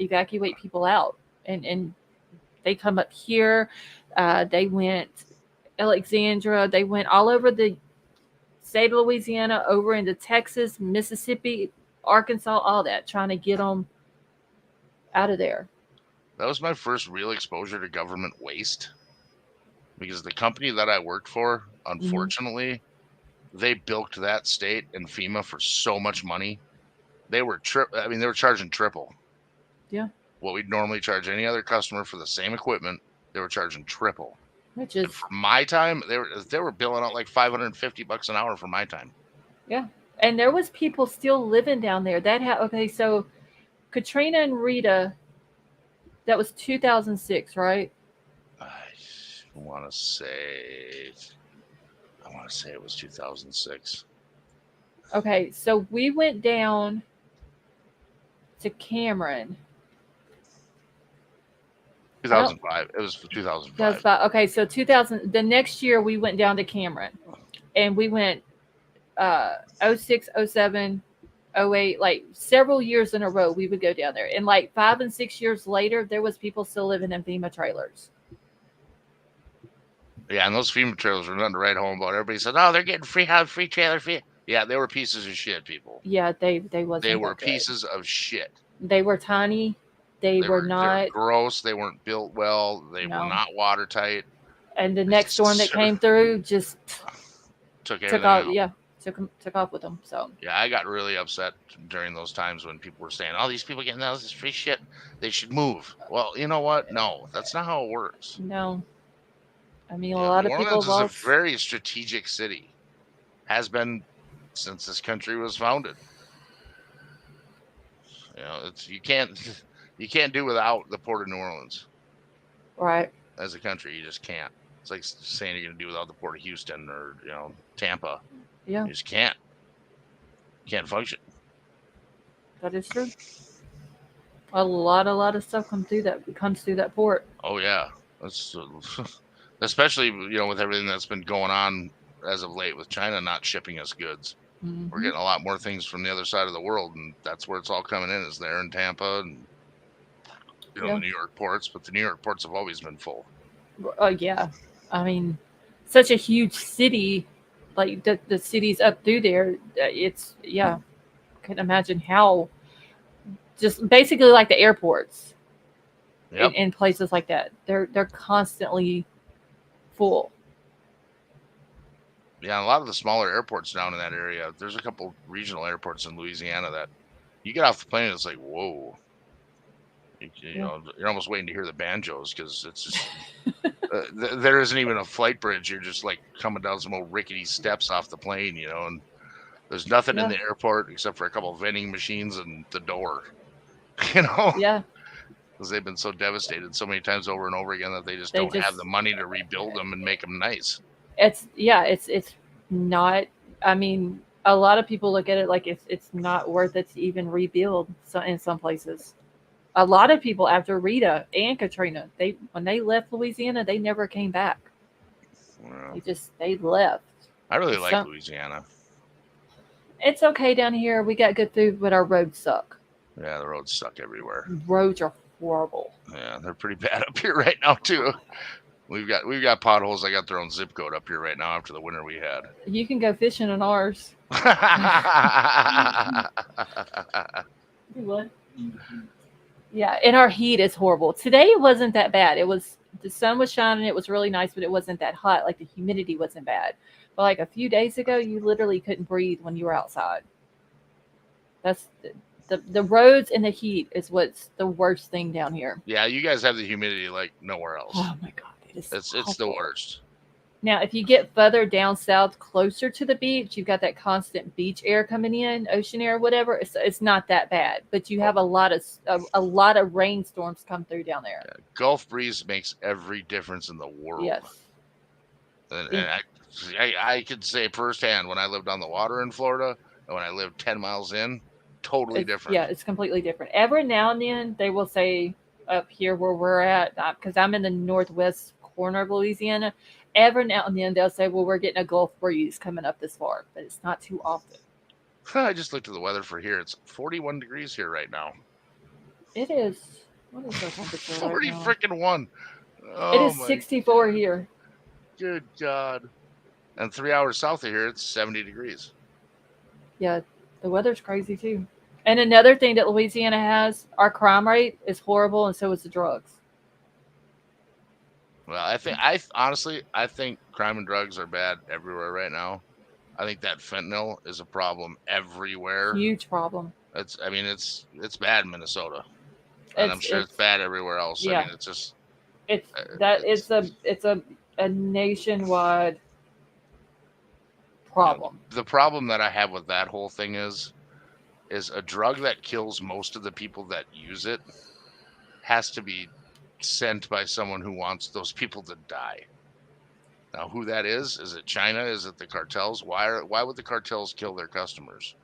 Speaker 1: evacuate people out, and they come up here. They went Alexandria. They went all over the state of Louisiana, over into Texas, Mississippi, Arkansas, all that, trying to get them out of there.
Speaker 9: That was my first real exposure to government waste, because the company that I worked for, unfortunately, they bilked that state and FEMA for so much money. They were they were charging triple.
Speaker 1: Yeah.
Speaker 9: What we'd normally charge any other customer for the same equipment, they were charging triple.
Speaker 1: Which is,
Speaker 9: for my time, they were billing out like $550 an hour for my time.
Speaker 1: Yeah, and there was people still living down there. Okay, so Katrina and Rita, that was 2006, right?
Speaker 9: I want to say it was 2006.
Speaker 1: Okay, so we went down to Cameron.
Speaker 9: 2005. It was 2005.
Speaker 1: 2005. Okay, so 2000. The next year we went down to Cameron, and we went 06, 07, 08, like several years in a row. We would go down there, and like 5 and 6 years later, there was people still living in FEMA trailers.
Speaker 9: Yeah, and those FEMA trailers were nothing to write home about. Everybody said, "Oh, they're getting free house, free trailer, free." Yeah, they were pieces of shit, people.
Speaker 1: Yeah, they
Speaker 9: were pieces of shit.
Speaker 1: They were tiny. They were not.
Speaker 9: They were gross. They weren't built well. They were not watertight.
Speaker 1: And the next storm that came through just
Speaker 9: took
Speaker 1: off.
Speaker 9: out.
Speaker 1: Yeah, took off with them. So
Speaker 9: yeah, I got really upset during those times when people were saying, "Oh, these people getting all this free shit. They should move." Well, you know what? No, that's not how it works.
Speaker 1: No. I mean, a lot of people
Speaker 9: New Orleans is a very strategic city. Has been since this country was founded. You know, you can't do without the Port of New Orleans.
Speaker 1: Right.
Speaker 9: As a country, you just can't. It's like saying you're going to do without the Port of Houston or, Tampa.
Speaker 1: Yeah.
Speaker 9: You just can't. You can't function.
Speaker 1: That is true. A lot of stuff comes through that port.
Speaker 9: Oh yeah. That's especially, with everything that's been going on as of late with China not shipping us goods.
Speaker 1: Mm-hmm.
Speaker 9: We're getting a lot more things from the other side of the world, and that's where it's all coming in, is there in Tampa and the New York ports. But the New York ports have always been full.
Speaker 1: Yeah. I mean, such a huge city, like the cities up through there, it's, I can imagine how, just basically like the airports.
Speaker 9: Yep.
Speaker 1: In places like that, they're constantly full.
Speaker 9: Yeah, a lot of the smaller airports down in that area. There's a couple regional airports in Louisiana that you get off the plane, it's like, whoa. You're almost waiting to hear the banjos, because it's just there isn't even a flight bridge. You're just like coming down some old rickety steps off the plane, and there's nothing in the airport except for a couple of vending machines and the door.
Speaker 1: Yeah.
Speaker 9: Because they've been so devastated so many times over and over again that they don't have the money to rebuild them and make them nice.
Speaker 1: It's not. I mean, a lot of people look at it like it's not worth it to even rebuild. So in some places, a lot of people after Rita and Katrina, when they left Louisiana, they never came back.
Speaker 9: Well,
Speaker 1: they left.
Speaker 9: I really like Louisiana.
Speaker 1: It's okay down here. We got good food, but our roads suck.
Speaker 9: Yeah, the roads suck everywhere.
Speaker 1: Roads are horrible.
Speaker 9: Yeah, they're pretty bad up here right now too. We've got potholes. I got their own zip code up here right now after the winter we had.
Speaker 1: You can go fishing on ours. What? Yeah, and our heat is horrible. Today it wasn't that bad. The sun was shining. It was really nice, but it wasn't that hot. Like the humidity wasn't bad. But like a few days ago, you literally couldn't breathe when you were outside. That's the roads and the heat is what's the worst thing down here.
Speaker 9: Yeah, you guys have the humidity like nowhere else.
Speaker 1: Oh my god,
Speaker 9: it's the worst.
Speaker 1: Now, if you get further down south, closer to the beach, you've got that constant beach air coming in, ocean air, whatever. It's not that bad, but you have a lot of rainstorms come through down there.
Speaker 9: Yeah, Gulf breeze makes every difference in the world.
Speaker 1: Yes,
Speaker 9: and I could say firsthand when I lived on the water in Florida and when I lived 10 miles in, totally different.
Speaker 1: Yeah, it's completely different. Every now and then they will say up here where we're at, because I'm in the northwest corner of Louisiana. Every now and then they'll say, well, we're getting a Gulf breeze coming up this far, but it's not too often.
Speaker 9: I just looked at the weather for here. It's 41 degrees here right now.
Speaker 1: It is. What is the temperature
Speaker 9: 40
Speaker 1: right now?
Speaker 9: freaking 1. Oh,
Speaker 1: it is 64 here.
Speaker 9: Good God. And 3 hours south of here, it's 70 degrees.
Speaker 1: Yeah, the weather's crazy too. And another thing that Louisiana has, our crime rate is horrible, and so is the drugs.
Speaker 9: Well, I think crime and drugs are bad everywhere right now. I think that fentanyl is a problem everywhere.
Speaker 1: Huge problem.
Speaker 9: It's bad in Minnesota, and I'm sure it's bad everywhere else.
Speaker 1: Yeah.
Speaker 9: I mean,
Speaker 1: it's a nationwide problem.
Speaker 9: The problem that I have with that whole thing is a drug that kills most of the people that use it has to be sent by someone who wants those people to die. Now, who that is it China? Is it the cartels? Why would the cartels kill their customers?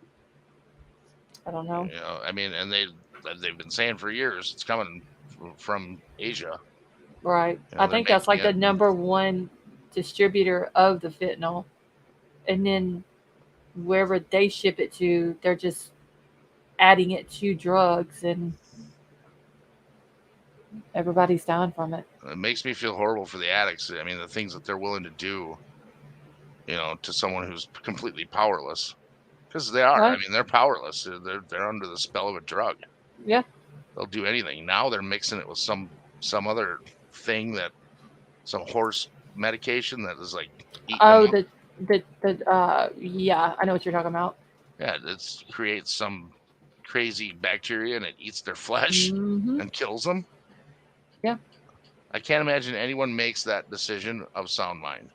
Speaker 1: I don't know.
Speaker 9: You know, I mean, and they've been saying for years it's coming from Asia.
Speaker 1: Right.
Speaker 9: You know,
Speaker 1: I think that's like the number one distributor of the fentanyl. And then wherever they ship it to, they're just adding it to drugs, and everybody's dying from it.
Speaker 9: It makes me feel horrible for the addicts. I mean, the things that they're willing to do, to someone who's completely powerless, because they are.
Speaker 1: Right.
Speaker 9: I mean, they're powerless. They're under the spell of a drug.
Speaker 1: Yeah.
Speaker 9: They'll do anything. Now they're mixing it with some other thing, some horse medication that is like.
Speaker 1: Yeah, I know what you're talking about.
Speaker 9: Yeah, it creates some crazy bacteria and it eats their flesh and kills them.
Speaker 1: Yeah.
Speaker 9: I can't imagine anyone makes that decision of sound mind.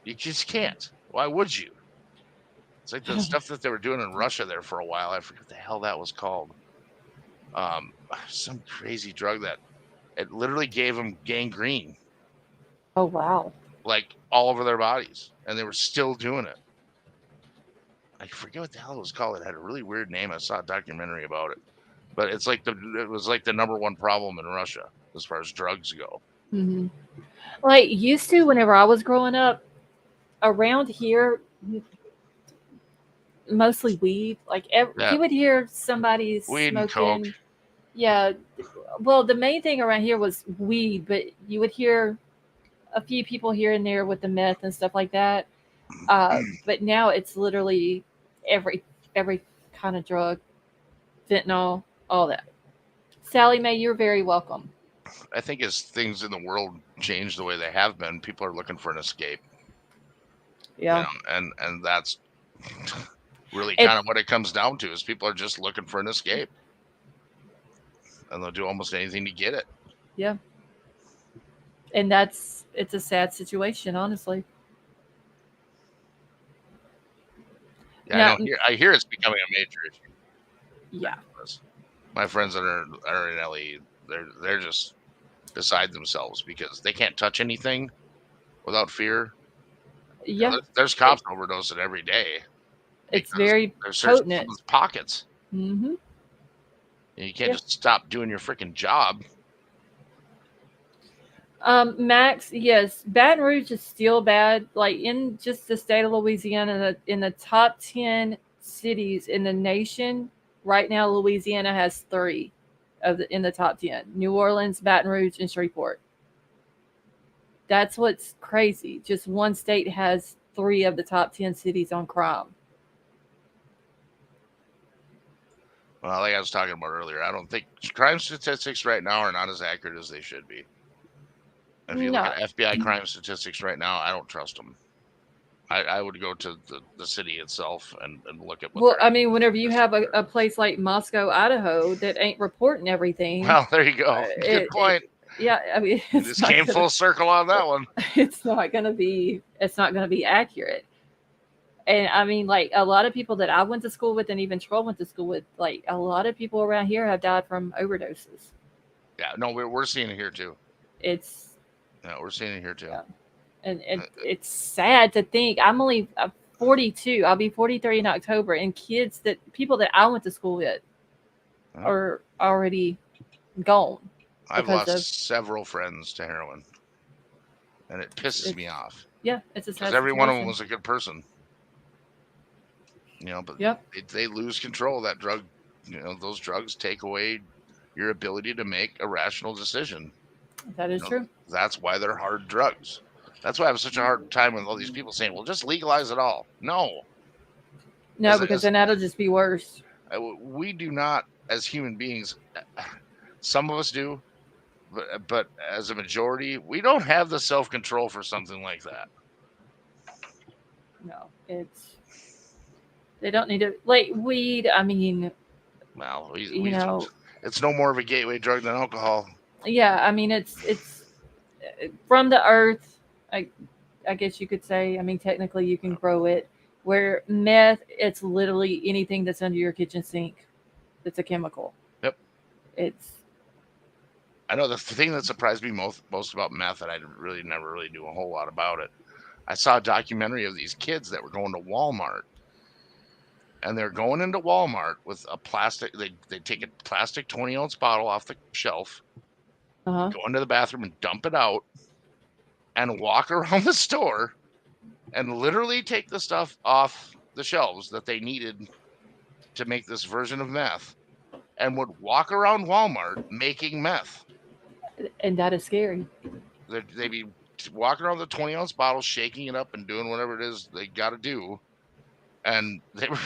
Speaker 9: You just can't. Why would you? It's like the stuff that they were doing in Russia there for a while. I forget what the hell that was called. Some crazy drug that it literally gave them gangrene.
Speaker 1: Oh, wow.
Speaker 9: Like all over their bodies. And they were still doing it. I forget what the hell it was called. It had a really weird name. I saw a documentary about it. But it was like the number one problem in Russia as far as drugs go.
Speaker 1: Mm-hmm. Like used to, whenever I was growing up, around here, mostly weed. Like you would hear somebody
Speaker 9: weed
Speaker 1: smoking.
Speaker 9: And coke.
Speaker 1: Yeah. Well, the main thing around here was weed, but you would hear a few people here and there with the meth and stuff like that. But now it's literally every kind of drug, fentanyl, all that. Sally Mae, you're very welcome.
Speaker 9: I think as things in the world change the way they have been, people are looking for an escape.
Speaker 1: Yeah.
Speaker 9: And that's really kind of what it comes down to is people are just looking for an escape. And they'll do almost anything to get it.
Speaker 1: Yeah. And it's a sad situation, honestly.
Speaker 9: Yeah, I hear it's becoming a major issue.
Speaker 1: Yeah.
Speaker 9: My friends that are in LE, they're just beside themselves because they can't touch anything without fear.
Speaker 1: Yeah.
Speaker 9: There's cops overdosing every day.
Speaker 1: It's very potent.
Speaker 9: Pockets.
Speaker 1: Mm-hmm.
Speaker 9: You can't just stop doing your freaking job.
Speaker 1: Max, yes, Baton Rouge is still bad. Like in just the state of Louisiana, in the top 10 cities in the nation right now, Louisiana has 3 in the top 10: New Orleans, Baton Rouge, and Shreveport. That's what's crazy. Just one state has 3 of the top 10 cities on crime.
Speaker 9: Well, like I was talking about earlier, I don't think crime statistics right now are not as accurate as they should be. If you look at FBI crime statistics right now, I don't trust them. I would go to the city itself and look at what.
Speaker 1: Well, I mean, whenever you have a place like Moscow, Idaho, that ain't reporting everything.
Speaker 9: Well, there you go. Good point.
Speaker 1: Yeah, I mean,
Speaker 9: you just came full circle on that one.
Speaker 1: It's not going to be accurate. And I mean, like a lot of people that I went to school with, and even Troll went to school with, like a lot of people around here have died from overdoses.
Speaker 9: Yeah, no, we're seeing it here too. We're seeing it here too.
Speaker 1: Yeah. And it's sad to think I'm only 42. I'll be 43 in October, and people that I went to school with are already gone.
Speaker 9: I've lost several friends to heroin, and it pisses me off.
Speaker 1: Yeah, it's a sad
Speaker 9: because every one of them was a good person. But they lose control of that drug. Those drugs take away your ability to make a rational decision.
Speaker 1: That is true.
Speaker 9: That's why they're hard drugs. That's why I have such a hard time with all these people saying, well, just legalize it all. No,
Speaker 1: because then that'll just be worse.
Speaker 9: We do not, as human beings, some of us do, but as a majority, we don't have the self-control for something like that.
Speaker 1: No, they don't need to, like weed. I mean,
Speaker 9: well, it's no more of a gateway drug than alcohol.
Speaker 1: Yeah, I mean, it's from the earth. I guess you could say. I mean, technically, you can grow it. Where meth, it's literally anything that's under your kitchen sink. It's a chemical.
Speaker 9: Yep.
Speaker 1: I
Speaker 9: know the thing that surprised me most about meth, and I never really knew a whole lot about it. I saw a documentary of these kids that were going to Walmart, and they're going into Walmart with a plastic. They take a plastic 20-ounce bottle off the shelf, go into the bathroom and dump it out, and walk around the store and literally take the stuff off the shelves that they needed to make this version of meth, and would walk around Walmart making meth.
Speaker 1: And that is scary.
Speaker 9: They'd be walking around with a 20-ounce bottle, shaking it up and doing whatever it is they got to do. And they were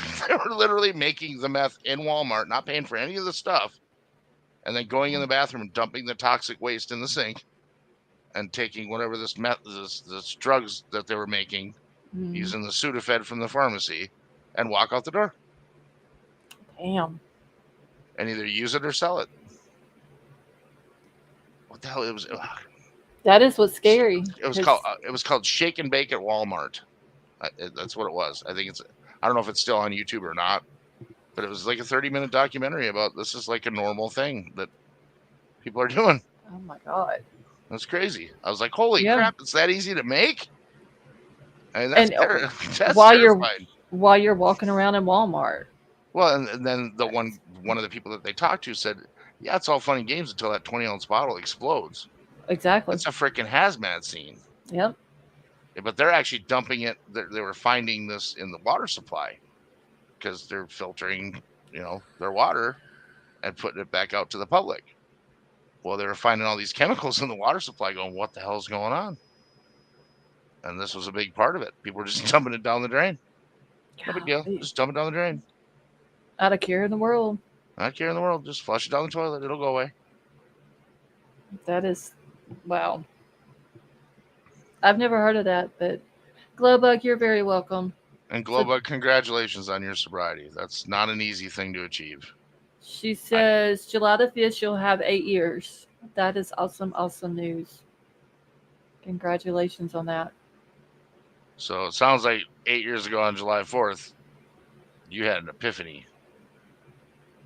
Speaker 9: literally making the meth in Walmart, not paying for any of the stuff, and then going in the bathroom and dumping the toxic waste in the sink, and taking whatever this drugs that they were making, using the Sudafed from the pharmacy, and walk out the door.
Speaker 1: Damn.
Speaker 9: And either use it or sell it. What the hell? It was.
Speaker 1: That is what's scary.
Speaker 9: It was called Shake and Bake at Walmart. That's what it was. I think I don't know if it's still on YouTube or not, but it was like a 30-minute documentary about this is like a normal thing that people are doing.
Speaker 1: Oh my God.
Speaker 9: That's crazy. I was like, holy crap, it's that easy to make? I mean, that's terrifying.
Speaker 1: While you're walking around in Walmart.
Speaker 9: Well, and then one of the people that they talked to said, yeah, it's all fun and games until that 20-ounce bottle explodes.
Speaker 1: Exactly.
Speaker 9: It's a freaking hazmat scene.
Speaker 1: Yep.
Speaker 9: But they're actually dumping it. They were finding this in the water supply because they're filtering, their water and putting it back out to the public. Well, they were finding all these chemicals in the water supply going, what the hell's going on? And this was a big part of it. People were just dumping it down the drain. No big deal. Just dump it down the drain.
Speaker 1: Not a care in the world.
Speaker 9: Not a care in the world. Just flush it down the toilet. It'll go away.
Speaker 1: That is, wow. I've never heard of that, but Glowbug, you're very welcome.
Speaker 9: And Glowbug, congratulations on your sobriety. That's not an easy thing to achieve.
Speaker 1: She says July the 5th, you'll have 8 years. That is awesome, awesome news. Congratulations on that.
Speaker 9: So it sounds like 8 years ago on July 4th, you had an epiphany.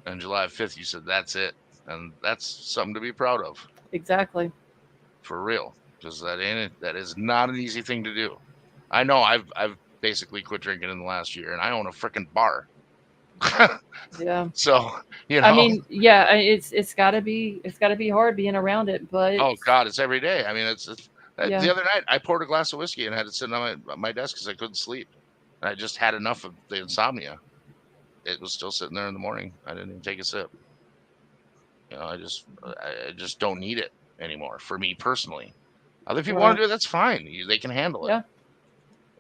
Speaker 9: And July 5th, you said, that's it. And that's something to be proud of.
Speaker 1: Exactly.
Speaker 9: For real. Because that is not an easy thing to do. I know I've basically quit drinking in the last year, and I own a freaking bar.
Speaker 1: Yeah.
Speaker 9: So,
Speaker 1: I mean, yeah, it's got to be hard being around it, but
Speaker 9: oh God, it's every day. I mean,
Speaker 1: Yeah.
Speaker 9: the other night I poured a glass of whiskey and had it sitting on my desk because I couldn't sleep. And I just had enough of the insomnia. It was still sitting there in the morning. I didn't even take a sip. I just don't need it anymore for me personally. Other people want to do it, that's fine. They can handle it.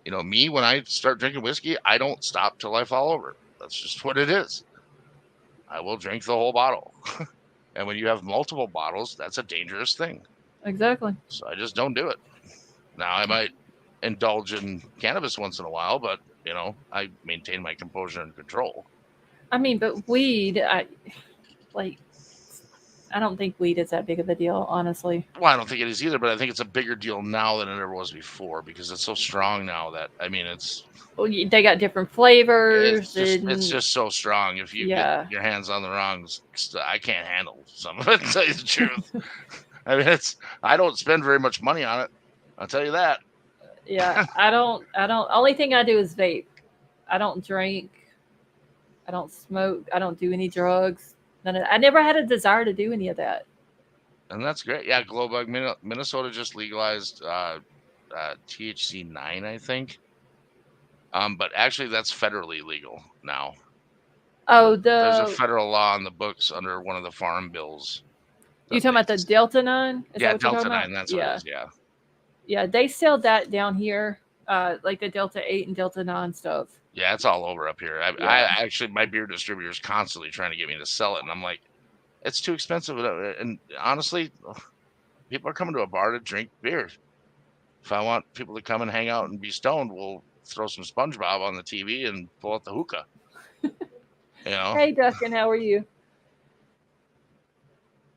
Speaker 1: Yeah.
Speaker 9: Me, when I start drinking whiskey, I don't stop till I fall over. That's just what it is. I will drink the whole bottle. And when you have multiple bottles, that's a dangerous thing.
Speaker 1: Exactly.
Speaker 9: So I just don't do it. Now I might indulge in cannabis once in a while, but I maintain my composure and control.
Speaker 1: I mean, but weed, I don't think weed is that big of a deal, honestly.
Speaker 9: Well, I don't think it is either, but I think it's a bigger deal now than it ever was before because it's so strong now that it's.
Speaker 1: Well, they got different flavors.
Speaker 9: It's just so strong. If you get your hands on the wrong, I can't handle some of it. To tell you the truth, I mean, I don't spend very much money on it. I'll tell you that.
Speaker 1: Yeah, I don't. Only thing I do is vape. I don't drink. I don't smoke. I don't do any drugs. I never had a desire to do any of that.
Speaker 9: And that's great. Yeah, Glowbug, Minnesota just legalized THC 9, I think. But actually, that's federally legal now.
Speaker 1: Oh,
Speaker 9: there's a federal law on the books under one of the farm bills.
Speaker 1: You talking about the Delta 9?
Speaker 9: Yeah, Delta 9. That's what it is. Yeah.
Speaker 1: Yeah, they sell that down here, like the Delta 8 and Delta 9 stuff.
Speaker 9: Yeah, it's all over up here. I actually, my beer distributor is constantly trying to get me to sell it, and I'm like, it's too expensive. And honestly, people are coming to a bar to drink beer. If I want people to come and hang out and be stoned, we'll throw some SpongeBob on the TV and pull out the hookah.
Speaker 1: Hey, Duncan, how are you?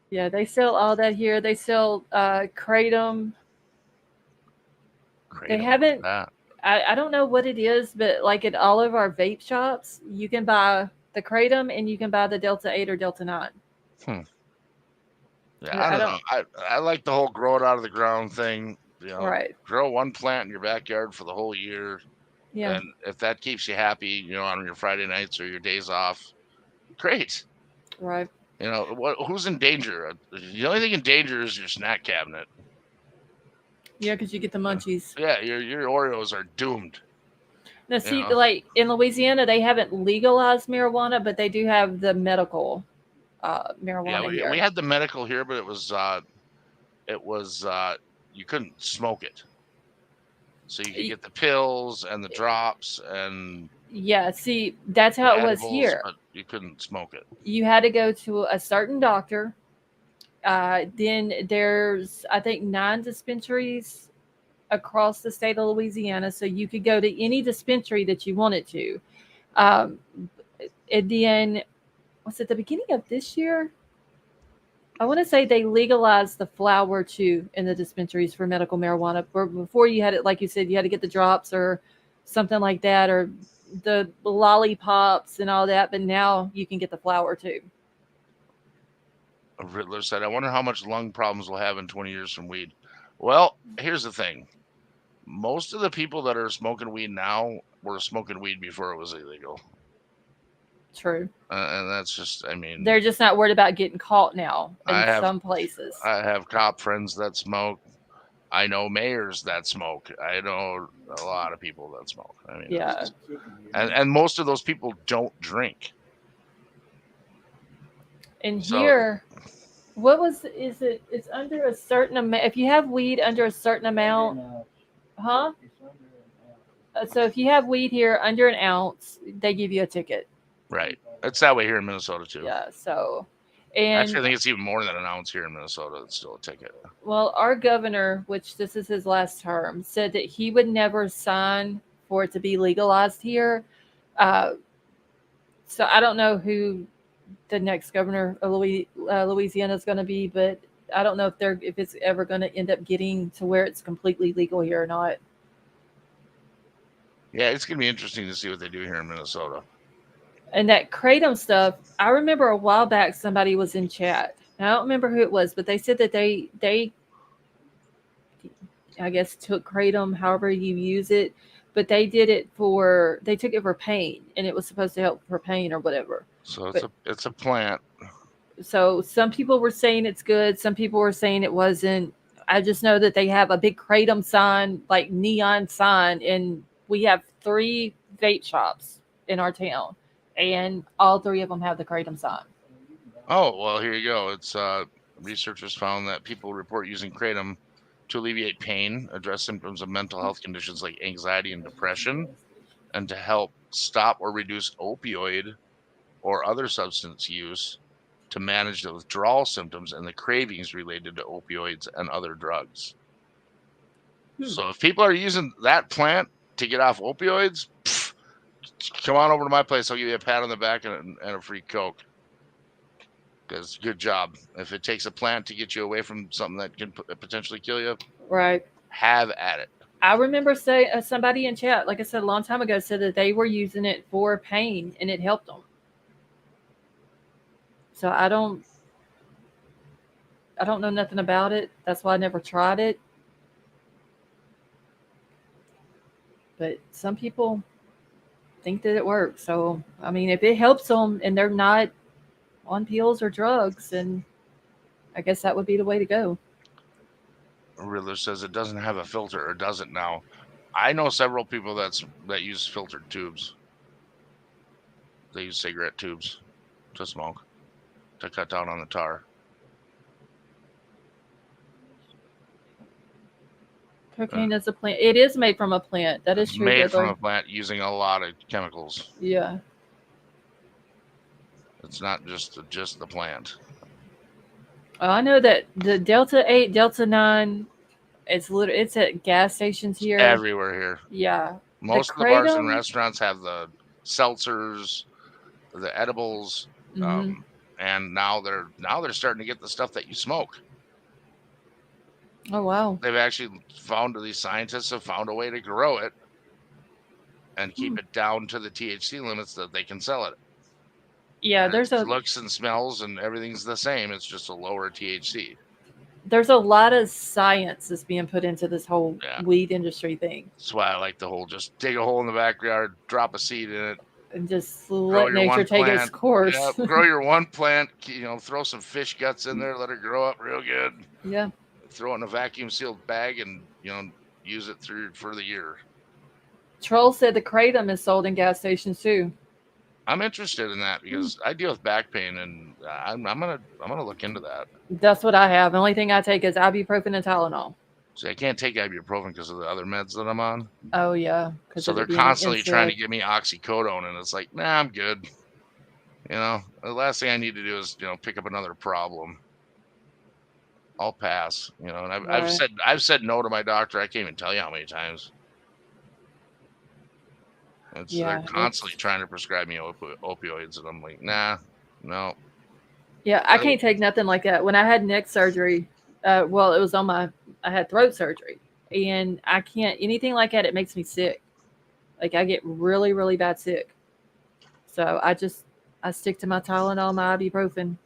Speaker 1: Yeah, they sell all that here. They sell Kratom. They haven't. I don't know what it is, but like at all of our vape shops, you can buy the Kratom and you can buy the Delta 8 or Delta 9.
Speaker 9: Yeah, I don't know. I like the whole grow it out of the ground thing.
Speaker 1: Right.
Speaker 9: Grow one plant in your backyard for the whole year.
Speaker 1: Yeah.
Speaker 9: And if that keeps you happy, on your Friday nights or your days off, great.
Speaker 1: Right.
Speaker 9: Who's in danger? The only thing in danger is your snack cabinet.
Speaker 1: Yeah, because you get the munchies.
Speaker 9: Yeah, your Oreos are doomed.
Speaker 1: Now, see, like in Louisiana, they haven't legalized marijuana, but they do have the medical marijuana here.
Speaker 9: We had the medical here, but it was you couldn't smoke it. So you could get the pills and the drops and.
Speaker 1: Yeah, see, that's how it was here.
Speaker 9: But you couldn't smoke it.
Speaker 1: You had to go to a certain doctor. Then there's, I think, 9 dispensaries across the state of Louisiana, so you could go to any dispensary that you wanted to. And then, was it the beginning of this year? I want to say they legalized the flower too in the dispensaries for medical marijuana. Before you had it, like you said, you had to get the drops or something like that, or the lollipops and all that. But now you can get the flower too.
Speaker 9: Riddler said, I wonder how much lung problems we'll have in 20 years from weed. Well, here's the thing. Most of the people that are smoking weed now were smoking weed before it was illegal.
Speaker 1: True.
Speaker 9: And that's just,
Speaker 1: they're just not worried about getting caught now in some places.
Speaker 9: I have cop friends that smoke. I know mayors that smoke. I know a lot of people that smoke.
Speaker 1: Yeah.
Speaker 9: And most of those people don't drink.
Speaker 1: And here, it's under a certain amount. If you have weed under a certain amount, huh? So if you have weed here under an ounce, they give you a ticket.
Speaker 9: Right. It's that way here in Minnesota too.
Speaker 1: Yeah. So,
Speaker 9: actually, I think it's even more than an ounce here in Minnesota. It's still a ticket.
Speaker 1: Well, our governor, which this is his last term, said that he would never sign for it to be legalized here. So I don't know who the next governor of Louisiana is going to be, but I don't know if it's ever going to end up getting to where it's completely legal here or not.
Speaker 9: Yeah, it's going to be interesting to see what they do here in Minnesota.
Speaker 1: And that Kratom stuff, I remember a while back somebody was in chat. I don't remember who it was, but they said that they I guess took Kratom, however you use it, but they took it for pain, and it was supposed to help for pain or whatever.
Speaker 9: So
Speaker 1: But
Speaker 9: it's a plant.
Speaker 1: so some people were saying it's good, some people were saying it wasn't. I just know that they have a big kratom sign, like neon sign, and we have 3 vape shops in our town, and all 3 of them have the kratom sign.
Speaker 9: Oh, well, here you go. It's researchers found that people report using kratom to alleviate pain, address symptoms of mental health conditions like anxiety and depression, and to help stop or reduce opioid or other substance use, to manage the withdrawal symptoms and the cravings related to opioids and other drugs. So if people are using that plant to get off opioids, come on over to my place. I'll give you a pat on the back and a free Coke. Because good job. If it takes a plant to get you away from something that can potentially kill you,
Speaker 1: Right.
Speaker 9: have at it.
Speaker 1: I remember somebody in chat, like I said a long time ago, said that they were using it for pain and it helped them. So I don't know nothing about it. That's why I never tried it. But some people think that it works. So, I mean, if it helps them and they're not on pills or drugs, then I guess that would be the way to go.
Speaker 9: Riddler says it doesn't have a filter, or does it now? I know several people that use filtered tubes. They use cigarette tubes to smoke, to cut down on the tar.
Speaker 1: Cocaine is a plant. It is made from a plant. That is true.
Speaker 9: Made from a plant using a lot of chemicals.
Speaker 1: Yeah.
Speaker 9: It's not just the plant.
Speaker 1: I know that the Delta 8, Delta 9, it's at gas stations here.
Speaker 9: Everywhere here.
Speaker 1: Yeah.
Speaker 9: Most of the bars and restaurants have the seltzers, the edibles, and now they're starting to get the stuff that you smoke.
Speaker 1: Oh wow!
Speaker 9: They've actually these scientists have found a way to grow it and keep it down to the THC limits that they can sell it.
Speaker 1: Yeah,
Speaker 9: and looks and smells and everything's the same. It's just a lower THC.
Speaker 1: There's a lot of science that's being put into this whole weed industry thing.
Speaker 9: That's why I like the whole just dig a hole in the backyard, drop a seed in it,
Speaker 1: and just let nature take its course.
Speaker 9: Yeah, grow your one plant. Throw some fish guts in there, let it grow up real good.
Speaker 1: Yeah.
Speaker 9: Throw it in a vacuum sealed bag and use it for the year.
Speaker 1: Troll said the kratom is sold in gas stations too.
Speaker 9: I'm interested in that because I deal with back pain, and I'm gonna look into that.
Speaker 1: That's what I have. The only thing I take is ibuprofen and Tylenol.
Speaker 9: See, I can't take ibuprofen because of the other meds that I'm on.
Speaker 1: Oh yeah.
Speaker 9: So they're constantly trying to give me oxycodone, and it's like, nah, I'm good. The last thing I need to do is pick up another problem. I'll pass. And I've said no to my doctor. I can't even tell you how many times. They're constantly trying to prescribe me opioids, and I'm like, nah, no.
Speaker 1: Yeah, I can't take nothing like that. When I had neck surgery, it was I had throat surgery, and I can't, anything like that, it makes me sick. Like I get really, really bad sick. So I stick to my Tylenol, my ibuprofen.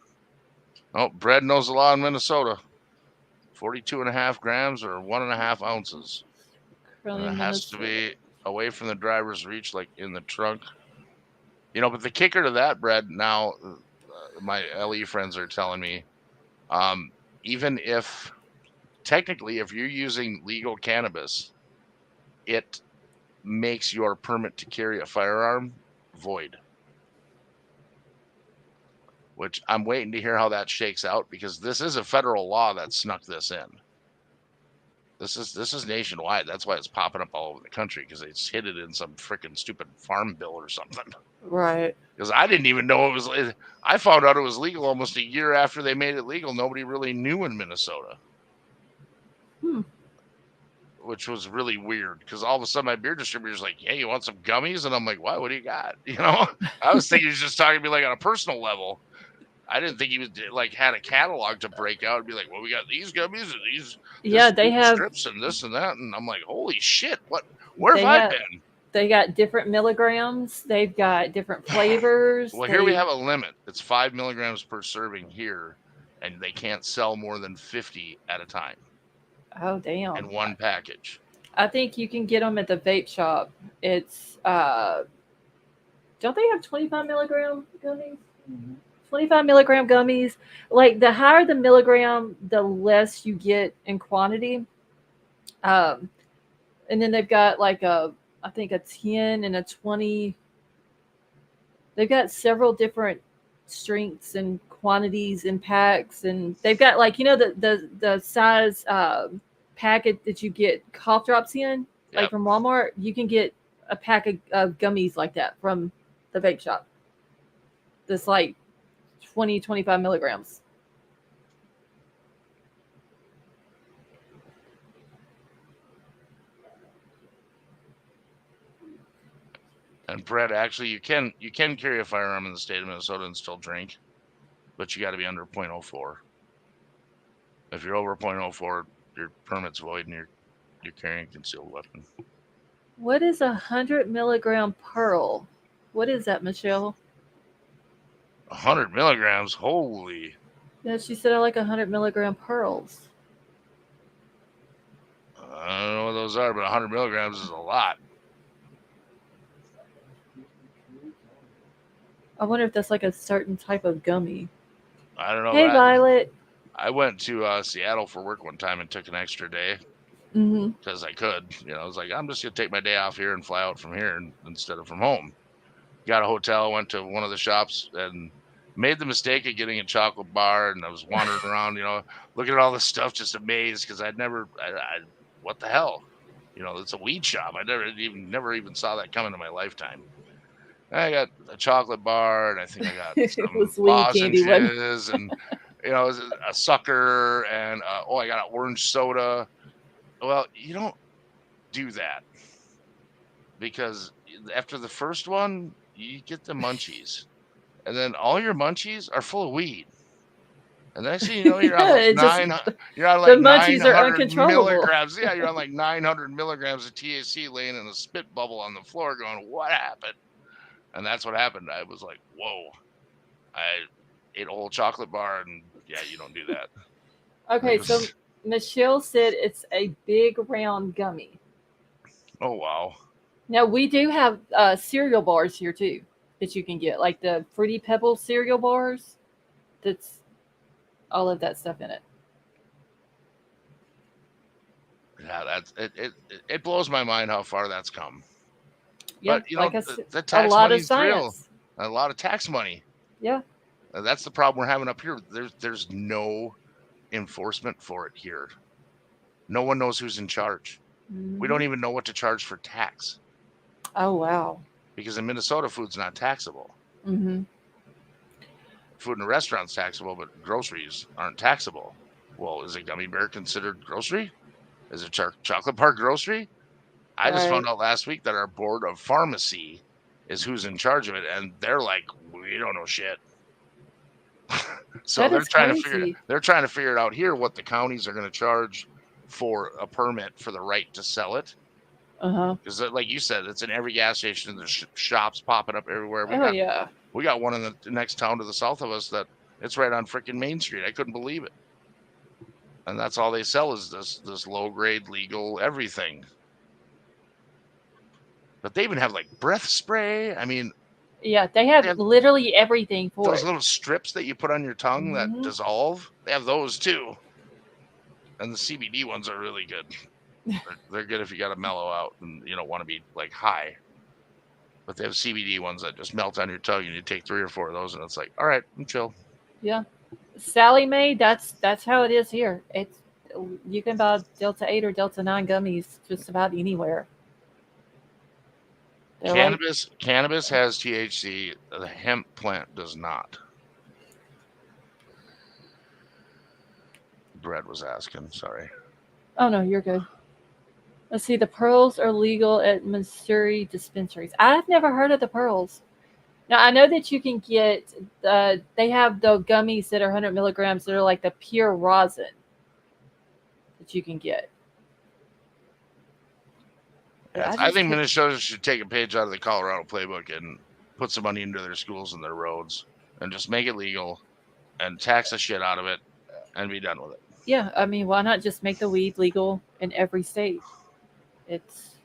Speaker 9: Oh, Brad knows the law in Minnesota. 42.5 grams or 1.5 ounces. And it has to be away from the driver's reach, like in the trunk. But the kicker to that, Brad, now my LE friends are telling me, even if technically if you're using legal cannabis, it makes your permit to carry a firearm void. Which I'm waiting to hear how that shakes out, because this is a federal law that snuck this in. This is nationwide. That's why it's popping up all over the country, because they hid it in some freaking stupid farm bill or something.
Speaker 1: Right.
Speaker 9: Because I didn't even know it was. I found out it was legal almost a year after they made it legal. Nobody really knew in Minnesota. Which was really weird, because all of a sudden my beer distributor's like, "Hey, you want some gummies?" And I'm like, "Why? What do you got?" I was thinking he was just talking to me like on a personal level. I didn't think he was had a catalog to break out and be like, "Well, we got these gummies and these
Speaker 1: they have
Speaker 9: strips and this and that," and I'm like, "Holy shit! Where have I been?"
Speaker 1: They got different milligrams. They've got different flavors.
Speaker 9: Well, here we have a limit. It's 5 milligrams per serving here, and they can't sell more than 50 at a time.
Speaker 1: Oh damn!
Speaker 9: In one package.
Speaker 1: I think you can get them at the vape shop. It's don't they have 25 milligram gummies? 25 milligram gummies. Like the higher the milligram, the less you get in quantity. Um, and then they've got like I think a 10 and a 20. They've got several different strengths and quantities and packs, and they've got like the size packet that you get cough drops in, like
Speaker 9: Yep.
Speaker 1: from Walmart. You can get a pack of gummies like that from the vape shop. That's like 20, 25 milligrams.
Speaker 9: And Brett, actually, you can carry a firearm in the state of Minnesota and still drink, but you got to be under 0.04. If you're over 0.04, your permit's void and you're carrying a concealed weapon.
Speaker 1: What is 100 milligram pearl? What is that, Michelle?
Speaker 9: 100 milligrams? Holy.
Speaker 1: Yeah, she said I like 100 milligram pearls.
Speaker 9: I don't know what those are, but 100 milligrams is a lot.
Speaker 1: I wonder if that's like a certain type of gummy.
Speaker 9: I don't know.
Speaker 1: Hey, Violet.
Speaker 9: I went to Seattle for work one time and took an extra day
Speaker 1: Mm-hmm.
Speaker 9: because I could. I was like, I'm just going to take my day off here and fly out from here instead of from home. Got a hotel, went to one of the shops, and made the mistake of getting a chocolate bar. And I was wandering around, looking at all this stuff, just amazed because I'd never, what the hell? It's a weed shop. I never even saw that coming in my lifetime. I got a chocolate bar, and I think I got some lozenges, and it was a sucker, and I got an orange soda. Well, you don't do that because after the first one, you get the munchies, and then all your munchies are full of weed. And then you're on like
Speaker 1: the munchies are
Speaker 9: 900
Speaker 1: uncontrollable.
Speaker 9: milligrams. Yeah, you're on like 900 milligrams of THC, laying in a spit bubble on the floor, going, "What happened?" And that's what happened. I was like, "Whoa!" I ate a whole chocolate bar, and yeah, you don't do that.
Speaker 1: Okay, so Michelle said it's a big round gummy.
Speaker 9: Oh wow!
Speaker 1: Now we do have cereal bars here too that you can get, like the Fruity Pebbles cereal bars. That's all of that stuff in it.
Speaker 9: Yeah, that's it. It blows my mind how far that's come.
Speaker 1: Yeah,
Speaker 9: but the tax
Speaker 1: a lot
Speaker 9: money's
Speaker 1: of science.
Speaker 9: real. A lot of tax money.
Speaker 1: Yeah.
Speaker 9: That's the problem we're having up here. There's no enforcement for it here. No one knows who's in charge.
Speaker 1: Mm-hmm.
Speaker 9: We don't even know what to charge for tax.
Speaker 1: Oh wow!
Speaker 9: Because in Minnesota, food's not taxable.
Speaker 1: Mm-hmm.
Speaker 9: Food in a restaurant's taxable, but groceries aren't taxable. Well, is a gummy bear considered grocery? Is a chocolate bar grocery? I just found out last week that our board of pharmacy is who's in charge of it, and they're like, we don't know shit. So they're trying to figure it out here what the counties are going to charge for a permit for the right to sell it. Because like you said, it's in every gas station. There's shops popping up everywhere. We got one in the next town to the south of us that it's right on freaking Main Street. I couldn't believe it. And that's all they sell is this low grade legal everything. But they even have like breath spray. I mean,
Speaker 1: yeah, they have literally everything for
Speaker 9: those little strips that you put on your tongue that dissolve. They have those too. And the CBD ones are really good. They're good if you got to mellow out and you don't want to be like high. But they have CBD ones that just melt on your tongue, and you take 3 or 4 of those, and it's like, all right, I'm chill.
Speaker 1: Yeah, Sally Mae, that's how it is here. You can buy Delta 8 or Delta 9 gummies just about anywhere.
Speaker 9: Cannabis has THC. The hemp plant does not. Brett was asking. Sorry.
Speaker 1: Oh no, you're good. Let's see. The pearls are legal at Missouri dispensaries. I've never heard of the pearls. Now I know that you can get. They have the gummies that are 100 milligrams that are like the pure rosin that you can get.
Speaker 9: Yeah, I think Minnesota should take a page out of the Colorado playbook and put some money into their schools and their roads and just make it legal and tax the shit out of it and be done with it.
Speaker 1: Yeah, I mean, why not just make the weed legal in every state? It's,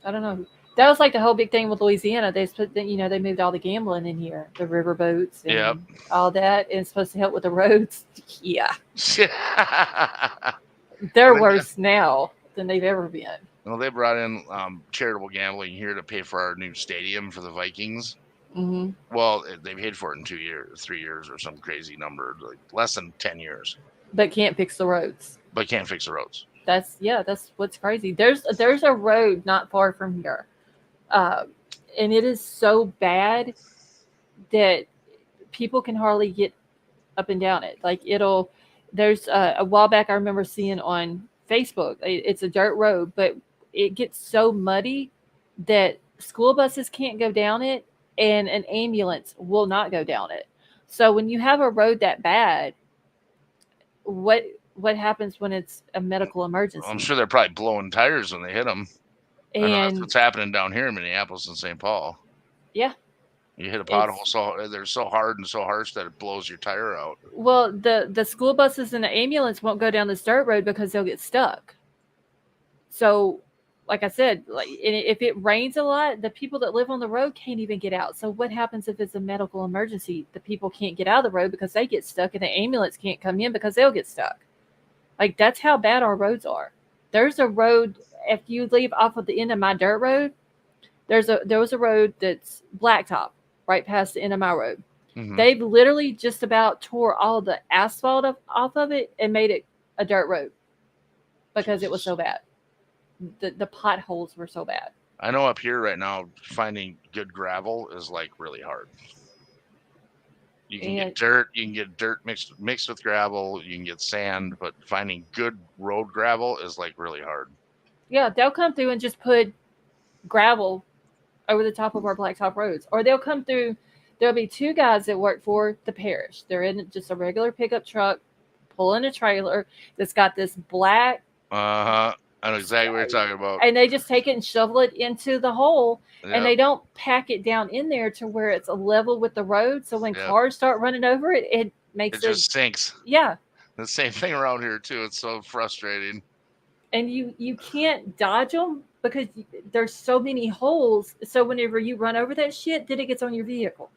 Speaker 1: I don't know. That was like the whole big thing with Louisiana. They put, they moved all the gambling in here, the river boats and all that, and it's supposed to help with the roads. Yeah, they're worse now than they've ever been.
Speaker 9: Well, they brought in charitable gambling here to pay for our new stadium for the Vikings.
Speaker 1: Mm-hmm.
Speaker 9: Well, they paid for it in 2 years, 3 years, or some crazy number, like less than 10 years.
Speaker 1: But can't fix the roads. That's what's crazy. There's a road not far from here, and it is so bad that people can hardly get up and down it. Like there's a while back I remember seeing on Facebook. It's a dirt road, but it gets so muddy that school buses can't go down it, and an ambulance will not go down it. So when you have a road that bad, what happens when it's a medical emergency?
Speaker 9: I'm sure they're probably blowing tires when they hit them.
Speaker 1: And
Speaker 9: I know that's what's happening down here in Minneapolis and St. Paul.
Speaker 1: Yeah.
Speaker 9: You hit a pothole, they're so hard and so harsh that it blows your tire out.
Speaker 1: Well, the school buses and the ambulance won't go down this dirt road because they'll get stuck. So, like I said, if it rains a lot, the people that live on the road can't even get out. So what happens if it's a medical emergency? The people can't get out of the road because they get stuck, and the ambulance can't come in because they'll get stuck. Like, that's how bad our roads are. There's a road, if you leave off of the end of my dirt road, there was a road that's blacktop right past the end of my road.
Speaker 9: Mm-hmm.
Speaker 1: They've literally just about tore all the asphalt off of it and made it a dirt road because it was so bad. The potholes were so bad.
Speaker 9: I know up here right now, finding good gravel is like really hard. You can get dirt mixed with gravel. You can get sand, but finding good road gravel is like really hard.
Speaker 1: Yeah, they'll come through and just put gravel over the top of our blacktop roads, or they'll come through. There'll be two guys that work for the parish. They're in just a regular pickup truck, pulling a trailer that's got this black.
Speaker 9: I know exactly what you're talking about.
Speaker 1: And they just take it and shovel it into the hole, and they don't pack it down in there to where it's a level with the road. So when cars start running over it, it
Speaker 9: just sinks.
Speaker 1: Yeah.
Speaker 9: The same thing around here too. It's so frustrating.
Speaker 1: And you can't dodge them because there's so many holes. So whenever you run over that shit, then it gets on your vehicle.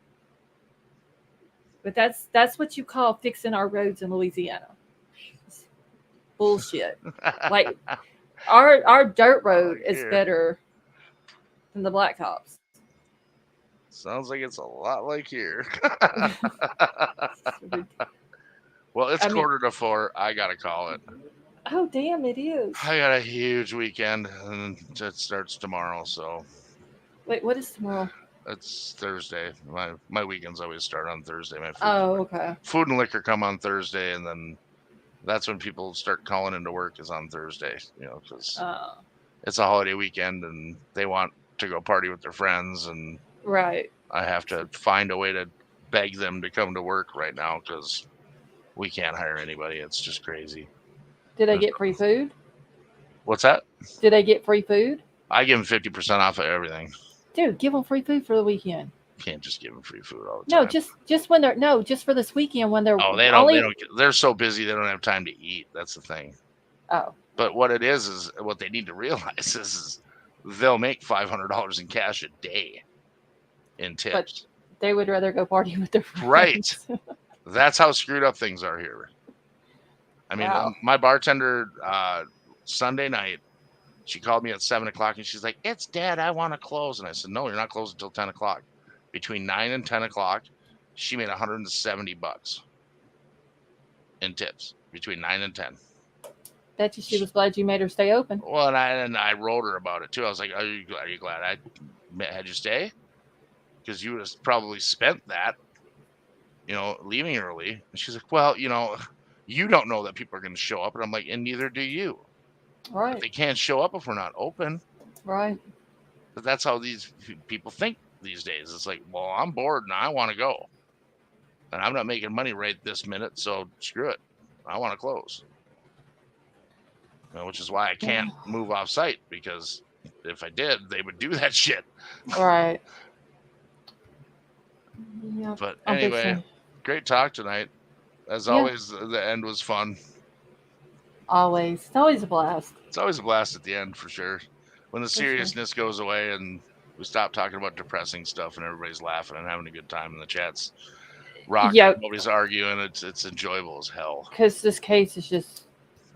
Speaker 1: But that's what you call fixing our roads in Louisiana. It's bullshit. Like our dirt road is better than the blacktops.
Speaker 9: Sounds like it's a lot like here. Well, it's 3:45. I gotta call it.
Speaker 1: Oh damn, it is.
Speaker 9: I got a huge weekend, and it starts tomorrow. So.
Speaker 1: Wait, what is tomorrow?
Speaker 9: It's Thursday. My weekends always start on Thursday.
Speaker 1: Okay.
Speaker 9: Food and liquor come on Thursday, and then that's when people start calling into work is on Thursday. Because it's a holiday weekend, and they want to go party with their friends, and
Speaker 1: right.
Speaker 9: I have to find a way to beg them to come to work right now because we can't hire anybody. It's just crazy.
Speaker 1: Did they get free food?
Speaker 9: What's that?
Speaker 1: Did they get free food?
Speaker 9: I give them 50% off of everything.
Speaker 1: Dude, give them free food for the weekend.
Speaker 9: Can't just give them free food all the time.
Speaker 1: No, just when they're just for this weekend when they're.
Speaker 9: Oh, they don't. They're so busy they don't have time to eat. That's the thing.
Speaker 1: Oh.
Speaker 9: But what it is what they need to realize is they'll make $500 in cash a day in tips.
Speaker 1: But they would rather go party with their friends.
Speaker 9: Right. That's how screwed up things are here. I mean, my bartender Sunday night, she called me at 7:00 and she's like, "It's dead. I want to close." And I said, "No, you're not closing until 10:00. Between 9 and 10:00, she made $170 in tips between 9 and 10.
Speaker 1: Bet you she was glad you made her stay open.
Speaker 9: Well, and I wrote her about it too. I was like, "Are you glad I had you stay? Because you would have probably spent that, leaving early." And she's like, "Well, you don't know that people are going to show up." And I'm like, "And neither do you."
Speaker 1: Right.
Speaker 9: But they can't show up if we're not open.
Speaker 1: Right.
Speaker 9: But that's how these people think these days. It's like, well, I'm bored and I want to go. And I'm not making money right this minute, so screw it. I want to close. Which is why I can't move off site, because if I did, they would do that shit.
Speaker 1: Right. Yeah.
Speaker 9: But anyway, great talk tonight. As always, the end was fun.
Speaker 1: Always. It's always a blast.
Speaker 9: It's always a blast at the end for sure. When the
Speaker 1: For sure.
Speaker 9: seriousness goes away and we stop talking about depressing stuff and everybody's laughing and having a good time in the chats. Rocking,
Speaker 1: Yeah.
Speaker 9: nobody's arguing. It's enjoyable as hell.
Speaker 1: Because this case is just,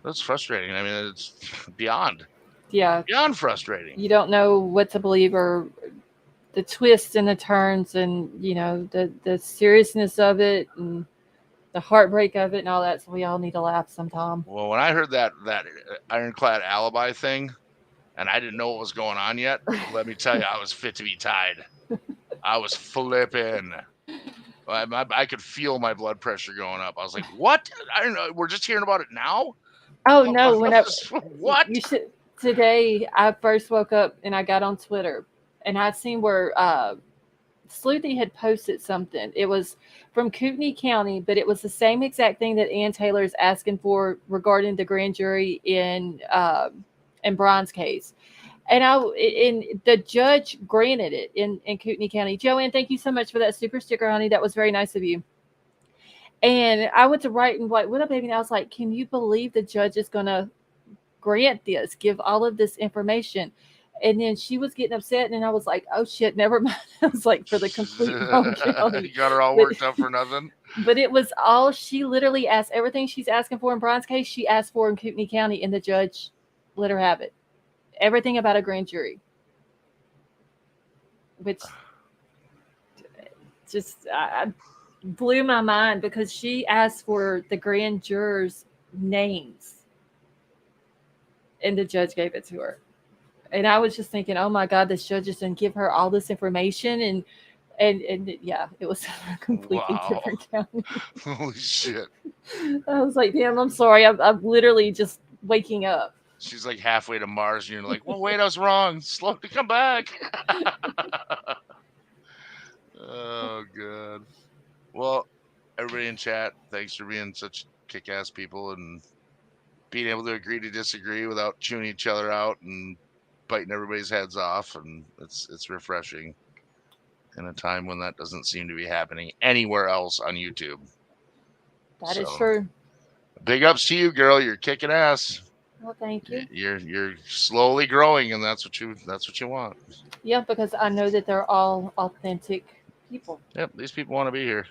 Speaker 9: That's frustrating. I mean, it's beyond frustrating.
Speaker 1: you don't know what to believe, or the twists and the turns, and the seriousness of it and the heartbreak of it and all that. So we all need to laugh sometime.
Speaker 9: Well, when I heard that ironclad alibi thing, and I didn't know what was going on yet, let me tell you, I was fit to be tied. I was flipping. I could feel my blood pressure going up. I was like, "What? I don't know. We're just hearing about it now."
Speaker 1: Oh no!
Speaker 9: What?
Speaker 1: You should. Today, I first woke up and I got on Twitter, and I seen where Sleuthy had posted something. It was from Kootenai County, but it was the same exact thing that Ann Taylor is asking for regarding the grand jury in Bryan's case. And the judge granted it in Kootenai County. Joanne, thank you so much for that super sticker, honey. That was very nice of you. And I went to write and like, what up, baby? And I was like, can you believe the judge is going to grant this, give all of this information? And then she was getting upset, and I was like, oh shit, never mind. I was like, for the complete wrong county.
Speaker 9: You got her all worked up for nothing.
Speaker 1: But it was all, she literally asked everything she's asking for in Bryan's case, she asked for in Kootenai County, and the judge let her have it. Everything about a grand jury. Which just I blew my mind, because she asked for the grand jurors' names, and the judge gave it to her. And I was just thinking, oh my God, this judge just didn't give her all this information. And yeah, it was a completely different county.
Speaker 9: Holy shit.
Speaker 1: I was like, damn, I'm sorry. I'm literally just waking up.
Speaker 9: She's like halfway to Mars, and you're like, well, wait, I was wrong. Slow to come back. Oh, God. Well, everybody in chat, thanks for being such kick-ass people and being able to agree to disagree without chewing each other out and biting everybody's heads off. And it's refreshing in a time when that doesn't seem to be happening anywhere else on YouTube.
Speaker 1: That is true.
Speaker 9: Big ups to you, girl. You're kicking ass.
Speaker 1: Well, thank you.
Speaker 9: You're slowly growing, and that's what you want.
Speaker 1: Yeah, because I know that they're all authentic people.
Speaker 9: Yep, these people want to be here.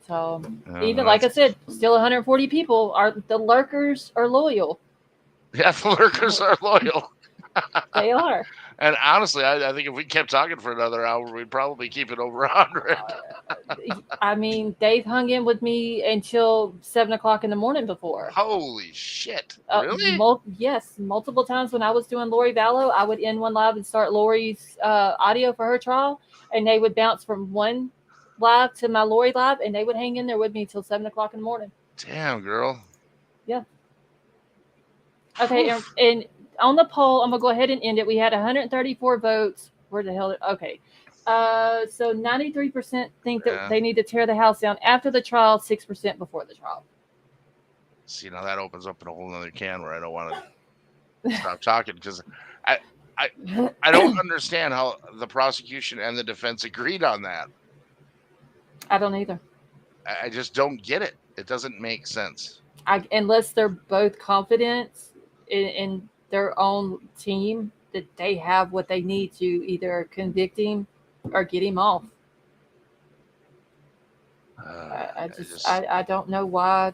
Speaker 1: So even like I said, still 140 people. The lurkers are loyal.
Speaker 9: Yeah, the lurkers are loyal.
Speaker 1: They are.
Speaker 9: And honestly, I think if we kept talking for another hour, we'd probably keep it over 100.
Speaker 1: I mean, they've hung in with me until 7 o'clock in the morning before.
Speaker 9: Holy shit. Really?
Speaker 1: Yes. Multiple times when I was doing Lori Vallow, I would end one live and start Lori's audio for her trial, and they would bounce from one live to my Lori live, and they would hang in there with me until 7 o'clock in the morning.
Speaker 9: Damn, girl.
Speaker 1: Yeah. Okay, and on the poll, I'm going to go ahead and end it. We had 134 votes. Where the hell? Okay. So 93% think that they need to tear the house down after the trial, 6% before the trial.
Speaker 9: See, now that opens up in a whole other can where I don't want to stop talking, because I don't understand how the prosecution and the defense agreed on that.
Speaker 1: I don't either.
Speaker 9: I just don't get it. It doesn't make sense.
Speaker 1: Unless they're both confident in their own team that they have what they need to either convict him or get him off. I don't know why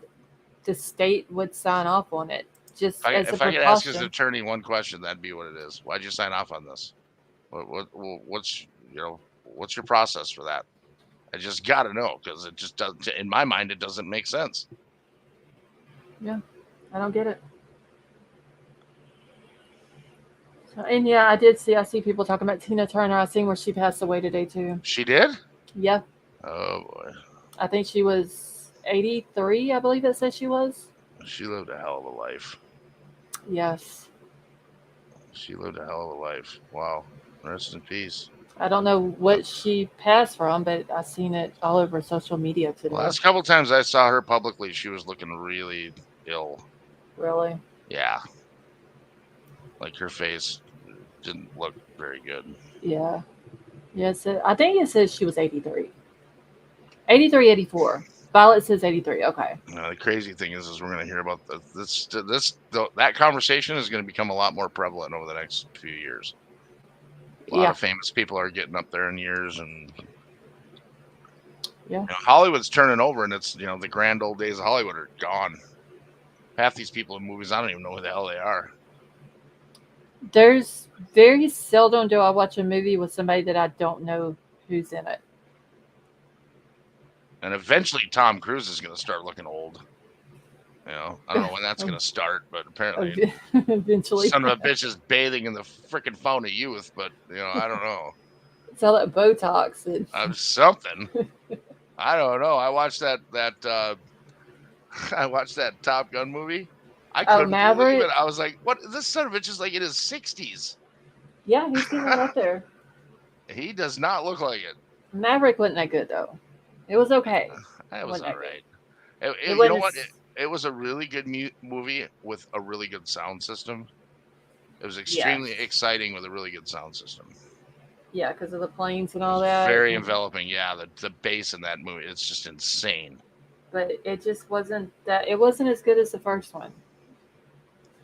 Speaker 1: the state would sign off on it. Just as a precaution.
Speaker 9: If I could ask his attorney one question, that'd be what it is. Why'd you sign off on this? What's your process for that? I just got to know, because it just doesn't. In my mind, it doesn't make sense.
Speaker 1: Yeah, I don't get it. And yeah, I see people talking about Tina Turner. I seen where she passed away today too.
Speaker 9: She did?
Speaker 1: Yeah.
Speaker 9: Oh boy.
Speaker 1: I think she was 83, I believe it says she was.
Speaker 9: She lived a hell of a life.
Speaker 1: Yes.
Speaker 9: She lived a hell of a life. Wow. Rest in peace.
Speaker 1: I don't know what she passed from, but I seen it all over social media today.
Speaker 9: The last couple times I saw her publicly, she was looking really ill.
Speaker 1: Really?
Speaker 9: Yeah. Like her face didn't look very good.
Speaker 1: Yeah. Yes, I think it says she was 83. 83, 84. Violet says 83. Okay.
Speaker 9: The crazy thing is we're going to hear about that conversation is going to become a lot more prevalent over the next few years. A lot of famous people are getting up there in years, and Hollywood's turning over, and it's the grand old days of Hollywood are gone. Half these people in movies, I don't even know who the hell they are.
Speaker 1: There's very seldom do I watch a movie with somebody that I don't know who's in it.
Speaker 9: And eventually Tom Cruise is going to start looking old. I don't know when that's going to start, but apparently
Speaker 1: eventually.
Speaker 9: Son of a bitch is bathing in the freaking fountain of youth, but I don't know.
Speaker 1: It's all that Botox.
Speaker 9: Something. I don't know. I watched that I watched that Top Gun movie. I couldn't believe it. I was like, what? This son of a bitch is like in his 60s.
Speaker 1: Yeah, he's getting up there.
Speaker 9: He does not look like it.
Speaker 1: Maverick wasn't that good, though. It was okay.
Speaker 9: It was all right. You know what? It was a really good movie with a really good sound system. It was extremely exciting with a really good sound system.
Speaker 1: Yeah, because of the planes and all that.
Speaker 9: Very enveloping. Yeah, the bass in that movie, it's just insane.
Speaker 1: But it just wasn't that. It wasn't as good as the first one.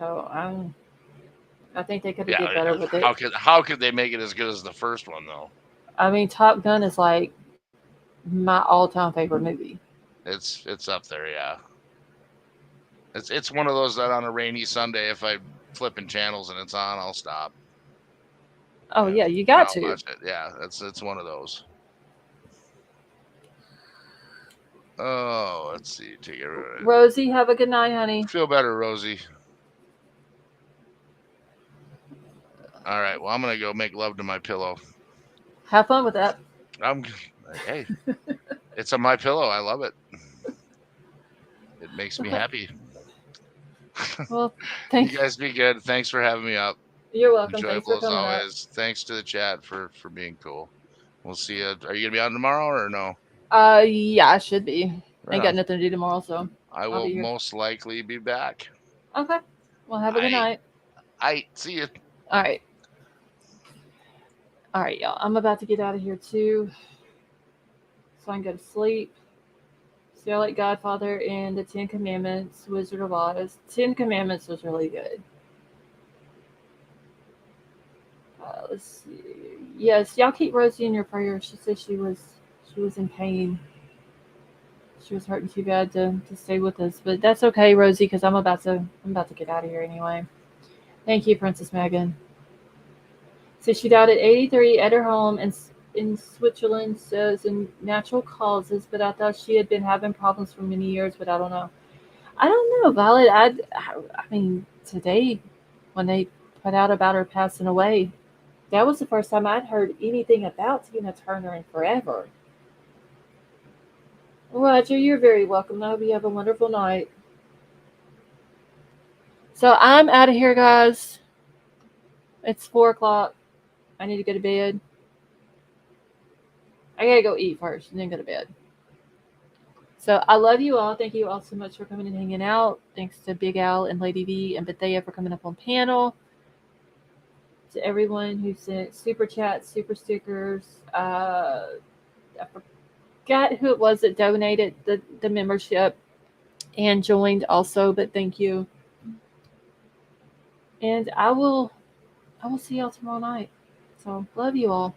Speaker 1: So I think they could have did better with it.
Speaker 9: How could they make it as good as the first one, though?
Speaker 1: I mean, Top Gun is like my all-time favorite movie.
Speaker 9: It's up there, yeah. It's one of those that on a rainy Sunday, if I'm flipping channels and it's on, I'll stop.
Speaker 1: Oh yeah, you got to.
Speaker 9: Watch it. Yeah, it's one of those. Oh, let's see. Take it.
Speaker 1: Rosie, have a good night, honey.
Speaker 9: Feel better, Rosie. All right. Well, I'm gonna go make love to my pillow.
Speaker 1: Have fun with that.
Speaker 9: Hey, it's on my pillow. I love it. It makes me happy.
Speaker 1: Well,
Speaker 9: you guys be good. Thanks for having me up.
Speaker 1: You're welcome.
Speaker 9: Enjoyable as always. Thanks to the chat for being cool. We'll see you. Are you gonna be on tomorrow or no?
Speaker 1: Yeah, I should be.
Speaker 9: Right
Speaker 1: Ain't got nothing to do tomorrow, so
Speaker 9: I will most likely be back.
Speaker 1: Okay. Well, have a good night.
Speaker 9: See you.
Speaker 1: All right. All right, y'all. I'm about to get out of here too, so I can go to sleep. So I like Godfather and the 10 Commandments, Wizard of Oz. 10 Commandments was really good. Let's see. Yes, y'all keep Rosie in your prayers. She said she was in pain. She was hurting too bad to stay with us, but that's okay, Rosie, because I'm about to get out of here anyway. Thank you, Princess Megan. So she died at 83 at her home in Switzerland, says in natural causes, but I thought she had been having problems for many years, but I don't know. I don't know, Violet. I mean, today when they put out about her passing away, that was the first time I'd heard anything about Tina Turner in forever. Roger, you're very welcome. I hope you have a wonderful night. So I'm out of here, guys. It's 4:00. I need to go to bed. I gotta go eat first and then go to bed. So I love you all. Thank you all so much for coming and hanging out. Thanks to Big Al and Lady V and Bethea for coming up on panel. To everyone who sent super chats, super stickers. I forgot who it was that donated the membership and joined also, but thank you. And I will see y'all tomorrow night. So love you all.